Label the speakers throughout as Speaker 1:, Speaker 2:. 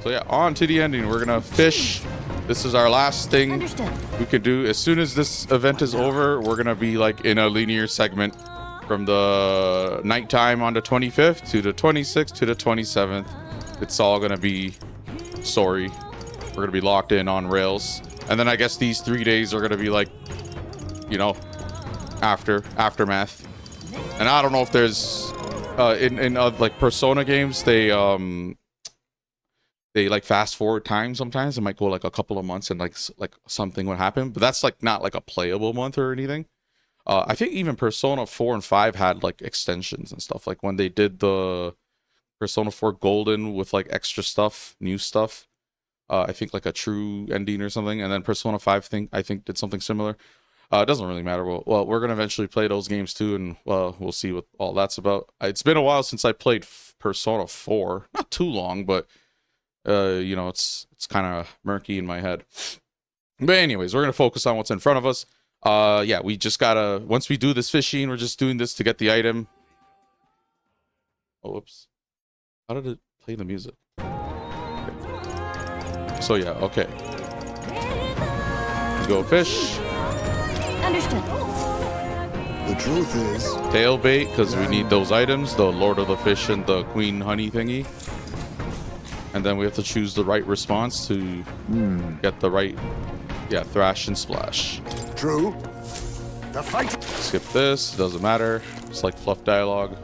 Speaker 1: So yeah, on to the ending. We're gonna fish. This is our last thing we can do. As soon as this event is over, we're gonna be like in a linear segment from the nighttime on the 25th to the 26th to the 27th. It's all gonna be story. We're gonna be locked in on rails, and then I guess these 3 days are gonna be like, you know, aftermath. And I don't know if there's in like Persona games, they like fast forward time. Sometimes it might go like a couple of months and like something would happen, but that's like not like a playable month or anything. I think even Persona 4 and 5 had like extensions and stuff, like when they did the Persona 4 Golden with like extra stuff, new stuff. I think like a true ending or something, and then Persona 5 I think did something similar. It doesn't really matter. Well, we're gonna eventually play those games too, and well, we'll see what all that's about. It's been a while since I played Persona 4, not too long, but you know, it's kind of murky in my head. But anyways, we're gonna focus on what's in front of us. Yeah, we just gotta, once we do this fishing, we're just doing this to get the item. Oh, whoops. How did it play the music? Okay. So yeah, okay. Go fish.
Speaker 2: Understood.
Speaker 3: The truth is,
Speaker 1: Tail bait, because we need those items, the Lord of the Fish and the Queen Honey thingy. And then we have to choose the right response to get the right, yeah, thrash and splash.
Speaker 3: true. The fight.
Speaker 1: Skip this, doesn't matter. It's like fluff dialogue.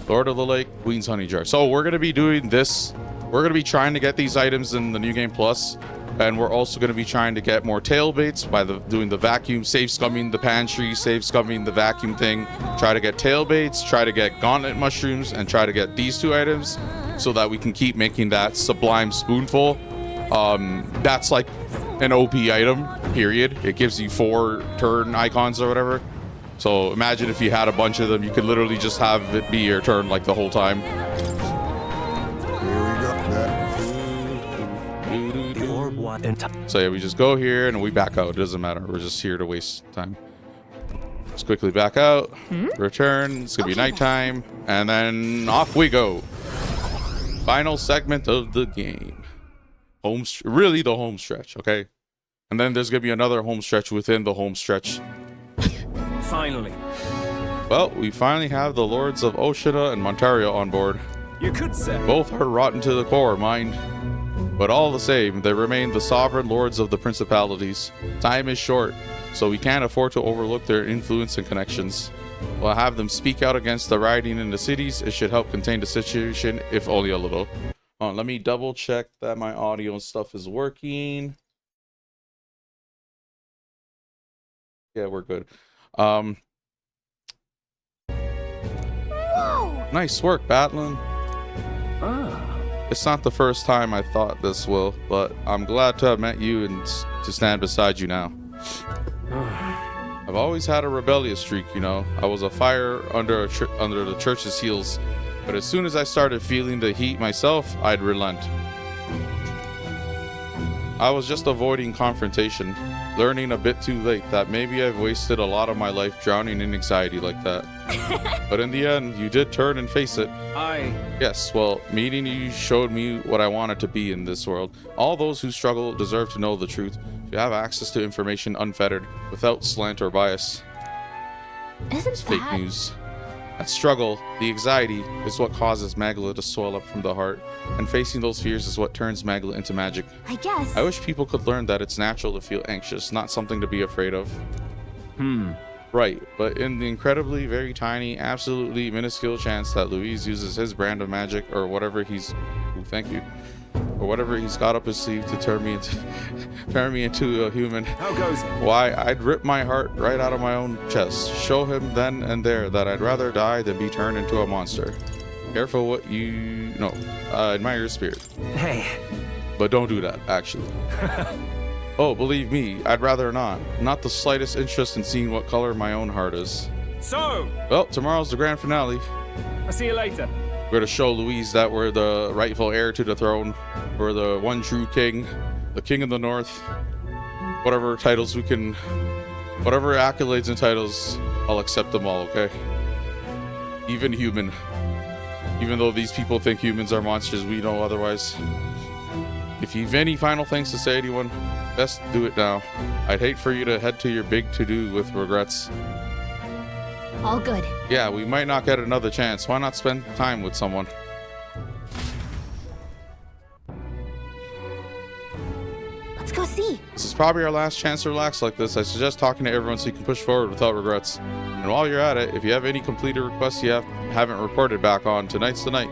Speaker 1: Lord of the Lake, Queen's Honey Jar. So we're gonna be doing this. We're gonna be trying to get these items in the New Game Plus, and we're also gonna be trying to get more tail baits by doing the vacuum, save scumming the pantry, save scumming the vacuum thing. Try to get tail baits, try to get gauntlet mushrooms, and try to get these two items so that we can keep making that sublime spoonful. That's like an OP item, period. It gives you 4 turn icons or whatever. So imagine if you had a bunch of them, you could literally just have it be your turn like the whole time. So yeah, we just go here and we back out. It doesn't matter. We're just here to waste time. Just quickly back out, return. It's gonna be nighttime, and then off we go. Final segment of the game. Really the home stretch, okay? And then there's gonna be another home stretch within the home stretch.
Speaker 4: Finally.
Speaker 1: Well, we finally have the Lords of Oshida and Montario on board.
Speaker 4: You could say.
Speaker 1: Both are rotten to the core, mind. But all the same, they remain the sovereign lords of the principalities. Time is short, so we can't afford to overlook their influence and connections. We'll have them speak out against the rioting in the cities. It should help contain the situation, if only a little. Let me double check that my audio and stuff is working. Yeah, we're good.
Speaker 2: Whoa!
Speaker 1: Nice work, Batlin. It's not the first time I thought this, Will, but I'm glad to have met you and to stand beside you now. I've always had a rebellious streak, you know. I was a fire under the church's heels, but as soon as I started feeling the heat myself, I'd relent. I was just avoiding confrontation, learning a bit too late that maybe I've wasted a lot of my life drowning in anxiety like that. But in the end, you did turn and face it. Yes, well, meeting you showed me what I wanted to be in this world. All those who struggle deserve to know the truth. You have access to information unfettered, without slant or bias.
Speaker 2: Isn't
Speaker 1: Fake
Speaker 2: that
Speaker 1: news. That struggle, the anxiety, is what causes Magla to swell up from the heart, and facing those fears is what turns Magla into magic.
Speaker 2: I guess.
Speaker 1: I wish people could learn that it's natural to feel anxious, not something to be afraid of. Right, but in the incredibly, very tiny, absolutely minuscule chance that Louise uses his brand of magic or whatever he's... Ooh, thank you. Or whatever he's got up his sleeve to turn me into a human.
Speaker 4: How goes it?
Speaker 1: Why, I'd rip my heart right out of my own chest. Show him then and there that I'd rather die than be turned into a monster. Careful what you... No, admire your spirit.
Speaker 4: Hey.
Speaker 1: But don't do that, actually. Oh, believe me, I'd rather not. Not the slightest interest in seeing what color my own heart is.
Speaker 4: So,
Speaker 1: Well, tomorrow's the grand finale.
Speaker 4: I'll see you later.
Speaker 1: We're to show Louise that we're the rightful heir to the throne. We're the one true king, the king of the north. Whatever titles we can, whatever accolades and titles, I'll accept them all, okay? Even human. Even though these people think humans are monsters, we know otherwise. If you've any final things to say to anyone, best do it now. I'd hate for you to head to your big to-do with regrets.
Speaker 2: All good.
Speaker 1: Yeah, we might not get another chance. Why not spend time with someone?
Speaker 2: Let's go see.
Speaker 1: This is probably our last chance to relax like this. I suggest talking to everyone so you can push forward without regrets. And while you're at it, if you have any completed requests you haven't reported back on, tonight's the night.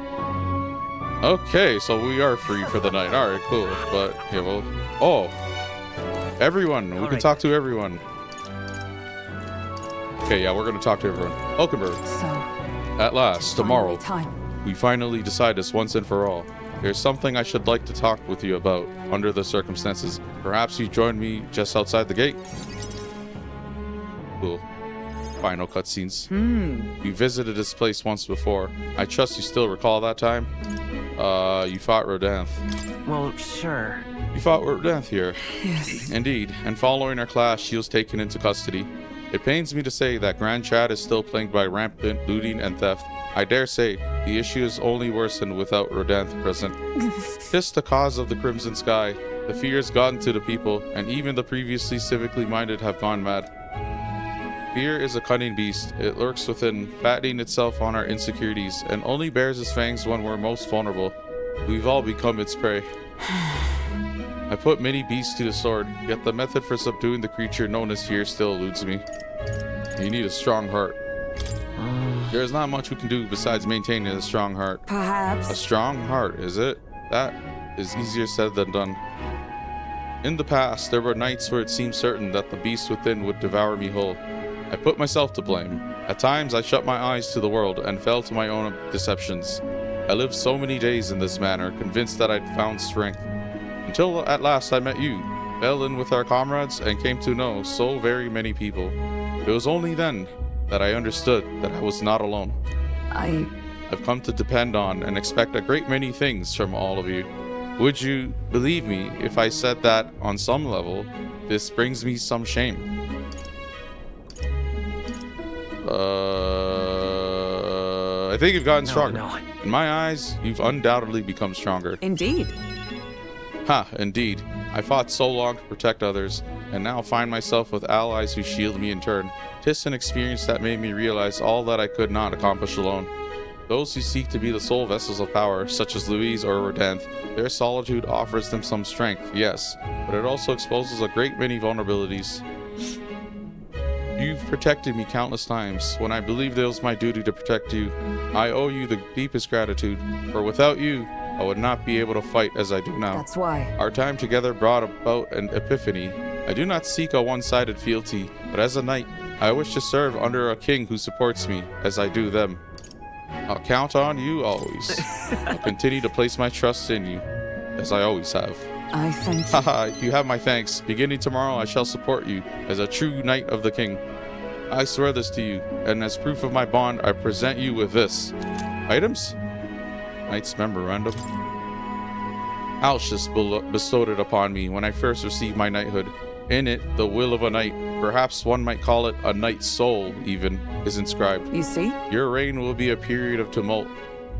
Speaker 1: Okay, so we are free for the night. All right, cool. But yeah, well, oh, everyone. We can talk to everyone. Okay, yeah, we're gonna talk to everyone. Hulkenberg.
Speaker 5: So,
Speaker 1: At last, tomorrow,
Speaker 5: time.
Speaker 1: we finally decide this once and for all. There's something I should like to talk with you about under the circumstances. Perhaps you join me just outside the gate. Cool. Final cutscenes. We visited this place once before. I trust you still recall that time. You fought Rodanth.
Speaker 6: Well, sure.
Speaker 1: You fought Rodanth here.
Speaker 5: Yes.
Speaker 1: Indeed, and following our clash, she was taken into custody. It pains me to say that Grand Chad is still plagued by rampant looting and theft. I dare say, the issue is only worsened without Rodanth present. 'Tis the cause of the Crimson Sky. The fear has gotten to the people, and even the previously civically minded have gone mad. Fear is a cunning beast. It lurks within, fattening itself on our insecurities, and only bares its fangs when we're most vulnerable. We've all become its prey. I put many beasts to the sword, yet the method for subduing the creature known as fear still eludes me. You need a strong heart. There is not much we can do besides maintaining a strong heart. A
Speaker 5: Perhaps.
Speaker 1: strong heart, is it? That is easier said than done. In the past, there were nights where it seemed certain that the beast within would devour me whole. I put myself to blame. At times, I shut my eyes to the world and fell to my own deceptions. I lived so many days in this manner, convinced that I'd found strength. Until at last I met you, fell in with our comrades, and came to know so very many people. It was only then that I understood that I was not alone. I've come to depend on and expect a great many things from all of you. Would you believe me if I said that, on some level, this brings me some shame? I think you've gotten stronger.
Speaker 6: No.
Speaker 1: In my eyes, you've undoubtedly become stronger.
Speaker 5: Indeed.
Speaker 1: Ha, indeed. I fought so long to protect others, and now find myself with allies who shield me in turn. 'Tis an experience that made me realize all that I could not accomplish alone. Those who seek to be the sole vessels of power, such as Louise or Rodanth, their solitude offers them some strength, yes, but it also exposes a great many vulnerabilities. You've protected me countless times, when I believed it was my duty to protect you. I owe you the deepest gratitude, for without you, I would not be able to fight as I do now.
Speaker 5: That's why.
Speaker 1: Our time together brought about an epiphany. I do not seek a one-sided fealty, but as a knight, I wish to serve under a king who supports me, as I do them. I'll count on you always. I'll continue to place my trust in you, as I always have.
Speaker 5: I thank you.
Speaker 1: Haha, you have my thanks. Beginning tomorrow, I shall support you as a true knight of the king. I swear this to you, and as proof of my bond, I present you with this. Items? Knight's Memorandum. Alcius bestowed it upon me when I first received my knighthood. In it, the will of a knight, perhaps one might call it a knight's soul even, is inscribed.
Speaker 5: You see?
Speaker 1: Your reign will be a period of tumult.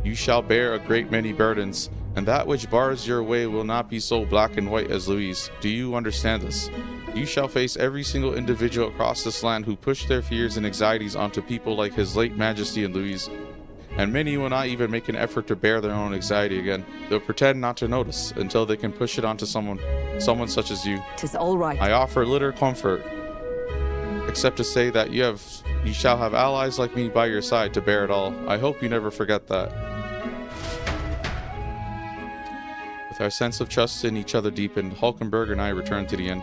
Speaker 1: You shall bear a great many burdens, and that which bars your way will not be so black and white as Louise. Do you understand this? You shall face every single individual across this land who pushed their fears and anxieties onto people like His late Majesty and Louise. And many will not even make an effort to bear their own anxiety again. They'll pretend not to notice until they can push it onto someone such as you.
Speaker 5: 'Tis all right.
Speaker 1: I offer little comfort, except to say that you shall have allies like me by your side to bear it all. I hope you never forget that. With our sense of trust in each other deepened, Hulkenberg and I returned to the inn.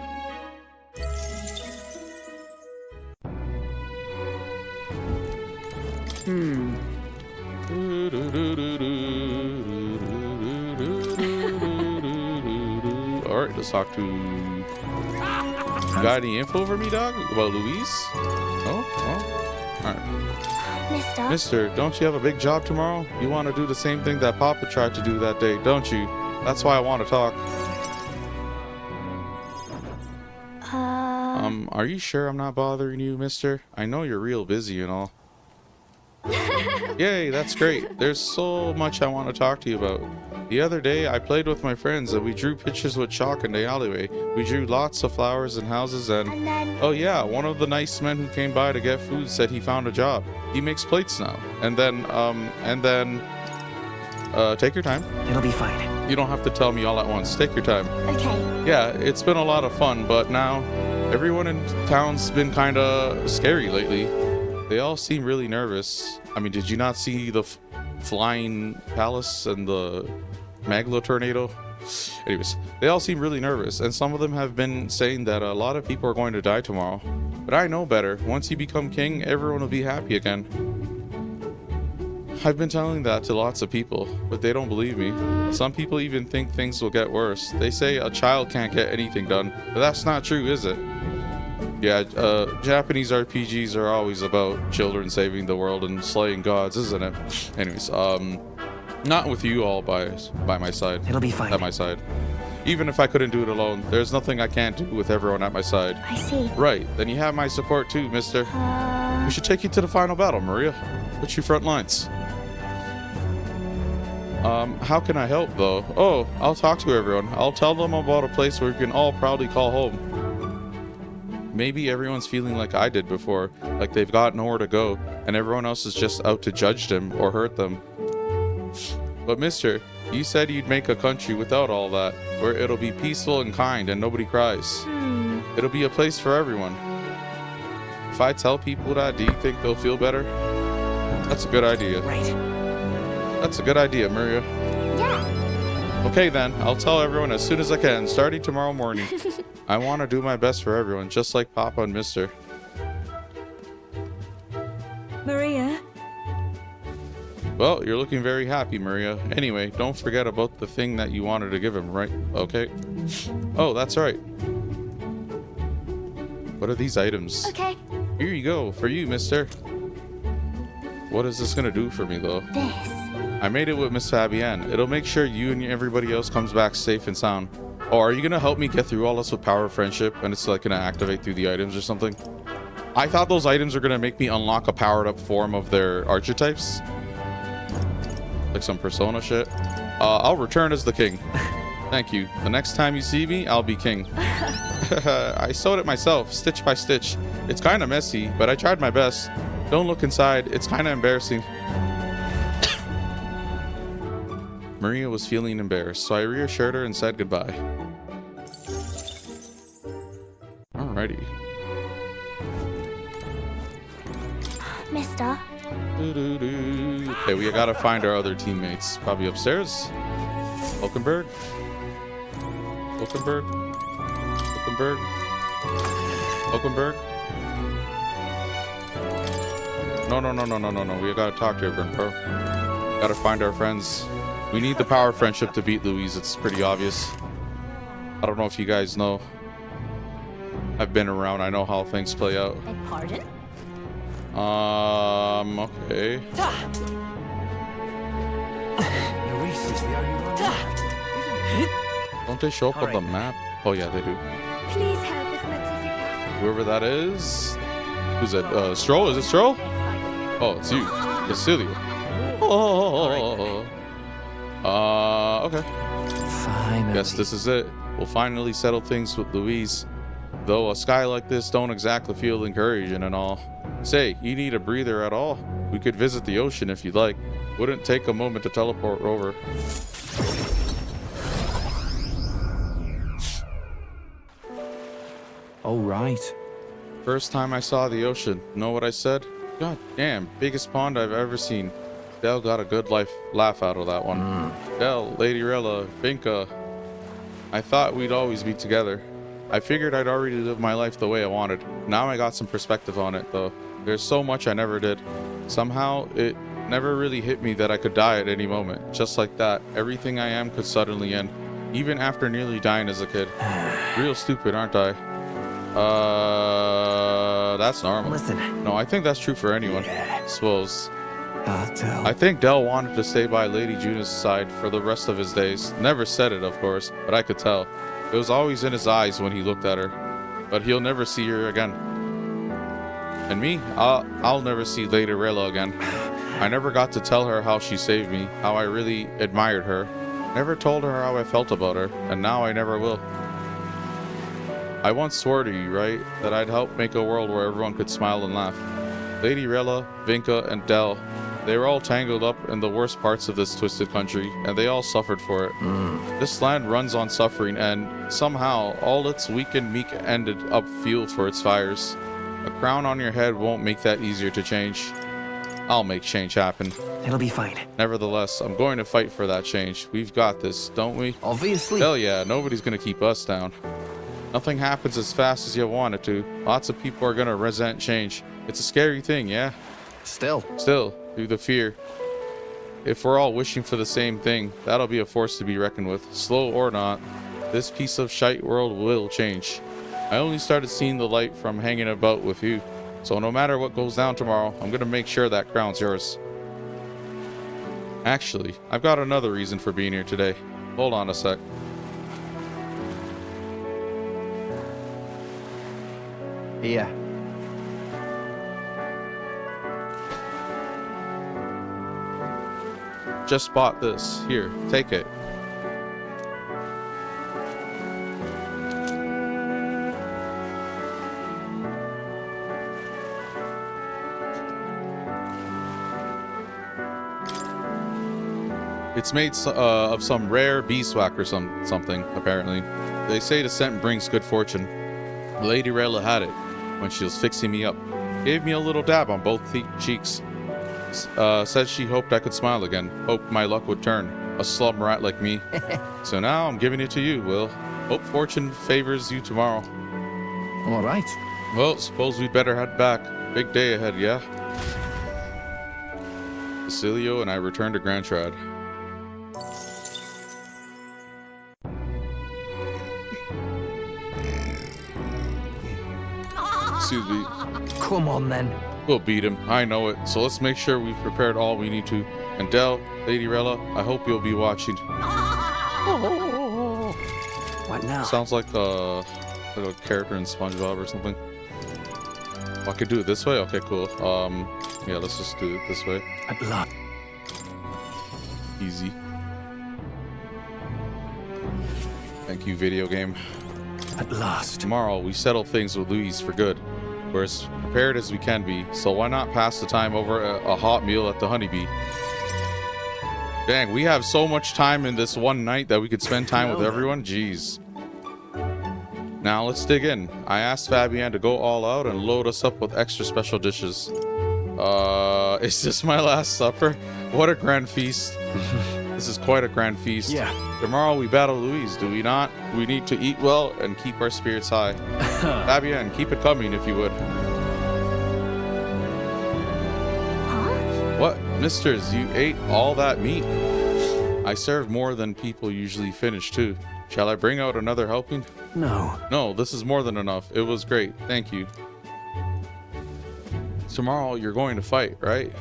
Speaker 1: Alright, let's talk to... You got any info for me, dog? About Louise? Oh? Alright. Mister, don't you have a big job tomorrow? You want to do the same thing that Papa tried to do that day, don't you? That's why I want to talk. Are you sure I'm not bothering you, mister? I know you're real busy and all. Yay, that's great. There's so much I want to talk to you about. The other day, I played with my friends and we drew pictures with chalk in the alleyway. We drew lots of flowers and houses and
Speaker 2: then...
Speaker 1: oh yeah, one of the nice men who came by to get food said he found a job. He makes plates now. And then, take your time.
Speaker 6: It'll be fine.
Speaker 1: You don't have to tell me all at once. Take your time.
Speaker 2: Okay.
Speaker 1: Yeah, it's been a lot of fun, but now everyone in town's been kind of scary lately. They all seem really nervous. I mean, did you not see the flying palace and the Maglo tornado? Anyways, they all seem really nervous, and some of them have been saying that a lot of people are going to die tomorrow. But I know better. Once you become king, everyone will be happy again. I've been telling that to lots of people, but they don't believe me. Some people even think things will get worse. They say a child can't get anything done, but that's not true, is it? Yeah, Japanese RPGs are always about children saving the world and slaying gods, isn't it? Anyways, not with you all by my side.
Speaker 6: It'll be fine.
Speaker 1: At my side. Even if I couldn't do it alone, there's nothing I can't do with everyone at my side.
Speaker 2: I see.
Speaker 1: Right, then you have my support too, mister. We should take you to the final battle, Maria. Put you front lines. How can I help though? Oh, I'll talk to everyone. I'll tell them about a place where we can all proudly call home. Maybe everyone's feeling like I did before, like they've got nowhere to go, and everyone else is just out to judge them or hurt them. But mister, you said you'd make a country without all that, where it'll be peaceful and kind and nobody cries. It'll be a place for everyone. If I tell people that, do you think they'll feel better? That's a good idea.
Speaker 6: Right.
Speaker 1: That's a good idea, Maria.
Speaker 2: Yeah.
Speaker 1: Okay then, I'll tell everyone as soon as I can, starting tomorrow morning. I want to do my best for everyone, just like Papa and Mister.
Speaker 5: Maria?
Speaker 1: Well, you're looking very happy, Maria. Anyway, don't forget about the thing that you wanted to give him, right? Okay. Oh, that's right. What are these items?
Speaker 2: Okay.
Speaker 1: Here you go, for you, mister. What is this gonna do for me, though?
Speaker 2: This.
Speaker 1: I made it with Miss Fabienne. It'll make sure you and everybody else comes back safe and sound. Oh, are you gonna help me get through all this with Power of Friendship? And it's like gonna activate through the items or something? I thought those items are gonna make me unlock a powered up form of their archetypes. Like some Persona shit. I'll return as the king. Thank you. The next time you see me, I'll be king. I sewed it myself, stitch by stitch. It's kind of messy, but I tried my best. Don't look inside. It's kind of embarrassing. Maria was feeling embarrassed, so I reassured her and said goodbye. Alrighty.
Speaker 2: Mister.
Speaker 1: Okay, we gotta find our other teammates. Probably upstairs. Hulkenberg. Hulkenberg. Hulkenberg. Hulkenberg. No. We gotta talk to everyone, bro. Gotta find our friends. We need the power of friendship to beat Louise. It's pretty obvious. I don't know if you guys know. I've been around. I know how things play out.
Speaker 2: Beg pardon?
Speaker 1: Okay.
Speaker 3: Luis is the only one left.
Speaker 1: Don't they show up on the map? Oh yeah, they do.
Speaker 2: Please help as much as you can.
Speaker 1: Whoever that is. Who's it? Stroll? Is it Stroll? Oh, it's you. It's Celia. Oh. Okay.
Speaker 6: Finally.
Speaker 1: Guess this is it. We'll finally settle things with Louise. Though a sky like this don't exactly feel encouraging and all. Say, you need a breather at all? We could visit the ocean if you'd like. Wouldn't take a moment to teleport over.
Speaker 6: All right.
Speaker 1: First time I saw the ocean, know what I said? God damn, biggest pond I've ever seen. Del got a good laugh out of that one. Del, Lady Rella, Vinka. I thought we'd always be together. I figured I'd already lived my life the way I wanted. Now I got some perspective on it, though. There's so much I never did. Somehow, it never really hit me that I could die at any moment. Just like that, everything I am could suddenly end. Even after nearly dying as a kid. Real stupid, aren't I? That's normal.
Speaker 6: Listen.
Speaker 1: No, I think that's true for anyone. Suppose.
Speaker 6: Del.
Speaker 1: I think Del wanted to stay by Lady Juna's side for the rest of his days. Never said it, of course, but I could tell. It was always in his eyes when he looked at her. But he'll never see her again. And me, I'll never see Lady Rella again. I never got to tell her how she saved me, how I really admired her. Never told her how I felt about her, and now I never will. I once swore to you, right, that I'd help make a world where everyone could smile and laugh. Lady Rella, Vinca, and Dell, they were all tangled up in the worst parts of this twisted country, and they all suffered for it. This land runs on suffering, and somehow all its weak and meek ended up fuel for its fires. A crown on your head won't make that easier to change. I'll make change happen.
Speaker 6: It'll be fine.
Speaker 1: Nevertheless, I'm going to fight for that change. We've got this, don't we?
Speaker 6: Obviously.
Speaker 1: Hell yeah, nobody's gonna keep us down. Nothing happens as fast as you want it to. Lots of people are gonna resent change. It's a scary thing, yeah?
Speaker 6: Still.
Speaker 1: Still, through the fear. If we're all wishing for the same thing, that'll be a force to be reckoned with. Slow or not, this piece of shite world will change. I only started seeing the light from hanging about with you. So no matter what goes down tomorrow, I'm gonna make sure that crown's yours. Actually, I've got another reason for being here today. Hold on a sec.
Speaker 6: Here.
Speaker 1: Just bought this. Here, take it. It's made of some rare beeswax or something, apparently. They say the scent brings good fortune. Lady Rella had it when she was fixing me up. Gave me a little dab on both cheeks. Said she hoped I could smile again. Hoped my luck would turn. A slum rat like me. So now I'm giving it to you, Will. Hope fortune favors you tomorrow.
Speaker 6: All right.
Speaker 1: Well, suppose we'd better head back. Big day ahead, yeah? Basilio and I return to Grand Trad. Excuse me.
Speaker 6: Come on then.
Speaker 1: We'll beat him. I know it. So let's make sure we've prepared all we need to. And Dell, Lady Rella, I hope you'll be watching.
Speaker 6: What now?
Speaker 1: Sounds like a character in SpongeBob or something. I could do it this way? Okay, cool. Yeah, let's just do it this way.
Speaker 6: At last.
Speaker 1: Easy. Thank you, video game.
Speaker 6: At last.
Speaker 1: Tomorrow, we settle things with Louise for good. We're as prepared as we can be, so why not pass the time over a hot meal at the Honeybee? Dang, we have so much time in this one night that we could spend time with everyone. Jeez. Now let's dig in. I asked Fabienne to go all out and load us up with extra special dishes. Is this my last supper? What a grand feast. This is quite a grand feast.
Speaker 6: Yeah.
Speaker 1: Tomorrow we battle Louise, do we not? We need to eat well and keep our spirits high. Fabienne, keep it coming if you would.
Speaker 2: Huh?
Speaker 1: What? Misters, you ate all that meat? I served more than people usually finish too. Shall I bring out another helping?
Speaker 6: No.
Speaker 1: No, this is more than enough. It was great. Thank you. Tomorrow you're going to fight, right?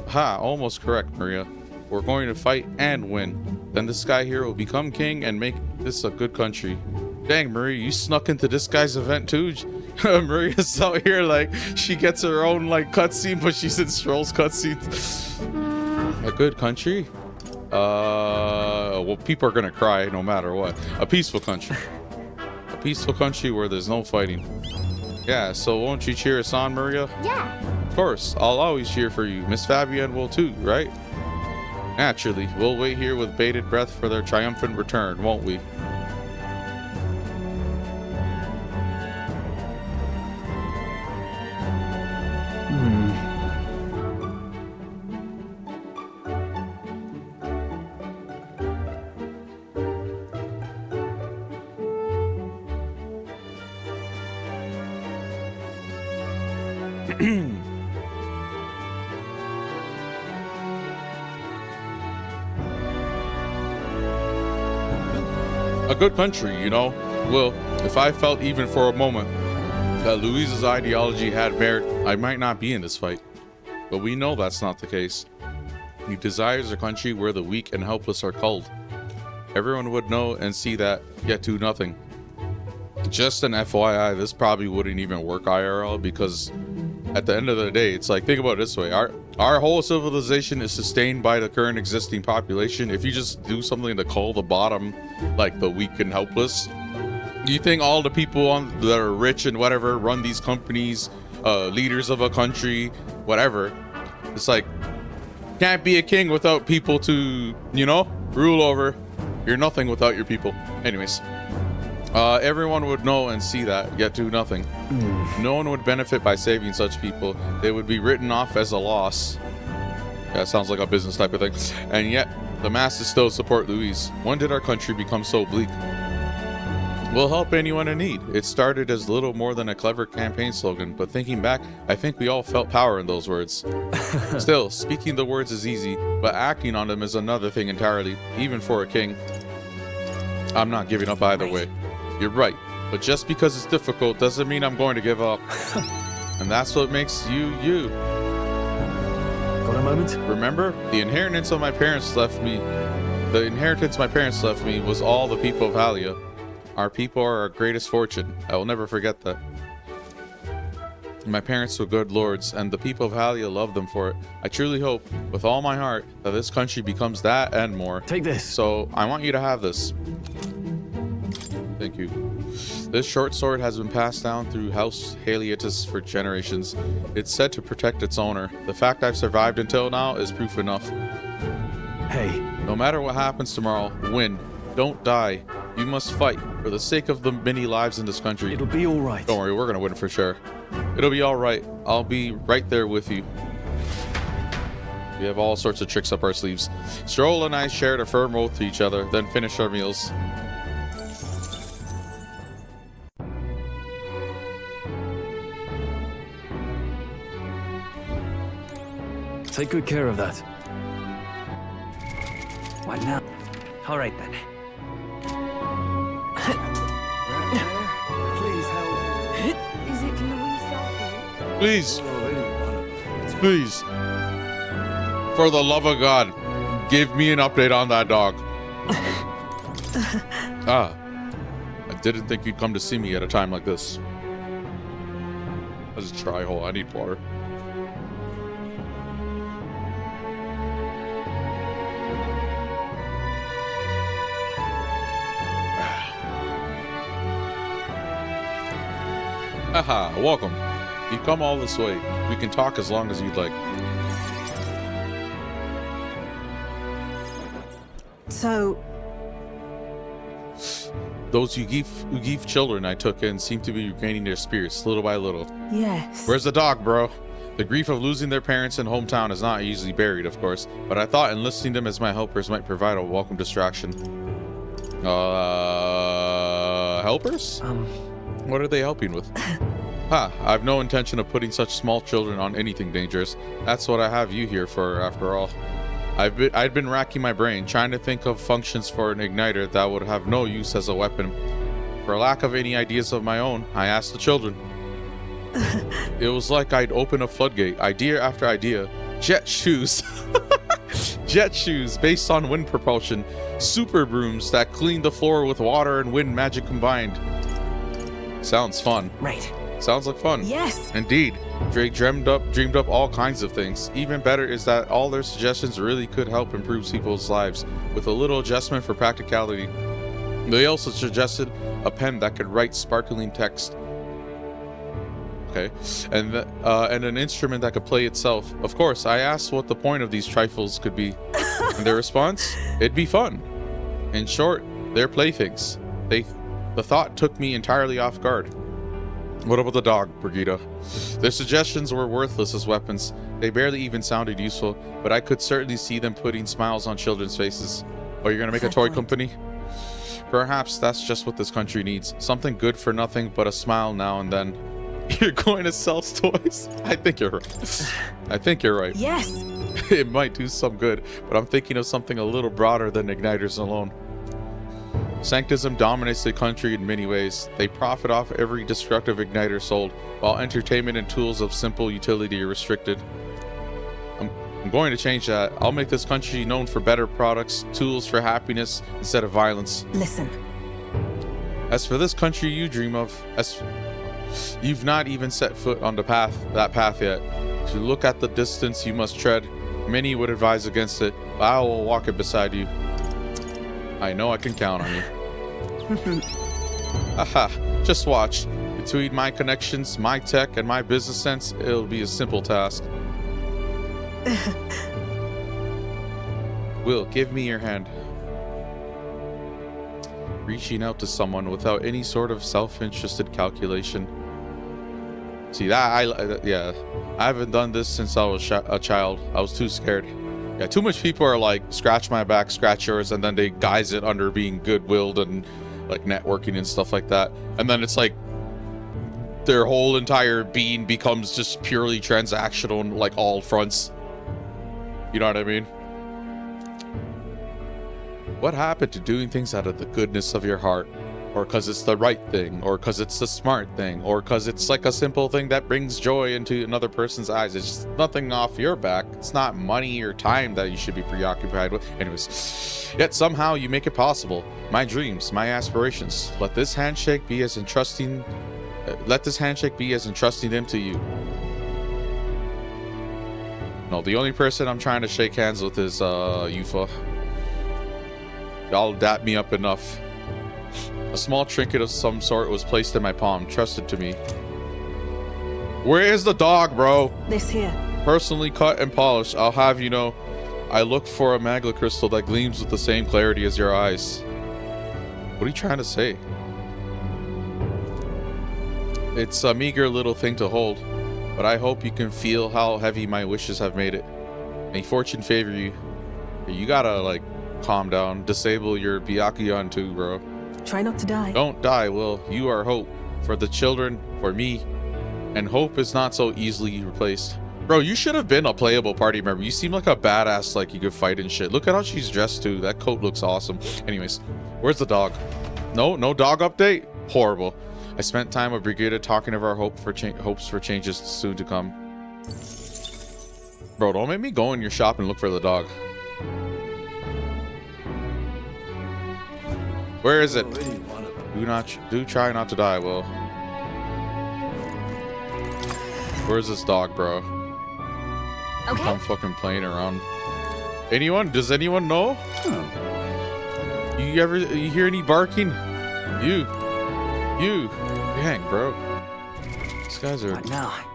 Speaker 1: Ha, almost correct, Maria. We're going to fight and win. Then this guy here will become king and make this a good country. Dang, Maria, you snuck into this guy's event too? Maria's out here like she gets her own like cutscene, but she's in Stroll's cutscene. A good country? Well, people are gonna cry no matter what. A peaceful country. A peaceful country where there's no fighting. Yeah, so won't you cheer us on, Maria?
Speaker 2: Yeah.
Speaker 1: Of course, I'll always cheer for you. Miss Fabienne will too, right? Naturally, we'll wait here with bated breath for their triumphant return, won't we? A good country, you know. Well, if I felt even for a moment that Louise's ideology had merit, I might not be in this fight. But we know that's not the case. He desires a country where the weak and helpless are culled. Everyone would know and see that, yet do nothing. Just an FYI, this probably wouldn't even work IRL because at the end of the day, it's like, think about it this way. Our whole civilization is sustained by the current existing population. If you just do something to cull the bottom, like the weak and helpless, do you think all the people that are rich and whatever run these companies, leaders of a country, whatever? It's like, can't be a king without people to, you know, rule over. You're nothing without your people. Anyways, everyone would know and see that, yet do nothing. No one would benefit by saving such people. They would be written off as a loss. Yeah, sounds like a business type of thing. And yet, the masses still support Louise. When did our country become so bleak? We'll help anyone in need. It started as little more than a clever campaign slogan, but thinking back, I think we all felt power in those words. Still, speaking the words is easy, but acting on them is another thing entirely, even for a king. I'm not giving up either way. You're right, but just because it's difficult doesn't mean I'm going to give up. And that's what makes you, you.
Speaker 6: Got a moment?
Speaker 1: Remember, the inheritance my parents left me was all the people of Halia. Our people are our greatest fortune. I will never forget that. My parents were good lords, and the people of Halia love them for it. I truly hope, with all my heart, that this country becomes that and more.
Speaker 6: Take this.
Speaker 1: So, I want you to have this. Thank you. This short sword has been passed down through House Haliotis for generations. It's said to protect its owner. The fact I've survived until now is proof enough.
Speaker 6: Hey.
Speaker 1: No matter what happens tomorrow, win. Don't die. You must fight for the sake of the many lives in this country.
Speaker 6: It'll be all right.
Speaker 1: Don't worry, we're gonna win for sure. It'll be all right. I'll be right there with you. We have all sorts of tricks up our sleeves. Stroll and I shared a firm oath to each other, then finished our meals.
Speaker 6: Take good care of that.
Speaker 3: What now? All right then. Please help.
Speaker 2: Is it Louise Sophie?
Speaker 1: Please, please, for the love of God, give me an update on that dog. I didn't think you'd come to see me at a time like this. Let's try hole. I need water. Haha, welcome. You've come all this way. We can talk as long as you'd like.
Speaker 5: So,
Speaker 1: Those Ugif children I took in seem to be regaining their spirits little by little.
Speaker 5: yes.
Speaker 1: Where's the dog, bro? The grief of losing their parents and hometown is not easily buried, of course, but I thought enlisting them as my helpers might provide a welcome distraction. Helpers? What are they helping with? I've no intention of putting such small children on anything dangerous. That's what I have you here for, after all. I'd been racking my brain, trying to think of functions for an igniter that would have no use as a weapon. For lack of any ideas of my own, I asked the children. It was like I'd open a floodgate, idea after idea. Jet shoes. Jet shoes based on wind propulsion. Super brooms that clean the floor with water and wind magic combined. Sounds fun.
Speaker 3: Right.
Speaker 1: Sounds like fun.
Speaker 5: Yes.
Speaker 1: Indeed. Drake dreamed up all kinds of things. Even better is that all their suggestions really could help improve people's lives with a little adjustment for practicality. They also suggested a pen that could write sparkling text. Okay. And an instrument that could play itself. Of course, I asked what the point of these trifles could be. And their response? It'd be fun. In short, they're playthings. The thought took me entirely off guard. What about the dog, Brigida? Their suggestions were worthless as weapons. They barely even sounded useful, but I could certainly see them putting smiles on children's faces. Oh, you're gonna make a toy company? Perhaps that's just what this country needs. Something good for nothing but a smile now and then. You're going to sell toys? I think you're right. I think you're right.
Speaker 5: Yes.
Speaker 1: It might do some good, but I'm thinking of something a little broader than igniters alone. Sanctism dominates the country in many ways. They profit off every destructive igniter sold, while entertainment and tools of simple utility are restricted. I'm going to change that. I'll make this country known for better products, tools for happiness instead of violence.
Speaker 5: Listen.
Speaker 1: As for this country you dream of, You've not even set foot on that path yet. To look at the distance you must tread. Many would advise against it, but I will walk it beside you. I know I can count on you. Aha, just watch. Between my connections, my tech, and my business sense, it'll be a simple task. Will, give me your hand. Reaching out to someone without any sort of self-interested calculation. See that yeah, I haven't done this since I was a child. I was too scared. Yeah, too much people are like scratch my back, scratch yours, and then they guise it under being good-willed and like networking and stuff like that. And then it's like their whole entire being becomes just purely transactional on like all fronts. You know what I mean? What happened to doing things out of the goodness of your heart? Or because it's the right thing, or because it's the smart thing, or because it's like a simple thing that brings joy into another person's eyes. It's just nothing off your back. It's not money or time that you should be preoccupied with. Anyways, yet somehow you make it possible. My dreams, my aspirations. Let this handshake be as entrusting them to you. No, the only person I'm trying to shake hands with is Yufa. Y'all dap me up enough. A small trinket of some sort was placed in my palm, trusted to me. Where is the dog, bro?
Speaker 5: This here.
Speaker 1: Personally cut and polished, I'll have you know, I look for a magla crystal that gleams with the same clarity as your eyes. What are you trying to say? It's a meager little thing to hold, but I hope you can feel how heavy my wishes have made it. May fortune favor you. You gotta, like, calm down. Disable your Byakugan too, bro.
Speaker 5: Try not to die.
Speaker 1: Don't die, Will. You are hope. For the children, for me. And hope is not so easily replaced. Bro, you should have been a playable party member. You seem like a badass, like you could fight and shit. Look at how she's dressed too. That coat looks awesome. Anyways, where's the dog? No dog update? Horrible. I spent time with Brigida talking of our hopes for changes soon to come. Bro, don't make me go in your shop and look for the dog. Where is it? Do try not to die, Will. Where's this dog, bro?
Speaker 2: Okay.
Speaker 1: I'm fucking playing around. Anyone? Does anyone know? You hear any barking? You. Dang, bro. These guys are.
Speaker 3: What now?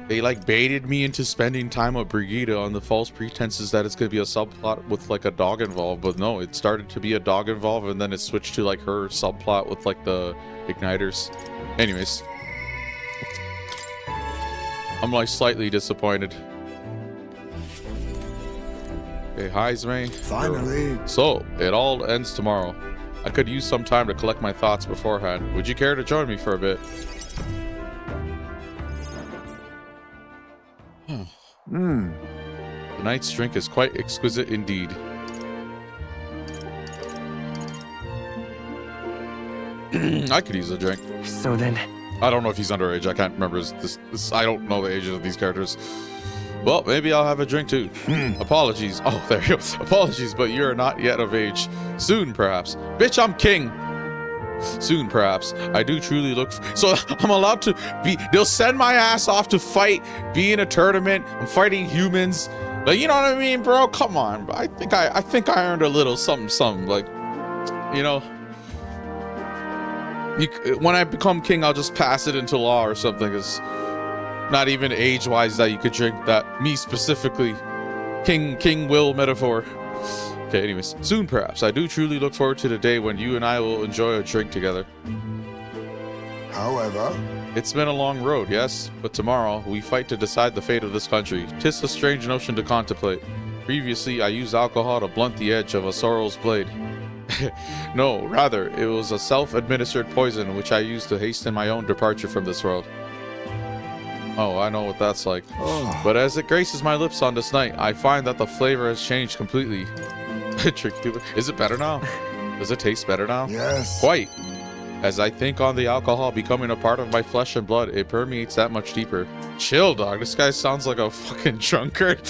Speaker 1: They like baited me into spending time with Brigida on the false pretenses that it's gonna be a subplot with like a dog involved, but no, it started to be a dog involved and then it switched to like her subplot with like the igniters. Anyways, I'm like slightly disappointed. Hey, Heisme.
Speaker 7: Finally.
Speaker 1: So it all ends tomorrow. I could use some time to collect my thoughts beforehand. Would you care to join me for a bit? The night's drink is quite exquisite indeed. I could use a drink.
Speaker 3: So then,
Speaker 1: I don't know if he's underage. I can't remember this. I don't know the ages of these characters. Well, maybe I'll have a drink too. Apologies. Oh, there you go. Apologies, but you're not yet of age. Soon, perhaps. Bitch, I'm king. Soon, perhaps. I do truly look so I'm allowed to be. They'll send my ass off to fight, be in a tournament. I'm fighting humans. Like, you know what I mean, bro? Come on. I think I earned a little something. Like, you know, when I become king, I'll just pass it into law or something. It's not even age-wise that you could drink that. Me specifically, King Will metaphor. Okay, anyways, soon perhaps. I do truly look forward to the day when you and I will enjoy a drink together.
Speaker 7: However,
Speaker 1: it's been a long road, yes, but tomorrow we fight to decide the fate of this country. 'Tis a strange notion to contemplate. Previously, I used alcohol to blunt the edge of a sorrow's blade. No, rather, it was a self-administered poison which I used to hasten my own departure from this world. Oh, I know what that's like. But as it graces my lips on this night, I find that the flavor has changed completely. Is it better now? Does it taste better now?
Speaker 7: yes.
Speaker 1: Quite. As I think on the alcohol becoming a part of my flesh and blood, it permeates that much deeper. Chill, dog. This guy sounds like a fucking drunkard.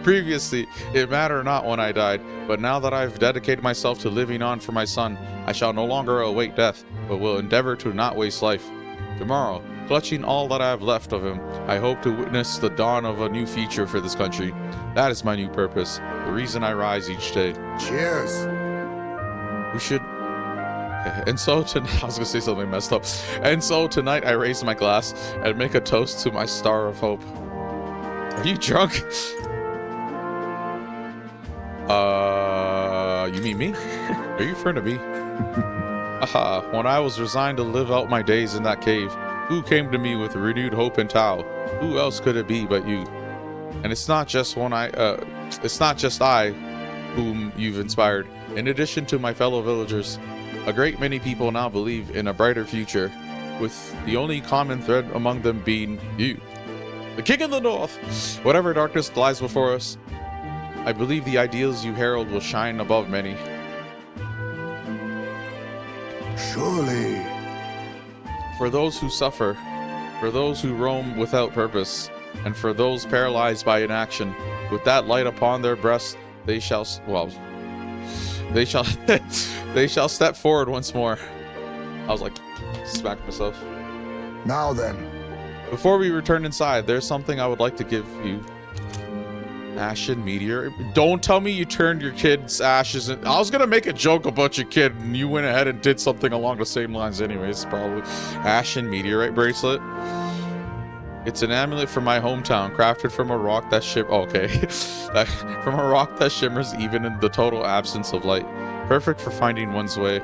Speaker 1: Previously, it mattered not when I died, but now that I've dedicated myself to living on for my son, I shall no longer await death, but will endeavor to not waste life. Tomorrow, clutching all that I have left of him, I hope to witness the dawn of a new future for this country. That is my new purpose, the reason I rise each day.
Speaker 7: Cheers.
Speaker 1: We should... And so tonight, I was gonna say something messed up. And so tonight I raise my glass and make a toast to my star of hope. Are you drunk? You mean me? Are you referring to me? Aha, when I was resigned to live out my days in that cave, who came to me with renewed hope and Tao? Who else could it be but you? And it's not just I whom you've inspired. In addition to my fellow villagers, a great many people now believe in a brighter future, with the only common thread among them being you. The King of the North! Whatever darkness lies before us, I believe the ideals you herald will shine above many.
Speaker 7: Surely.
Speaker 1: For those who suffer, for those who roam without purpose, and for those paralyzed by inaction, with that light upon their breasts, they shall they shall step forward once more. I was like, smack myself.
Speaker 7: Now then.
Speaker 1: Before we return inside, there's something I would like to give you. Ashen meteor. Don't tell me you turned your kid's ashes in. I was gonna make a joke about your kid, and you went ahead and did something along the same lines anyways, probably. Ashen meteorite bracelet. It's an amulet from my hometown, crafted from a rock that from a rock that shimmers even in the total absence of light. Perfect for finding one's way.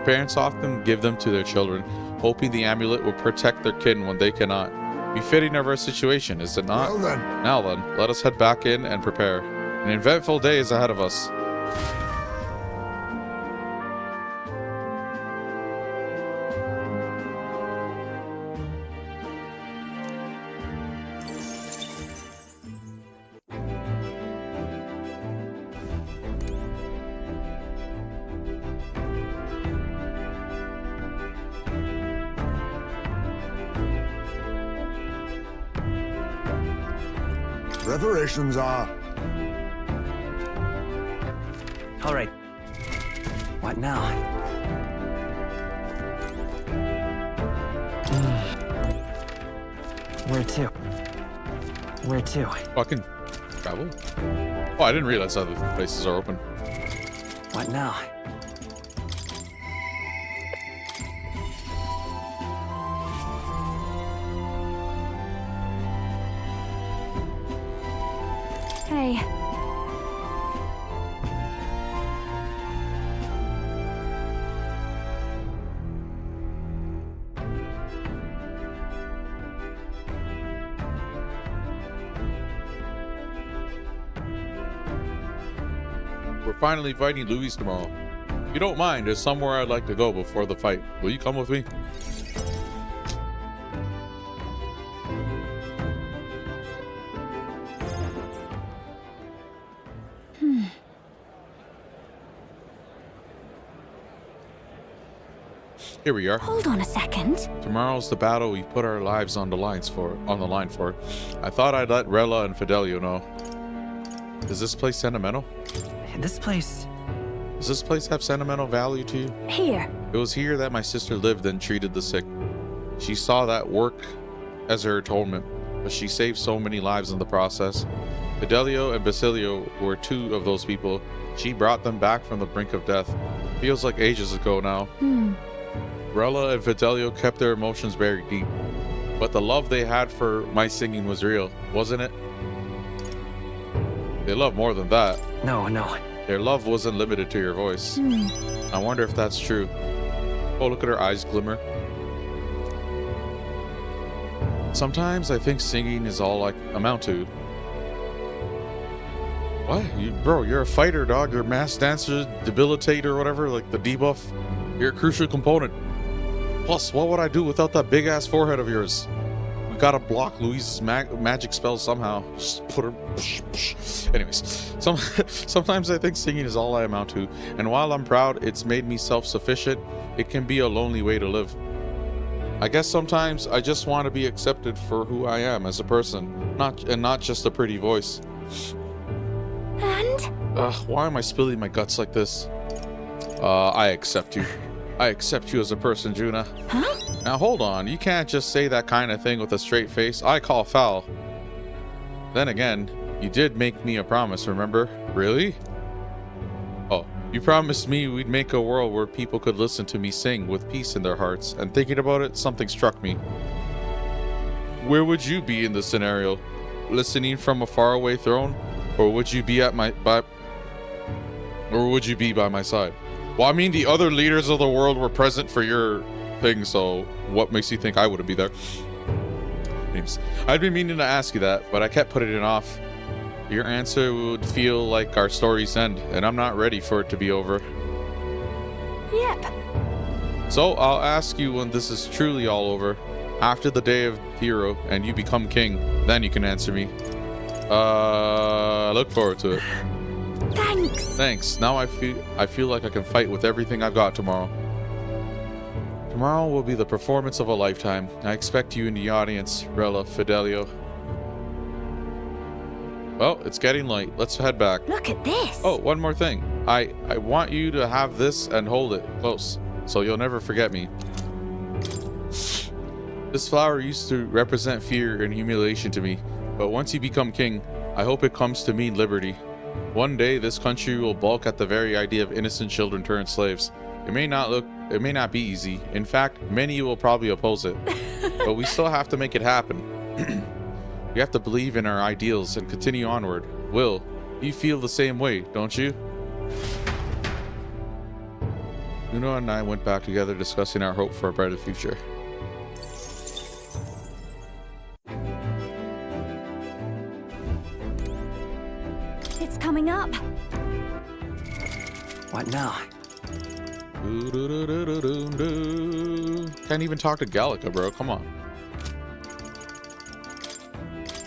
Speaker 1: Parents often give them to their children, hoping the amulet will protect their kin when they cannot. Befitting of our situation, is it not?
Speaker 7: Well then.
Speaker 1: Now then, let us head back in and prepare. An eventful day is ahead of us.
Speaker 7: Preparations are...
Speaker 3: All right. What now? Where to? Where to?
Speaker 1: Fucking travel? Oh, I didn't realize other places are open.
Speaker 3: What now?
Speaker 2: Hey.
Speaker 1: We're finally fighting Louise tomorrow. If you don't mind, there's somewhere I'd like to go before the fight. Will you come with me? Here we are.
Speaker 2: Hold on a second.
Speaker 1: Tomorrow's the battle we put our lives on the line for. I thought I'd let Rella and Fidelio know. Is this place sentimental?
Speaker 3: This place...
Speaker 1: Does this place have sentimental value to you?
Speaker 2: Here.
Speaker 1: It was here that my sister lived and treated the sick. She saw that work as her atonement, but she saved so many lives in the process. Fidelio and Basilio were two of those people. She brought them back from the brink of death. Feels like ages ago now. Rella and Fidelio kept their emotions buried deep, but the love they had for my singing was real, wasn't it? They loved more than that.
Speaker 3: No.
Speaker 1: Their love wasn't limited to your voice. I wonder if that's true. Oh, look at her eyes glimmer. Sometimes I think singing is all I amount to. What? Bro, you're a fighter, dog. You're a mass dancer, debilitate or whatever, like the debuff. You're a crucial component. Plus, what would I do without that big-ass forehead of yours? We gotta block Louise's magic spells somehow. Just put her... Anyways, sometimes I think singing is all I amount to, and while I'm proud it's made me self-sufficient, it can be a lonely way to live. I guess sometimes I just want to be accepted for who I am as a person, not just a pretty voice.
Speaker 2: And?
Speaker 1: Why am I spilling my guts like this? I accept you. I accept you as a person, Juna.
Speaker 2: Huh?
Speaker 1: Now hold on, you can't just say that kind of thing with a straight face. I call foul. Then again, you did make me a promise, remember? Really? Oh, you promised me we'd make a world where people could listen to me sing with peace in their hearts, and thinking about it, something struck me. Where would you be in this scenario? Listening from a faraway throne? Or would you be by my side? Well, I mean, the other leaders of the world were present for your thing, so what makes you think I wouldn't be there? Anyways, I'd been meaning to ask you that, but I kept putting it off. Your answer would feel like our story's end, and I'm not ready for it to be over.
Speaker 2: Yep.
Speaker 1: So I'll ask you when this is truly all over, after the day of hero, and you become king, then you can answer me. I look forward to it.
Speaker 2: Thanks.
Speaker 1: Thanks. Now I feel like I can fight with everything I've got tomorrow. Tomorrow will be the performance of a lifetime. I expect you in the audience, Rella, Fidelio. Well, it's getting late. Let's head back.
Speaker 2: Look at this.
Speaker 1: Oh, one more thing. I want you to have this and hold it close, so you'll never forget me. This flower used to represent fear and humiliation to me, but once you become king, I hope it comes to mean liberty. One day, this country will balk at the very idea of innocent children turned slaves. It may not be easy. In fact, many will probably oppose it. But we still have to make it happen. We have to believe in our ideals and continue onward. Will, you feel the same way, don't you? Uno and I went back together discussing our hope for a brighter future.
Speaker 2: It's coming up.
Speaker 3: What now?
Speaker 1: Can't even talk to Gallica, bro. Come on.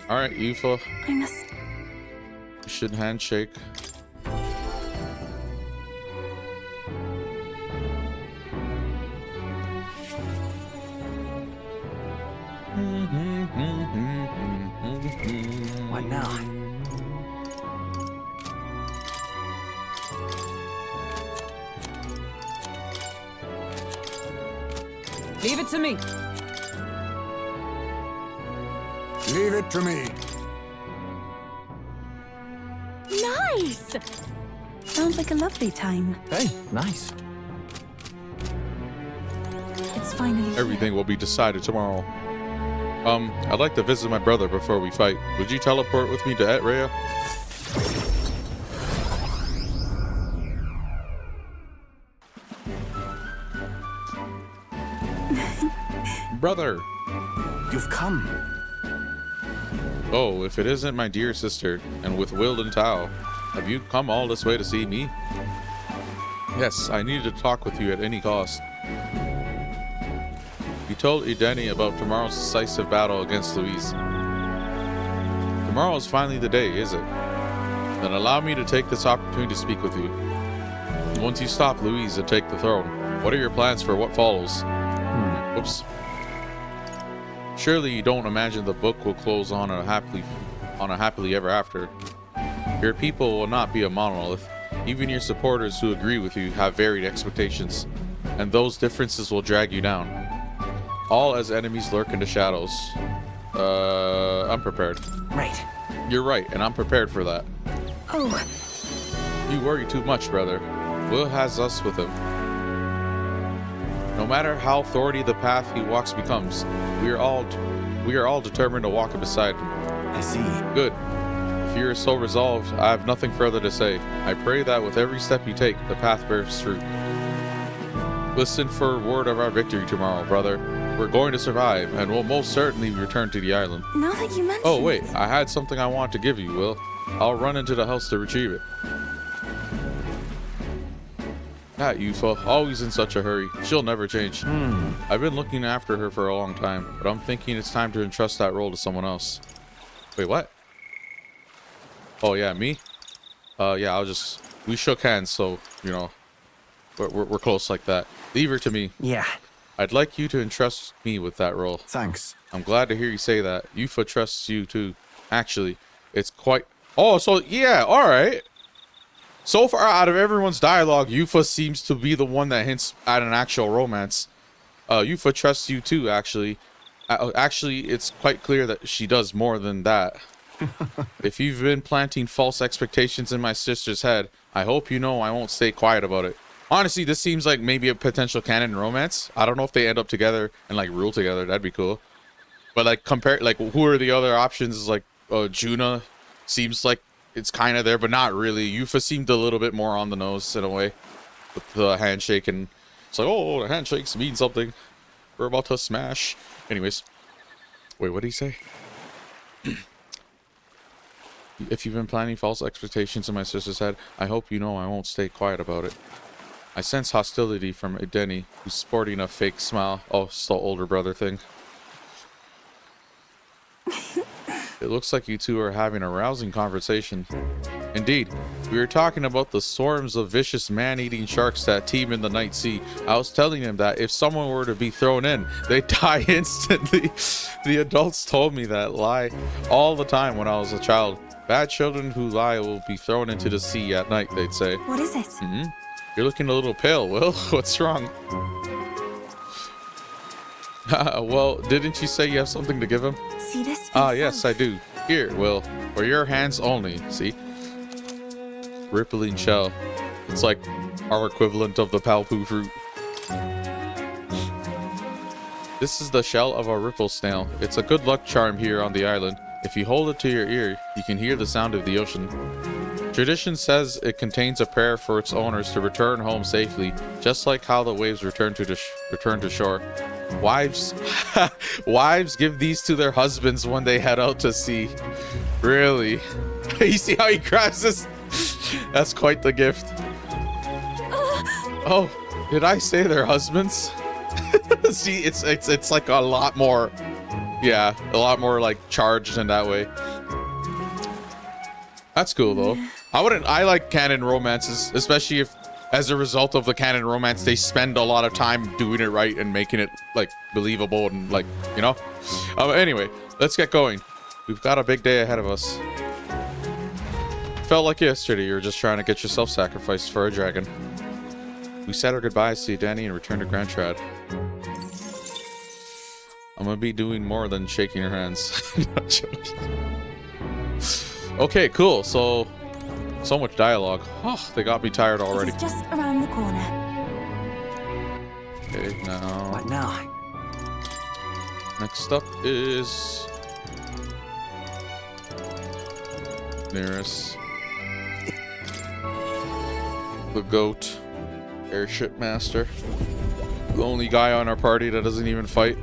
Speaker 1: Alright, Aoife.
Speaker 2: I must.
Speaker 1: You should handshake.
Speaker 3: What now?
Speaker 8: Leave it to me.
Speaker 7: Leave it to me.
Speaker 2: Nice.
Speaker 5: Sounds like a lovely time.
Speaker 6: Hey, nice.
Speaker 5: It's finally here.
Speaker 1: Everything will be decided tomorrow. I'd like to visit my brother before we fight. Would you teleport with me to Etrea? Brother!
Speaker 3: You've come.
Speaker 1: Oh, if it isn't my dear sister, and with Will and Tao, have you come all this way to see me? Yes, I needed to talk with you at any cost. You told Edeni about tomorrow's decisive battle against Louise. Tomorrow is finally the day, is it? Then allow me to take this opportunity to speak with you. Once you stop Louise and take the throne, what are your plans for what follows? Oops. Surely you don't imagine the book will close on a happily ever after. Your people will not be a monolith. Even your supporters who agree with you have varied expectations, and those differences will drag you down. All as enemies lurk in the shadows. I'm prepared.
Speaker 3: Right.
Speaker 1: You're right, and I'm prepared for that.
Speaker 5: Oh,
Speaker 1: You worry too much, brother. Will has us with him. No matter how thorny the path he walks becomes, we are all determined to walk beside him.
Speaker 3: I see.
Speaker 1: Good. If you are so resolved, I have nothing further to say. I pray that with every step you take, the path bears fruit. Listen for word of our victory tomorrow, brother. We're going to survive, and we'll most certainly return to the island.
Speaker 5: now that you mention
Speaker 1: Oh, wait,
Speaker 5: it.
Speaker 1: I had something I want to give you, Will. I'll run into the house to retrieve it. That Yufa, always in such a hurry. She'll never change. I've been looking after her for a long time, but I'm thinking it's time to entrust that role to someone else. Wait, what? Oh, yeah, me? Yeah, we shook hands, so, you know, we're close like that. Leave her to me.
Speaker 3: Yeah.
Speaker 1: I'd like you to entrust me with that role.
Speaker 3: Thanks.
Speaker 1: I'm glad to hear you say that. Yufa trusts you too. Actually, it's quite... Oh, so, yeah, alright. So far, out of everyone's dialogue, Yufa seems to be the one that hints at an actual romance. Yufa trusts you too, actually. Actually, it's quite clear that she does more than that. If you've been planting false expectations in my sister's head, I hope you know I won't stay quiet about it. Honestly, this seems like maybe a potential canon romance. I don't know if they end up together and like rule together. That'd be cool. But like compare, like who are the other options? Like Juna seems like it's kind of there, but not really. Yufa seemed a little bit more on the nose in a way with the handshake, and it's like, oh, the handshakes mean something. We're about to smash. Anyways, wait, what did he say? If you've been planting false expectations in my sister's head, I hope you know I won't stay quiet about it. I sense hostility from Ideni, who's sporting a fake smile. Oh, it's the older brother thing. It looks like you two are having a rousing conversation. Indeed, we were talking about the swarms of vicious man-eating sharks that teem in the night sea. I was telling him that if someone were to be thrown in, they'd die instantly. The adults told me that lie all the time when I was a child. Bad children who lie will be thrown into the sea at night, they'd say.
Speaker 5: What is it?
Speaker 1: You're looking a little pale, Will. What's wrong? Well, didn't you say you have something to give him?
Speaker 5: See this?
Speaker 1: Ah, yes, I do. Here, Will. For your hands only. See? Rippling shell. It's like our equivalent of the palpu fruit. This is the shell of a ripple snail. It's a good luck charm here on the island. If you hold it to your ear, you can hear the sound of the ocean. Tradition says it contains a prayer for its owners to return home safely, just like how the waves return to shore. Wives give these to their husbands when they head out to sea. Really? You see how he grabs this? That's quite the gift. Oh, did I say their husbands? See, it's like a lot more, yeah, a lot more like charged in that way. That's cool though. I like canon romances, especially if as a result of the canon romance they spend a lot of time doing it right and making it like believable and like, you know. Anyway, let's get going. We've got a big day ahead of us. Felt like yesterday you were just trying to get yourself sacrificed for a dragon. We said our goodbyes to Danny and returned to Grand Trad. I'm gonna be doing more than shaking your hands. Not joking. Okay, cool. So much dialogue. Oh, they got me tired already.
Speaker 5: It's just around the corner.
Speaker 1: Okay, now.
Speaker 3: What now?
Speaker 1: Next up is nearest the goat, airship master, the only guy on our party that doesn't even fight.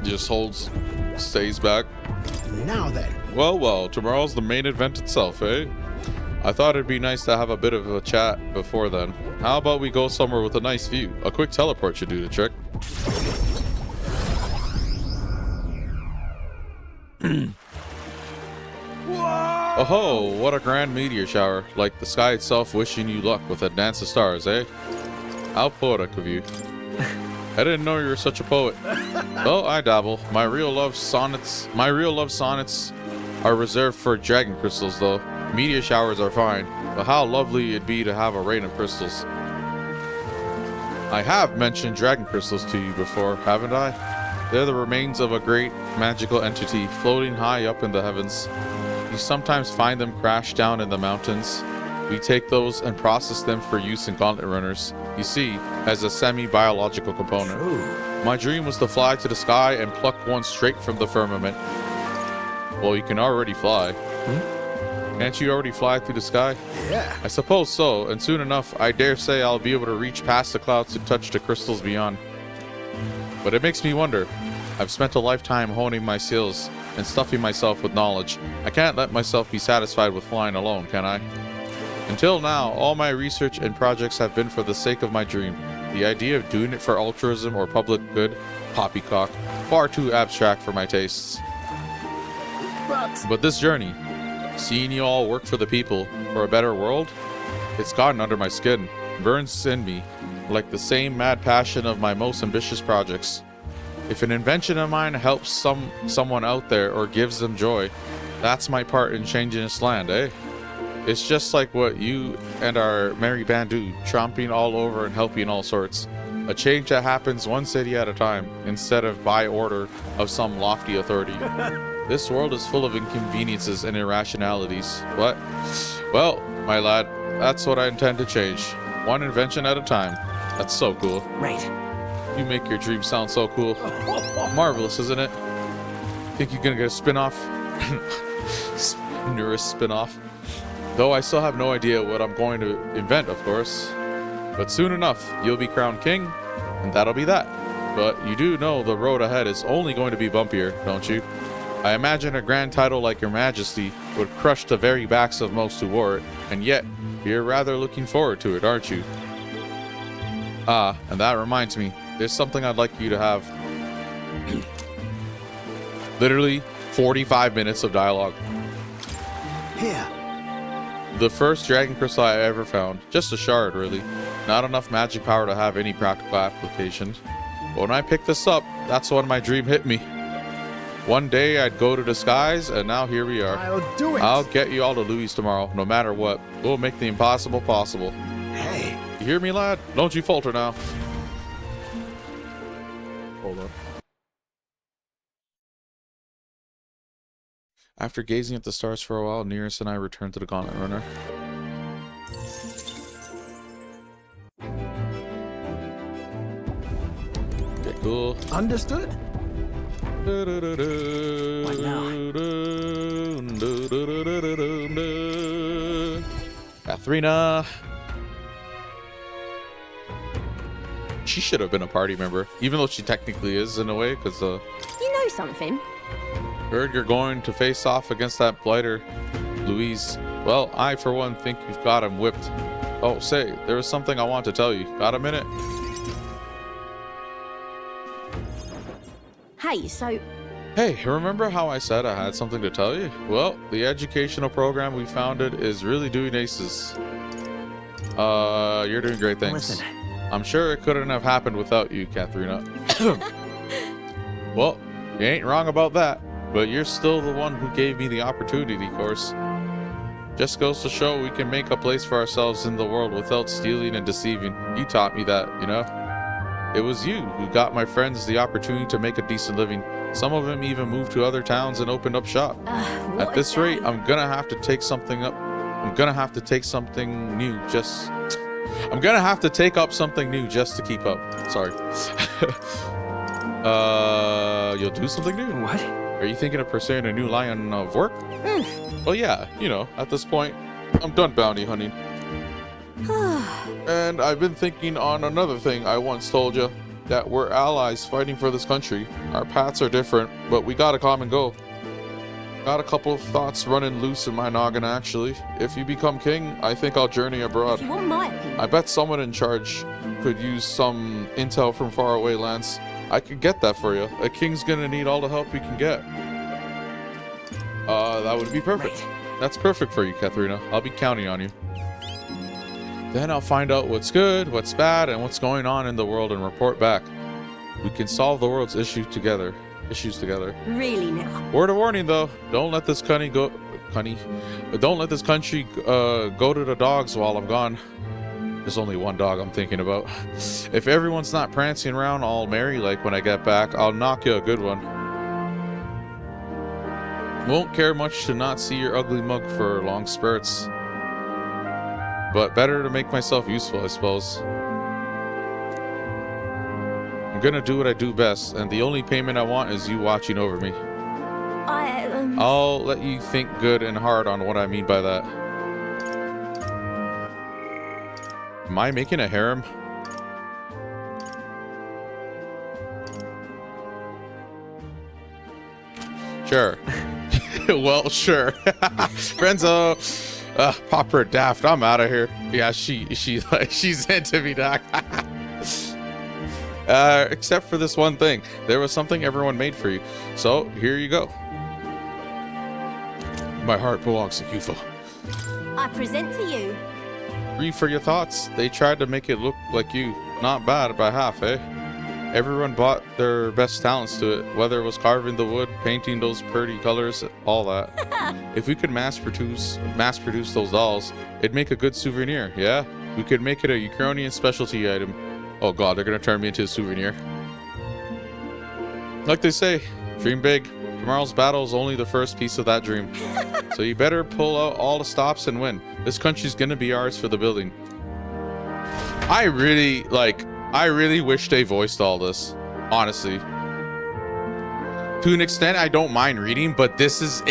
Speaker 1: Just holds, stays back.
Speaker 7: Now then.
Speaker 1: Well, tomorrow's the main event itself, eh? I thought it'd be nice to have a bit of a chat before then. How about we go somewhere with a nice view? A quick teleport should do the trick. Oh, what a grand meteor shower. Like the sky itself wishing you luck with a dance of stars, eh? How poetic of you. I didn't know you were such a poet. Well, I dabble. My real love sonnets are reserved for dragon crystals, though. Meteor showers are fine, but how lovely it'd be to have a rain of crystals. I have mentioned dragon crystals to you before, haven't I? They're the remains of a great magical entity floating high up in the heavens. You sometimes find them crashed down in the mountains. We take those and process them for use in gauntlet runners. You see, as a semi-biological component.
Speaker 3: Ooh.
Speaker 1: My dream was to fly to the sky and pluck one straight from the firmament. Well, you can already fly. Can't you already fly through the sky?
Speaker 3: Yeah.
Speaker 1: I suppose so, and soon enough, I dare say I'll be able to reach past the clouds to touch the crystals beyond. But it makes me wonder. I've spent a lifetime honing my skills and stuffing myself with knowledge. I can't let myself be satisfied with flying alone, can I? Until now, all my research and projects have been for the sake of my dream. The idea of doing it for altruism or public good, poppycock, far too abstract for my tastes. But this journey, seeing you all work for the people, for a better world, it's gotten under my skin, burns in me, like the same mad passion of my most ambitious projects. If an invention of mine helps someone out there or gives them joy, that's my part in changing this land, eh? It's just like what you and our merry band do, tromping all over and helping all sorts. A change that happens one city at a time, instead of by order of some lofty authority. This world is full of inconveniences and irrationalities. What? Well, my lad, that's what I intend to change. One invention at a time. That's so cool.
Speaker 3: Right.
Speaker 1: You make your dreams sound so cool. Marvelous, isn't it? Think you're gonna get a spin-off? Nearest spin-off. Though I still have no idea what I'm going to invent, of course. But soon enough, you'll be crowned king, and that'll be that. But you do know the road ahead is only going to be bumpier, don't you? I imagine a grand title like Your Majesty would crush the very backs of most who wore it, and yet, you're rather looking forward to it, aren't you? Ah, and that reminds me, there's something I'd like you to have. Literally 45 minutes of dialogue.
Speaker 3: Here.
Speaker 1: The first dragon crystal I ever found. Just a shard, really. Not enough magic power to have any practical application. But when I picked this up, that's when my dream hit me. One day I'd go to the skies, and now here we are.
Speaker 7: I'll do it.
Speaker 1: I'll get you all to Louis tomorrow, no matter what. We'll make the impossible possible.
Speaker 3: Hey.
Speaker 1: You hear me, lad? Don't you falter now. Hold on. After gazing at the stars for a while, Nearest and I returned to the Gauntlet Runner. Okay, cool.
Speaker 7: Understood.
Speaker 3: What now?
Speaker 1: Katharina. She should have been a party member, even though she technically is in a way, because
Speaker 2: You know something?
Speaker 1: heard you're going to face off against that blighter, Louise. Well, I, for one, think you've got him whipped. Oh, say, there was something I want to tell you. Got a minute?
Speaker 2: Hey, so
Speaker 1: Hey, remember how I said I had something to tell you? Well, the educational program we founded is really doing aces. You're doing great things.
Speaker 3: Listen.
Speaker 1: I'm sure it couldn't have happened without you, Katharina. Well, you ain't wrong about that. But you're still the one who gave me the opportunity, of course. Just goes to show we can make a place for ourselves in the world without stealing and deceiving. You taught me that, you know? It was you who got my friends the opportunity to make a decent living. Some of them even moved to other towns and opened up shop.
Speaker 2: what
Speaker 1: At
Speaker 2: a
Speaker 1: this rate,
Speaker 2: day.
Speaker 1: I'm gonna have to take something up. I'm gonna have to take something new just... I'm gonna have to take up something new just to keep up. Sorry. You'll do something new?
Speaker 3: What?
Speaker 1: Are you thinking of pursuing a new line of work? Well, yeah, you know, at this point, I'm done bounty hunting. And I've been thinking on another thing I once told you, that we're allies fighting for this country. Our paths are different, but we got a common goal. Got a couple of thoughts running loose in my noggin, actually. If you become king, I think I'll journey abroad.
Speaker 2: If you want my opinion,
Speaker 1: I bet someone in charge could use some intel from faraway lands. I could get that for you. A king's gonna need all the help he can get. That would be perfect. That's perfect for you, Katharina. I'll be counting on you. Then I'll find out what's good, what's bad, and what's going on in the world and report back. We can solve the world's issues together.
Speaker 2: really now.
Speaker 1: Word of warning, though: don't let this don't let this country go to the dogs while I'm gone. There's only one dog I'm thinking about. If everyone's not prancing around all merry like when I get back, I'll knock you a good one. Won't care much to not see your ugly mug for long spurts. But better to make myself useful, I suppose. I'm gonna do what I do best, and the only payment I want is you watching over me. I'll let you think good and hard on what I mean by that. Am I making a harem? Sure. Well, sure. Renzo, Popper Daft, I'm out of here. Yeah, she's into me, Doc. Except for this one thing. There was something everyone made for you. So, here you go. My heart belongs to Yufa.
Speaker 2: I present to you.
Speaker 1: Read for your thoughts. They tried to make it look like you. Not bad by half, eh? Everyone brought their best talents to it, whether it was carving the wood, painting those pretty colors, all that. If we could mass produce those dolls, it'd make a good souvenir, yeah? We could make it a Ukrainian specialty item. Oh god, they're gonna turn me into a souvenir. Like they say, dream big. Tomorrow's battle is only the first piece of that dream. So you better pull out all the stops and win. This country's gonna be ours for the building. I really wish they voiced all this, honestly. To an extent, I don't mind reading, but this is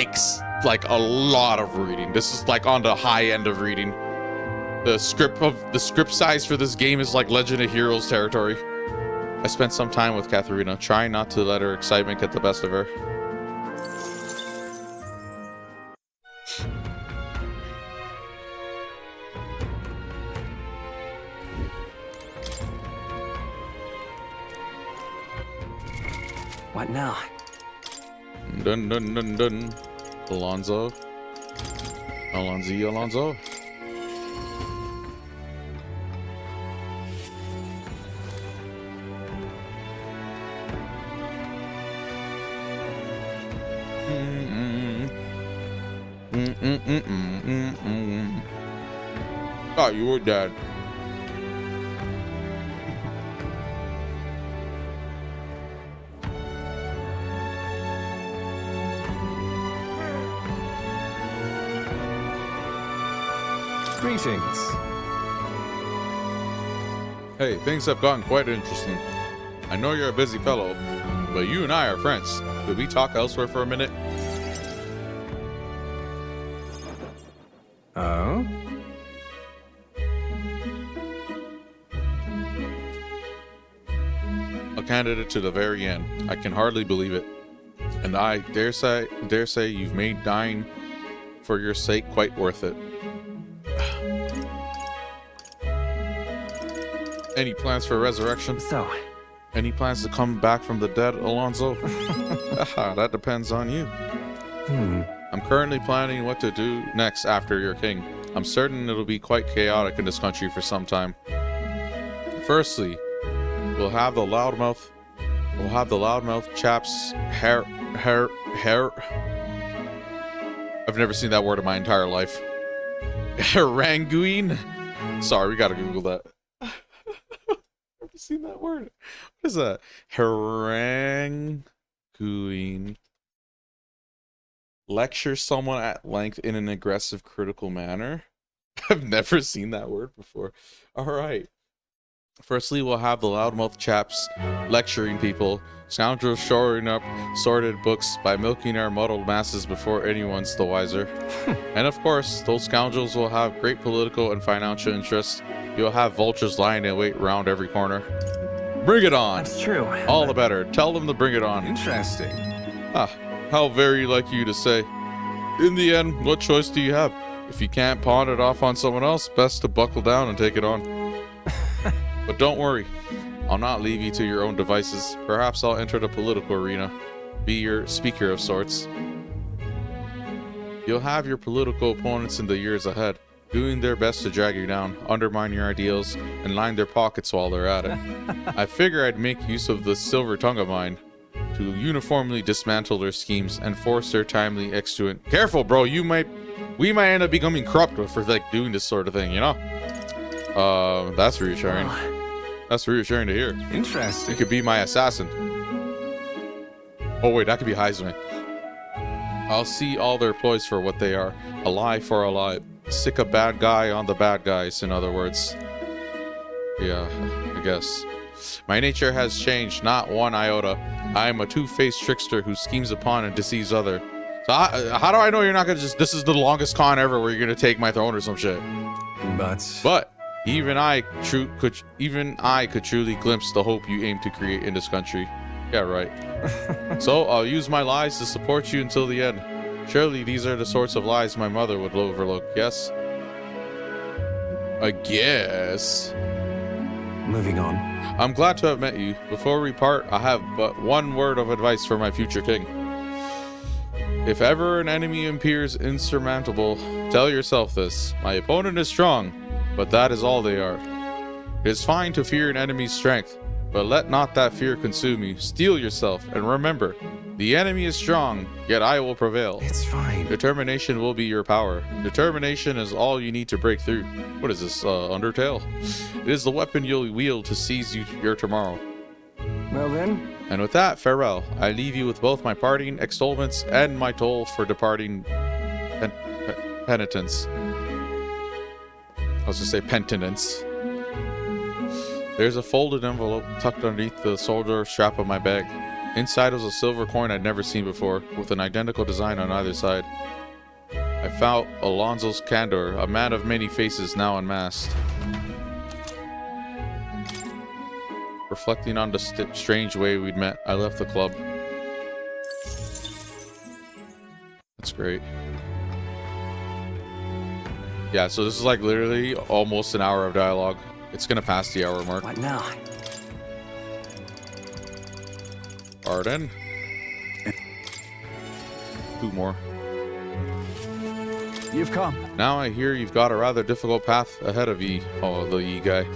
Speaker 1: like a lot of reading. This is like on the high end of reading. The script size for this game is like Legend of Heroes territory. I spent some time with Katharina, trying not to let her excitement get the best of her.
Speaker 3: What now?
Speaker 1: Dun dun dun dun. Alonzo. Oh, you were dead.
Speaker 6: Greetings.
Speaker 1: Hey, things have gotten quite interesting. I know you're a busy fellow, but you and I are friends. Could we talk elsewhere for a minute?
Speaker 6: Oh?
Speaker 1: A candidate to the very end. I can hardly believe it. And I dare say you've made dying for your sake quite worth it. Any plans for resurrection?
Speaker 3: So,
Speaker 1: Any plans to come back from the dead, Alonzo? That depends on you. I'm currently planning what to do next after you're king. I'm certain it'll be quite chaotic in this country for some time. Firstly, we'll have the loudmouth chaps hair. I've never seen that word in my entire life. Haranguing? Sorry, we gotta Google that. Never seen that word. What is that? Haranguing. Lecture someone at length in an aggressive, critical manner. I've never seen that word before. All right. Firstly, we'll have the loudmouth chaps lecturing people, scoundrels shoring up sorted books by milking our muddled masses before anyone's the wiser. And of course, those scoundrels will have great political and financial interests. You'll have vultures lying in wait round every corner. Bring it on!
Speaker 3: that's true.
Speaker 1: All the better. Tell them to bring it on.
Speaker 3: Interesting.
Speaker 1: Ah, how very like you to say. In the end, what choice do you have? If you can't pawn it off on someone else, best to buckle down and take it on. But don't worry, I'll not leave you to your own devices. Perhaps I'll enter the political arena, be your speaker of sorts. You'll have your political opponents in the years ahead, doing their best to drag you down, undermine your ideals, and line their pockets while they're at it. I figure I'd make use of the silver tongue of mine to uniformly dismantle their schemes and force their timely execution. Careful, bro, we might end up becoming corrupt for like doing this sort of thing, you know? That's reassuring. That's reassuring to hear.
Speaker 3: Interesting.
Speaker 1: You could be my assassin. Oh wait, that could be Heisman. I'll see all their ploys for what they are. A lie for a lie. Sick a bad guy on the bad guys, in other words. Yeah, I guess. My nature has changed, not one iota. I am a two-faced trickster who schemes upon and deceives other. So how do I know you're not gonna just, this is the longest con ever where you're gonna take my throne or some shit? But even I could truly glimpse the hope you aim to create in this country. Yeah, right. So I'll use my lies to support you until the end. Surely these are the sorts of lies my mother would overlook, yes? I guess.
Speaker 3: Moving on.
Speaker 1: I'm glad to have met you. Before we part, I have but one word of advice for my future king. If ever an enemy appears insurmountable, tell yourself this. My opponent is strong, but that is all they are. It is fine to fear an enemy's strength, But let not that fear consume you. Steel yourself, and remember, the enemy is strong, yet I will prevail.
Speaker 3: It's fine.
Speaker 1: Determination will be your power. Determination is all you need to break through. What is this, Undertale? It is the weapon you'll wield to seize your tomorrow.
Speaker 3: Well then,
Speaker 1: And with that, farewell. I leave you with both my parting extolments and my toll for departing penitence. I was gonna say penitence. There's a folded envelope tucked underneath the shoulder strap of my bag. Inside was a silver coin I'd never seen before, with an identical design on either side. I found Alonso's candor, a man of many faces now unmasked. Reflecting on the strange way we'd met, I left the club. That's great. Yeah, so this is like literally almost an hour of dialogue. It's gonna pass the hour mark.
Speaker 3: what now?
Speaker 1: Arden. 2 more.
Speaker 6: You've come.
Speaker 1: Now I hear you've got a rather difficult path ahead of ye. Oh, the ye guy.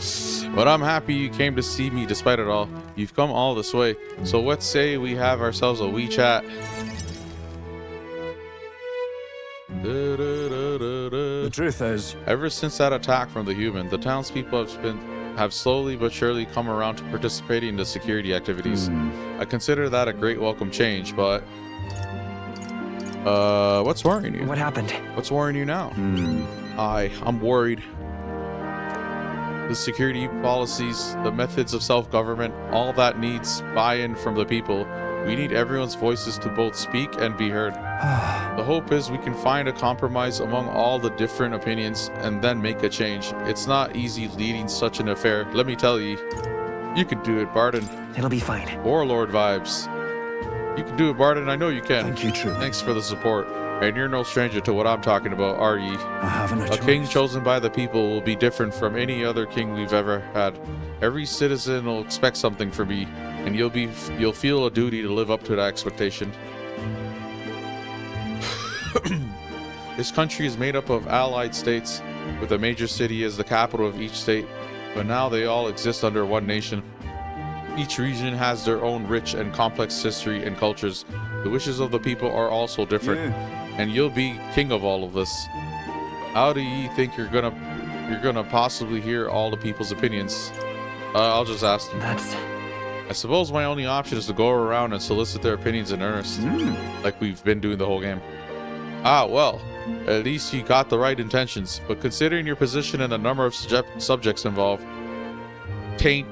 Speaker 1: But I'm happy you came to see me despite it all. You've come all this way. So let's say we have ourselves a wee chat.
Speaker 6: The truth is,
Speaker 1: Ever since that attack from the human, the townspeople have slowly but surely come around to participating in the security activities. I consider that a great welcome change, but what's worrying you?
Speaker 3: What happened?
Speaker 1: What's worrying you now? I'm worried. The security policies, the methods of self-government, all that needs buy-in from the people. We need everyone's voices to both speak and be heard. The hope is we can find a compromise among all the different opinions and then make a change. It's not easy leading such an affair, let me tell you. You can do it, Barden.
Speaker 3: It'll be fine.
Speaker 1: Warlord vibes. You can do it, Barden. I know you can.
Speaker 6: thank you, truly.
Speaker 1: Thanks for the support. And you're no stranger to what I'm talking about, are ye?
Speaker 6: I haven't
Speaker 1: A king chosen by the people will be different from any other king we've ever had. Every citizen will expect something from me, and you'll feel a duty to live up to that expectation. This country is made up of allied states, with a major city as the capital of each state, but now they all exist under one nation. Each region has their own rich and complex history and cultures. The wishes of the people are also different, and you'll be king of all of this. How do you think you're gonna possibly hear all the people's opinions? I'll just ask them. I suppose my only option is to go around and solicit their opinions in earnest, like we've been doing the whole game. Ah, well, at least you got the right intentions, but considering your position and the number of subjects involved, tain't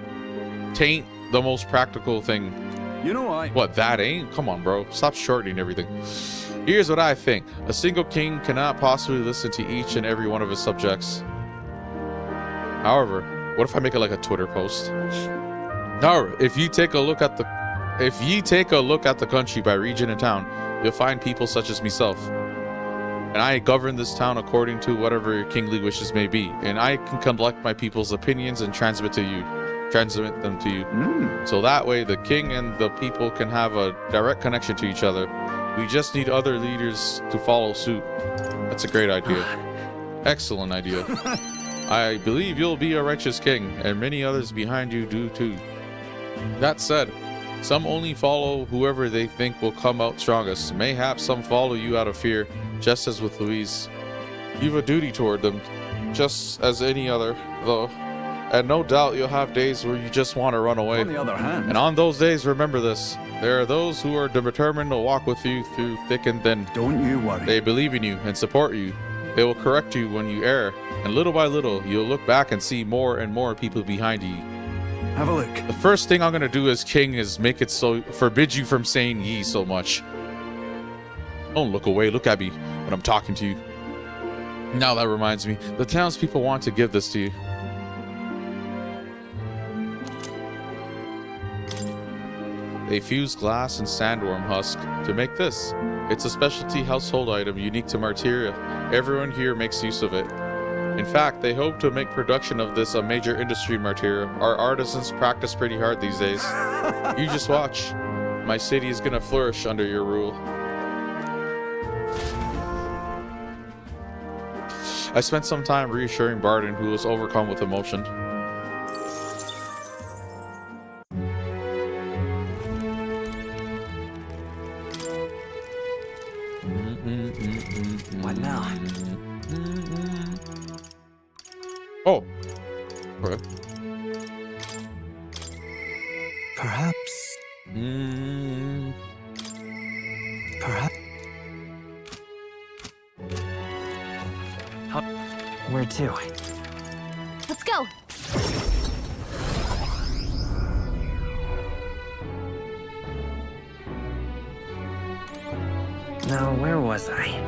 Speaker 1: the most practical thing.
Speaker 6: You know I.
Speaker 1: What, that ain't? Come on, bro. Stop shortening everything. Here's what I think. A single king cannot possibly listen to each and every one of his subjects. However, what if I make it like a Twitter post? However, if you take a look at the country by region and town, you'll find people such as myself. And I govern this town according to whatever your kingly wishes may be, and I can collect my people's opinions and transmit them to you. So that way the king and the people can have a direct connection to each other. We just need other leaders to follow suit. That's a great idea. Excellent idea. I believe you'll be a righteous king, and many others behind you do too. That said, some only follow whoever they think will come out strongest. Mayhaps some follow you out of fear, just as with Louise. You've a duty toward them, just as any other, though. And no doubt you'll have days where you just want to run away.
Speaker 6: On the other hand,
Speaker 1: And on those days, remember this. There are those who are determined to walk with you through thick and thin.
Speaker 6: don't you worry.
Speaker 1: They believe in you and support you. They will correct you when you err. And little by little, you'll look back and see more and more people behind you.
Speaker 6: Have a look.
Speaker 1: The first thing I'm going to do as king is make it so forbid you from saying ye so much. Don't look away. Look at me when I'm talking to you. Now that reminds me, the townspeople want to give this to you. They fuse glass and sandworm husk to make this. It's a specialty household item unique to Martyria. Everyone here makes use of it. In fact, they hope to make production of this a major industry in Martyria. Our artisans practice pretty hard these days. You just watch. My city is gonna flourish under your rule. I spent some time reassuring Barden, who was overcome with emotion. Oh. Okay.
Speaker 3: Perhaps. Perhaps. Where to?
Speaker 2: Let's go.
Speaker 3: Now, where was I?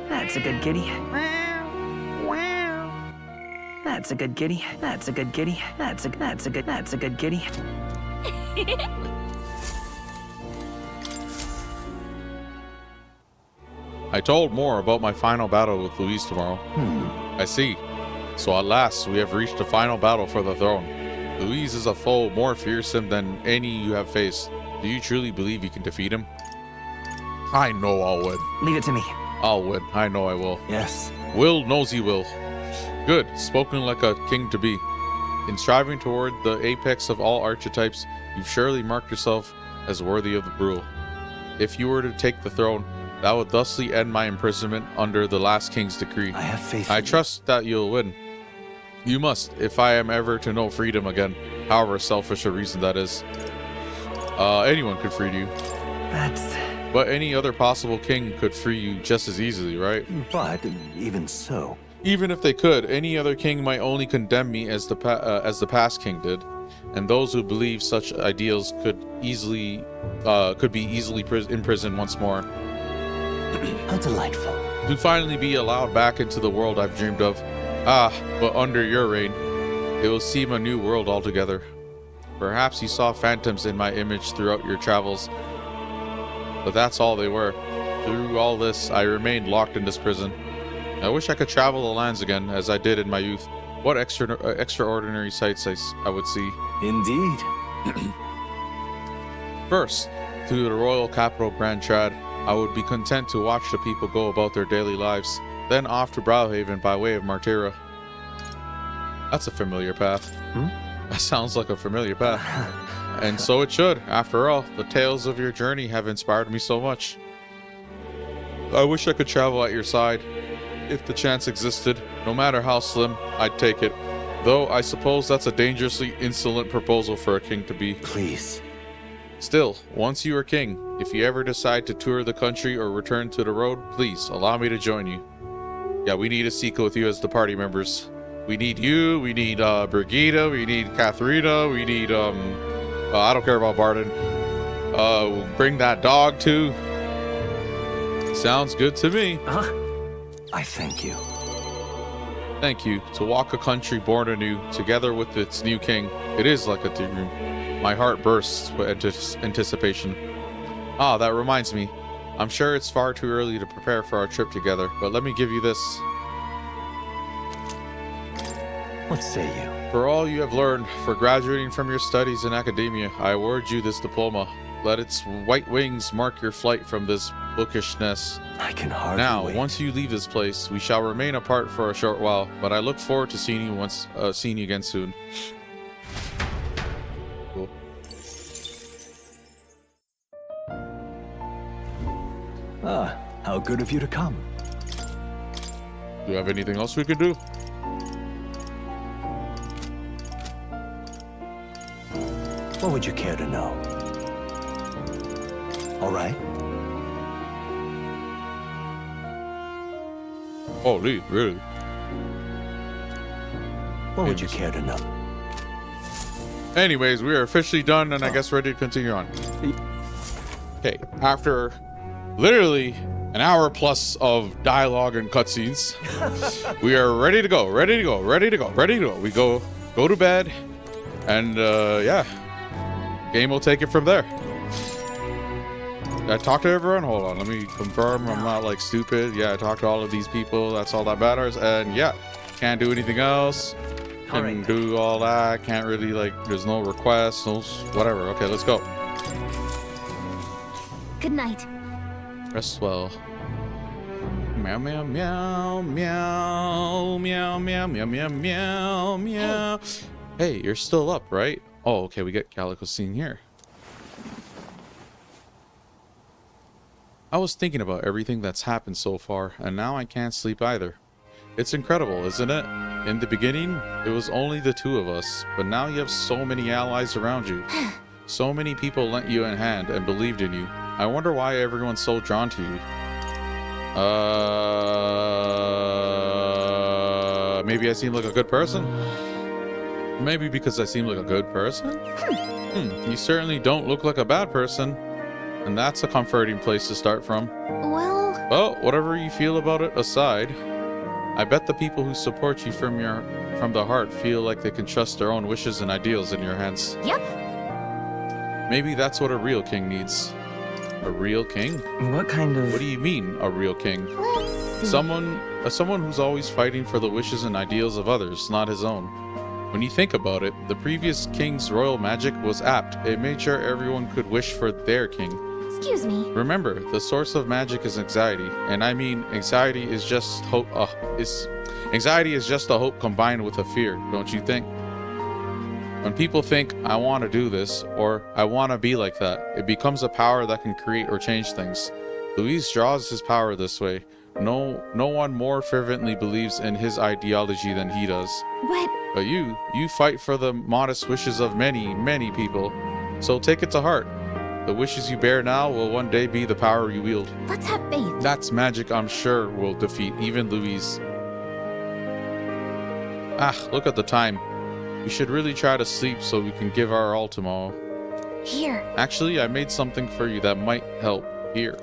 Speaker 3: That's a good kitty. That's a good kitty. That's a good kitty. That's a good kitty.
Speaker 1: I told more about my final battle with Louise tomorrow. I see. So at last, we have reached the final battle for the throne. Louise is a foe more fearsome than any you have faced. Do you truly believe you can defeat him? I know I'll win.
Speaker 3: Leave it to me.
Speaker 1: I'll win. I know I will.
Speaker 3: Yes.
Speaker 1: Will knows he will. Good. Spoken like a king to be. In striving toward the apex of all archetypes, you've surely marked yourself as worthy of the rule. If you were to take the throne, that would thusly end my imprisonment under the last king's decree.
Speaker 3: I have faith.
Speaker 1: I trust that you'll win. You must, if I am ever to know freedom again, however selfish a reason that is. Anyone could free you. But any other possible king could free you just as easily, right?
Speaker 6: But even so.
Speaker 1: Even if they could, any other king might only condemn me as the past king did, and those who believe such ideals could be easily imprisoned once more.
Speaker 3: How delightful.
Speaker 1: To finally be allowed back into the world I've dreamed of. But under your reign, it will seem a new world altogether. Perhaps you saw phantoms in my image throughout your travels, but that's all they were. Through all this, I remained locked in this prison. I wish I could travel the lands again, as I did in my youth. What extraordinary sights I would see.
Speaker 6: Indeed.
Speaker 1: First, through the royal capital Grand Trad, I would be content to watch the people go about their daily lives. Then off to Browhaven by way of Martira. That's a familiar path. That sounds like a familiar path. And so it should. After all, the tales of your journey have inspired me so much. I wish I could travel at your side. If the chance existed, no matter how slim, I'd take it. Though I suppose that's a dangerously insolent proposal for a king to be.
Speaker 3: Please.
Speaker 1: Still, once you are king, if you ever decide to tour the country or return to the road, please allow me to join you. Yeah, we need a Sika with you as the party members. We need you, we need Brigida, we need Katharina, we need I don't care about Barden. Bring that dog too. Sounds good to me.
Speaker 3: I thank you.
Speaker 1: Thank you. To walk a country born anew, together with its new king, it is like a dream. My heart bursts with anticipation. That reminds me. I'm sure it's far too early to prepare for our trip together, but let me give you this.
Speaker 3: What say you?
Speaker 1: For all you have learned, for graduating from your studies in academia, I award you this diploma. Let its white wings mark your flight from this bookishness.
Speaker 3: I can hardly wait.
Speaker 1: Once you leave this place, we shall remain apart for a short while, but I look forward to seeing you again soon. Cool.
Speaker 6: How good of you to come.
Speaker 1: Do you have anything else we could do?
Speaker 3: What would you care to know? All right.
Speaker 1: Oh, Lee, really?
Speaker 3: What would you care to know?
Speaker 1: Anyways, we are officially done, and I guess ready to continue on. Okay, after literally an hour plus of dialogue and cutscenes, we are ready to go. We go to bed, and yeah, game will take it from there. I talked to everyone. Hold on, let me confirm I'm not like stupid. Yeah, I talked to all of these people. That's all that matters. And yeah, can't do anything else. Can do all that. Can't really like. There's no requests. No whatever. Okay, let's go.
Speaker 2: Good night.
Speaker 1: Rest well. meow, meow, meow, meow, meow, meow, meow, meow, meow, meow. Hey, you're still up, right? Oh, okay, we get Calico scene here. I was thinking about everything that's happened so far, and now I can't sleep either. It's incredible, isn't it? In the beginning, it was only the two of us, but now you have so many allies around you. So many people lent you a hand and believed in you. I wonder why everyone's so drawn to you. Maybe I seem like a good person? Maybe because I seem like a good person? You certainly don't look like a bad person. And that's a comforting place to start from. Well, whatever you feel about it aside, I bet the people who support you from the heart feel like they can trust their own wishes and ideals in your hands.
Speaker 2: Yep.
Speaker 1: Maybe that's what a real king needs. A real king?
Speaker 3: What kind of...
Speaker 1: What do you mean, a real king?
Speaker 2: Let's see.
Speaker 1: Someone who's always fighting for the wishes and ideals of others, not his own. When you think about it, the previous king's royal magic was apt. It made sure everyone could wish for their king.
Speaker 2: Excuse me.
Speaker 1: Remember, the source of magic is anxiety, and I mean anxiety is just hope. Anxiety is just a hope combined with a fear, don't you think? When people think, I want to do this, or I want to be like that, it becomes a power that can create or change things. Luis draws his power this way. No one more fervently believes in his ideology than he does. But you fight for the modest wishes of many, many people. So take it to heart. The wishes you bear now will one day be the power you wield.
Speaker 2: Let's have faith.
Speaker 1: That's magic I'm sure will defeat even Luis. Look at the time. We should really try to sleep so we can give our all tomorrow.
Speaker 2: Here.
Speaker 1: Actually, I made something for you that might help. Here.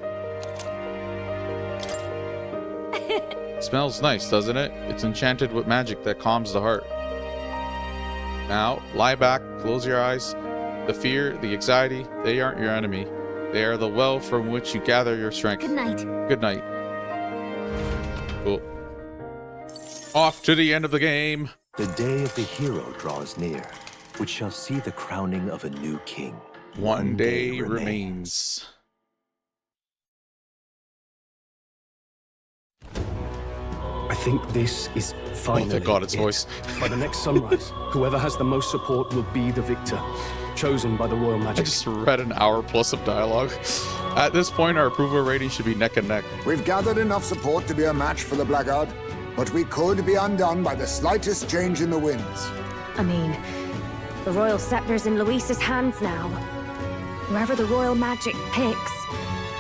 Speaker 1: Smells nice, doesn't it? It's enchanted with magic that calms the heart. Now, lie back, close your eyes. The fear, the anxiety, they aren't your enemy. They are the well from which you gather your strength.
Speaker 2: Good night.
Speaker 1: Good night. Cool. Off to the end of the game.
Speaker 6: The day of the hero draws near, which shall see the crowning of a new king.
Speaker 1: One day remains.
Speaker 9: I think this is finally
Speaker 1: Oh, thank God, it's
Speaker 9: it.
Speaker 1: voice.
Speaker 9: By the next sunrise, whoever has the most support will be the victor, chosen by the royal
Speaker 1: I
Speaker 9: magic.
Speaker 1: just read an hour plus of dialogue. At this point, our approval rating should be neck and neck.
Speaker 7: We've gathered enough support to be a match for the Blackguard, but we could be undone by the slightest change in the winds.
Speaker 2: I mean, the royal scepter's in Luis's hands now. Whoever the royal magic picks,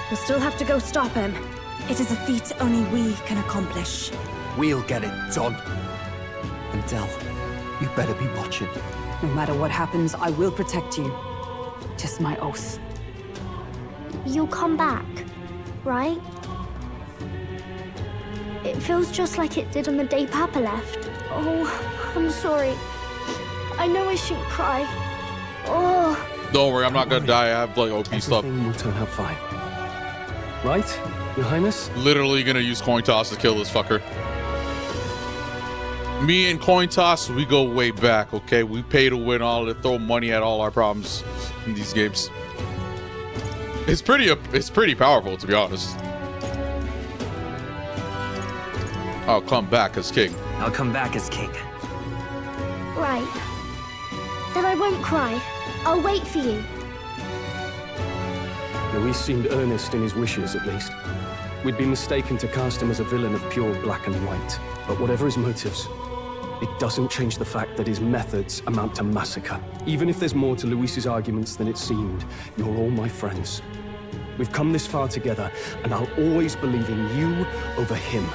Speaker 2: we'll still have to go stop him.
Speaker 5: It is a feat only we can accomplish.
Speaker 6: We'll get it done. And Del, you better be watching.
Speaker 8: No matter what happens, I will protect you. Tis my oath.
Speaker 2: You'll come back, right? It feels just like it did on the day Papa left. Oh, I'm sorry. I know I shouldn't cry. Oh.
Speaker 1: Don't worry, I'm not gonna die. I have like OP stuff.
Speaker 9: Everything will turn out fine. Right, Your Highness?
Speaker 1: Literally gonna use coin toss to kill this fucker. Me and coin toss, we go way back, okay? We pay to win all to throw money at all our problems in these games. It's pretty powerful, to be honest. I'll come back as king.
Speaker 3: I'll come back as king.
Speaker 2: Right. Then I won't cry. I'll wait for you.
Speaker 9: Luis seemed earnest in his wishes, at least. We'd be mistaken to cast him as a villain of pure black and white. But whatever his motives, it doesn't change the fact that his methods amount to massacre. Even if there's more to Luis's arguments than it seemed, you're all my friends. We've come this far together, and I'll always believe in you over him.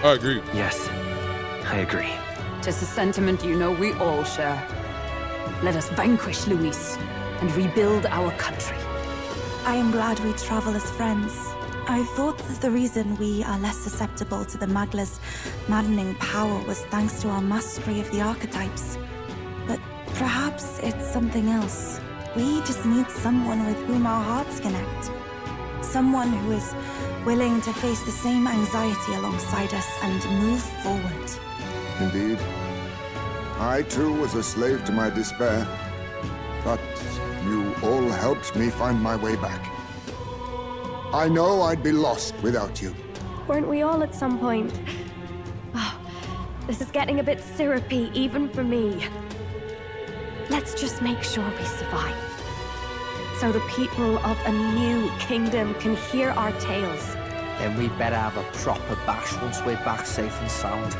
Speaker 1: I agree.
Speaker 3: Yes, I agree.
Speaker 8: Tis a sentiment you know we all share. Let us vanquish Luis and rebuild our country.
Speaker 5: I am glad we travel as friends. I thought that the reason we are less susceptible to the Magla's maddening power was thanks to our mastery of the archetypes. But perhaps it's something else. We just need someone with whom our hearts connect. Someone who is willing to face the same anxiety alongside us and move forward.
Speaker 7: Indeed. I too was a slave to my despair, but you all helped me find my way back. I know I'd be lost without you.
Speaker 2: Weren't we all at some point? Oh, this is getting a bit syrupy, even for me. Let's just make sure we survive. So the people of a new kingdom can hear our tales.
Speaker 10: Then we better have a proper bash once we're back safe and sound.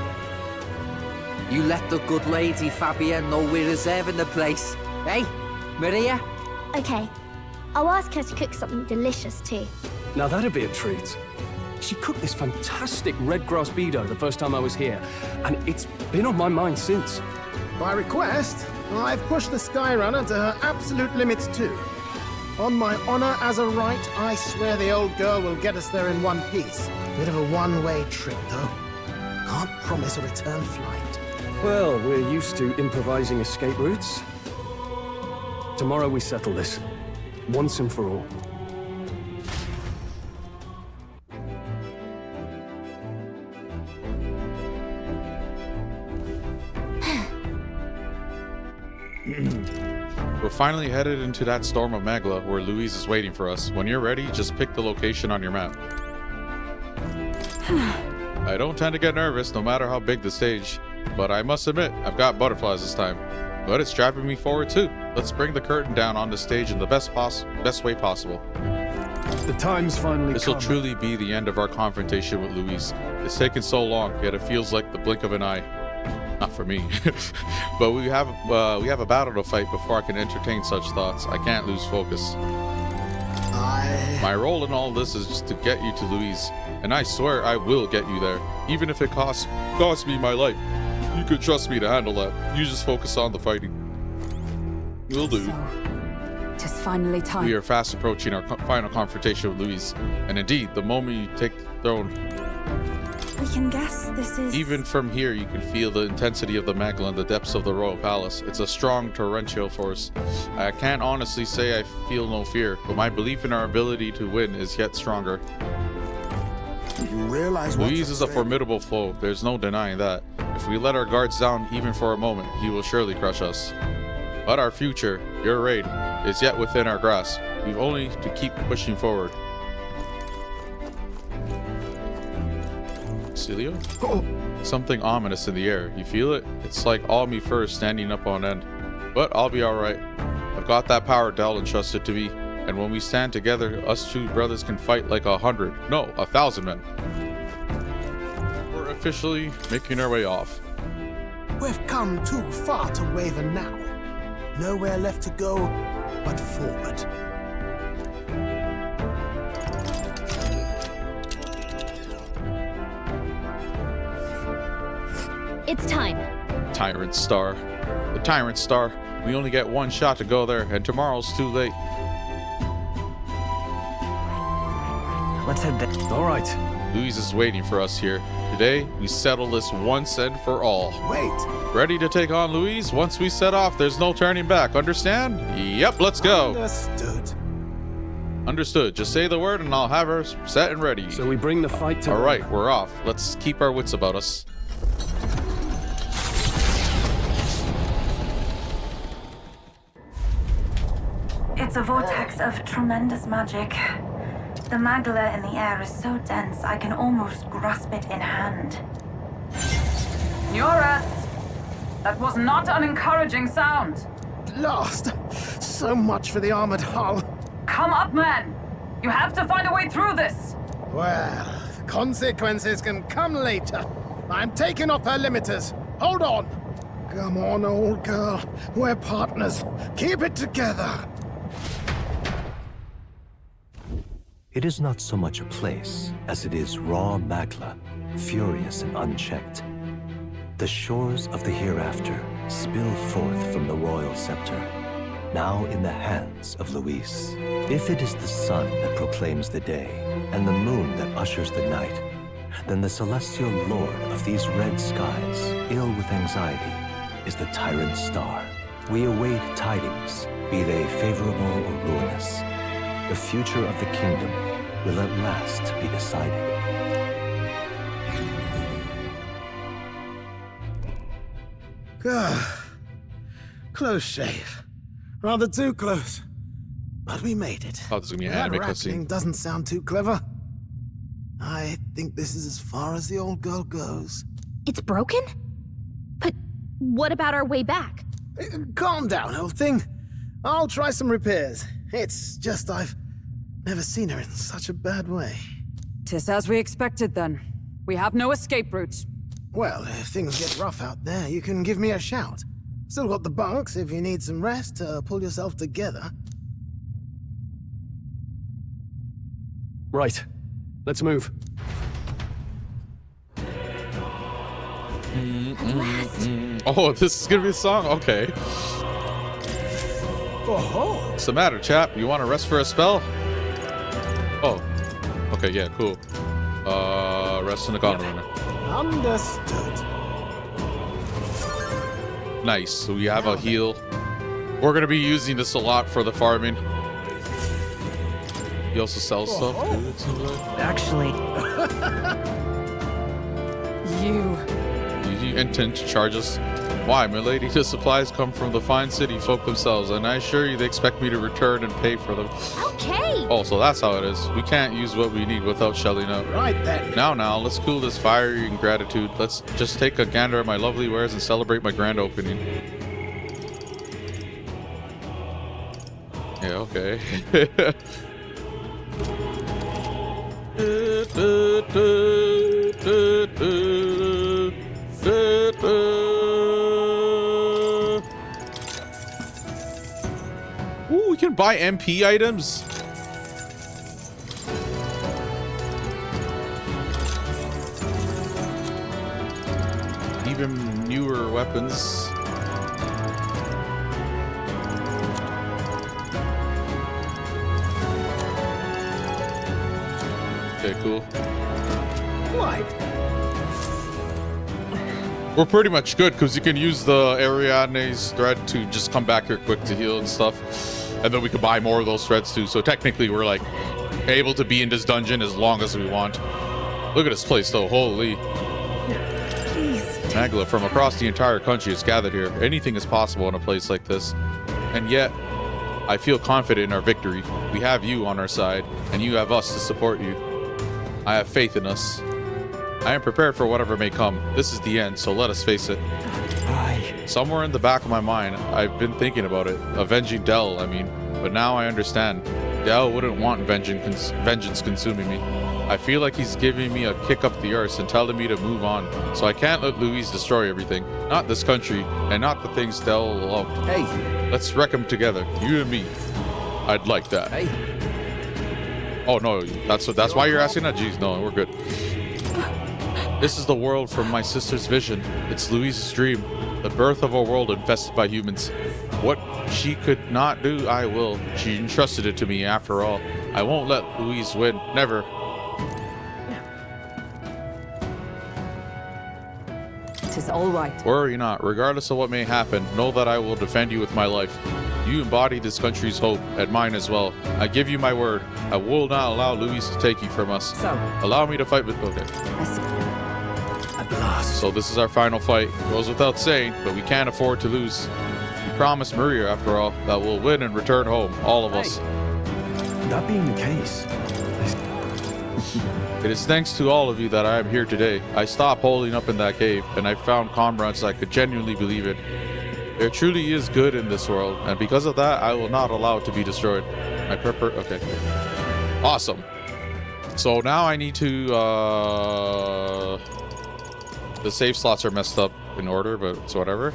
Speaker 10: You let the good lady Fabia know we're reserving the place. Hey, Maria?
Speaker 11: Okay. I'll ask her to cook something delicious too.
Speaker 9: Now that'd be a treat. She cooked this fantastic red grass beedo the first time I was here, and it's been on my mind since.
Speaker 12: By request, I've pushed the Skyrunner to her absolute limits too. On my honor as a right, I swear the old girl will get us there in one piece. Bit of a one-way trip, though. Can't promise a return flight.
Speaker 9: Well, we're used to improvising escape routes. Tomorrow we settle this, once and for all.
Speaker 1: We're finally headed into that storm of Magla where Louise is waiting for us. When you're ready, just pick the location on your map. I don't tend to get nervous no matter how big the stage, but I must admit, I've got butterflies this time. But it's driving me forward too. Let's bring the curtain down on the stage in the best way possible.
Speaker 12: The time's finally
Speaker 1: This will truly be the end of our confrontation with Louise. It's taken so long, yet it feels like the blink of an eye. Not for me. But we have a battle to fight before I can entertain such thoughts. I can't lose focus. My role in all this is just to get you to Louise, and I swear I will get you there, even if it costs me my life. You could trust me to handle that. You just focus on the fighting. Will do.
Speaker 8: So, tis finally time.
Speaker 1: We are fast approaching our final confrontation with Louise, and indeed, the moment you take the throne,
Speaker 5: We can guess this is...
Speaker 1: even from here, you can feel the intensity of the Magla in the depths of the royal palace. It's a strong torrential force. I can't honestly say I feel no fear, but my belief in our ability to win is yet stronger.
Speaker 7: You realize
Speaker 1: Louise is a formidable foe, there's no denying that. If we let our guards down even for a moment, he will surely crush us. But our future, your raid, is yet within our grasp. We've only to keep pushing forward. Celio?
Speaker 12: Oh.
Speaker 1: Something ominous in the air. You feel it? It's like all me first standing up on end. But I'll be alright. I've got that power Dell entrusted to me, and when we stand together, us two brothers can fight like 100, no, 1,000 men. We're officially making our way off.
Speaker 12: We've come too far to waver now. Nowhere left to go but forward.
Speaker 11: It's time.
Speaker 1: Tyrant Star. The Tyrant Star. We only get one shot to go there, and tomorrow's too late.
Speaker 3: Let's head there.
Speaker 9: All right.
Speaker 1: Louise is waiting for us here. Today, we settle this once and for all.
Speaker 12: Wait.
Speaker 1: Ready to take on Louise? Once we set off, there's no turning back. Understand? Yep, let's go.
Speaker 12: Understood.
Speaker 1: Understood. Just say the word and I'll have her set and ready.
Speaker 9: So we bring the fight to...
Speaker 1: All right, we're off. Let's keep our wits about us.
Speaker 5: It's a vortex of tremendous magic. The magla in the air is so dense, I can almost grasp it in hand.
Speaker 8: Eurus! That was not an encouraging sound.
Speaker 12: Lost. So much for the armored hull.
Speaker 8: Come up, man! You have to find a way through this!
Speaker 12: Well, consequences can come later. I'm taking off her limiters. Hold on. Come on, old girl. We're partners. Keep it together.
Speaker 6: It is not so much a place as it is raw Magla, furious and unchecked. The shores of the hereafter spill forth from the royal scepter, now in the hands of Louise. If it is the sun that proclaims the day, and the moon that ushers the night, then the celestial lord of these red skies, ill with anxiety, is the Tyrant Star. We await tidings, be they favorable or ruinous. The future of the kingdom will at last be decided.
Speaker 12: Close shave. Rather too close. But we made it.
Speaker 1: Oh, this is gonna be an
Speaker 12: That
Speaker 1: anime
Speaker 12: rattling
Speaker 1: cutscene.
Speaker 12: doesn't sound too clever. I think this is as far as the old girl goes.
Speaker 2: It's broken? But what about our way back?
Speaker 12: Calm down, old thing. I'll try some repairs. It's just I've never seen her in such a bad way.
Speaker 8: 'Tis as we expected then. We have no escape route.
Speaker 12: Well, if things get rough out there, you can give me a shout. Still got the bunks if you need some rest to pull yourself together.
Speaker 9: Right. Let's move.
Speaker 1: Oh, this is gonna be a song? Okay.
Speaker 12: Oh,
Speaker 1: What's the matter, chap? You want to rest for a spell? Oh. Okay, yeah, cool. Rest in the gondola.
Speaker 12: understood.
Speaker 1: Nice. So we have a heal. We're gonna be using this a lot for the farming. He also sells stuff. Dude, it seems like.
Speaker 3: Actually,
Speaker 8: You.
Speaker 1: You intend to charge us? Why, my lady? The supplies come from the fine city folk themselves, and I assure you they expect me to return and pay for them.
Speaker 2: Okay.
Speaker 1: Oh, so that's how it is. We can't use what we need without shelling out.
Speaker 12: Right then.
Speaker 1: Now, let's cool this fiery ingratitude. Let's just take a gander at my lovely wares and celebrate my grand opening. Yeah, okay. Ooh, we can buy MP items. Even newer weapons. Okay, cool.
Speaker 12: Right.
Speaker 1: We're pretty much good because you can use the Ariadne's thread to just come back here quick to heal and stuff. And then we can buy more of those threads too. So technically we're like able to be in this dungeon as long as we want. Look at this place though, holy. Magla from across the entire country is gathered here. Anything is possible in a place like this. And yet, I feel confident in our victory. We have you on our side, and you have us to support you. I have faith in us. I am prepared for whatever may come. This is the end, so let us face it. Somewhere in the back of my mind, I've been thinking about it. Avenging Dell, I mean. But now I understand. Dell wouldn't want vengeance consuming me. I feel like he's giving me a kick up the arse and telling me to move on. So I can't let Louise destroy everything. Not this country, and not the things Dell loved.
Speaker 10: Hey.
Speaker 1: Let's wreck them together, you and me. I'd like that.
Speaker 10: Hey.
Speaker 1: Oh no, that's why you're asking that? Jeez, no, we're good. This is the world from my sister's vision. It's Louise's dream. The birth of a world infested by humans. What she could not do, I will. She entrusted it to me after all. I won't let Louise win. Never.
Speaker 8: It is all right.
Speaker 1: Worry not. Regardless of what may happen, know that I will defend you with my life. You embody this country's hope, and mine as well. I give you my word. I will not allow Louise to take you from us.
Speaker 8: So,
Speaker 1: allow me to fight with... Okay.
Speaker 3: At last.
Speaker 1: So this is our final fight. Goes without saying, but we can't afford to lose. We promised Maria, after all, that we'll win and return home. All of us.
Speaker 6: That being the case,
Speaker 1: It is thanks to all of you that I am here today. I stopped holding up in that cave, and I found comrades I could genuinely believe in. There truly is good in this world, and because of that, I will not allow it to be destroyed. Okay. Awesome. So now I need to, the save slots are messed up in order, but it's whatever.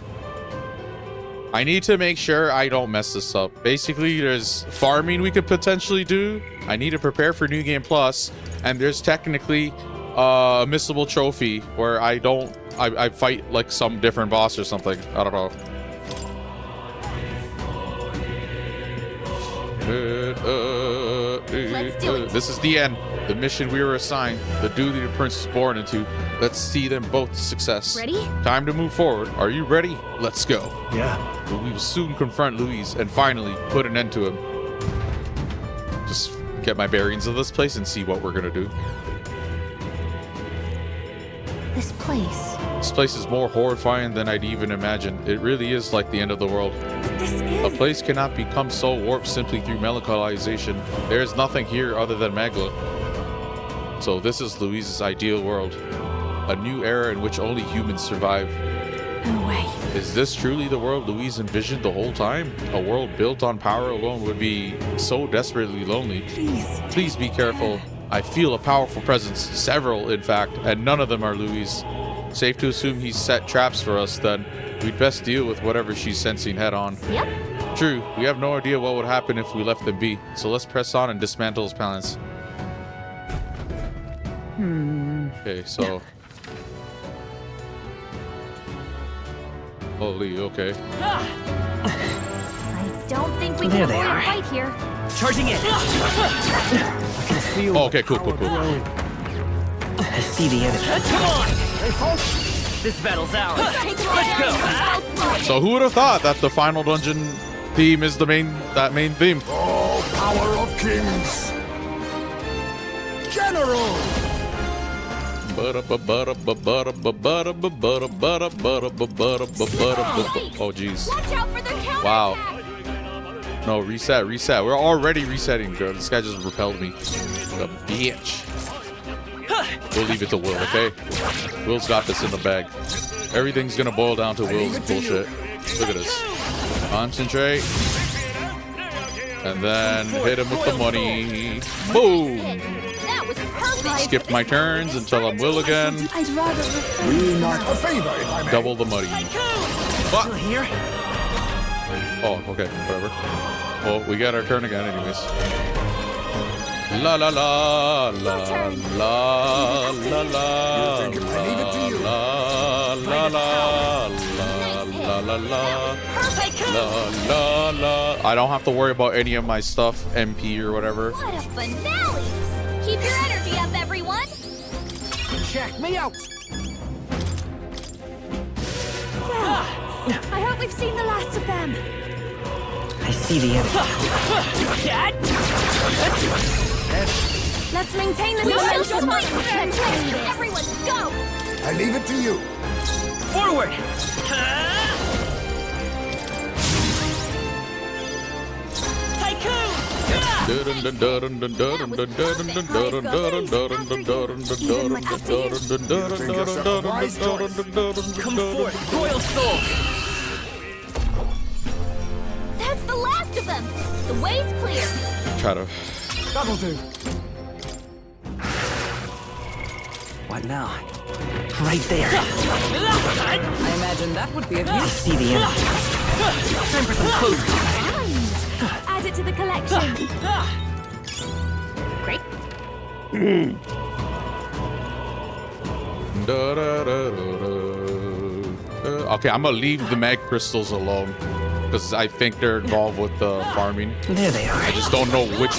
Speaker 1: I need to make sure I don't mess this up. Basically, there's farming we could potentially do. I need to prepare for New Game Plus, and there's technically a missable trophy where I fight like some different boss or something. I don't know.
Speaker 2: Let's do it.
Speaker 1: This is the end. The mission we were assigned. The duty the prince was born into. Let's see them both to success.
Speaker 2: Ready?
Speaker 1: Time to move forward. Are you ready? Let's go.
Speaker 6: yeah.
Speaker 1: We will soon confront Louise and finally put an end to him. Just get my bearings of this place and see what we're gonna do.
Speaker 2: This place.
Speaker 1: This place is more horrifying than I'd even imagined. It really is like the end of the world.
Speaker 5: This
Speaker 1: A
Speaker 5: is...
Speaker 1: place cannot become so warped simply through melancholization. There is nothing here other than Magla. So this is Louise's ideal world. A new era in which only humans survive.
Speaker 5: No way.
Speaker 1: Is this truly the world Louise envisioned the whole time? A world built on power alone would be so desperately lonely. Please be careful. I feel a powerful presence, several in fact, and none of them are Louise. Safe to assume he's set traps for us then. We'd best deal with whatever she's sensing head on.
Speaker 11: Yep.
Speaker 1: True, we have no idea what would happen if we left them be, so let's press on and dismantle his plans. Okay, so... Holy, okay.
Speaker 11: I don't think we
Speaker 3: There
Speaker 11: can
Speaker 3: they
Speaker 11: avoid a
Speaker 3: are.
Speaker 11: fight here.
Speaker 3: Charging in. I can feel
Speaker 1: Oh, okay, cool.
Speaker 3: I see the enemy. Come on! Hey, folks! This battle's ours. Let's go!
Speaker 1: So who would have thought that the final dungeon theme is the main theme?
Speaker 7: Oh, power of kings! General!
Speaker 1: Oh jeez.
Speaker 11: Watch out for their counter.
Speaker 1: Wow. No, reset. We're already resetting, girl. This guy just repelled me. What a bitch. We'll leave it to Will, okay? Will's got this in the bag. Everything's gonna boil down to Will's bullshit. Look at this. Concentrate. And then hit him with the money. Boom!
Speaker 11: That was perfect.
Speaker 1: Skip my turns until I'm Will again.
Speaker 5: I'd rather...
Speaker 7: We not a favor, if I may.
Speaker 1: Double the money.
Speaker 3: Still here?
Speaker 1: Oh, okay, whatever. Well, we got our turn again anyways. La la la la la la la la la la la. I don't have to worry about any of my stuff, MP or whatever.
Speaker 11: What a finale. Keep your energy up, everyone.
Speaker 3: Check me out!
Speaker 5: I hope we've seen the last of them.
Speaker 3: I see the enemy.
Speaker 5: Let's maintain this
Speaker 11: We shall
Speaker 5: momentum.
Speaker 11: fight. Everyone, go.
Speaker 7: I leave it to you.
Speaker 3: Forward! Come forth, Royal Soul!
Speaker 11: That's the last of them. The way's clear.
Speaker 1: Try to.
Speaker 7: That'll do.
Speaker 3: What now? Right there.
Speaker 8: I imagine that would be a
Speaker 3: I see the enemy. Time for some close combat.
Speaker 5: Add it to the collection.
Speaker 11: Great.
Speaker 1: Okay, I'm gonna leave the mag crystals alone because I think they're involved with the farming.
Speaker 3: There they are.
Speaker 1: I just don't know which,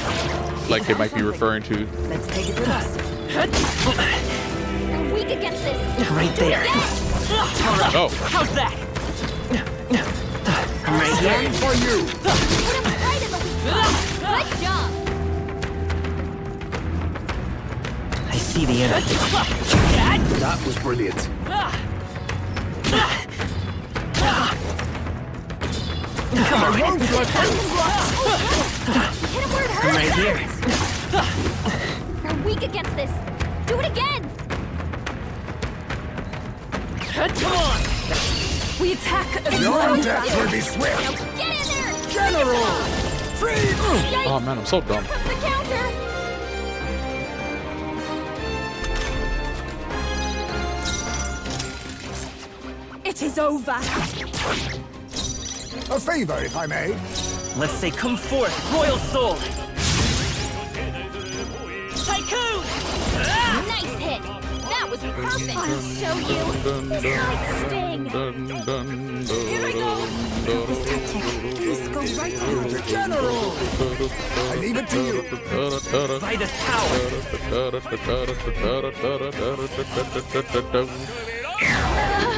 Speaker 1: like, they might be referring to.
Speaker 8: Let's take it with us.
Speaker 11: We're weak against this.
Speaker 3: Right there.
Speaker 1: Oh,
Speaker 3: How's that? I'm right here.
Speaker 7: For you.
Speaker 11: Put him right in the weak spot. Good job.
Speaker 3: I see the enemy. That was brilliant. Come on.
Speaker 11: Hit him where it
Speaker 3: I'm right here.
Speaker 11: hurts. We're weak against this. Do it again.
Speaker 3: Come on.
Speaker 5: We attack as
Speaker 7: Your
Speaker 5: one.
Speaker 7: death will be swift.
Speaker 11: Get in there.
Speaker 7: General! Free!
Speaker 1: oh man, I'm so dumb.
Speaker 11: From the counter.
Speaker 5: It is over.
Speaker 7: A favor, if I may.
Speaker 3: Let's say come forth, Royal Soul. Tycoon!
Speaker 11: Nice hit. That was perfect. I'll show you. This might sting.
Speaker 5: Here I go. This tactic. Please go right ahead.
Speaker 7: General! I leave it to you.
Speaker 3: By this power.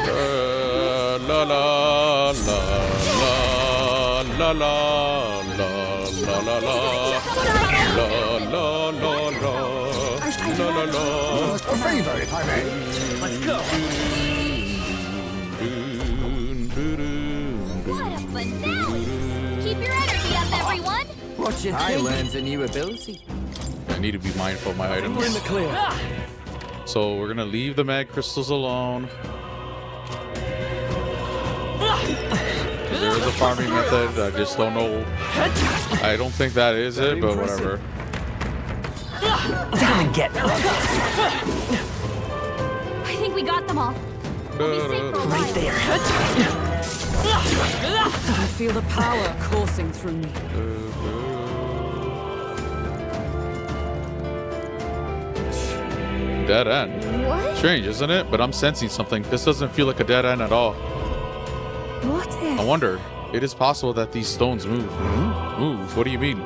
Speaker 1: La la la la la la la la la la la la la.
Speaker 7: A favor, if I may.
Speaker 3: Let's go.
Speaker 11: What a finale.
Speaker 10: Watch your I learned a new ability.
Speaker 1: I need to be mindful of my items.
Speaker 3: We're in the clear.
Speaker 1: So we're gonna leave the mag crystals alone. There is a farming method. I just don't know. I don't think that is it, but whatever.
Speaker 3: Down, get.
Speaker 11: I think we got them all. We'll be safe for a while.
Speaker 3: Right there.
Speaker 8: I feel the power coursing through me.
Speaker 1: Dead end.
Speaker 11: What?
Speaker 1: Strange, isn't it? But I'm sensing something. This doesn't feel like a dead end at all.
Speaker 5: What if...
Speaker 1: I wonder, it is possible that these stones move. Move? What do you mean?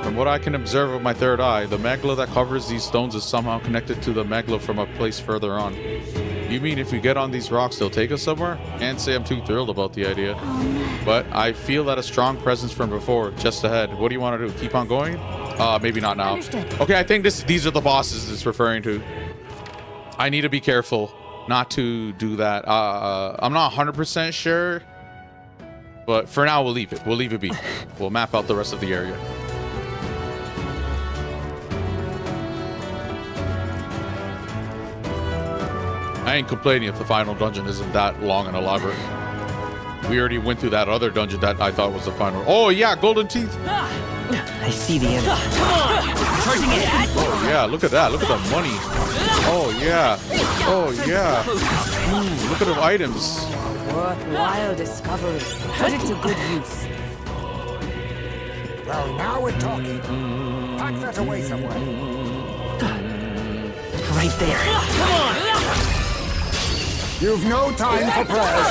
Speaker 1: From what I can observe with my third eye, the magla that covers these stones is somehow connected to the magla from a place further on. You mean if we get on these rocks, they'll take us somewhere? Can't say I'm too thrilled about the idea. But I feel that a strong presence from before, just ahead. What do you want to do? Keep on going? Maybe not now.
Speaker 2: Understood.
Speaker 1: Okay, I think these are the bosses it's referring to. I need to be careful not to do that. I'm not 100% sure, but for now we'll leave it. We'll leave it be. We'll map out the rest of the area. I ain't complaining if the final dungeon isn't that long and elaborate. We already went through that other dungeon that I thought was the final. Oh yeah, golden teeth.
Speaker 3: I see the enemy. Charging it.
Speaker 1: Oh yeah, look at that. Look at the money. Oh yeah. Oh yeah. Look at the items.
Speaker 8: Worthwhile discovery. Put it to good use.
Speaker 7: Well, now we're talking. Pack that away somewhere.
Speaker 3: Right there. Come on.
Speaker 7: You've no time for prayers.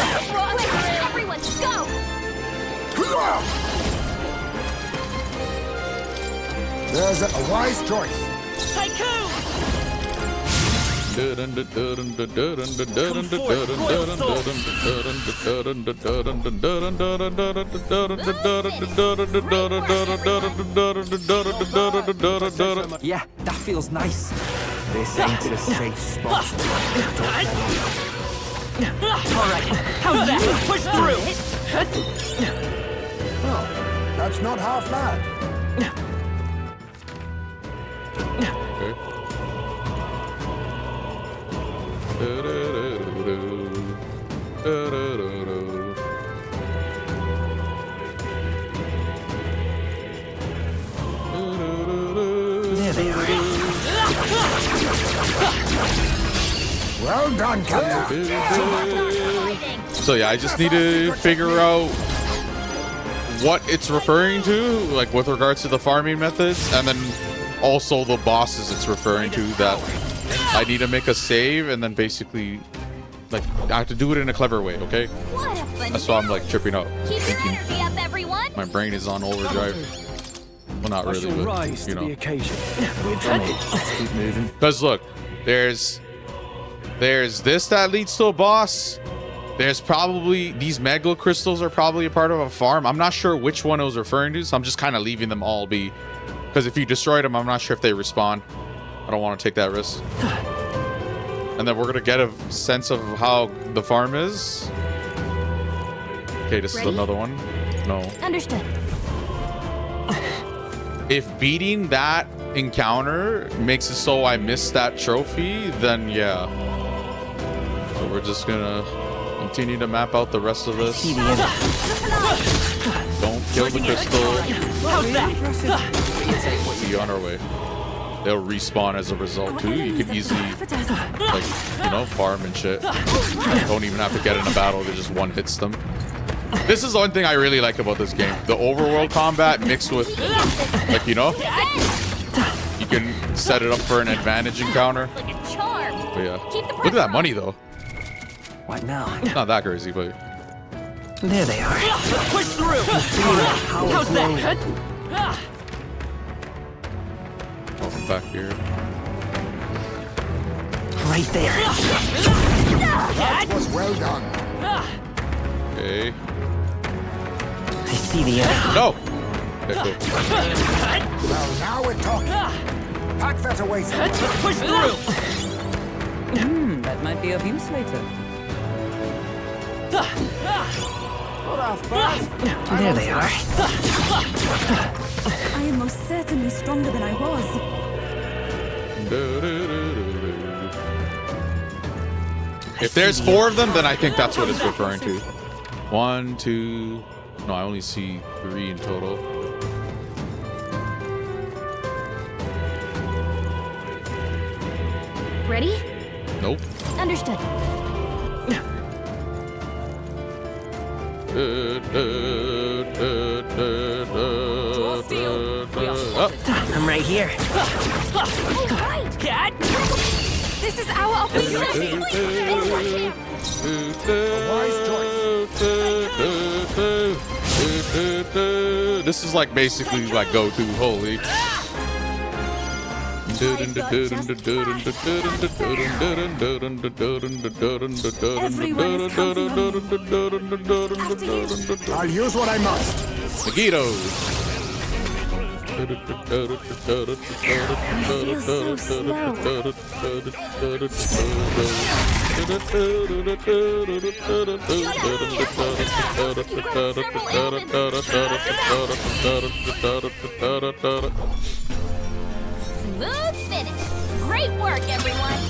Speaker 11: Everyone, go!
Speaker 7: There's a wise choice.
Speaker 10: Yeah, that feels nice. This ain't a safe spot.
Speaker 3: Alright, how's that? Let's push through!
Speaker 7: Oh, that's not half bad.
Speaker 3: There they are.
Speaker 7: Well done, Captain.
Speaker 1: So yeah, I just need to figure out what it's referring to, like with regards to the farming methods, and then also the bosses it's referring to that I need to make a save, and then basically like I have to do it in a clever way, okay? That's why I'm like tripping out.
Speaker 11: Keep your energy up, everyone.
Speaker 1: My brain is on overdrive. Well, not really, but
Speaker 9: rise
Speaker 1: you
Speaker 9: to
Speaker 1: know.
Speaker 9: the occasion. We're trying. Let's keep moving.
Speaker 1: Because look, there's this that leads to a boss. There's probably these mega crystals are probably a part of a farm. I'm not sure which one it was referring to, so I'm just kind of leaving them all be. Because if you destroyed them, I'm not sure if they respawn. I don't want to take that risk. And then we're gonna get a sense of how the farm is. Okay, this is another one. No.
Speaker 2: Understood.
Speaker 1: If beating that encounter makes it so I miss that trophy, then yeah. So we're just gonna continue to map out the rest of this. Don't kill the crystal.
Speaker 3: How's that?
Speaker 1: Be on our way. They'll respawn as a result too. You can easily, like, you know, farm and shit. Don't even have to get in a battle. They just one hits them. This is the one thing I really like about this game. The overworld combat mixed with, like, you know, you can set it up for an advantage encounter.
Speaker 11: Like a charm.
Speaker 1: But yeah, look at that money though.
Speaker 3: What now?
Speaker 1: It's not that crazy, but
Speaker 3: There they are. Let's push through. How's that?
Speaker 1: oh, I'm back here.
Speaker 3: Right there.
Speaker 7: That was well done.
Speaker 1: Okay.
Speaker 3: I see the enemy.
Speaker 1: No. Okay, cool.
Speaker 7: Well, now we're talking. Pack that away somewhere.
Speaker 3: Let's push through.
Speaker 8: That might be of use later.
Speaker 3: There they are.
Speaker 5: I am most certainly stronger than I was.
Speaker 1: If there's 4 of them, then I think that's what it's referring to. 1, 2. No, I only see 3 in total.
Speaker 11: Ready?
Speaker 1: Nope.
Speaker 11: Understood.
Speaker 3: I'm right here.
Speaker 11: Alright!
Speaker 3: Cat!
Speaker 11: This is our opportunity!
Speaker 1: This is like basically like go-to. Holy.
Speaker 7: I'll use what I must.
Speaker 1: Megiddo.
Speaker 2: I feel so slow.
Speaker 11: Smooth finish. Great work, everyone.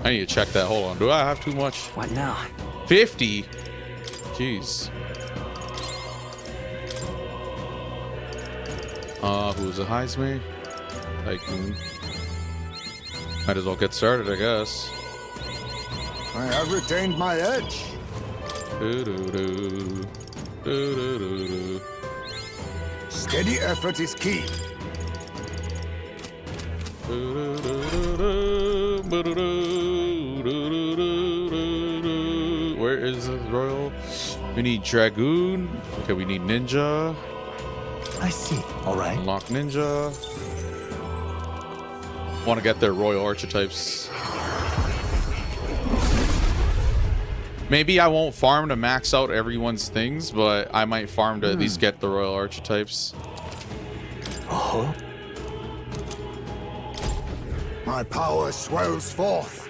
Speaker 1: I need to check that. Hold on. Do I have too much?
Speaker 3: What now?
Speaker 1: 50? Jeez. Who's a Heisman? Tycoon. Might as well get started, I guess.
Speaker 7: I have retained my edge. Steady effort is key.
Speaker 1: Where is the royal? We need Dragoon. Okay, we need Ninja.
Speaker 6: I see. All right.
Speaker 1: Unlock Ninja. Want to get their royal archetypes. Maybe I won't farm to max out everyone's things, but I might farm to at least get the royal archetypes.
Speaker 7: My power swells forth.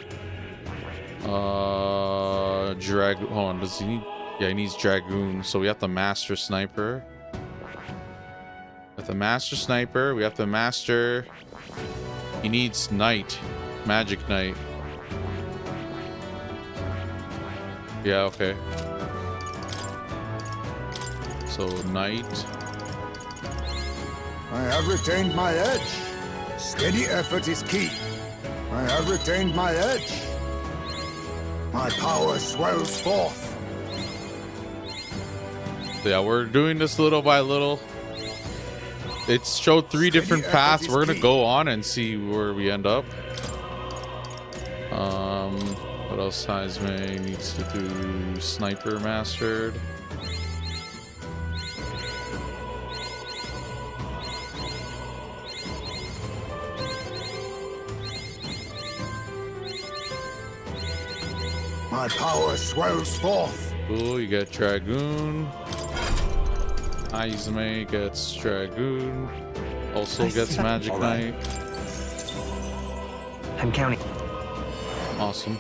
Speaker 1: Hold on, does he need? Yeah, he needs Dragoon. So we have the Master Sniper. With the Master Sniper, we have the Master. He needs Knight, Magic Knight. Yeah, okay. So Knight.
Speaker 7: I have retained my edge. Steady effort is key. I have retained my edge. My power swells forth.
Speaker 1: So yeah, we're doing this little by little. It's showed 3 different paths. We're gonna go on and see where we end up. What else? Heisman needs to do Sniper Mastered.
Speaker 7: My power swells forth.
Speaker 1: Cool, you get Dragoon. Heisman gets Dragoon. Also gets Magic Knight.
Speaker 3: I'm counting.
Speaker 1: Awesome.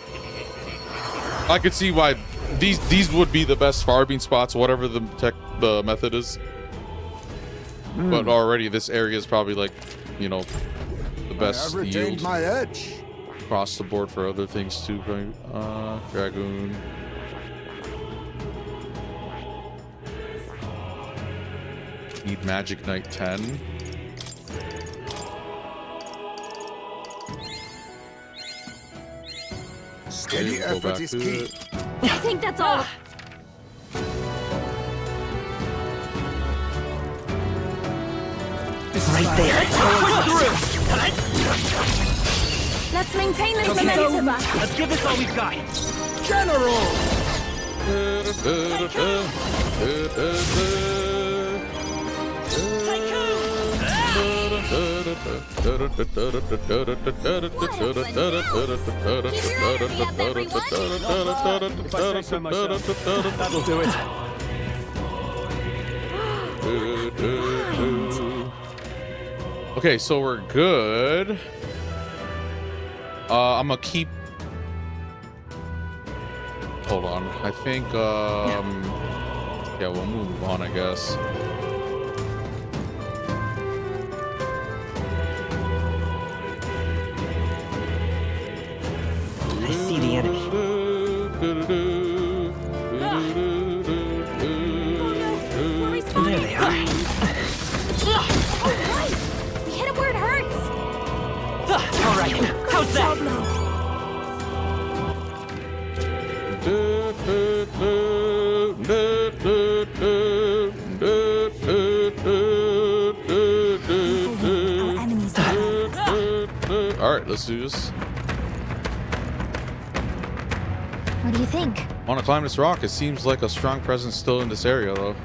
Speaker 1: I could see why these would be the best farming spots, whatever the method is. But already this area is probably like, you know, the best
Speaker 7: I have retained
Speaker 1: yield
Speaker 7: my edge.
Speaker 1: across the board for other things too. Dragoon. Need Magic Knight 10.
Speaker 7: Steady
Speaker 1: Go
Speaker 7: effort
Speaker 1: back
Speaker 7: is
Speaker 1: to
Speaker 7: key.
Speaker 1: it.
Speaker 11: I think that's all.
Speaker 3: Right there.
Speaker 2: Let's maintain this
Speaker 3: Okay,
Speaker 2: momentum.
Speaker 3: Let's give this all we've got.
Speaker 9: That'll do it.
Speaker 1: Okay, so we're good. I'm gonna keep. hold on. I think yeah, we'll move on, I guess.
Speaker 3: I see the enemy. There they are.
Speaker 11: We hit him where it hurts.
Speaker 3: All right, how's that?
Speaker 5: Our enemies are
Speaker 1: All right, let's do this.
Speaker 11: What do you think?
Speaker 1: Want to climb this rock? It seems like a strong presence still in this area, though.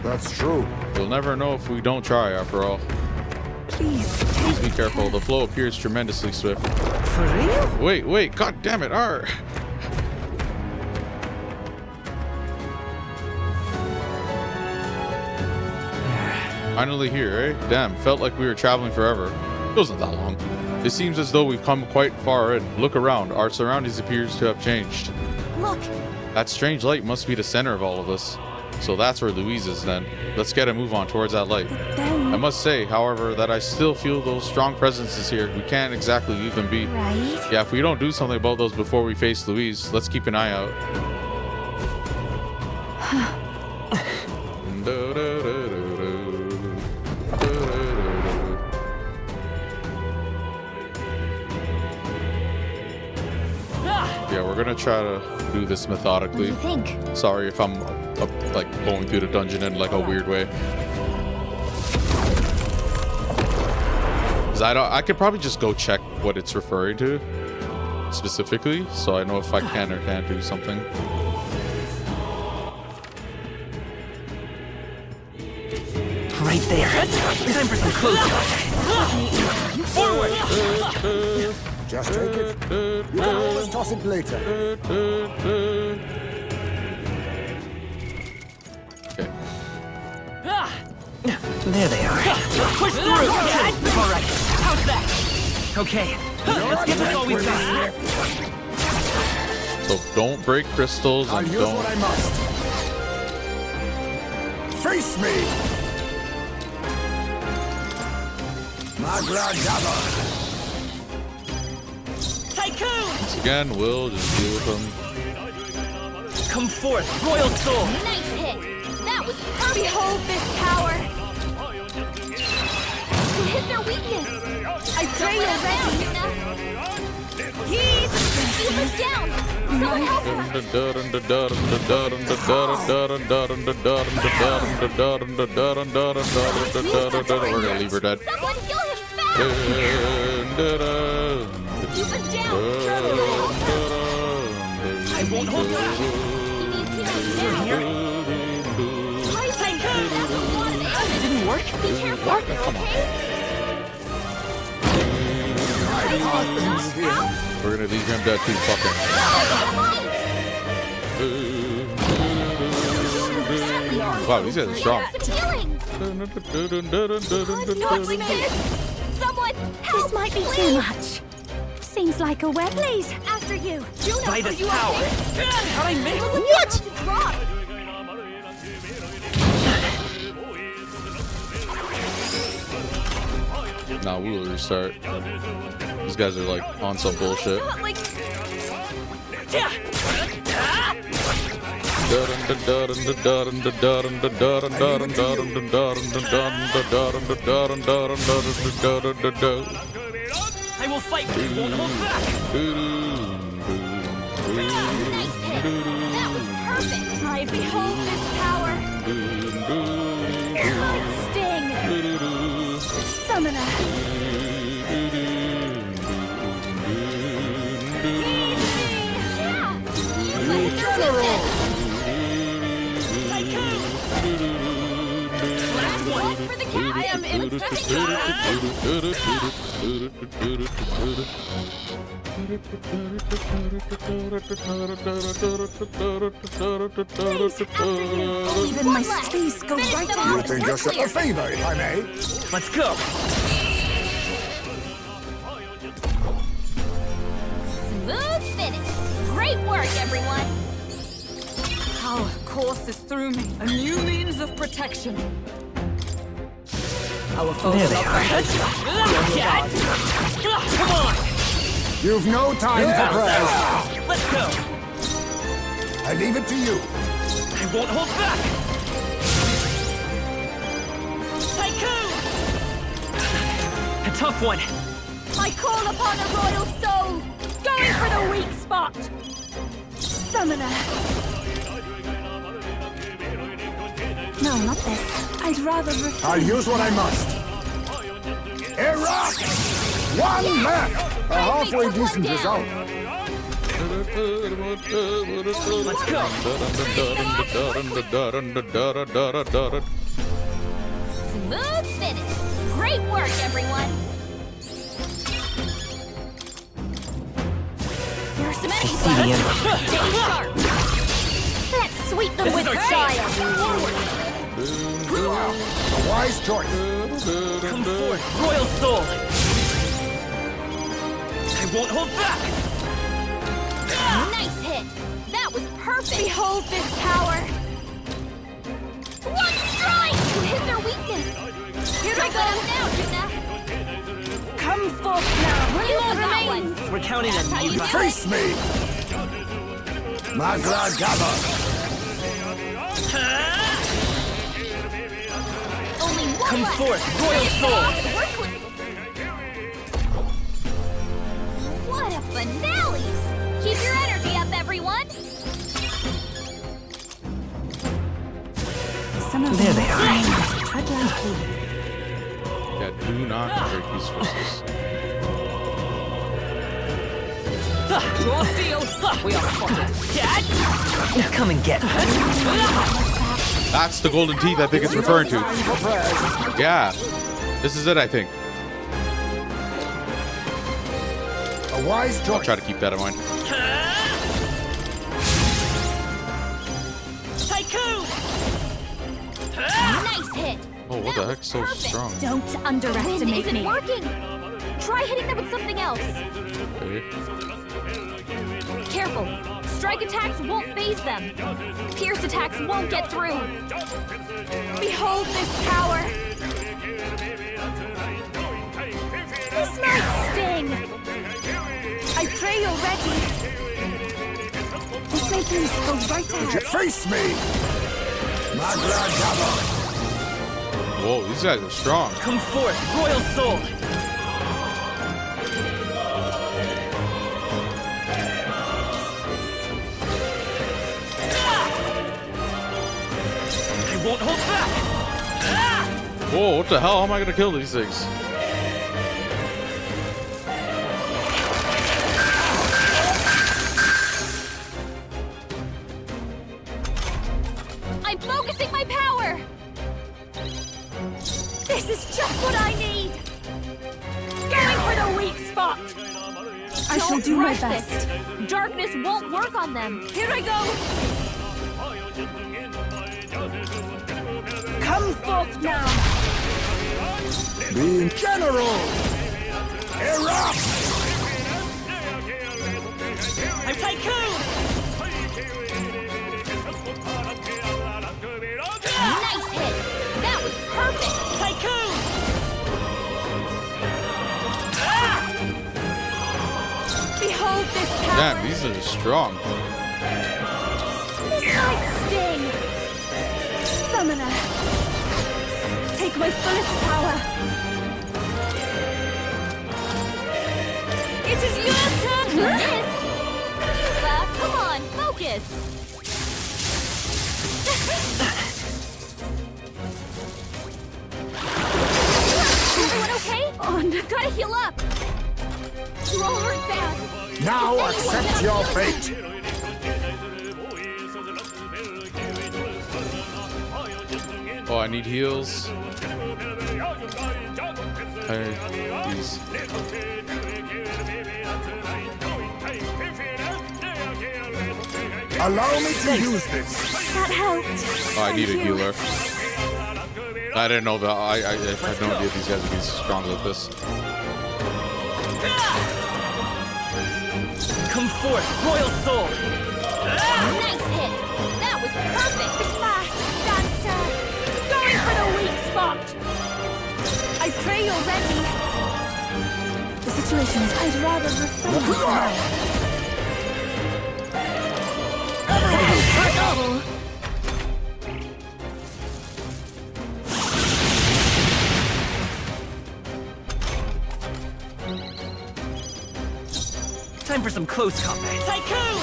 Speaker 7: That's true.
Speaker 1: We'll never know if we don't try, after all. Please be careful. The flow appears tremendously swift.
Speaker 3: For real?
Speaker 1: Wait, god damn it, R. Finally here, eh? Damn, felt like we were traveling forever. It wasn't that long. It seems as though we've come quite far in. Look around. Our surroundings appears to have changed.
Speaker 11: Look,
Speaker 1: That strange light must be the center of all of this. So that's where Louise is then. Let's get a move on towards that light. I must say, however, that I still feel those strong presences here. We can't exactly leave them be.
Speaker 11: right?
Speaker 1: Yeah, if we don't do something about those before we face Louise, let's keep an eye out. Yeah, we're gonna try to do this methodically.
Speaker 11: What do you think?
Speaker 1: Sorry if I'm like going through the dungeon in like a weird way. 'Cause I could probably just go check what it's referring to specifically, so I know if I can or can't do something.
Speaker 3: Right there. Time for some close talk. Forward!
Speaker 7: Just take it. You can always toss it later.
Speaker 1: Okay.
Speaker 3: There they are. Push through! All right, how's that? Okay, let's give this all we've got.
Speaker 1: So don't break crystals
Speaker 7: I'll
Speaker 1: and
Speaker 7: use
Speaker 1: don't.
Speaker 7: what I must. Face me! Magla Dava!
Speaker 3: Tycoon!
Speaker 1: Once again, we'll just deal with them.
Speaker 3: Come forth, Royal Soul!
Speaker 11: Nice hit. That was perfect. Behold this power. You hit their weakness. I pray you're ready. Keep us down. Someone help us.
Speaker 1: We're gonna leave her dead.
Speaker 11: Someone heal him fast. Keep us down.
Speaker 3: I won't hold back!
Speaker 11: It
Speaker 3: didn't work?
Speaker 11: Be careful.
Speaker 1: Come on.
Speaker 11: Okay?
Speaker 1: We're gonna leave him dead too. Wow, these guys are strong.
Speaker 11: Someone help,
Speaker 2: This might be
Speaker 11: please.
Speaker 2: too much. Seems like a web.
Speaker 11: Please, after you. Juno,
Speaker 3: By
Speaker 11: are
Speaker 3: this
Speaker 11: you
Speaker 3: power!
Speaker 11: okay?
Speaker 3: How'd I miss?
Speaker 11: What? Drop.
Speaker 1: Nah, we'll restart. These guys are like on some bullshit.
Speaker 11: Like,
Speaker 3: I will fight, but I won't hold back!
Speaker 11: nice hit. That was perfect. I behold this power. Sting. Summoner. I am
Speaker 5: Even my space go right
Speaker 7: You think yourself a favor, if I may?
Speaker 3: Let's go!
Speaker 8: courses through me, a new means of protection. Our foes
Speaker 3: There
Speaker 8: are
Speaker 3: they
Speaker 8: not
Speaker 3: are.
Speaker 8: Come on!
Speaker 7: You've no time for prayers.
Speaker 3: Let's go!
Speaker 7: I leave it to you.
Speaker 3: I won't hold back! Tycoon! A tough one.
Speaker 11: I call upon a royal soul! Going for the weak spot! Summoner!
Speaker 5: No, not this. I'd rather refuse.
Speaker 7: I'll use what I must. Erupt! One left! A halfway decent result.
Speaker 3: Let's go!
Speaker 11: Smooth finish! Great work, everyone! You're
Speaker 3: I see the end.
Speaker 11: Stay sharp! Let's sweep them with style!
Speaker 7: A wise choice.
Speaker 3: Come forth, Royal Soul! I won't hold back!
Speaker 11: Nice hit! That was perfect! Behold this power! One strike! You hit their weakness! Here I go! Now, Juna! Come forth now! One more remains!
Speaker 3: We're counting on you, guys.
Speaker 7: Face me! Magla Gaba!
Speaker 11: Only one
Speaker 3: Come
Speaker 11: left.
Speaker 3: forth, Royal Soul!
Speaker 11: What a finale! Keep your energy up, everyone!
Speaker 5: Some of
Speaker 3: There
Speaker 5: them
Speaker 3: they are.
Speaker 5: tread lightly.
Speaker 1: Yeah, do not break these forces.
Speaker 8: Raw steel! We are spotted.
Speaker 3: Dad! Come and get me.
Speaker 1: That's the golden teeth I think it's referring to. Yeah. This is it, I think.
Speaker 7: A wise
Speaker 1: I'll
Speaker 7: choice.
Speaker 1: try to keep that in mind.
Speaker 3: Tycoon!
Speaker 11: Nice hit!
Speaker 1: Oh, what the heck? So strong.
Speaker 11: Don't underestimate me. Isn't working. Try hitting them with something else.
Speaker 1: Okay.
Speaker 11: Careful. Strike attacks won't phase them. Pierce attacks won't get through. Behold this power. This might sting. I pray you're ready.
Speaker 5: This may please go right ahead.
Speaker 7: Face me! Magla Gaba!
Speaker 1: Whoa, these guys are strong.
Speaker 3: Come forth, Royal Soul! I won't hold back!
Speaker 1: Whoa, what the hell? How am I gonna kill these things?
Speaker 11: I'm focusing my power. This is just what I need. Going for the weak spot.
Speaker 5: I shall
Speaker 11: Don't
Speaker 5: do my
Speaker 11: rush
Speaker 5: best.
Speaker 11: this. Darkness won't work on them. Here I go.
Speaker 5: Come forth now.
Speaker 7: Being general! Erupt!
Speaker 3: I'm Tycoon!
Speaker 11: Nice hit. That was perfect.
Speaker 3: Tycoon!
Speaker 11: Behold this power.
Speaker 1: Damn, these are strong.
Speaker 11: This might sting.
Speaker 5: Summoner. Take my fullest power.
Speaker 11: It is your turn. You missed. Yuba, come on, focus. Everyone okay? Gotta heal up. You all hurt bad.
Speaker 7: Now accept your fate!
Speaker 1: Oh, I need heals. Hey, these.
Speaker 7: Allow me to use this!
Speaker 11: That helped.
Speaker 1: Oh, I need a healer. I didn't know that. I had no idea these guys would be strong like this.
Speaker 3: Come forth, Royal Soul!
Speaker 11: Nice hit. That was perfect.
Speaker 5: Congratulations. I'd rather refrain from that.
Speaker 3: Time for some close combat. Tycoon!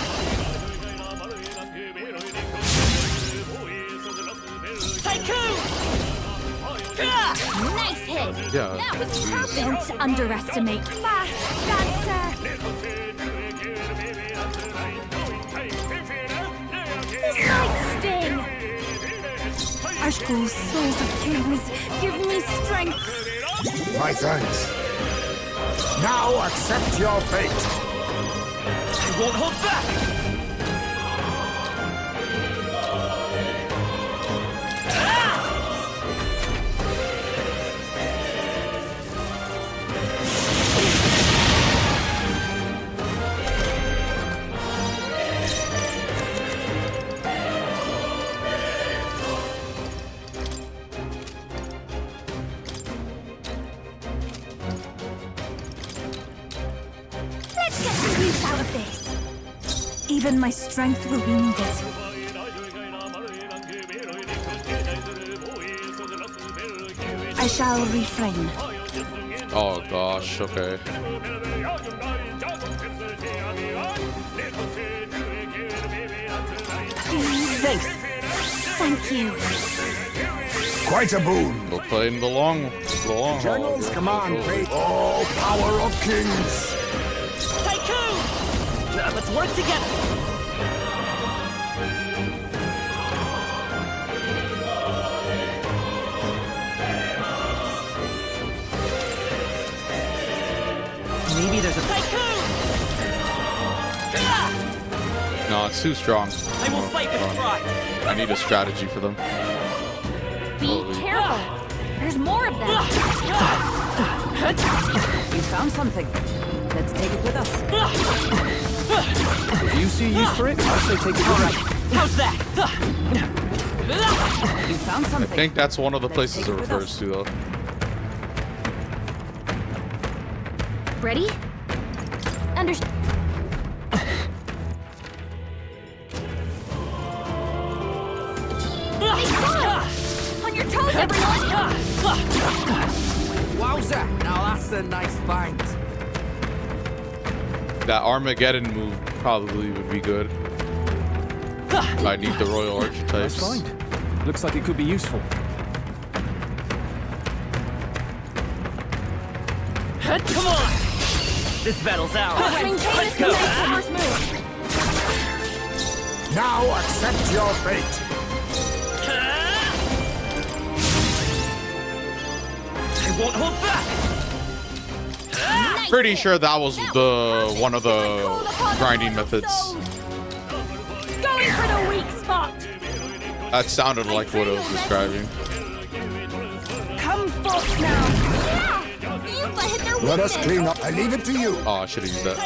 Speaker 3: Tycoon!
Speaker 11: Nice hit!
Speaker 1: Yeah.
Speaker 11: That was perfect!
Speaker 2: Don't underestimate fast dancer. This might sting.
Speaker 5: Ashkul, souls of kings, give me strength.
Speaker 7: My thanks. Now accept your fate.
Speaker 3: I won't hold back!
Speaker 2: Let's get some use out of this.
Speaker 5: Even my strength will be needed. I shall refrain.
Speaker 1: Oh gosh. Okay.
Speaker 3: Thanks.
Speaker 2: Thank you.
Speaker 7: Quite a boon.
Speaker 1: We'll play in the long haul.
Speaker 7: General's command, great. Oh, power of kings.
Speaker 3: Tycoon! Now let's work together. Maybe there's a tycoon!
Speaker 1: No, it's too strong.
Speaker 3: I will fight with pride.
Speaker 1: I need a strategy for them.
Speaker 11: Be careful! There's more of them!
Speaker 8: You found something. Let's take it with us.
Speaker 9: If you see use for it, I'll say take it with you.
Speaker 3: How's that?
Speaker 8: You found
Speaker 1: I
Speaker 8: something.
Speaker 1: think that's one of the
Speaker 8: Let's
Speaker 1: places
Speaker 8: take
Speaker 1: it
Speaker 8: it with
Speaker 1: refers
Speaker 8: us.
Speaker 1: to, though.
Speaker 11: Ready? Understood. On your toes, everyone!
Speaker 10: Wowza! Now that's a nice fight.
Speaker 1: That Armageddon move probably would be good. I need the Royal Archetypes.
Speaker 9: Nice find. Looks like it could be useful.
Speaker 3: Come on! This battle's ours.
Speaker 11: Maintain
Speaker 3: Let's
Speaker 11: this
Speaker 3: go!
Speaker 11: momentum. First move.
Speaker 7: Now accept your fate.
Speaker 3: I won't hold back!
Speaker 11: Nice
Speaker 1: Pretty
Speaker 11: hit.
Speaker 1: sure that was the one of the grinding methods.
Speaker 2: Going for the weak spot.
Speaker 1: That sounded like what I was describing.
Speaker 2: Come forth now.
Speaker 11: Yeah! You've hit their
Speaker 7: Let us
Speaker 11: weakness.
Speaker 7: clean up. I leave it to you.
Speaker 1: Oh, I should have used that.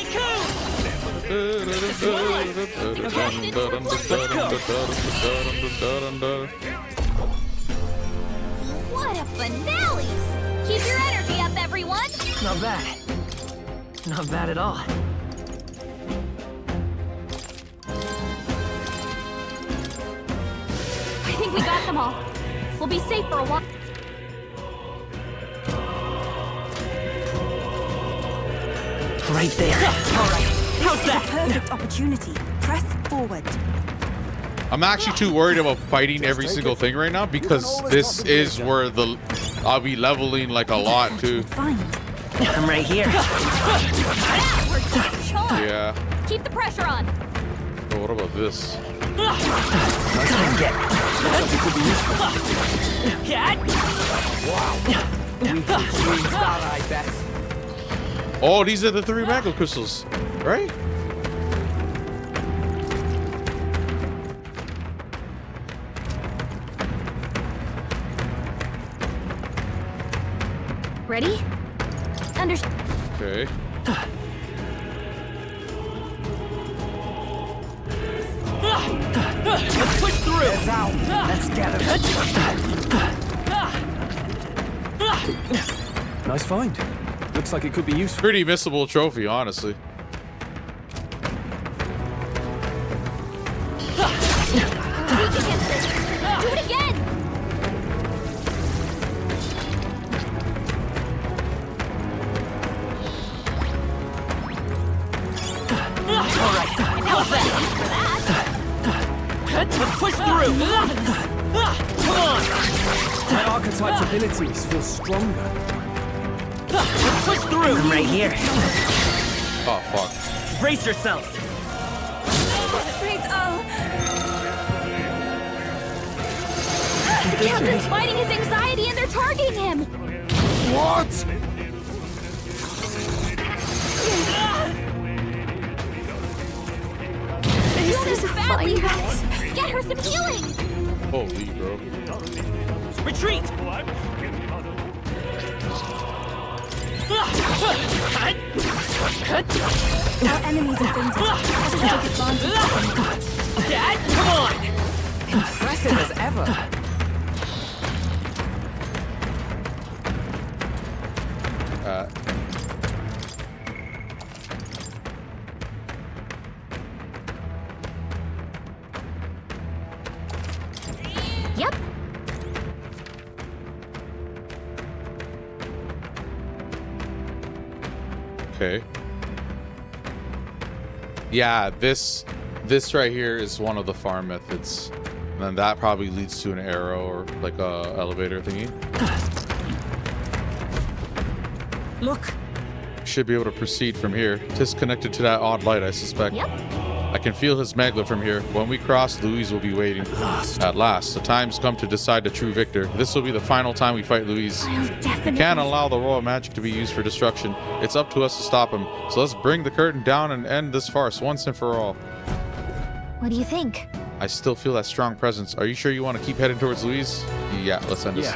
Speaker 11: What a finale! Keep your energy up, everyone!
Speaker 3: Not bad. Not bad at all.
Speaker 11: I think we got them all. We'll be safe for a while.
Speaker 3: Right there. All right. How's that?
Speaker 5: Perfect opportunity. Press forward.
Speaker 1: I'm actually too worried about fighting every single thing right now because this is where the I'll be leveling like a lot too.
Speaker 5: Find.
Speaker 3: I'm right here.
Speaker 11: Yeah, we're taking charge.
Speaker 1: Yeah.
Speaker 11: Keep the pressure on.
Speaker 1: Oh, what about this?
Speaker 3: Cat.
Speaker 10: I bet.
Speaker 1: Oh, these are the 3 Magma Crystals, right?
Speaker 11: Ready? Understood.
Speaker 1: Okay.
Speaker 3: Let's push through.
Speaker 10: It's out. Let's get it.
Speaker 9: Nice find. Looks like it could be useful.
Speaker 1: Pretty missable trophy, honestly.
Speaker 11: Weak against this. Do it again.
Speaker 3: Alright, how's that? Let's push through! Come on!
Speaker 9: My archetype's abilities feel stronger.
Speaker 3: Let's push through! I'm right here.
Speaker 1: Oh, fuck.
Speaker 3: Brace yourselves!
Speaker 11: The captain's fighting his anxiety and they're targeting him.
Speaker 7: What?
Speaker 11: This is badly hurt. Get her some healing.
Speaker 1: Holy, bro.
Speaker 3: Retreat!
Speaker 5: Our enemies are fainted. Let's take advantage.
Speaker 3: Dad, come on!
Speaker 10: Impressive as ever.
Speaker 11: Yep.
Speaker 1: Okay. Yeah, this right here is one of the farm methods. And then that probably leads to an arrow or like a elevator thingy.
Speaker 8: Look.
Speaker 1: Should be able to proceed from here. Tis connected to that odd light, I suspect.
Speaker 11: Yep.
Speaker 1: I can feel his magla from here. When we cross, Louise will be waiting. At last. The time's come to decide the true victor. This will be the final time we fight Louise. We can't allow the royal magic to be used for destruction. It's up to us to stop him. So let's bring the curtain down and end this farce once and for all.
Speaker 11: What do you think?
Speaker 1: I still feel that strong presence. Are you sure you want to keep heading towards Louise? Yeah, let's end this.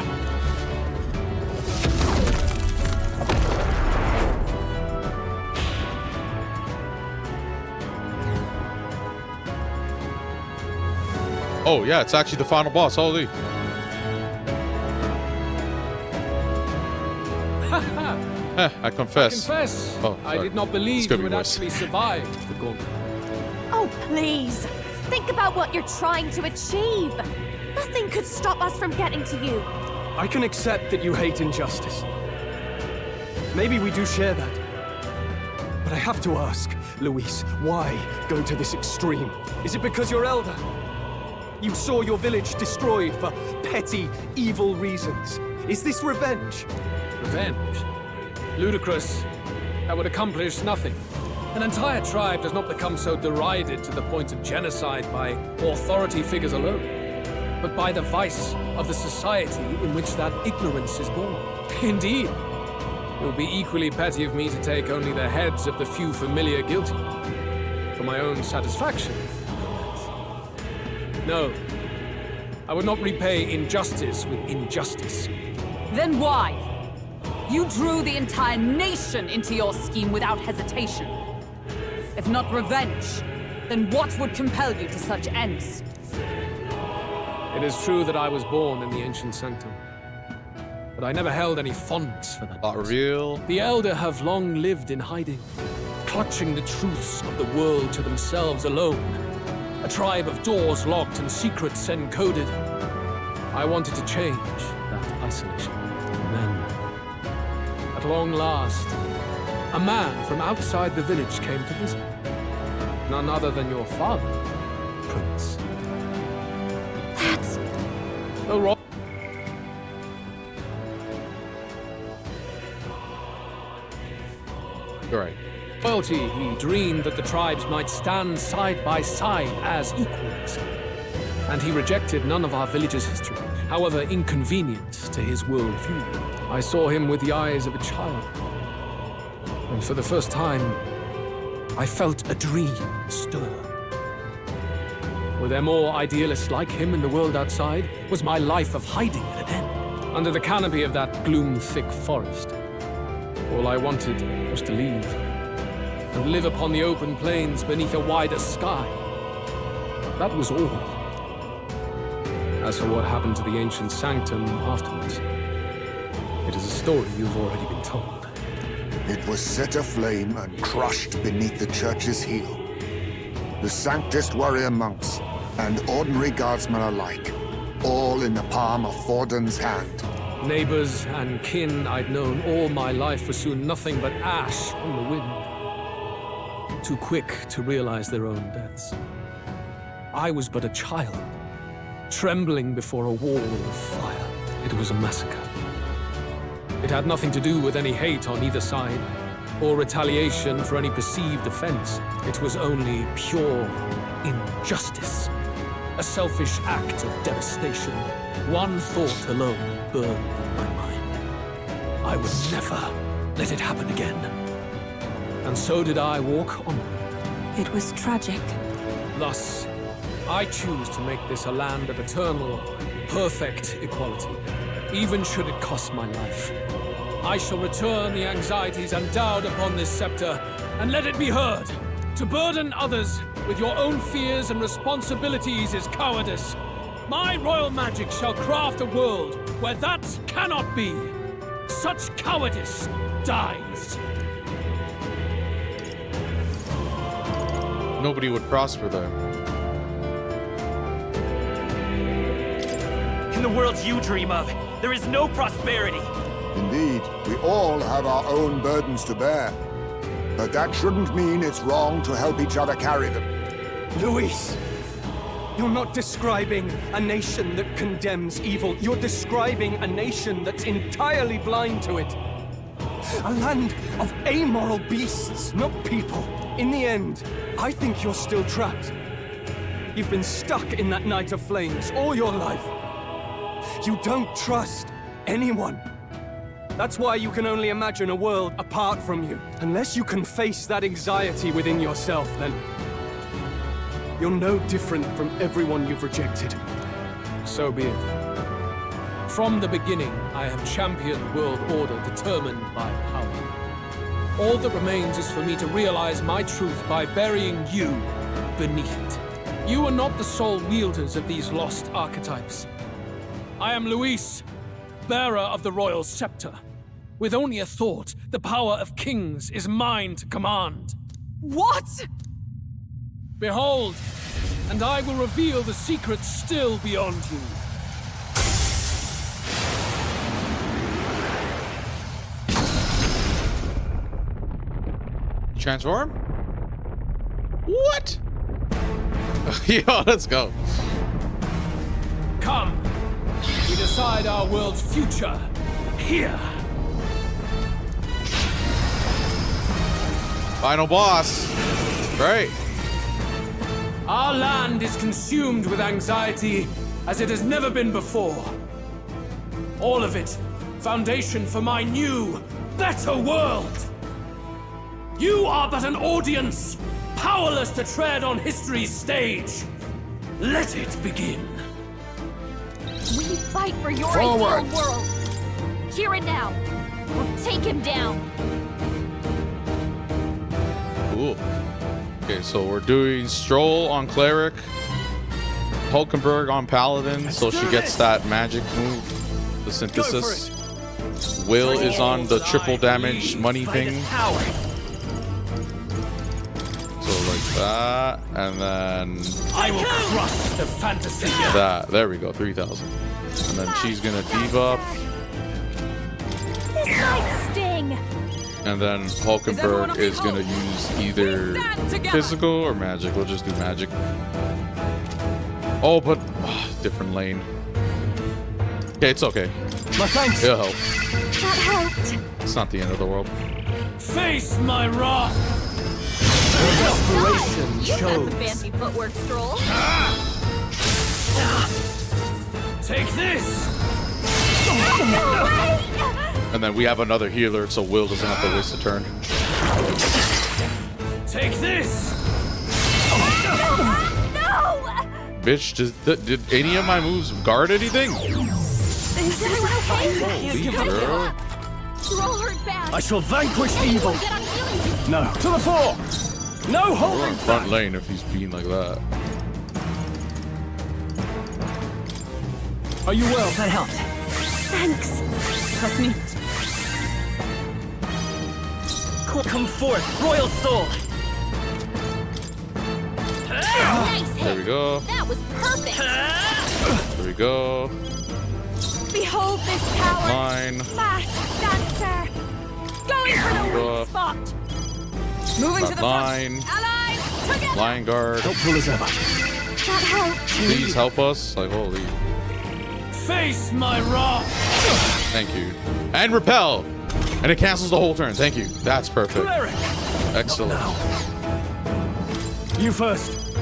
Speaker 1: Oh, yeah, it's actually the final boss. Holy. I confess. Oh,
Speaker 4: I
Speaker 1: sorry.
Speaker 4: did not believe you
Speaker 1: Scooby
Speaker 4: would
Speaker 1: voice.
Speaker 4: actually survive the gauntlet.
Speaker 2: Oh, please. Think about what you're trying to achieve. Nothing could stop us from getting to you.
Speaker 9: I can accept that you hate injustice. Maybe we do share that. But I have to ask, Luis, why go to this extreme? Is it because you're elder? You saw your village destroyed for petty, evil reasons. Is this revenge?
Speaker 4: Revenge? Ludicrous. That would accomplish nothing. An entire tribe does not become so derided to the point of genocide by authority figures alone, but by the vice of the society in which that ignorance is born. Indeed, it would be equally petty of me to take only the heads of the few familiar guilty, for my own satisfaction. No, I would not repay injustice with injustice.
Speaker 8: Then why? You drew the entire nation into your scheme without hesitation. If not revenge, then what would compel you to such ends?
Speaker 4: It is true that I was born in the ancient sanctum, but I never held any fondness for that.
Speaker 1: Not reveal.
Speaker 4: The Elder have long lived in hiding, clutching the truths of the world to themselves alone. A tribe of doors locked and secrets encoded. I wanted to change that isolation. And then, at long last, a man from outside the village came to visit. None other than your father, Prince.
Speaker 11: That's...
Speaker 4: The ro-
Speaker 1: You're right.
Speaker 4: Royalty, he dreamed that the tribes might stand side by side as equals. And he rejected none of our village's history, however inconvenient to his worldview. I saw him with the eyes of a child. And for the first time, I felt a dream stir. Were there more idealists like him in the world outside? Was my life of hiding at an end? Under the canopy of that gloom-thick forest, all I wanted was to leave and live upon the open plains beneath a wider sky. That was all. As for what happened to the ancient sanctum afterwards, it is a story you've already been told.
Speaker 7: It was set aflame and crushed beneath the church's heel. The Sanctist warrior monks and ordinary guardsmen alike, all in the palm of Forden's hand.
Speaker 4: Neighbors and kin I'd known all my life were soon nothing but ash on the wind. Too quick to realize their own deaths. I was but a child, trembling before a wall of fire. It was a massacre. It had nothing to do with any hate on either side, or retaliation for any perceived offense. It was only pure injustice. A selfish act of devastation. One thought alone burned in my mind. I would never let it happen again. And so did I walk onward.
Speaker 5: It was tragic.
Speaker 4: Thus, I choose to make this a land of eternal, perfect equality, even should it cost my life. I shall return the anxieties endowed upon this scepter, and let it be heard. To burden others with your own fears and responsibilities is cowardice. My royal magic shall craft a world where that cannot be. Such cowardice dies.
Speaker 1: Nobody would prosper there.
Speaker 3: In the world you dream of, there is no prosperity.
Speaker 7: Indeed, we all have our own burdens to bear. But that shouldn't mean it's wrong to help each other carry them.
Speaker 9: Luis, you're not describing a nation that condemns evil. You're describing a nation that's entirely blind to it. A land of amoral beasts, not people. In the end, I think you're still trapped. You've been stuck in that night of flames all your life. You don't trust anyone. That's why you can only imagine a world apart from you. Unless you can face that anxiety within yourself, then you're no different from everyone you've rejected.
Speaker 4: So be it. From the beginning, I have championed world order determined by power. All that remains is for me to realize my truth by burying you beneath it. You are not the sole wielders of these lost archetypes. I am Luis, bearer of the royal scepter. With only a thought, the power of kings is mine to command.
Speaker 8: What?
Speaker 4: Behold, and I will reveal the secrets still beyond you.
Speaker 1: Transform? What? Yo, let's go.
Speaker 4: Come, we decide our world's future here.
Speaker 1: Final boss. Right.
Speaker 4: Our land is consumed with anxiety as it has never been before. All of it, foundation for my new, better world. You are but an audience, powerless to tread on history's stage. Let it begin.
Speaker 11: We fight for your
Speaker 7: Forward.
Speaker 11: ideal world. Here and now. We'll take him down.
Speaker 1: Cool. Okay, so we're doing Stroll on Cleric, Hulkenberg on Paladin, so she gets that magic move, the synthesis. Will is on the triple damage money thing. So like that, and then
Speaker 4: I will crush the fantasy.
Speaker 1: that. There we go, 3,000. And then she's gonna debuff,
Speaker 11: This might sting.
Speaker 1: and then Hulkenberg is gonna use either physical or magic. We'll just do magic. Oh, but different lane. Okay, it's okay.
Speaker 9: My thanks.
Speaker 1: It'll help.
Speaker 2: That helped.
Speaker 1: It's not the end of the world.
Speaker 4: Face my wrath.
Speaker 11: Desperation you got some fancy footwork, Stroll.
Speaker 4: Take this.
Speaker 11: No way!
Speaker 1: And then we have another healer, so Will doesn't have to waste a turn.
Speaker 4: Take this.
Speaker 11: No!
Speaker 1: Bitch, did any of my moves guard anything?
Speaker 11: Is everyone okay?
Speaker 1: Holy girl.
Speaker 11: Stroll hurt bad.
Speaker 9: I shall vanquish evil.
Speaker 11: Get on healing.
Speaker 9: No, to the fore. No
Speaker 1: We're
Speaker 9: holding
Speaker 1: in front lane if he's being like that.
Speaker 3: Are you well? That helped.
Speaker 2: Thanks.
Speaker 8: Trust me.
Speaker 3: Come forth, royal soul!
Speaker 11: Nice hit.
Speaker 1: There we go.
Speaker 11: That was perfect.
Speaker 1: There we go.
Speaker 2: Behold this power!
Speaker 1: Line.
Speaker 2: Masked dancer! Going for the weak spot!
Speaker 8: Moving to the
Speaker 1: Line.
Speaker 8: front. Allies, together.
Speaker 1: Line guard.
Speaker 9: Helpful as ever.
Speaker 2: That helped.
Speaker 1: Please help us. Like, holy.
Speaker 4: Face my wrath!
Speaker 1: Thank you. And repel. And it cancels the whole turn. Thank you. That's perfect.
Speaker 3: Cleric!
Speaker 1: Excellent.
Speaker 9: You first.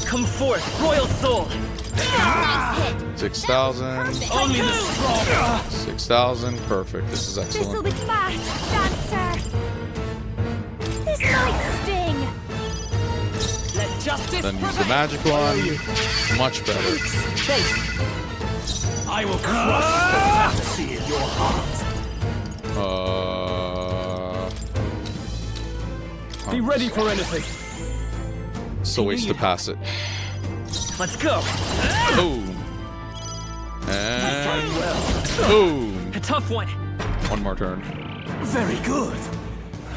Speaker 3: Come forth, royal soul!
Speaker 11: Nice hit.
Speaker 1: 6,000.
Speaker 4: Only the strong.
Speaker 1: 6,000. Perfect. This is
Speaker 2: This'll
Speaker 1: excellent.
Speaker 2: be fast, dancer! This might sting!
Speaker 8: Let justice
Speaker 1: Then use the
Speaker 8: prevail.
Speaker 1: magic one. Much better.
Speaker 8: Face.
Speaker 4: I will crush the fantasy in your heart.
Speaker 9: Be ready for anything.
Speaker 1: So ways to pass it.
Speaker 3: Let's go!
Speaker 1: Boom. And boom.
Speaker 3: A tough one!
Speaker 1: One more turn.
Speaker 4: Very good.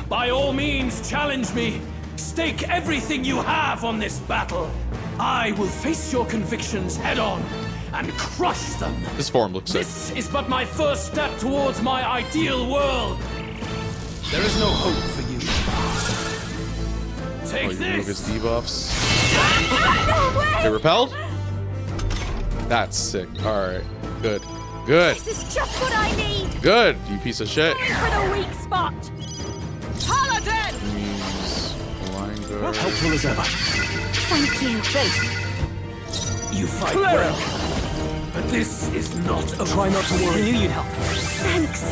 Speaker 4: By all means, challenge me. Stake everything you have on this battle. I will face your convictions head on and crush them.
Speaker 1: This form looks sick.
Speaker 4: This is but my first step towards my ideal world. There is no hope for you.
Speaker 1: Oh,
Speaker 4: Take
Speaker 1: you look at
Speaker 4: this.
Speaker 1: debuffs. They repelled? That's sick. Alright. Good. Good.
Speaker 2: This is just what I need!
Speaker 1: Good, you piece of shit.
Speaker 2: Going for the weak spot!
Speaker 8: Paladin.
Speaker 1: Use line guard.
Speaker 9: Helpful as ever.
Speaker 2: Thank you.
Speaker 8: Face.
Speaker 4: You fight well. But this is not a
Speaker 9: Try not to worry.
Speaker 3: I knew you'd help.
Speaker 2: Thanks.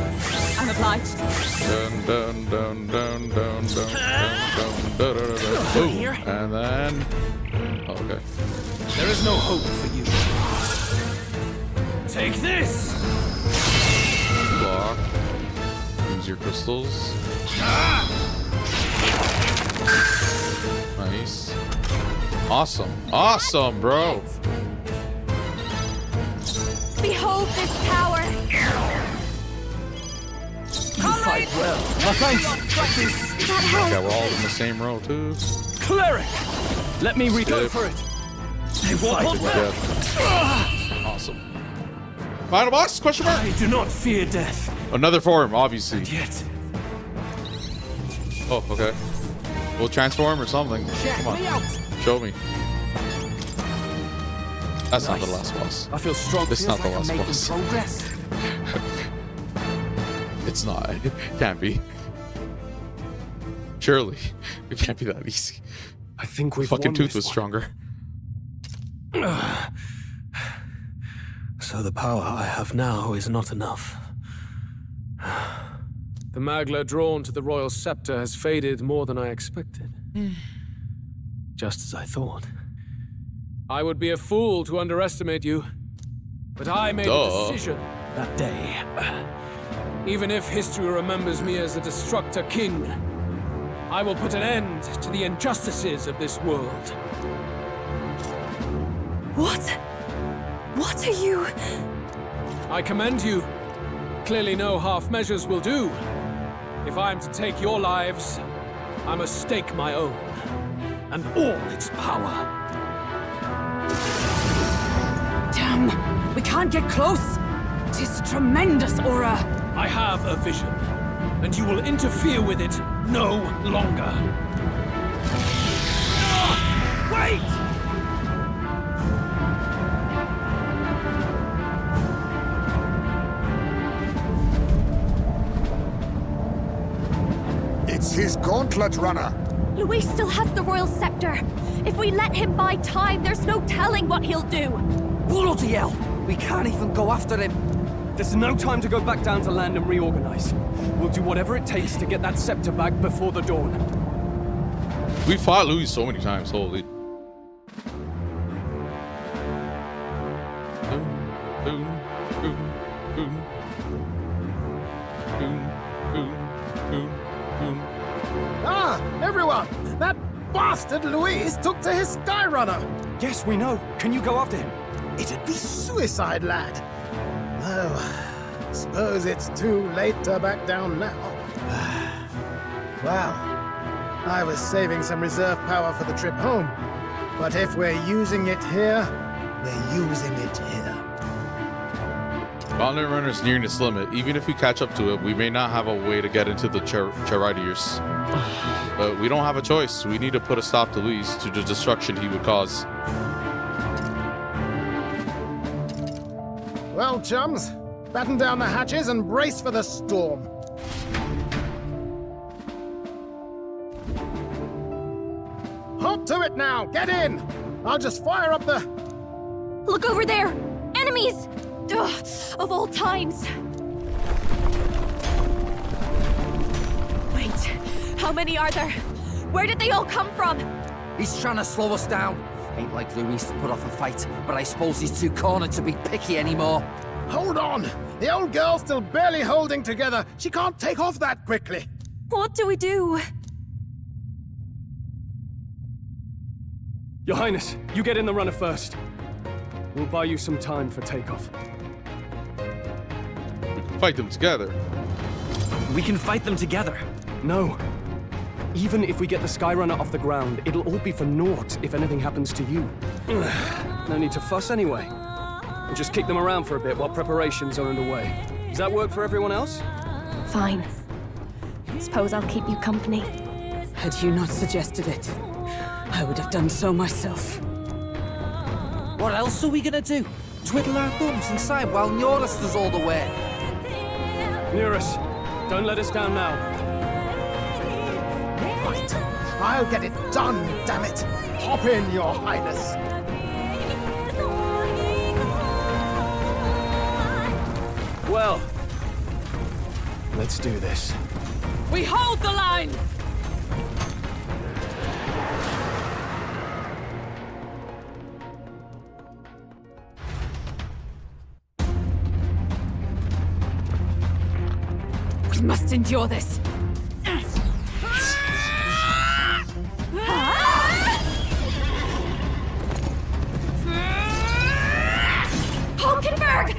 Speaker 8: I'm obliged.
Speaker 1: Dun, dun, dun, dun, dun, dun, dun, dun, dun, dun, dun. Boom. And then. Oh, okay.
Speaker 4: There is no hope for you. Take this.
Speaker 1: Block. Use your crystals. Nice. Awesome. Awesome, bro.
Speaker 2: Behold this power!
Speaker 3: You fight well.
Speaker 2: That helped.
Speaker 1: Yeah, we're all in the same row, too.
Speaker 3: Cleric! Let me go
Speaker 1: Yep.
Speaker 3: for it.
Speaker 1: You
Speaker 3: won't hold
Speaker 1: dead. Awesome. Final boss? Question mark?
Speaker 4: I do not fear death.
Speaker 1: Another form, obviously.
Speaker 4: Yet.
Speaker 1: Oh, okay. We'll transform or something. Come on. Show me. That's not the last boss.
Speaker 9: I feel strong.
Speaker 1: This is not the last boss.
Speaker 10: Progress.
Speaker 1: It's not. It can't be. Surely. It can't be that easy.
Speaker 9: I think we've
Speaker 1: Fucking
Speaker 9: won
Speaker 1: Tooth
Speaker 9: this
Speaker 1: was
Speaker 9: one.
Speaker 1: stronger.
Speaker 9: So the power I have now is not enough.
Speaker 4: The Magla drawn to the royal scepter has faded more than I expected.
Speaker 9: Just as I thought.
Speaker 4: I would be a fool to underestimate you, but I made a decision that day. Even if history remembers me as a destructor king, I will put an end to the injustices of this world.
Speaker 2: What? What are you?
Speaker 4: I commend you. Clearly no half measures will do. If I am to take your lives, I must stake my own, and all its power.
Speaker 8: Damn, we can't get close. Tis a tremendous aura.
Speaker 4: I have a vision, and you will interfere with it no longer. Wait!
Speaker 7: It's his gauntlet runner.
Speaker 2: Luis still has the royal scepter. If we let him buy time, there's no telling what he'll do.
Speaker 10: Bloody hell! We can't even go after him.
Speaker 9: There's no time to go back down to land and reorganize. We'll do whatever it takes to get that scepter back before the dawn.
Speaker 1: We fought Louis so many times, holy. Boom, boom, boom, boom. Boom, boom, boom, boom.
Speaker 12: Ah, everyone! That bastard Luis took to his Skyrunner!
Speaker 9: Yes, we know. Can you go after him?
Speaker 12: It'd be suicide, lad. Oh, suppose it's too late to back down now. Well, I was saving some reserve power for the trip home. But if we're using it here, we're using it here.
Speaker 1: Gauntlet Runner is nearing its limit. Even if we catch up to it, we may not have a way to get into the Charioteers. But we don't have a choice. We need to put a stop to Luis, to the destruction he would cause.
Speaker 12: Well, chums, batten down the hatches and brace for the storm. Hop to it now! Get in! I'll just fire up the...
Speaker 2: Look over there! Enemies! Ugh, of all times! Wait, how many are there? Where did they all come from?
Speaker 10: He's trying to slow us down. Ain't like Luis to put off a fight, but I suppose he's too cornered to be picky anymore.
Speaker 12: Hold on! The old girl's still barely holding together. She can't take off that quickly.
Speaker 2: What do we do?
Speaker 9: Your Highness, you get in the runner first. We'll buy you some time for takeoff.
Speaker 1: We can fight them together.
Speaker 3: We can fight them together.
Speaker 9: No. Even if we get the Skyrunner off the ground, it'll all be for naught if anything happens to you. No need to fuss anyway. We'll just kick them around for a bit while preparations are underway. Does that work for everyone else?
Speaker 2: Fine. Suppose I'll keep you company.
Speaker 8: Had you not suggested it, I would have done so myself.
Speaker 10: What else are we gonna do? Twiddle our thumbs inside while Norris does all the work?
Speaker 9: Nearus, don't let us down now.
Speaker 12: Right. I'll get it done, damn it! Hop in, Your Highness!
Speaker 9: Well, let's do this.
Speaker 8: We hold the line! We must endure this.
Speaker 2: Hulkenberg!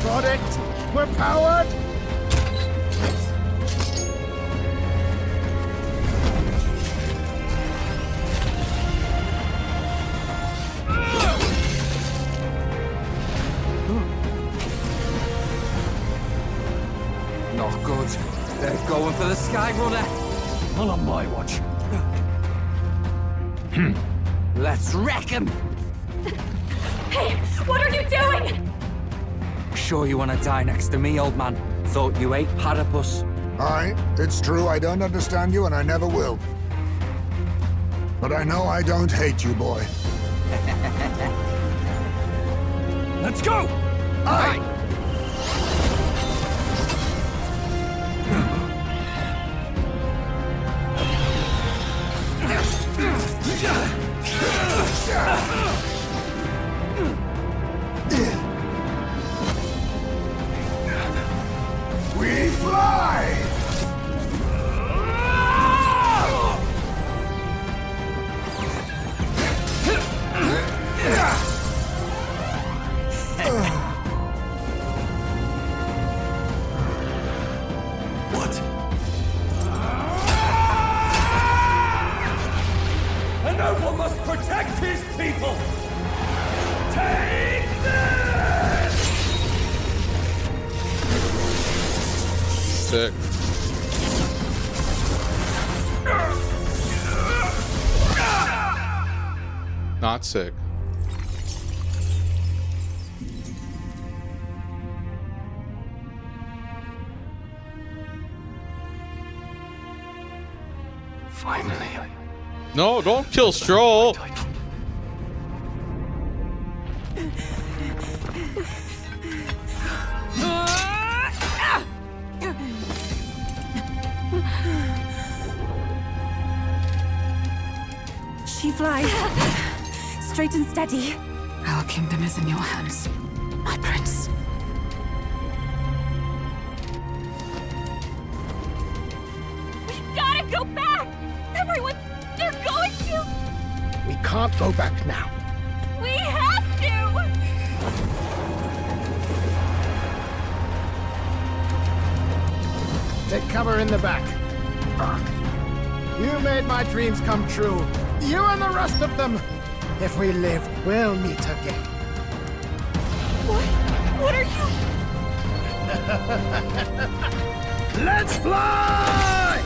Speaker 12: Got it! We're powered!
Speaker 10: Not good. They're going for the Skyrunner.
Speaker 9: Not on my watch.
Speaker 10: Let's wreck him!
Speaker 2: Hey, what are you doing?
Speaker 10: Sure you want to die next to me, old man? Thought you ate platypus.
Speaker 7: Aye, it's true I don't understand you and I never will. But I know I don't hate you, boy.
Speaker 9: Let's go!
Speaker 7: Aye! We fly!
Speaker 6: What?
Speaker 3: And no one must protect his people! Take this!
Speaker 1: Sick. Not sick.
Speaker 9: Finally.
Speaker 1: No, don't kill Stroll.
Speaker 5: She flies. Straight and steady.
Speaker 8: Our kingdom is in your hands.
Speaker 5: My prince.
Speaker 11: We gotta go back! Everyone, they're going to!
Speaker 12: We can't go back now.
Speaker 11: We have to!
Speaker 12: Take cover in the back. You made my dreams come true. You and the rest of them. If we live, we'll meet again.
Speaker 11: What are you...
Speaker 12: Let's fly!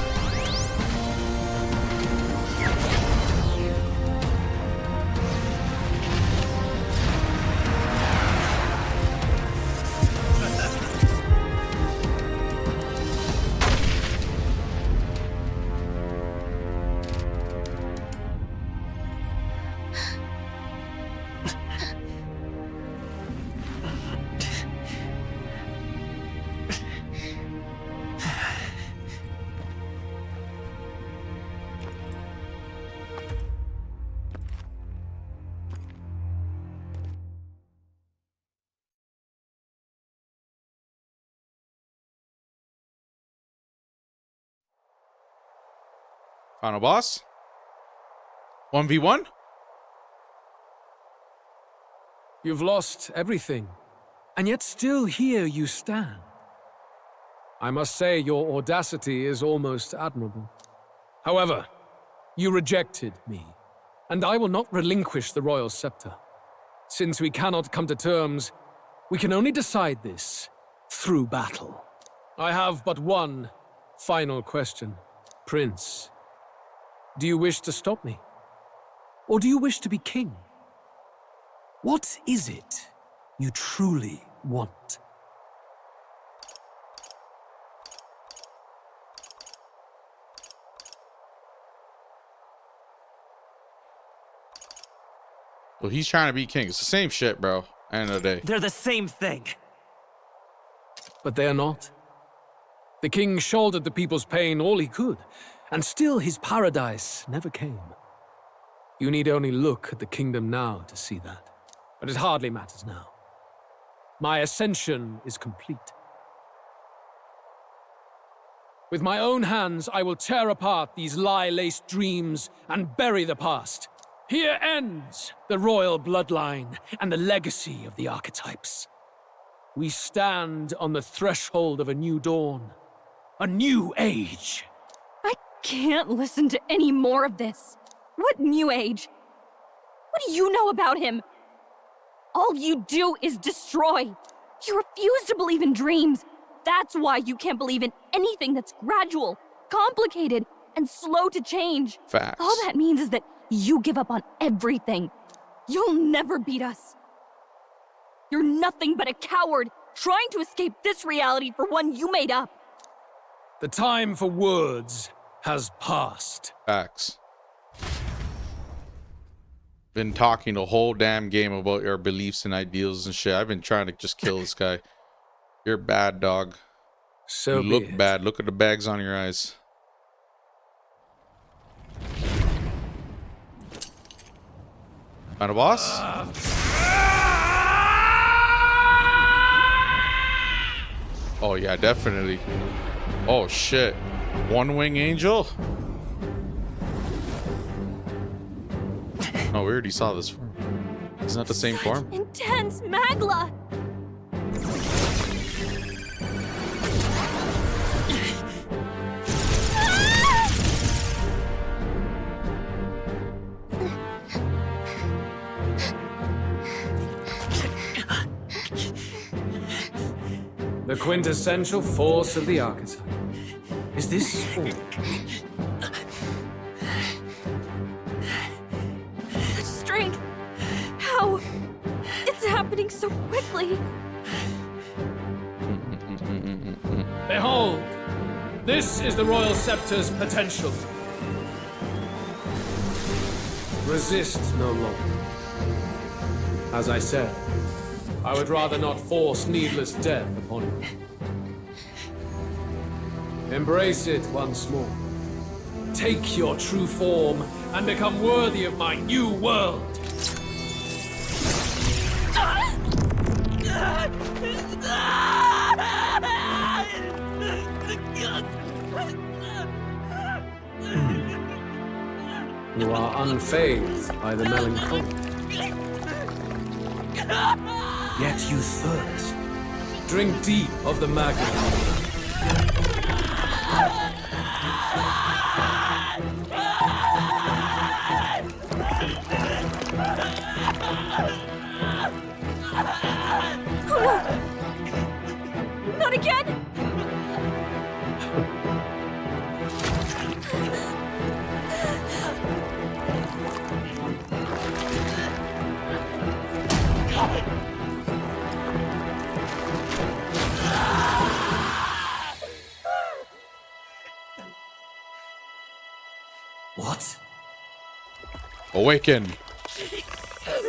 Speaker 1: Final boss? 1v1?
Speaker 4: You've lost everything, and yet still here you stand. I must say your audacity is almost admirable. However, you rejected me, and I will not relinquish the royal scepter. Since we cannot come to terms, we can only decide this through battle. I have but one final question. Prince, do you wish to stop me? Or do you wish to be king? What is it you truly want?
Speaker 1: Well, he's trying to be king. It's the same shit, bro. End of the day.
Speaker 3: They're the same thing.
Speaker 4: But they are not. The king shouldered the people's pain all he could, and still his paradise never came. You need only look at the kingdom now to see that. But it hardly matters now. My ascension is complete. With my own hands, I will tear apart these lie-laced dreams and bury the past. Here ends the royal bloodline and the legacy of the archetypes. We stand on the threshold of a new dawn, a new age.
Speaker 11: I can't listen to any more of this. What new age? What do you know about him? All you do is destroy. You refuse to believe in dreams. That's why you can't believe in anything that's gradual, complicated, and slow to change.
Speaker 1: Facts.
Speaker 11: All that means is that you give up on everything. You'll never beat us. You're nothing but a coward trying to escape this reality for one you made up.
Speaker 4: The time for words has passed.
Speaker 1: Facts. Been talking the whole damn game about your beliefs and ideals and shit. I've been trying to just kill this guy. You're bad, dog.
Speaker 4: So
Speaker 1: you look bad. Look at the bags on your eyes. Found a boss? Oh yeah, definitely. Oh shit. One wing angel? Oh, we already saw this form. Isn't that the same form?
Speaker 11: Intense Magla!
Speaker 4: The quintessential force of the archetype. Is this all?
Speaker 11: Such strength! How? It's happening so quickly!
Speaker 4: Behold! This is the Royal Scepter's potential. Resist no longer. As I said, I would rather not force needless death upon you. Embrace it once more. Take your true form and become worthy of my new world. You are unfazed by the melancholy.
Speaker 6: Yet you thirst.
Speaker 4: Drink deep of the magma.
Speaker 11: Not again!
Speaker 6: What?
Speaker 1: Awaken.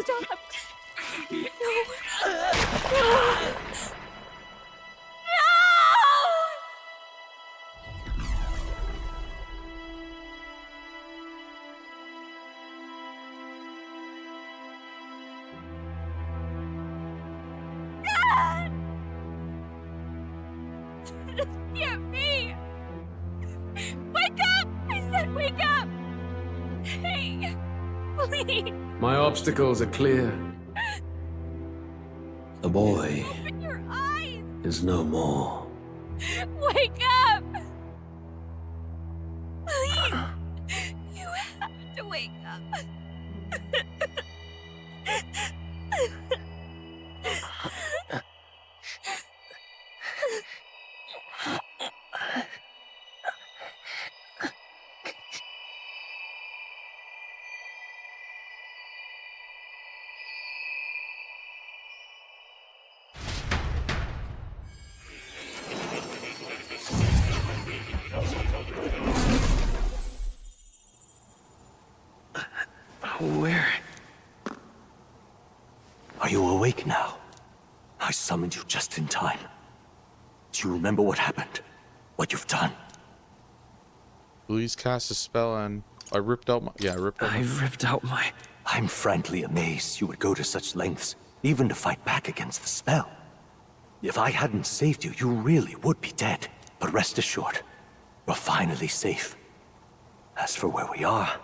Speaker 11: Stop! No! This can't be! Wake up! I said wake up! Hey, please!
Speaker 4: My obstacles are clear.
Speaker 6: The boy
Speaker 11: Open your eyes!
Speaker 6: is no more.
Speaker 11: Wake up! Please! You have to wake up.
Speaker 6: Where? Are you awake now? I summoned you just in time. Do you remember what happened? What you've done?
Speaker 1: Please cast a spell and I ripped out my
Speaker 6: ripped out my... I'm frankly amazed you would go to such lengths, even to fight back against the spell. If I hadn't saved you, you really would be dead. But rest assured, we're finally safe. As for where we are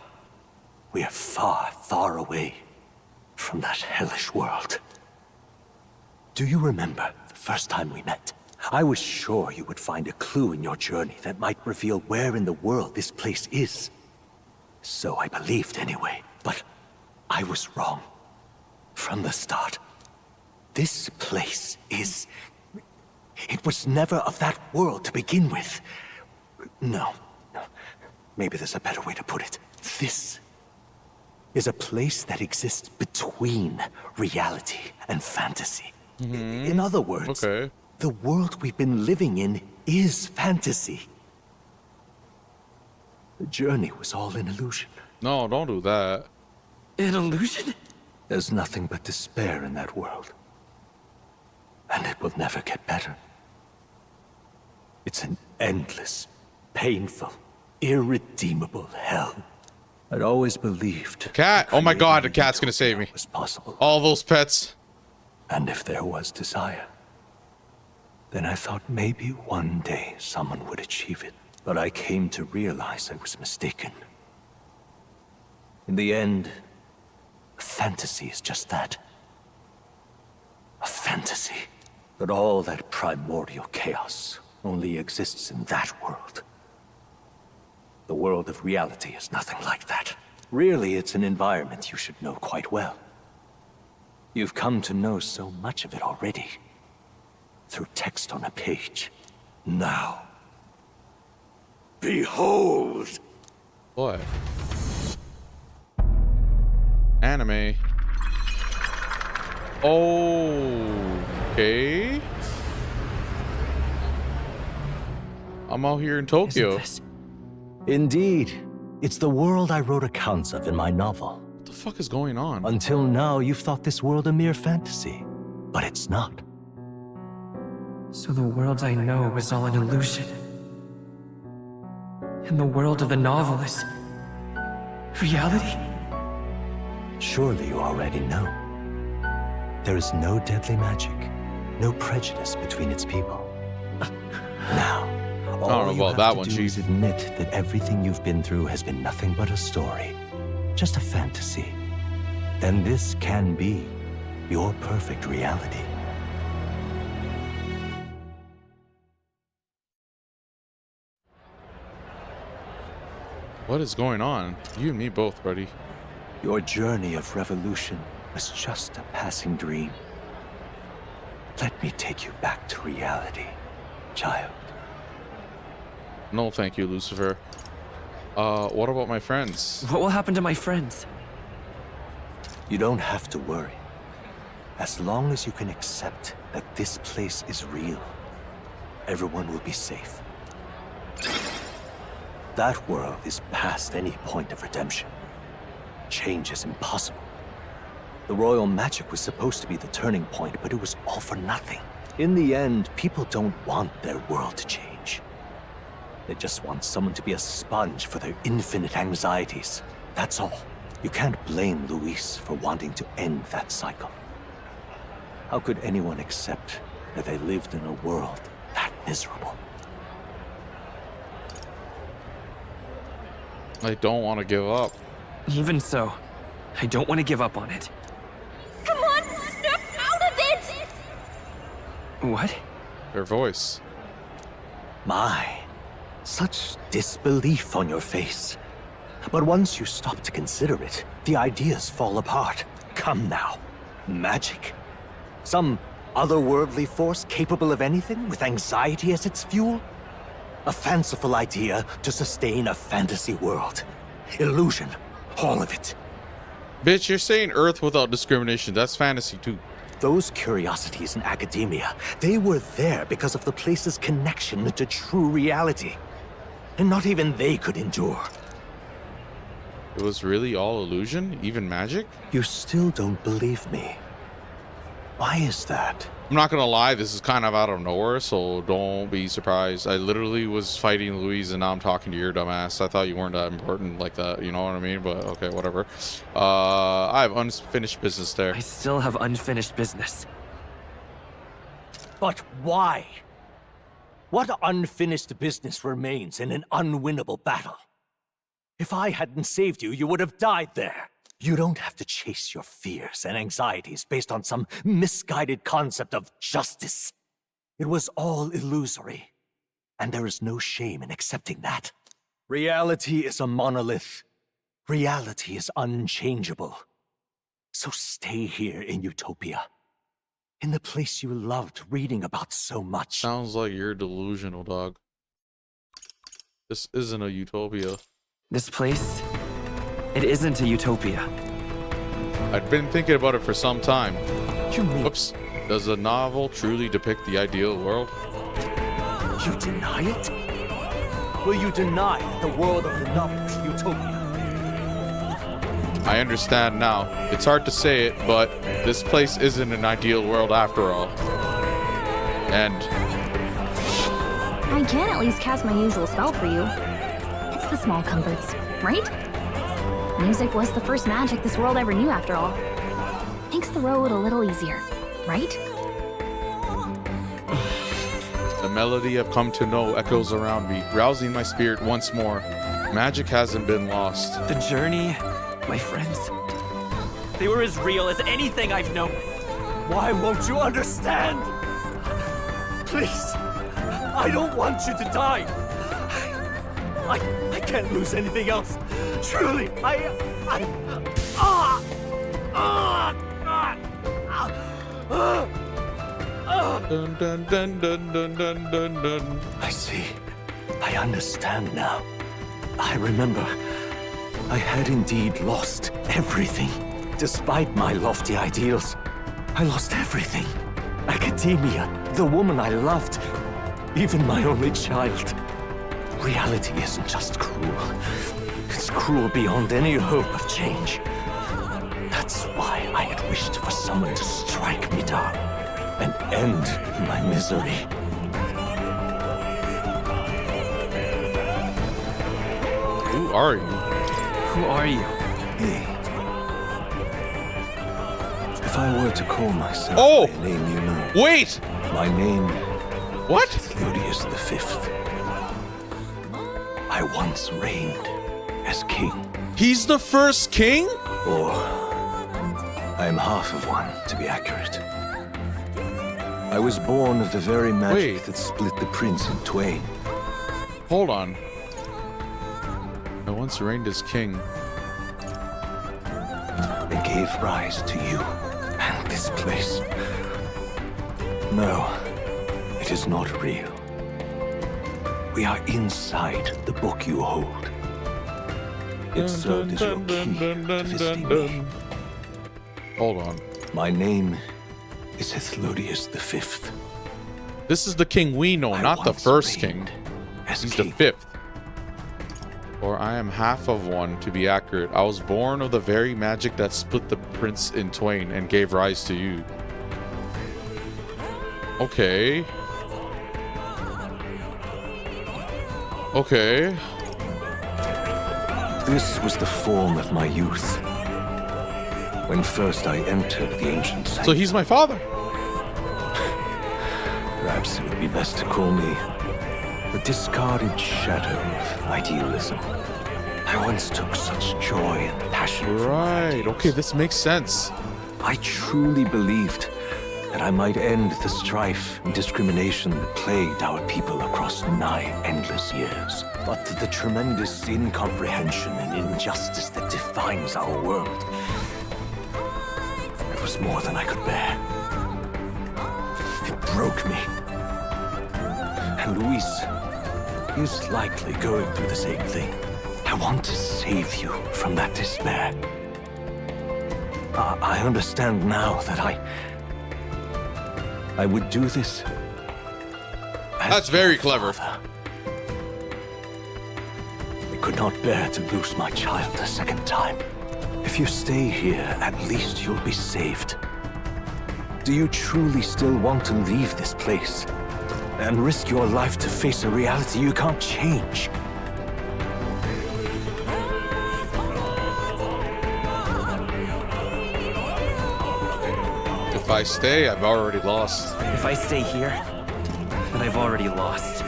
Speaker 6: far, far away from that hellish world. Do you remember the first time we met? I was sure you would find a clue in your journey that might reveal where in the world this place is. So I believed anyway, but I was wrong. From the start. This place is... It was never of that world to begin with. No. Maybe there's a better way to put it. This is a place that exists between reality and fantasy. In other words, the world we've been living in is fantasy. The journey was all an illusion.
Speaker 1: No, don't do that.
Speaker 6: An illusion? There's nothing but despair in that world. And it will never get better. It's an endless, painful, irredeemable hell. I'd always believed...
Speaker 1: The cat! Oh my god, the cat's gonna save me.
Speaker 6: Was possible.
Speaker 1: All those pets.
Speaker 6: And if there was desire, then I thought maybe one day someone would achieve it. But I came to realize I was mistaken. In the end, fantasy is just that. A fantasy. But all that primordial chaos only exists in that world. The world of reality is nothing like that. Really, it's an environment you should know quite well. You've come to know so much of it already. Through text on a page. Now, behold!
Speaker 1: What? Anime. Okay. I'm out here in Tokyo.
Speaker 6: Indeed. It's the world I wrote accounts of in my novel.
Speaker 1: What the fuck is going on?
Speaker 6: Until now, you've thought this world a mere fantasy. But it's not.
Speaker 3: So the world I know was all an illusion. And the world of the novel is... reality?
Speaker 6: Surely you already know. There is no deadly magic, no prejudice between its people. Now,
Speaker 1: know
Speaker 6: all you
Speaker 1: about
Speaker 6: have
Speaker 1: that
Speaker 6: to
Speaker 1: one,
Speaker 6: do is
Speaker 1: Chief.
Speaker 6: admit that everything you've been through has been nothing but a story, just a fantasy. Then this can be your perfect reality.
Speaker 1: What is going on? You and me both, buddy.
Speaker 6: Your journey of revolution was just a passing dream. Let me take you back to reality, child.
Speaker 1: No, thank you, Lucifer. What about my friends?
Speaker 3: What will happen to my friends?
Speaker 6: You don't have to worry. As long as you can accept that this place is real, everyone will be safe. That world is past any point of redemption. Change is impossible. The royal magic was supposed to be the turning point, but it was all for nothing. In the end, people don't want their world to change. They just want someone to be a sponge for their infinite anxieties. That's all. You can't blame Luis for wanting to end that cycle. How could anyone accept that they lived in a world that miserable?
Speaker 1: I don't want to give up.
Speaker 3: Even so, I don't want to give up on it.
Speaker 11: Come on, snap out of it!
Speaker 3: What?
Speaker 1: Their voice.
Speaker 6: My, such disbelief on your face. But once you stop to consider it, the ideas fall apart. Come now. Magic? Some otherworldly force capable of anything with anxiety as its fuel? A fanciful idea to sustain a fantasy world. Illusion. All of it.
Speaker 1: Bitch, you're saying Earth without discrimination. That's fantasy too.
Speaker 6: Those curiosities in academia, they were there because of the place's connection to true reality. And not even they could endure.
Speaker 1: It was really all illusion? Even magic?
Speaker 6: You still don't believe me. Why is that?
Speaker 1: I'm not gonna lie, this is kind of out of nowhere, so don't be surprised. I literally was fighting Louise and now I'm talking to your dumbass. I thought you weren't that important like that, you know what I mean? But okay, whatever. I have unfinished business there.
Speaker 3: I still have unfinished business.
Speaker 6: But why? What unfinished business remains in an unwinnable battle? If I hadn't saved you, you would have died there. You don't have to chase your fears and anxieties based on some misguided concept of justice. It was all illusory, and there is no shame in accepting that. Reality is a monolith. Reality is unchangeable. So stay here in Utopia, in the place you loved reading about so much.
Speaker 1: Sounds like you're delusional, dog. This isn't a utopia.
Speaker 3: This place, it isn't a utopia.
Speaker 1: I'd been thinking about it for some time.
Speaker 6: You mean
Speaker 1: Whoops. Does the novel truly depict the ideal world?
Speaker 6: you deny it? Will you deny that the world of the novel is utopia?
Speaker 1: I understand now. It's hard to say it, but this place isn't an ideal world after all. And
Speaker 11: I can at least cast my usual spell for you. It's the small comforts, right? Music was the first magic this world ever knew after all. Makes the road a little easier, right?
Speaker 1: the melody I've come to know echoes around me, rousing my spirit once more. Magic hasn't been lost.
Speaker 3: The journey, my friends, they were as real as anything I've known.
Speaker 6: Why won't you understand? Please, I don't want you to die. I can't lose anything else. Truly,
Speaker 1: Dun, dun, dun, dun, dun, dun, dun, dun.
Speaker 6: I see. I understand now. I remember. I had indeed lost everything. Despite my lofty ideals, I lost everything. Academia, the woman I loved, even my only child. Reality isn't just cruel. It's cruel beyond any hope of change. That's why I had wished for someone to strike me down and end my misery.
Speaker 1: Who are you?
Speaker 3: Who are you?
Speaker 6: If I were to call myself
Speaker 1: Oh!
Speaker 6: by a name you know,
Speaker 1: Wait!
Speaker 6: my name
Speaker 1: What?
Speaker 6: is Claudius V. I once reigned as king.
Speaker 1: He's the first king?
Speaker 6: Or I am half of one, to be accurate. I was born of the very magic
Speaker 1: Wait.
Speaker 6: that split the prince in twain.
Speaker 1: Hold on. I once reigned as king.
Speaker 6: And gave rise to you and this place. No, it is not real. We are inside the book you hold. It served as your key to visiting me.
Speaker 1: Hold on.
Speaker 6: My name is Claudius V.
Speaker 1: This is the king we know,
Speaker 6: I
Speaker 1: not the
Speaker 6: once
Speaker 1: first king.
Speaker 6: reigned as
Speaker 1: He's
Speaker 6: king.
Speaker 1: the fifth. Or I am half of one, to be accurate. I was born of the very magic that split the prince in twain and gave rise to you. Okay. Okay.
Speaker 6: This was the form of my youth. When first I entered the ancient site.
Speaker 1: So he's my father.
Speaker 6: Perhaps it would be best to call me the discarded shadow of idealism. I once took such joy and passion for my
Speaker 1: Right.
Speaker 6: ideals.
Speaker 1: Okay, this makes sense.
Speaker 6: I truly believed that I might end the strife and discrimination that plagued our people across 9 endless years. But the tremendous incomprehension and injustice that defines our world, it was more than I could bear. It broke me. And Luis is likely going through the same thing. I want to save you from that despair. I understand now that I would do this.
Speaker 1: That's very clever.
Speaker 6: I could not bear to lose my child a second time. If you stay here, at least you'll be saved. Do you truly still want to leave this place and risk your life to face a reality you can't change?
Speaker 1: If I stay, I've already lost.
Speaker 3: If I stay here, then I've already lost.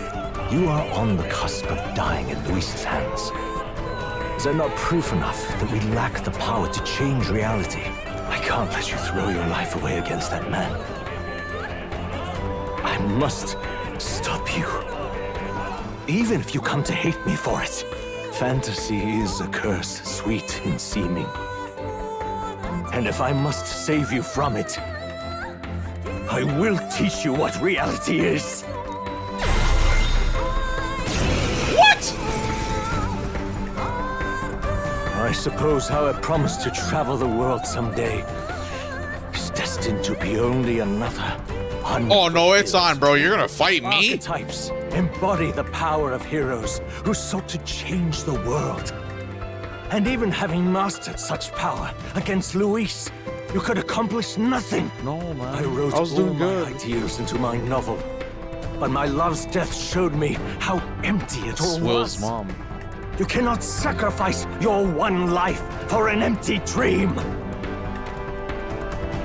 Speaker 6: You are on the cusp of dying in Luis's hands. Is that not proof enough that we lack the power to change reality? I can't let you throw your life away against that man. I must stop you. Even if you come to hate me for it. Fantasy is a curse, sweet in seeming. And if I must save you from it, I will teach you what reality is.
Speaker 1: What?
Speaker 6: I suppose how I promised to travel the world someday is destined to be only another.
Speaker 1: Oh no, it's on, bro. You're gonna fight me?
Speaker 6: Archetypes embody the power of heroes who sought to change the world. And even having mastered such power against Luis, you could accomplish nothing.
Speaker 1: No, man.
Speaker 6: I wrote
Speaker 1: I was
Speaker 6: all
Speaker 1: doing
Speaker 6: my
Speaker 1: good.
Speaker 6: ideals into my novel, but my love's death showed me how empty it all
Speaker 1: Will's
Speaker 6: was.
Speaker 1: mom.
Speaker 6: You cannot sacrifice your one life for an empty dream.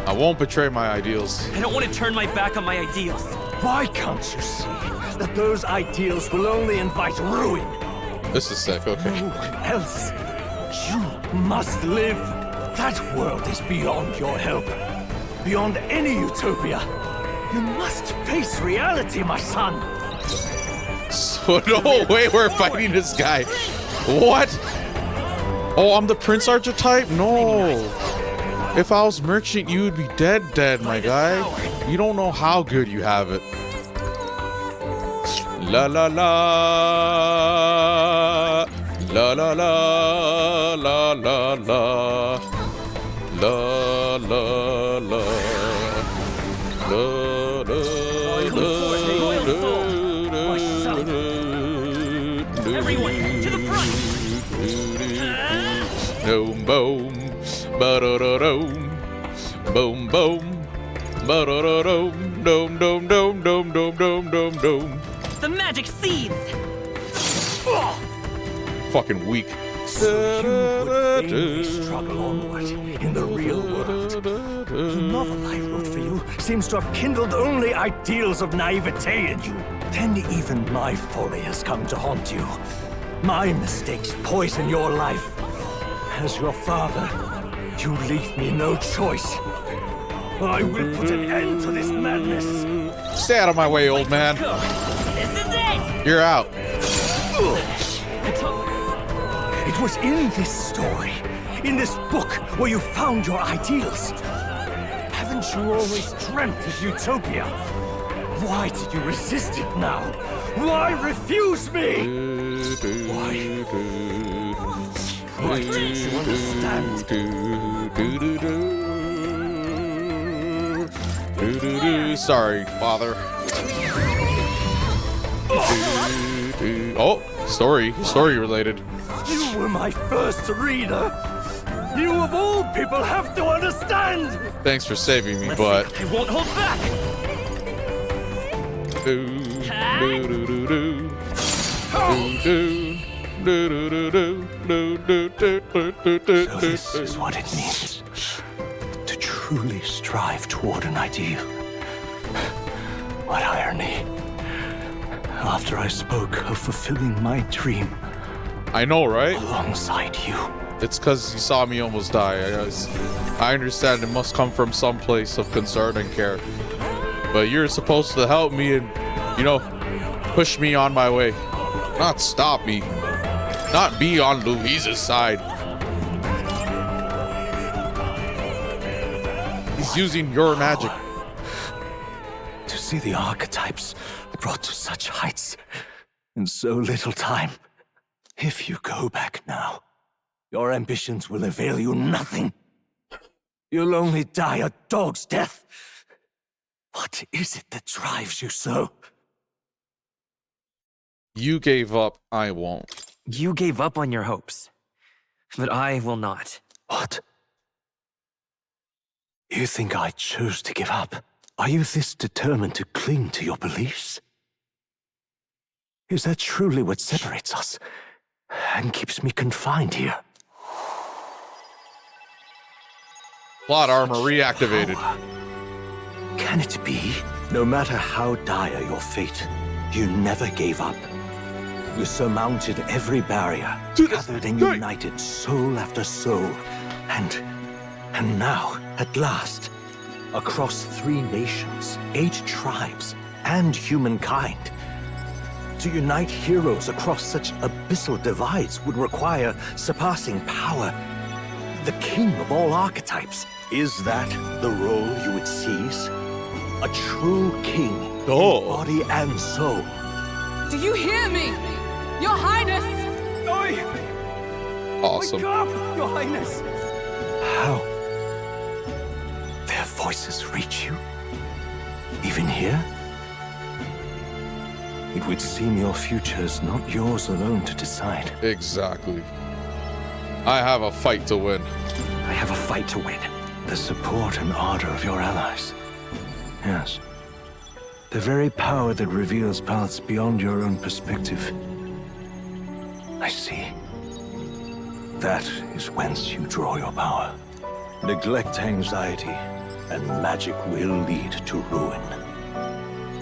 Speaker 1: I won't betray my ideals.
Speaker 3: I don't want to turn my back on my ideals.
Speaker 6: Why can't you see that those ideals will only invite ruin?
Speaker 1: This is sick. Okay.
Speaker 6: No else. You must live. That world is beyond your help. Beyond any utopia. You must face reality, my son.
Speaker 1: So no way we're fighting this guy. What? Oh, I'm the Prince archetype? No. If I was merchant, you would be dead, my guy. You don't know how good you have it. La la la. La la la. La la la. La la la. La la la.
Speaker 3: Everyone, to the front!
Speaker 1: Boom, boom, ba-da-da-dum, boom, boom, ba-da-da-dum, dum, dum, dum, dum, dum, dum, dum, dum.
Speaker 3: The magic seeds!
Speaker 1: Fucking weak.
Speaker 6: So you would vainly struggle onward in the real world, The novel I wrote for you seems to have kindled only ideals of naivete in you. Then even my folly has come to haunt you. My mistakes poison your life. As your father, you leave me no choice. I will put an end to this madness.
Speaker 1: Stay out of my way, old man.
Speaker 3: This is it!
Speaker 1: You're out.
Speaker 6: It was in this story, in this book, where you found your ideals. Haven't you always dreamt of utopia? Why did you resist it now? Why refuse me? Why? Why don't you understand?
Speaker 1: Sorry, father. Oh, story related.
Speaker 6: You were my first reader. You of all people have to understand.
Speaker 1: Thanks for saving me,
Speaker 3: Let's
Speaker 1: but
Speaker 3: see. I won't hold back.
Speaker 6: So this is what it means to truly strive toward an ideal. What irony. After I spoke of fulfilling my dream
Speaker 1: I know, right?
Speaker 6: alongside you.
Speaker 1: It's because you saw me almost die. I understand it must come from some place of concern and care. But you're supposed to help me and, you know, push me on my way. Not stop me. Not be on Louise's side. He's using your magic.
Speaker 6: To see the archetypes brought to such heights in so little time. If you go back now, your ambitions will avail you nothing. You'll only die a dog's death. What is it that drives you so?
Speaker 1: You gave up, I won't.
Speaker 3: You gave up on your hopes, but I will not.
Speaker 6: What? You think I chose to give up? Are you this determined to cling to your beliefs? Is that truly what separates us and keeps me confined here?
Speaker 1: Plot armor reactivated.
Speaker 6: Can it be? No matter how dire your fate, you never gave up. You surmounted every barrier, gathered and united soul after soul, and now, at last, across 3 nations, 8 tribes, and humankind. To unite heroes across such abyssal divides would require surpassing power. The king of all archetypes. Is that the role you would seize? A true king, in body and soul.
Speaker 8: Do you hear me? Your Highness!
Speaker 6: Oi!
Speaker 1: Awesome.
Speaker 6: Wake up, Your Highness! How? Their voices reach you? Even here? It would seem your future is not yours alone to decide.
Speaker 1: Exactly. I have a fight to win.
Speaker 3: I have a fight to win.
Speaker 6: The support and ardor of your allies. Yes. The very power that reveals paths beyond your own perspective. I see. That is whence you draw your power. Neglect anxiety, and magic will lead to ruin.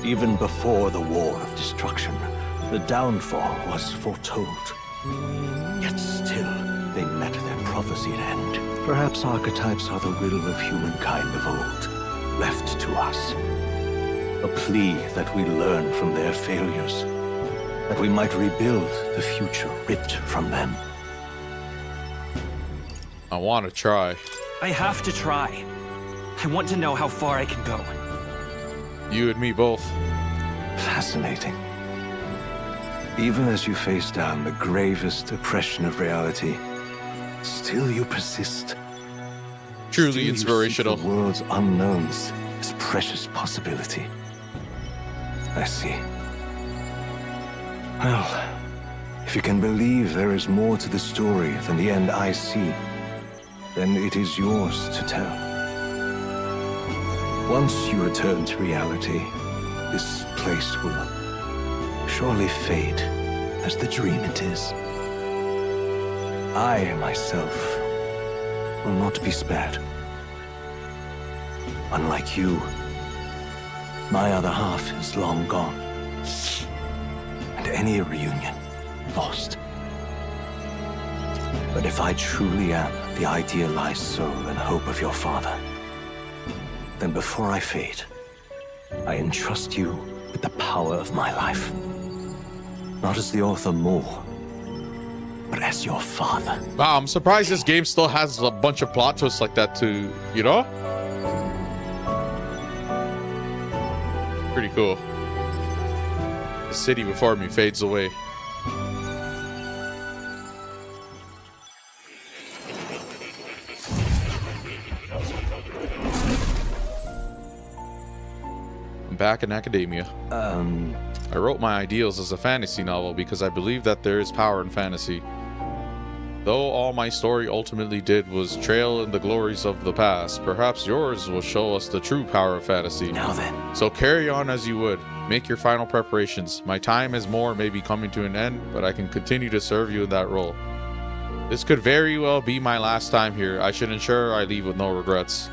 Speaker 6: Even before the war of destruction, the downfall was foretold. Yet still, they met their prophesied end. Perhaps archetypes are the will of humankind of old, left to us. A plea that we learn from their failures, that we might rebuild the future ripped from them.
Speaker 1: I want to try.
Speaker 3: I have to try. I want to know how far I can go.
Speaker 1: You and me both.
Speaker 6: Fascinating. Even as you face down the gravest oppression of reality, still you persist.
Speaker 1: Truly
Speaker 6: Still you
Speaker 1: inspirational.
Speaker 6: see the world's unknowns as precious possibility. I see. Well, if you can believe there is more to the story than the end I see, then it is yours to tell. Once you return to reality, this place will surely fade as the dream it is. I, myself, will not be spared. Unlike you, my other half is long gone. And any reunion, lost. But if I truly am the idealized soul and hope of your father, then before I fade, I entrust you with the power of my life. Not as the author more, but as your father.
Speaker 1: Wow, I'm surprised this game still has a bunch of plot twists like that too, you know? Pretty cool. The city before me fades away. I'm back in academia. I wrote my ideals as a fantasy novel because I believe that there is power in fantasy. Though all my story ultimately did was trail in the glories of the past, perhaps yours will show us the true power of fantasy.
Speaker 6: Now then.
Speaker 1: So carry on as you would. Make your final preparations. My time as Moore may be coming to an end, but I can continue to serve you in that role. This could very well be my last time here. I should ensure I leave with no regrets.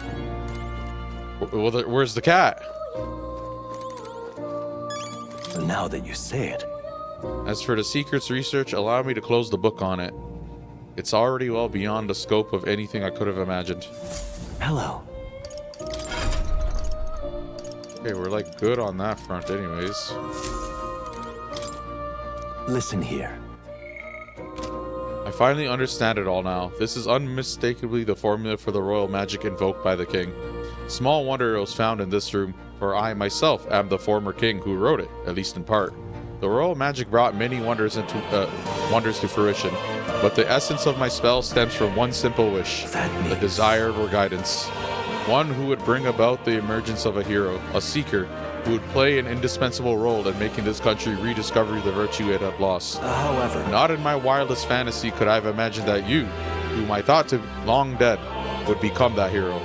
Speaker 1: Where's the cat?
Speaker 6: Now that you say it.
Speaker 1: As for the secrets research, allow me to close the book on it. It's already well beyond the scope of anything I could have imagined.
Speaker 6: Hello.
Speaker 1: Okay, we're like good on that front anyways.
Speaker 6: Listen here.
Speaker 1: I finally understand it all now. This is unmistakably the formula for the royal magic invoked by the king. Small wonder it was found in this room, for I myself am the former king who wrote it, at least in part. The royal magic brought many wonders to fruition, but the essence of my spell stems from one simple wish, the desire for guidance. One who would bring about the emergence of a hero, a seeker, who would play an indispensable role in making this country rediscover the virtue it had lost.
Speaker 6: However,
Speaker 1: not in my wildest fantasy could I have imagined that you, whom I thought to be long dead, would become that hero.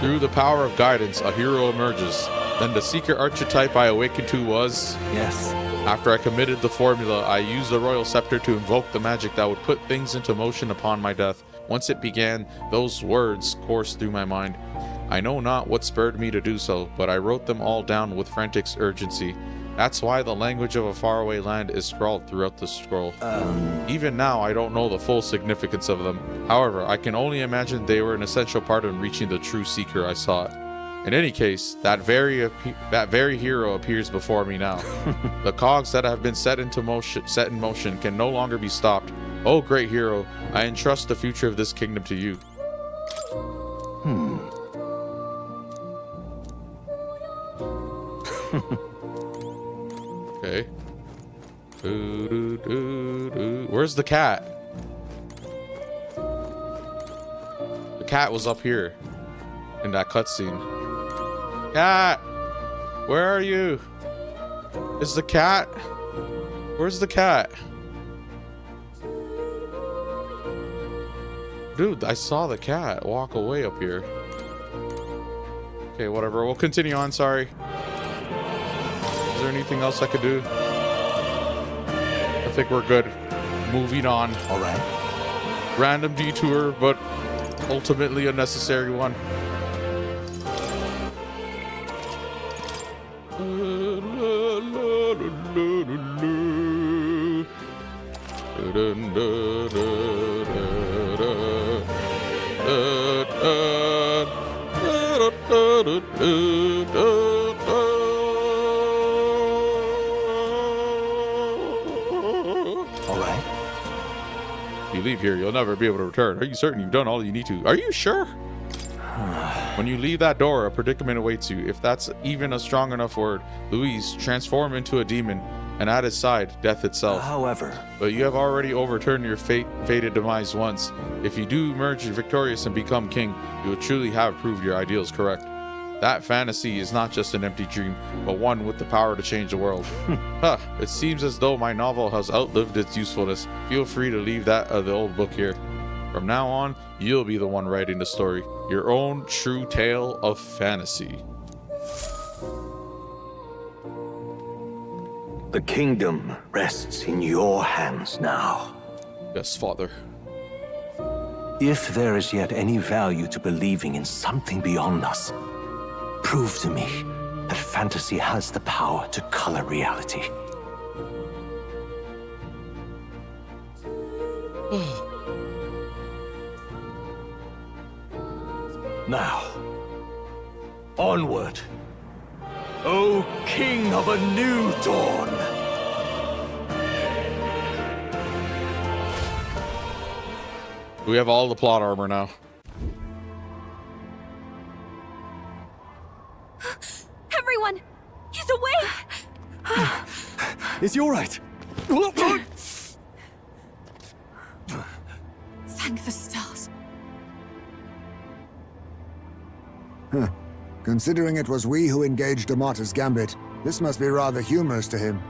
Speaker 1: Through the power of guidance, a hero emerges. Then the seeker archetype I awakened to was...
Speaker 6: Yes.
Speaker 1: After I committed the formula, I used the royal scepter to invoke the magic that would put things into motion upon my death. Once it began, those words coursed through my mind. I know not what spurred me to do so, but I wrote them all down with frantic urgency. That's why the language of a faraway land is scrawled throughout the scroll. Even now, I don't know the full significance of them. However, I can only imagine they were an essential part in reaching the true seeker I sought. In any case, that very hero appears before me now. The cogs that have been set in motion can no longer be stopped. Oh, great hero, I entrust the future of this kingdom to you. Okay. Where's the cat? The cat was up here in that cutscene. Cat! Where are you? Is the cat? Where's the cat? Dude, I saw the cat walk away up here. Okay, whatever. We'll continue on, sorry. Is there anything else I could do? I think we're good. Moving on.
Speaker 6: Alright.
Speaker 1: Random detour, but ultimately a necessary one.
Speaker 6: Alright.
Speaker 1: If you leave here, you'll never be able to return. Are you certain you've done all you need to? Are you sure? When you leave that door, a predicament awaits you. If that's even a strong enough word, Louise, transform into a demon, and at his side, death itself.
Speaker 6: However,
Speaker 1: but you have already overturned your fated demise once. If you do emerge victorious and become king, you will truly have proved your ideals correct. That fantasy is not just an empty dream, but one with the power to change the world. It seems as though my novel has outlived its usefulness. Feel free to leave the old book here. From now on, you'll be the one writing the story. Your own true tale of fantasy.
Speaker 6: the kingdom rests in your hands now.
Speaker 1: Yes, Father.
Speaker 6: If there is yet any value to believing in something beyond us, prove to me that fantasy has the power to color reality. Now, onward, O King of a new dawn!
Speaker 1: We have all the plot armor now.
Speaker 11: Everyone! He's awake!
Speaker 9: Is he all right?
Speaker 5: Thank the stars.
Speaker 7: Huh. Considering it was we who engaged Amata's gambit, this must be rather humorous to him.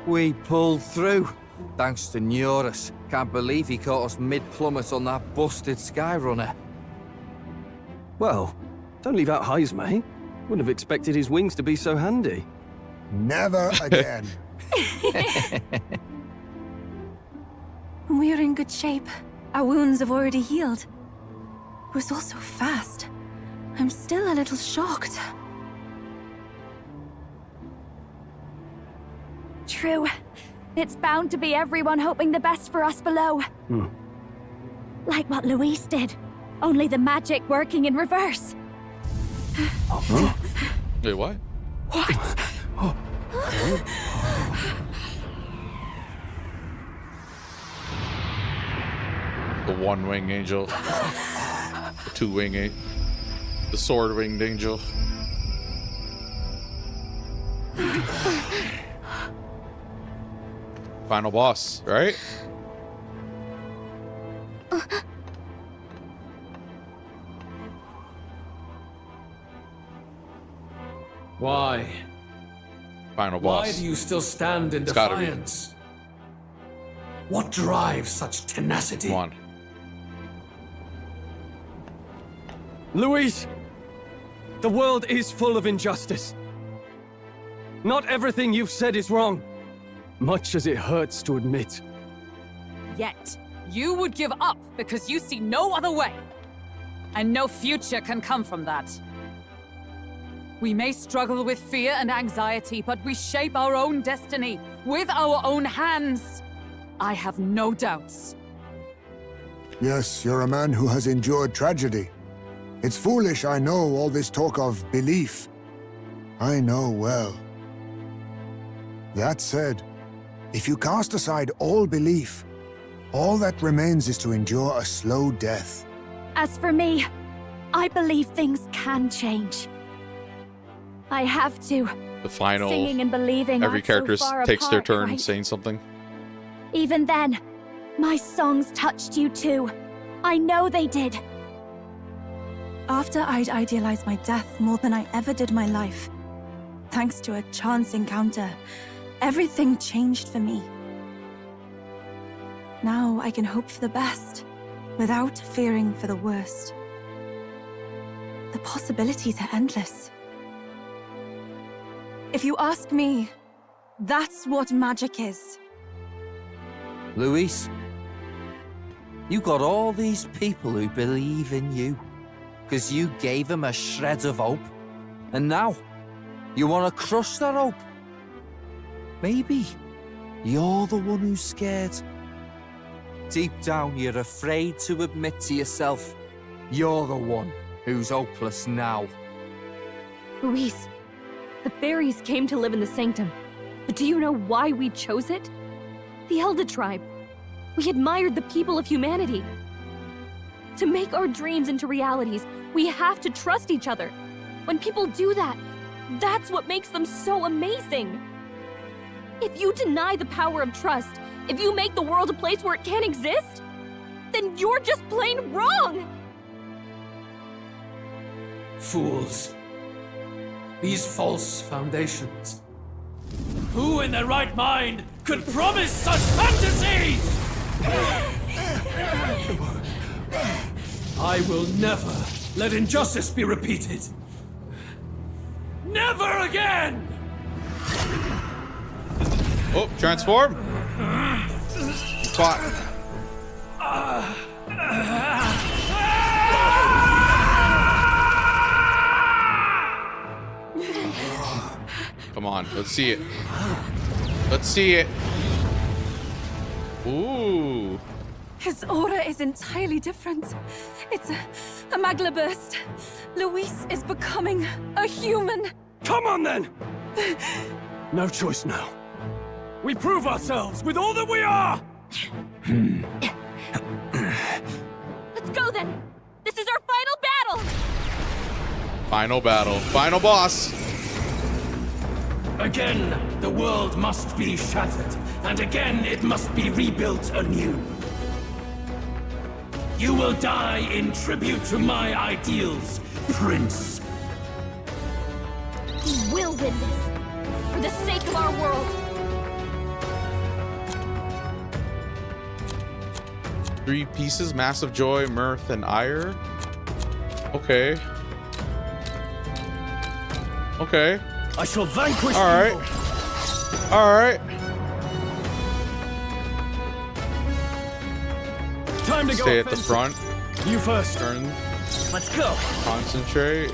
Speaker 10: We pulled through, thanks to Neurus. Can't believe he caught us mid-plummet on that busted Skyrunner.
Speaker 9: Well, don't leave out Heis, mate. Wouldn't have expected his wings to be so handy.
Speaker 7: Never again.
Speaker 5: We're in good shape. Our wounds have already healed. It was all so fast. I'm still a little shocked.
Speaker 2: True. It's bound to be everyone hoping the best for us below. Like what Luis did. Only the magic working in reverse.
Speaker 1: Wait, what?
Speaker 2: What?
Speaker 1: The one-winged angel. The two-winged angel. The sword-winged angel. Final boss, right?
Speaker 4: Why?
Speaker 1: Final boss.
Speaker 4: Why do you still stand in
Speaker 1: It's gotta be.
Speaker 4: defiance? What drives such tenacity?
Speaker 1: Come on.
Speaker 9: Luis! The world is full of injustice. Not everything you've said is wrong, much as it hurts to admit.
Speaker 8: Yet, you would give up because you see no other way. And no future can come from that. We may struggle with fear and anxiety, but we shape our own destiny with our own hands. I have no doubts.
Speaker 7: Yes, you're a man who has endured tragedy. It's foolish, I know, all this talk of belief. I know well. That said, if you cast aside all belief, all that remains is to endure a slow death.
Speaker 2: As for me, I believe things can change. I have to.
Speaker 1: The final.
Speaker 2: Singing and believing
Speaker 1: Every
Speaker 2: aren't so
Speaker 1: character
Speaker 2: far
Speaker 1: takes their
Speaker 2: apart,
Speaker 1: turn
Speaker 2: right?
Speaker 1: saying something.
Speaker 2: Even then, my songs touched you too. I know they did.
Speaker 5: After I'd idealized my death more than I ever did my life, thanks to a chance encounter, everything changed for me. Now I can hope for the best, without fearing for the worst. The possibilities are endless. If you ask me, that's what magic is.
Speaker 10: Luis, you got all these people who believe in you, because you gave them a shred of hope. And now, you want to crush that hope. Maybe you're the one who's scared. Deep down, you're afraid to admit to yourself, you're the one who's hopeless now.
Speaker 11: Luis, the fairies came to live in the Sanctum. But do you know why we chose it? The Elder Tribe. We admired the people of humanity. To make our dreams into realities, we have to trust each other. When people do that, that's what makes them so amazing. If you deny the power of trust, if you make the world a place where it can't exist, then you're just plain wrong!
Speaker 4: Fools. These false foundations. Who in their right mind could promise such fantasies? I will never let injustice be repeated. Never again!
Speaker 1: Oh, transform! Spot. on. Let's see it. Let's see it. Ooh.
Speaker 11: His aura is entirely different. It's a Magla burst. Luis is becoming a human.
Speaker 9: Come on, then! No choice now. We prove ourselves with all that we are!
Speaker 11: Let's go, then! This is our final battle!
Speaker 1: Final battle. Final boss.
Speaker 13: Again, the world must be shattered, and again it must be rebuilt anew. You will die in tribute to my ideals, Prince.
Speaker 11: We will win this, for the sake of our world.
Speaker 1: 3 pieces, massive joy, mirth, and ire. Okay. Okay.
Speaker 9: I shall vanquish
Speaker 1: All right.
Speaker 9: evil.
Speaker 1: All right.
Speaker 9: Time to go
Speaker 1: Stay at the
Speaker 9: offensive.
Speaker 1: front.
Speaker 9: You first.
Speaker 1: Turn.
Speaker 3: Let's go.
Speaker 1: Concentrate.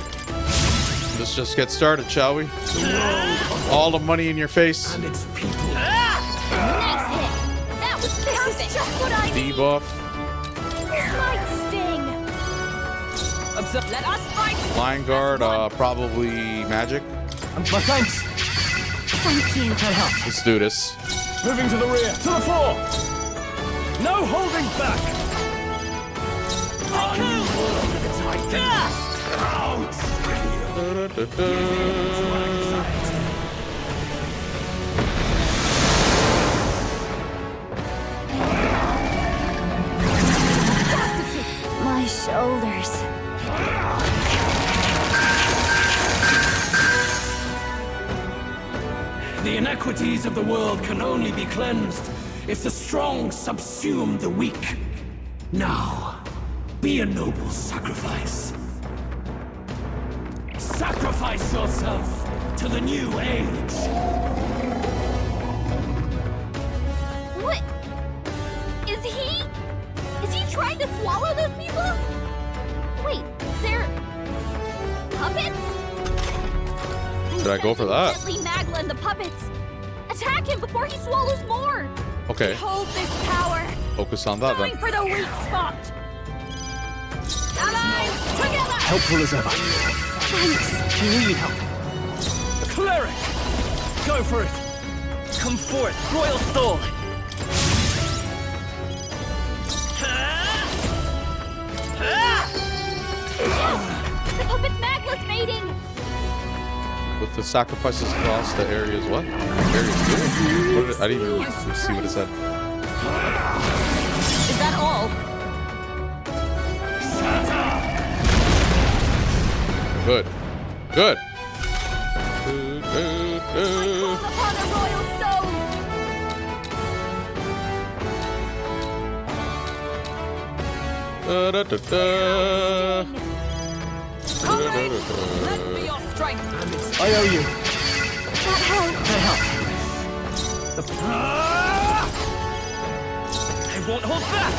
Speaker 1: Let's just get started, shall we? All the money in your face.
Speaker 13: And its people.
Speaker 11: Nice hit! That was perfect! This is just what I need!
Speaker 1: Debuff.
Speaker 11: This might sting! Let us fight!
Speaker 1: Line guard, probably magic.
Speaker 3: My thanks.
Speaker 11: Thank you.
Speaker 3: That helps.
Speaker 1: Let's do this.
Speaker 9: Moving to the rear. To the fore! No holding back!
Speaker 2: My shoulders.
Speaker 13: The inequities of the world can only be cleansed if the strong subsume the weak. Now, be a noble sacrifice. Sacrifice yourself to the new age.
Speaker 11: What? Is he trying to swallow those people? Wait, they're puppets?
Speaker 1: Should I go for that?
Speaker 11: Deadly Magla and the puppets. Attack him before he swallows more.
Speaker 1: Okay.
Speaker 11: Hold this power.
Speaker 1: Focus on that
Speaker 11: Going
Speaker 1: then.
Speaker 11: for the weak spot. Allies, together.
Speaker 9: Helpful as ever.
Speaker 11: Thanks.
Speaker 3: You need help.
Speaker 9: Cleric! Go for it!
Speaker 3: Come forth, Royal Soul.
Speaker 11: The puppet's Magla's mating.
Speaker 1: With the sacrifices across the areas, what? Areas good? What did I didn't even see what it said.
Speaker 11: Is that all?
Speaker 1: Good. Good.
Speaker 11: I call upon a royal soul.
Speaker 8: Lend me your strength.
Speaker 9: I owe you.
Speaker 11: That helped.
Speaker 3: That helps. I won't hold back.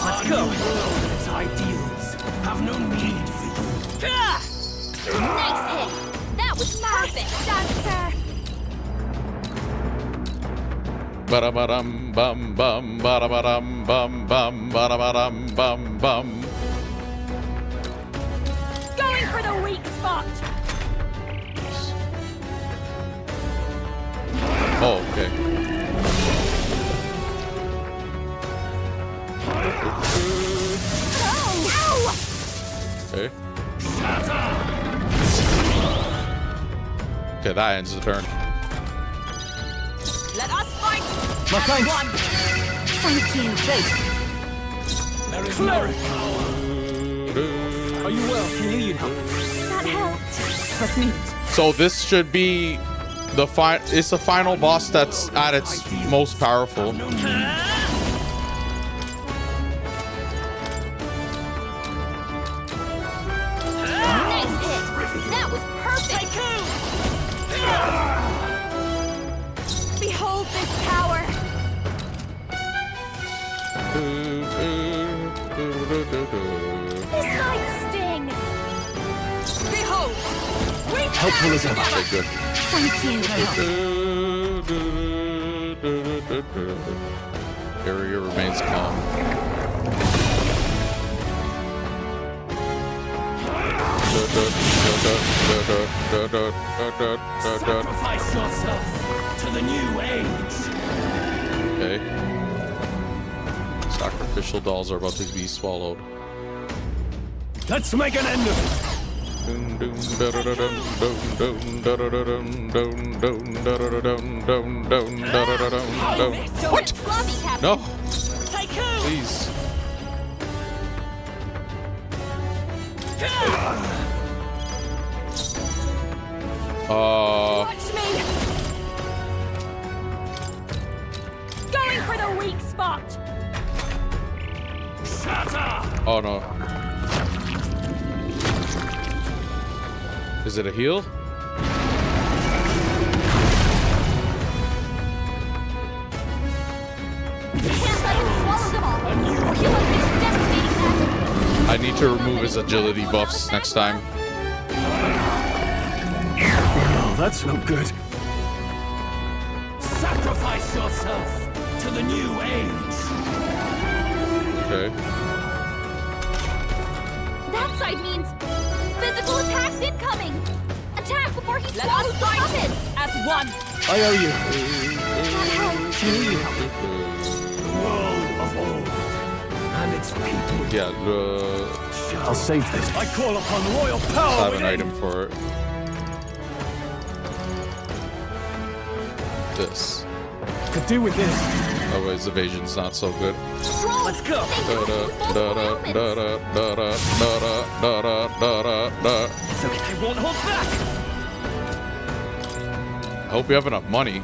Speaker 3: Let's go.
Speaker 13: Its ideals have no need for you.
Speaker 11: Nice hit. That was perfect, dancer.
Speaker 1: Ba-da-ba-dum bum bum ba-da-ba-dum bum bum ba-da-ba-dum bum bum.
Speaker 11: Going for the weak spot.
Speaker 1: Oh, okay.
Speaker 11: Oh!
Speaker 1: Okay. Okay, that ends the turn.
Speaker 8: Let us fight.
Speaker 3: My
Speaker 8: as
Speaker 3: thanks.
Speaker 8: one.
Speaker 11: Thank you.
Speaker 13: There is no
Speaker 9: Are you well?
Speaker 3: You need help.
Speaker 11: That helped.
Speaker 8: Trust me.
Speaker 1: So this should be the it's the final boss that's at its most powerful.
Speaker 11: Nice hit. That was perfect. Behold this power. This might sting.
Speaker 9: Helpful as ever.
Speaker 1: Okay, good.
Speaker 2: Thank you.
Speaker 1: Area remains calm.
Speaker 13: Sacrifice yourself to the new age.
Speaker 1: Okay. Sacrificial dolls are about to be swallowed.
Speaker 9: Let's make an end of it.
Speaker 1: What? No. Please.
Speaker 11: Watch me! Going for the weak spot!
Speaker 1: Oh no. Is it a heal? I need to remove his agility buffs next time.
Speaker 9: Oh, that's no good.
Speaker 13: Sacrifice yourself to the new age.
Speaker 1: Okay.
Speaker 11: That side means physical attacks incoming! Attack before he swallows the puppet!
Speaker 8: As one!
Speaker 9: I owe you.
Speaker 13: The world of old and its people.
Speaker 1: Yeah,
Speaker 9: I'll save this. I call upon royal power.
Speaker 1: I have an item for it. This.
Speaker 9: Could do with this.
Speaker 1: Otherwise, evasion's not so good.
Speaker 11: Let's go!
Speaker 13: It's okay, I won't hold back!
Speaker 1: I hope you have enough money.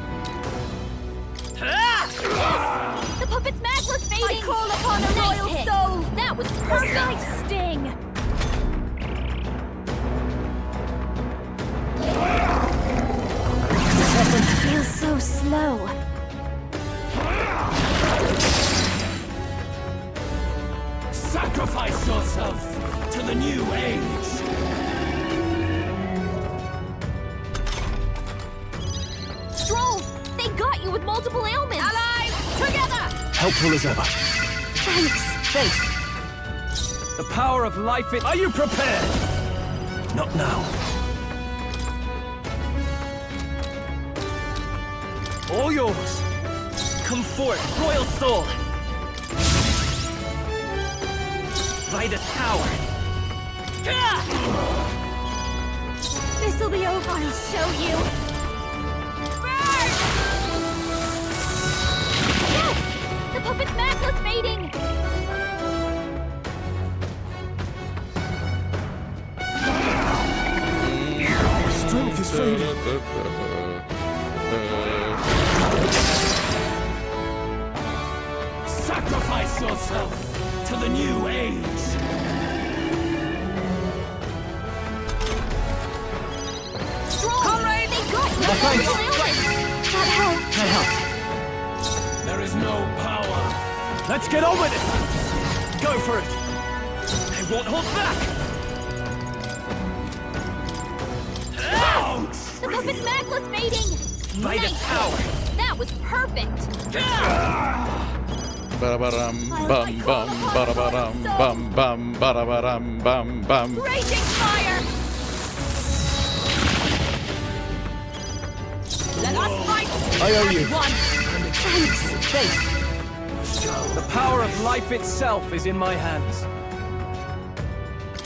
Speaker 11: The puppet's maglet's fading! I call upon a royal soul! That was perfect! Nice sting!
Speaker 2: It feels so slow.
Speaker 13: Sacrifice yourself to the new age.
Speaker 11: Stroll! They got you with multiple ailments! Allies! Together!
Speaker 9: Helpful as ever.
Speaker 11: Thanks!
Speaker 9: The power of life. Are you prepared? Not now. All yours. Come forth, royal soul. By this power.
Speaker 11: This'll be over. I'll show you. Burn! Yes! The puppet's maglet's fading!
Speaker 9: Strength is fading.
Speaker 13: Sacrifice yourself to the new age.
Speaker 11: Stroll! Comrade! They got you!
Speaker 9: Thanks.
Speaker 11: That helped.
Speaker 9: That helps.
Speaker 13: There is no power.
Speaker 9: Let's get on with it. Go for it.
Speaker 13: I won't hold back.
Speaker 11: The puppet's maglet's fading!
Speaker 13: By the power.
Speaker 11: That was perfect!
Speaker 1: Ba-da-ba-dum, bum, bum, ba-da-ba-dum, bum, bum, ba-da-ba-dum, bum, bum.
Speaker 11: Raging fire! Let us fight!
Speaker 9: I owe you.
Speaker 11: One. Thanks!
Speaker 9: The power of life itself is in my hands.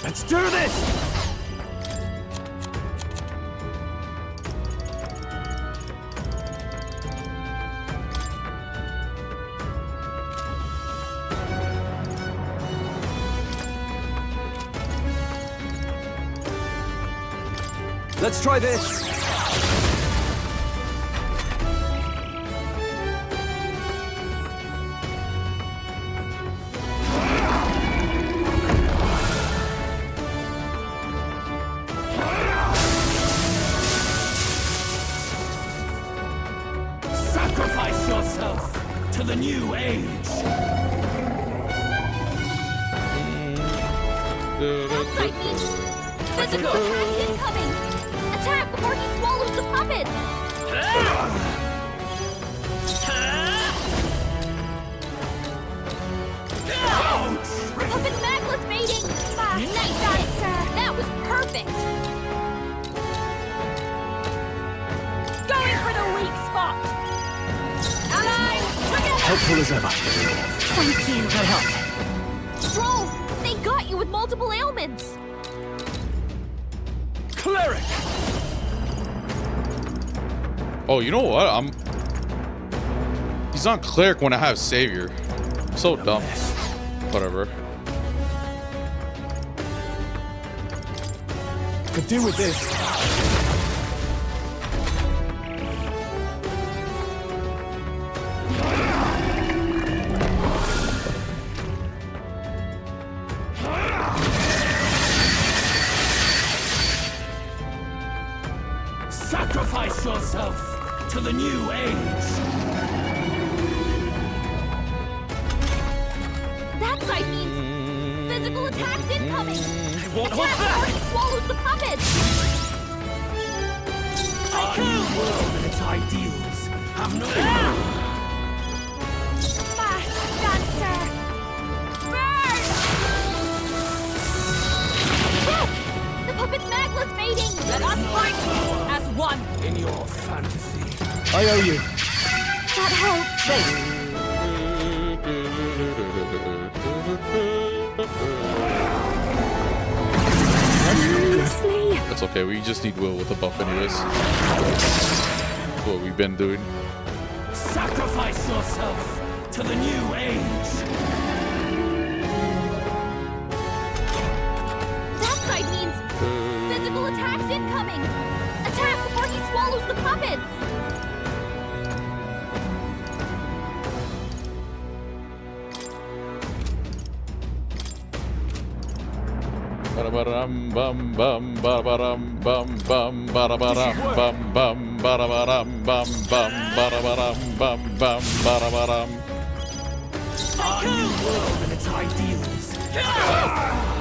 Speaker 9: Let's do this! Let's try this.
Speaker 13: Sacrifice yourself to the new age.
Speaker 11: Outside means physical attack incoming! Attack
Speaker 9: Helpful as ever.
Speaker 11: Thank you. That helped. Stroll, they got you with multiple ailments.
Speaker 13: Cleric!
Speaker 1: Oh, you know what? He's not cleric when I have savior. I'm so dumb. Whatever.
Speaker 9: Could do with this.
Speaker 13: Sacrifice yourself to the new age.
Speaker 11: That side means physical attacks incoming.
Speaker 13: Won't hold
Speaker 11: Attack
Speaker 13: back.
Speaker 11: already swallows the puppets.
Speaker 13: Our new world and its ideals have no...
Speaker 11: Fast dancer. Burn! Yes! The puppet's magla's fading.
Speaker 8: Let us fight as one.
Speaker 13: In your fantasy.
Speaker 9: I owe you.
Speaker 11: That helped.
Speaker 2: Honestly.
Speaker 1: That's okay. We just need Will with the buff anyways. That's what we've been doing.
Speaker 13: Sacrifice yourself to the new age.
Speaker 11: That side means physical attacks incoming. Attack before he swallows the puppets.
Speaker 1: Ba-da-ba-dum, bum, bum, ba-da-ba-dum, bum, bum, ba-da-ba-dum, bum, bum, ba-da-ba-dum, bum, bum, ba-da-ba-dum, bum, bum, ba-da-ba-dum.
Speaker 13: Our new world and its ideals.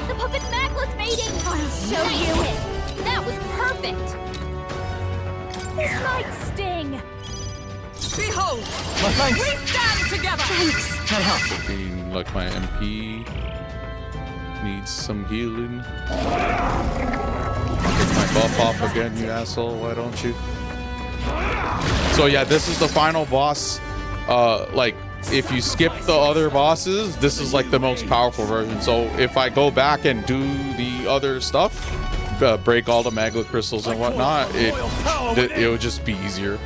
Speaker 11: The puppet's magla's fading. I'll show you it. That was perfect. This might sting.
Speaker 8: Behold,
Speaker 9: My thanks.
Speaker 8: we stand together.
Speaker 11: Thanks.
Speaker 9: That helped.
Speaker 1: Looking like my MP needs some healing. Take my buff off again, you asshole. Why don't you? So yeah, this is the final boss. Like, if you skip the other bosses, this is like the most powerful version. So if I go back and do the other stuff, break all the magma crystals and whatnot, it would just be easier.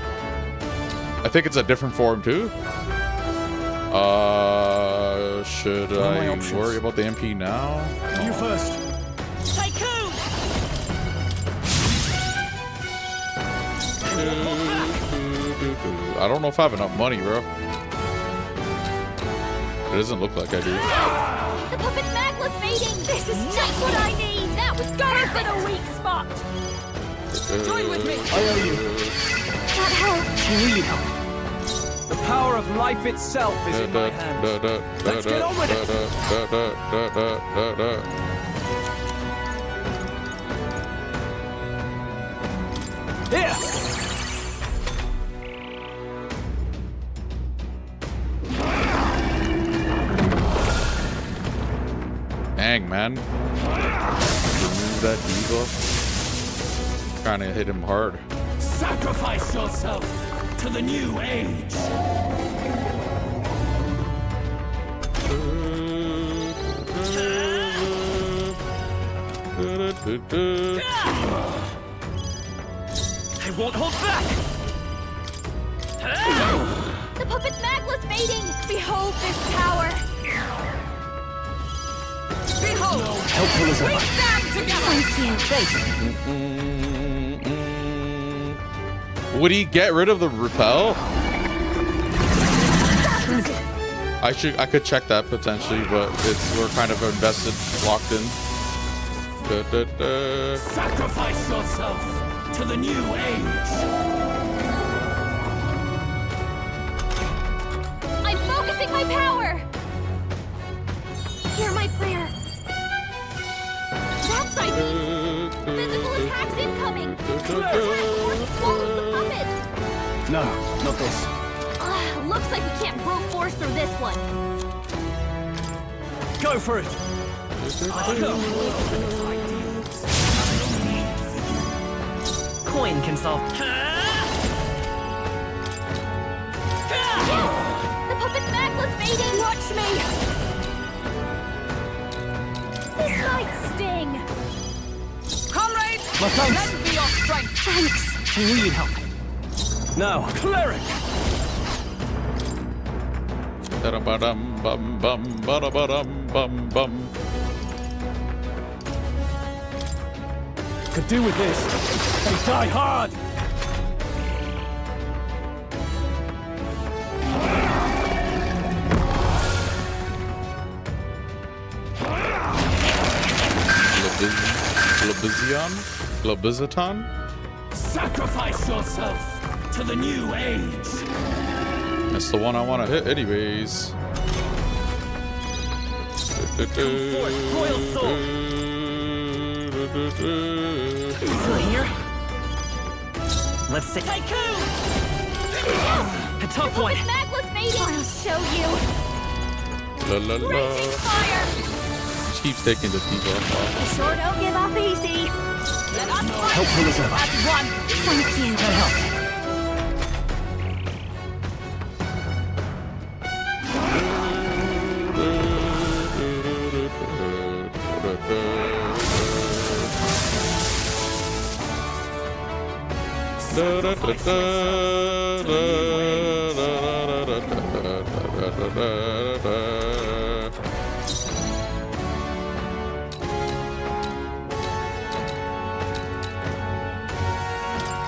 Speaker 1: I think it's a different form too. Should I worry about the MP now?
Speaker 9: You first.
Speaker 11: Tycoon!
Speaker 1: I don't know if I have enough money, bro. It doesn't look like I do.
Speaker 11: The puppet's magla's fading. This is just what I need. That was going for the weak spot.
Speaker 8: Join with me.
Speaker 9: I owe you.
Speaker 11: That helped.
Speaker 3: Really helped. The power of life itself is in my hands. Let's get on with it. Here.
Speaker 1: Dang, man. Remove that debuff. Trying to hit him hard.
Speaker 13: Sacrifice yourself to the new age.
Speaker 3: I won't hold back.
Speaker 11: The puppet's magla's fading. Behold this power.
Speaker 8: Behold,
Speaker 9: Helpful as
Speaker 8: we
Speaker 9: ever.
Speaker 8: stand together.
Speaker 11: Thank you.
Speaker 1: Would he get rid of the repel? I could check that potentially, but we're kind of invested, locked in.
Speaker 13: Sacrifice yourself to the new age.
Speaker 11: I'm focusing my power. Hear my prayer. That's I mean. Physical attacks incoming. Attack before he swallows the puppets.
Speaker 9: No, not this.
Speaker 11: Looks like we can't brute force through this one.
Speaker 3: Go for it. Coin can solve.
Speaker 11: Yes! The puppet's mating! Watch me! This might sting!
Speaker 8: Comrades!
Speaker 9: My thanks!
Speaker 8: Lend me your strength!
Speaker 11: Thanks!
Speaker 9: We need help. Now, cleric!
Speaker 1: Da-da-ba-dum, bum, bum, ba-da-ba-dum, bum, bum.
Speaker 9: Could do with this. They die hard!
Speaker 1: Globiziton?
Speaker 13: Sacrifice yourself to the new age.
Speaker 1: That's the one I want to hit anyways.
Speaker 3: Royal Soul. Still here? Let's take
Speaker 11: Tycoon!
Speaker 3: a tough one.
Speaker 11: Magless mating! I'll show you!
Speaker 1: La la la.
Speaker 11: Raging fire!
Speaker 1: She keeps taking the debuff
Speaker 11: You
Speaker 1: off.
Speaker 11: sure don't give up easy! Let us fight
Speaker 9: Helpful as ever.
Speaker 11: as one! Thank you!
Speaker 3: That helped.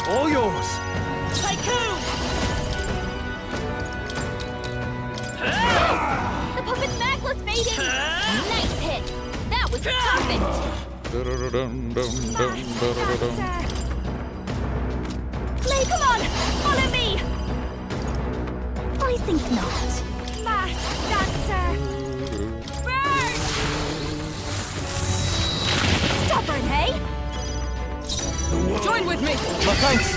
Speaker 9: All yours!
Speaker 11: Tycoon! The puppet's Magless mating! Nice hit! That was perfect! Play, come on! Follow me! I think not. Mass dancer! Burn! Stubborn, hey?
Speaker 8: Join with me!
Speaker 9: My thanks!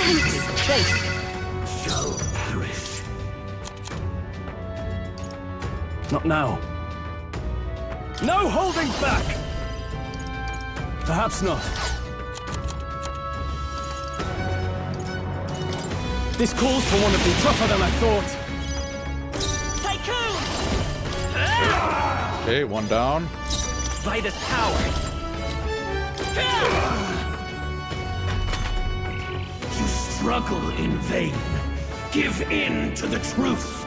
Speaker 11: Thanks.
Speaker 3: Thanks.
Speaker 13: Shall perish.
Speaker 9: Not now. No holding back! Perhaps not. This calls for one to be tougher than I thought.
Speaker 11: Tycoon!
Speaker 1: Okay, one down.
Speaker 3: Vitus power.
Speaker 13: You struggle in vain. Give in to the truth.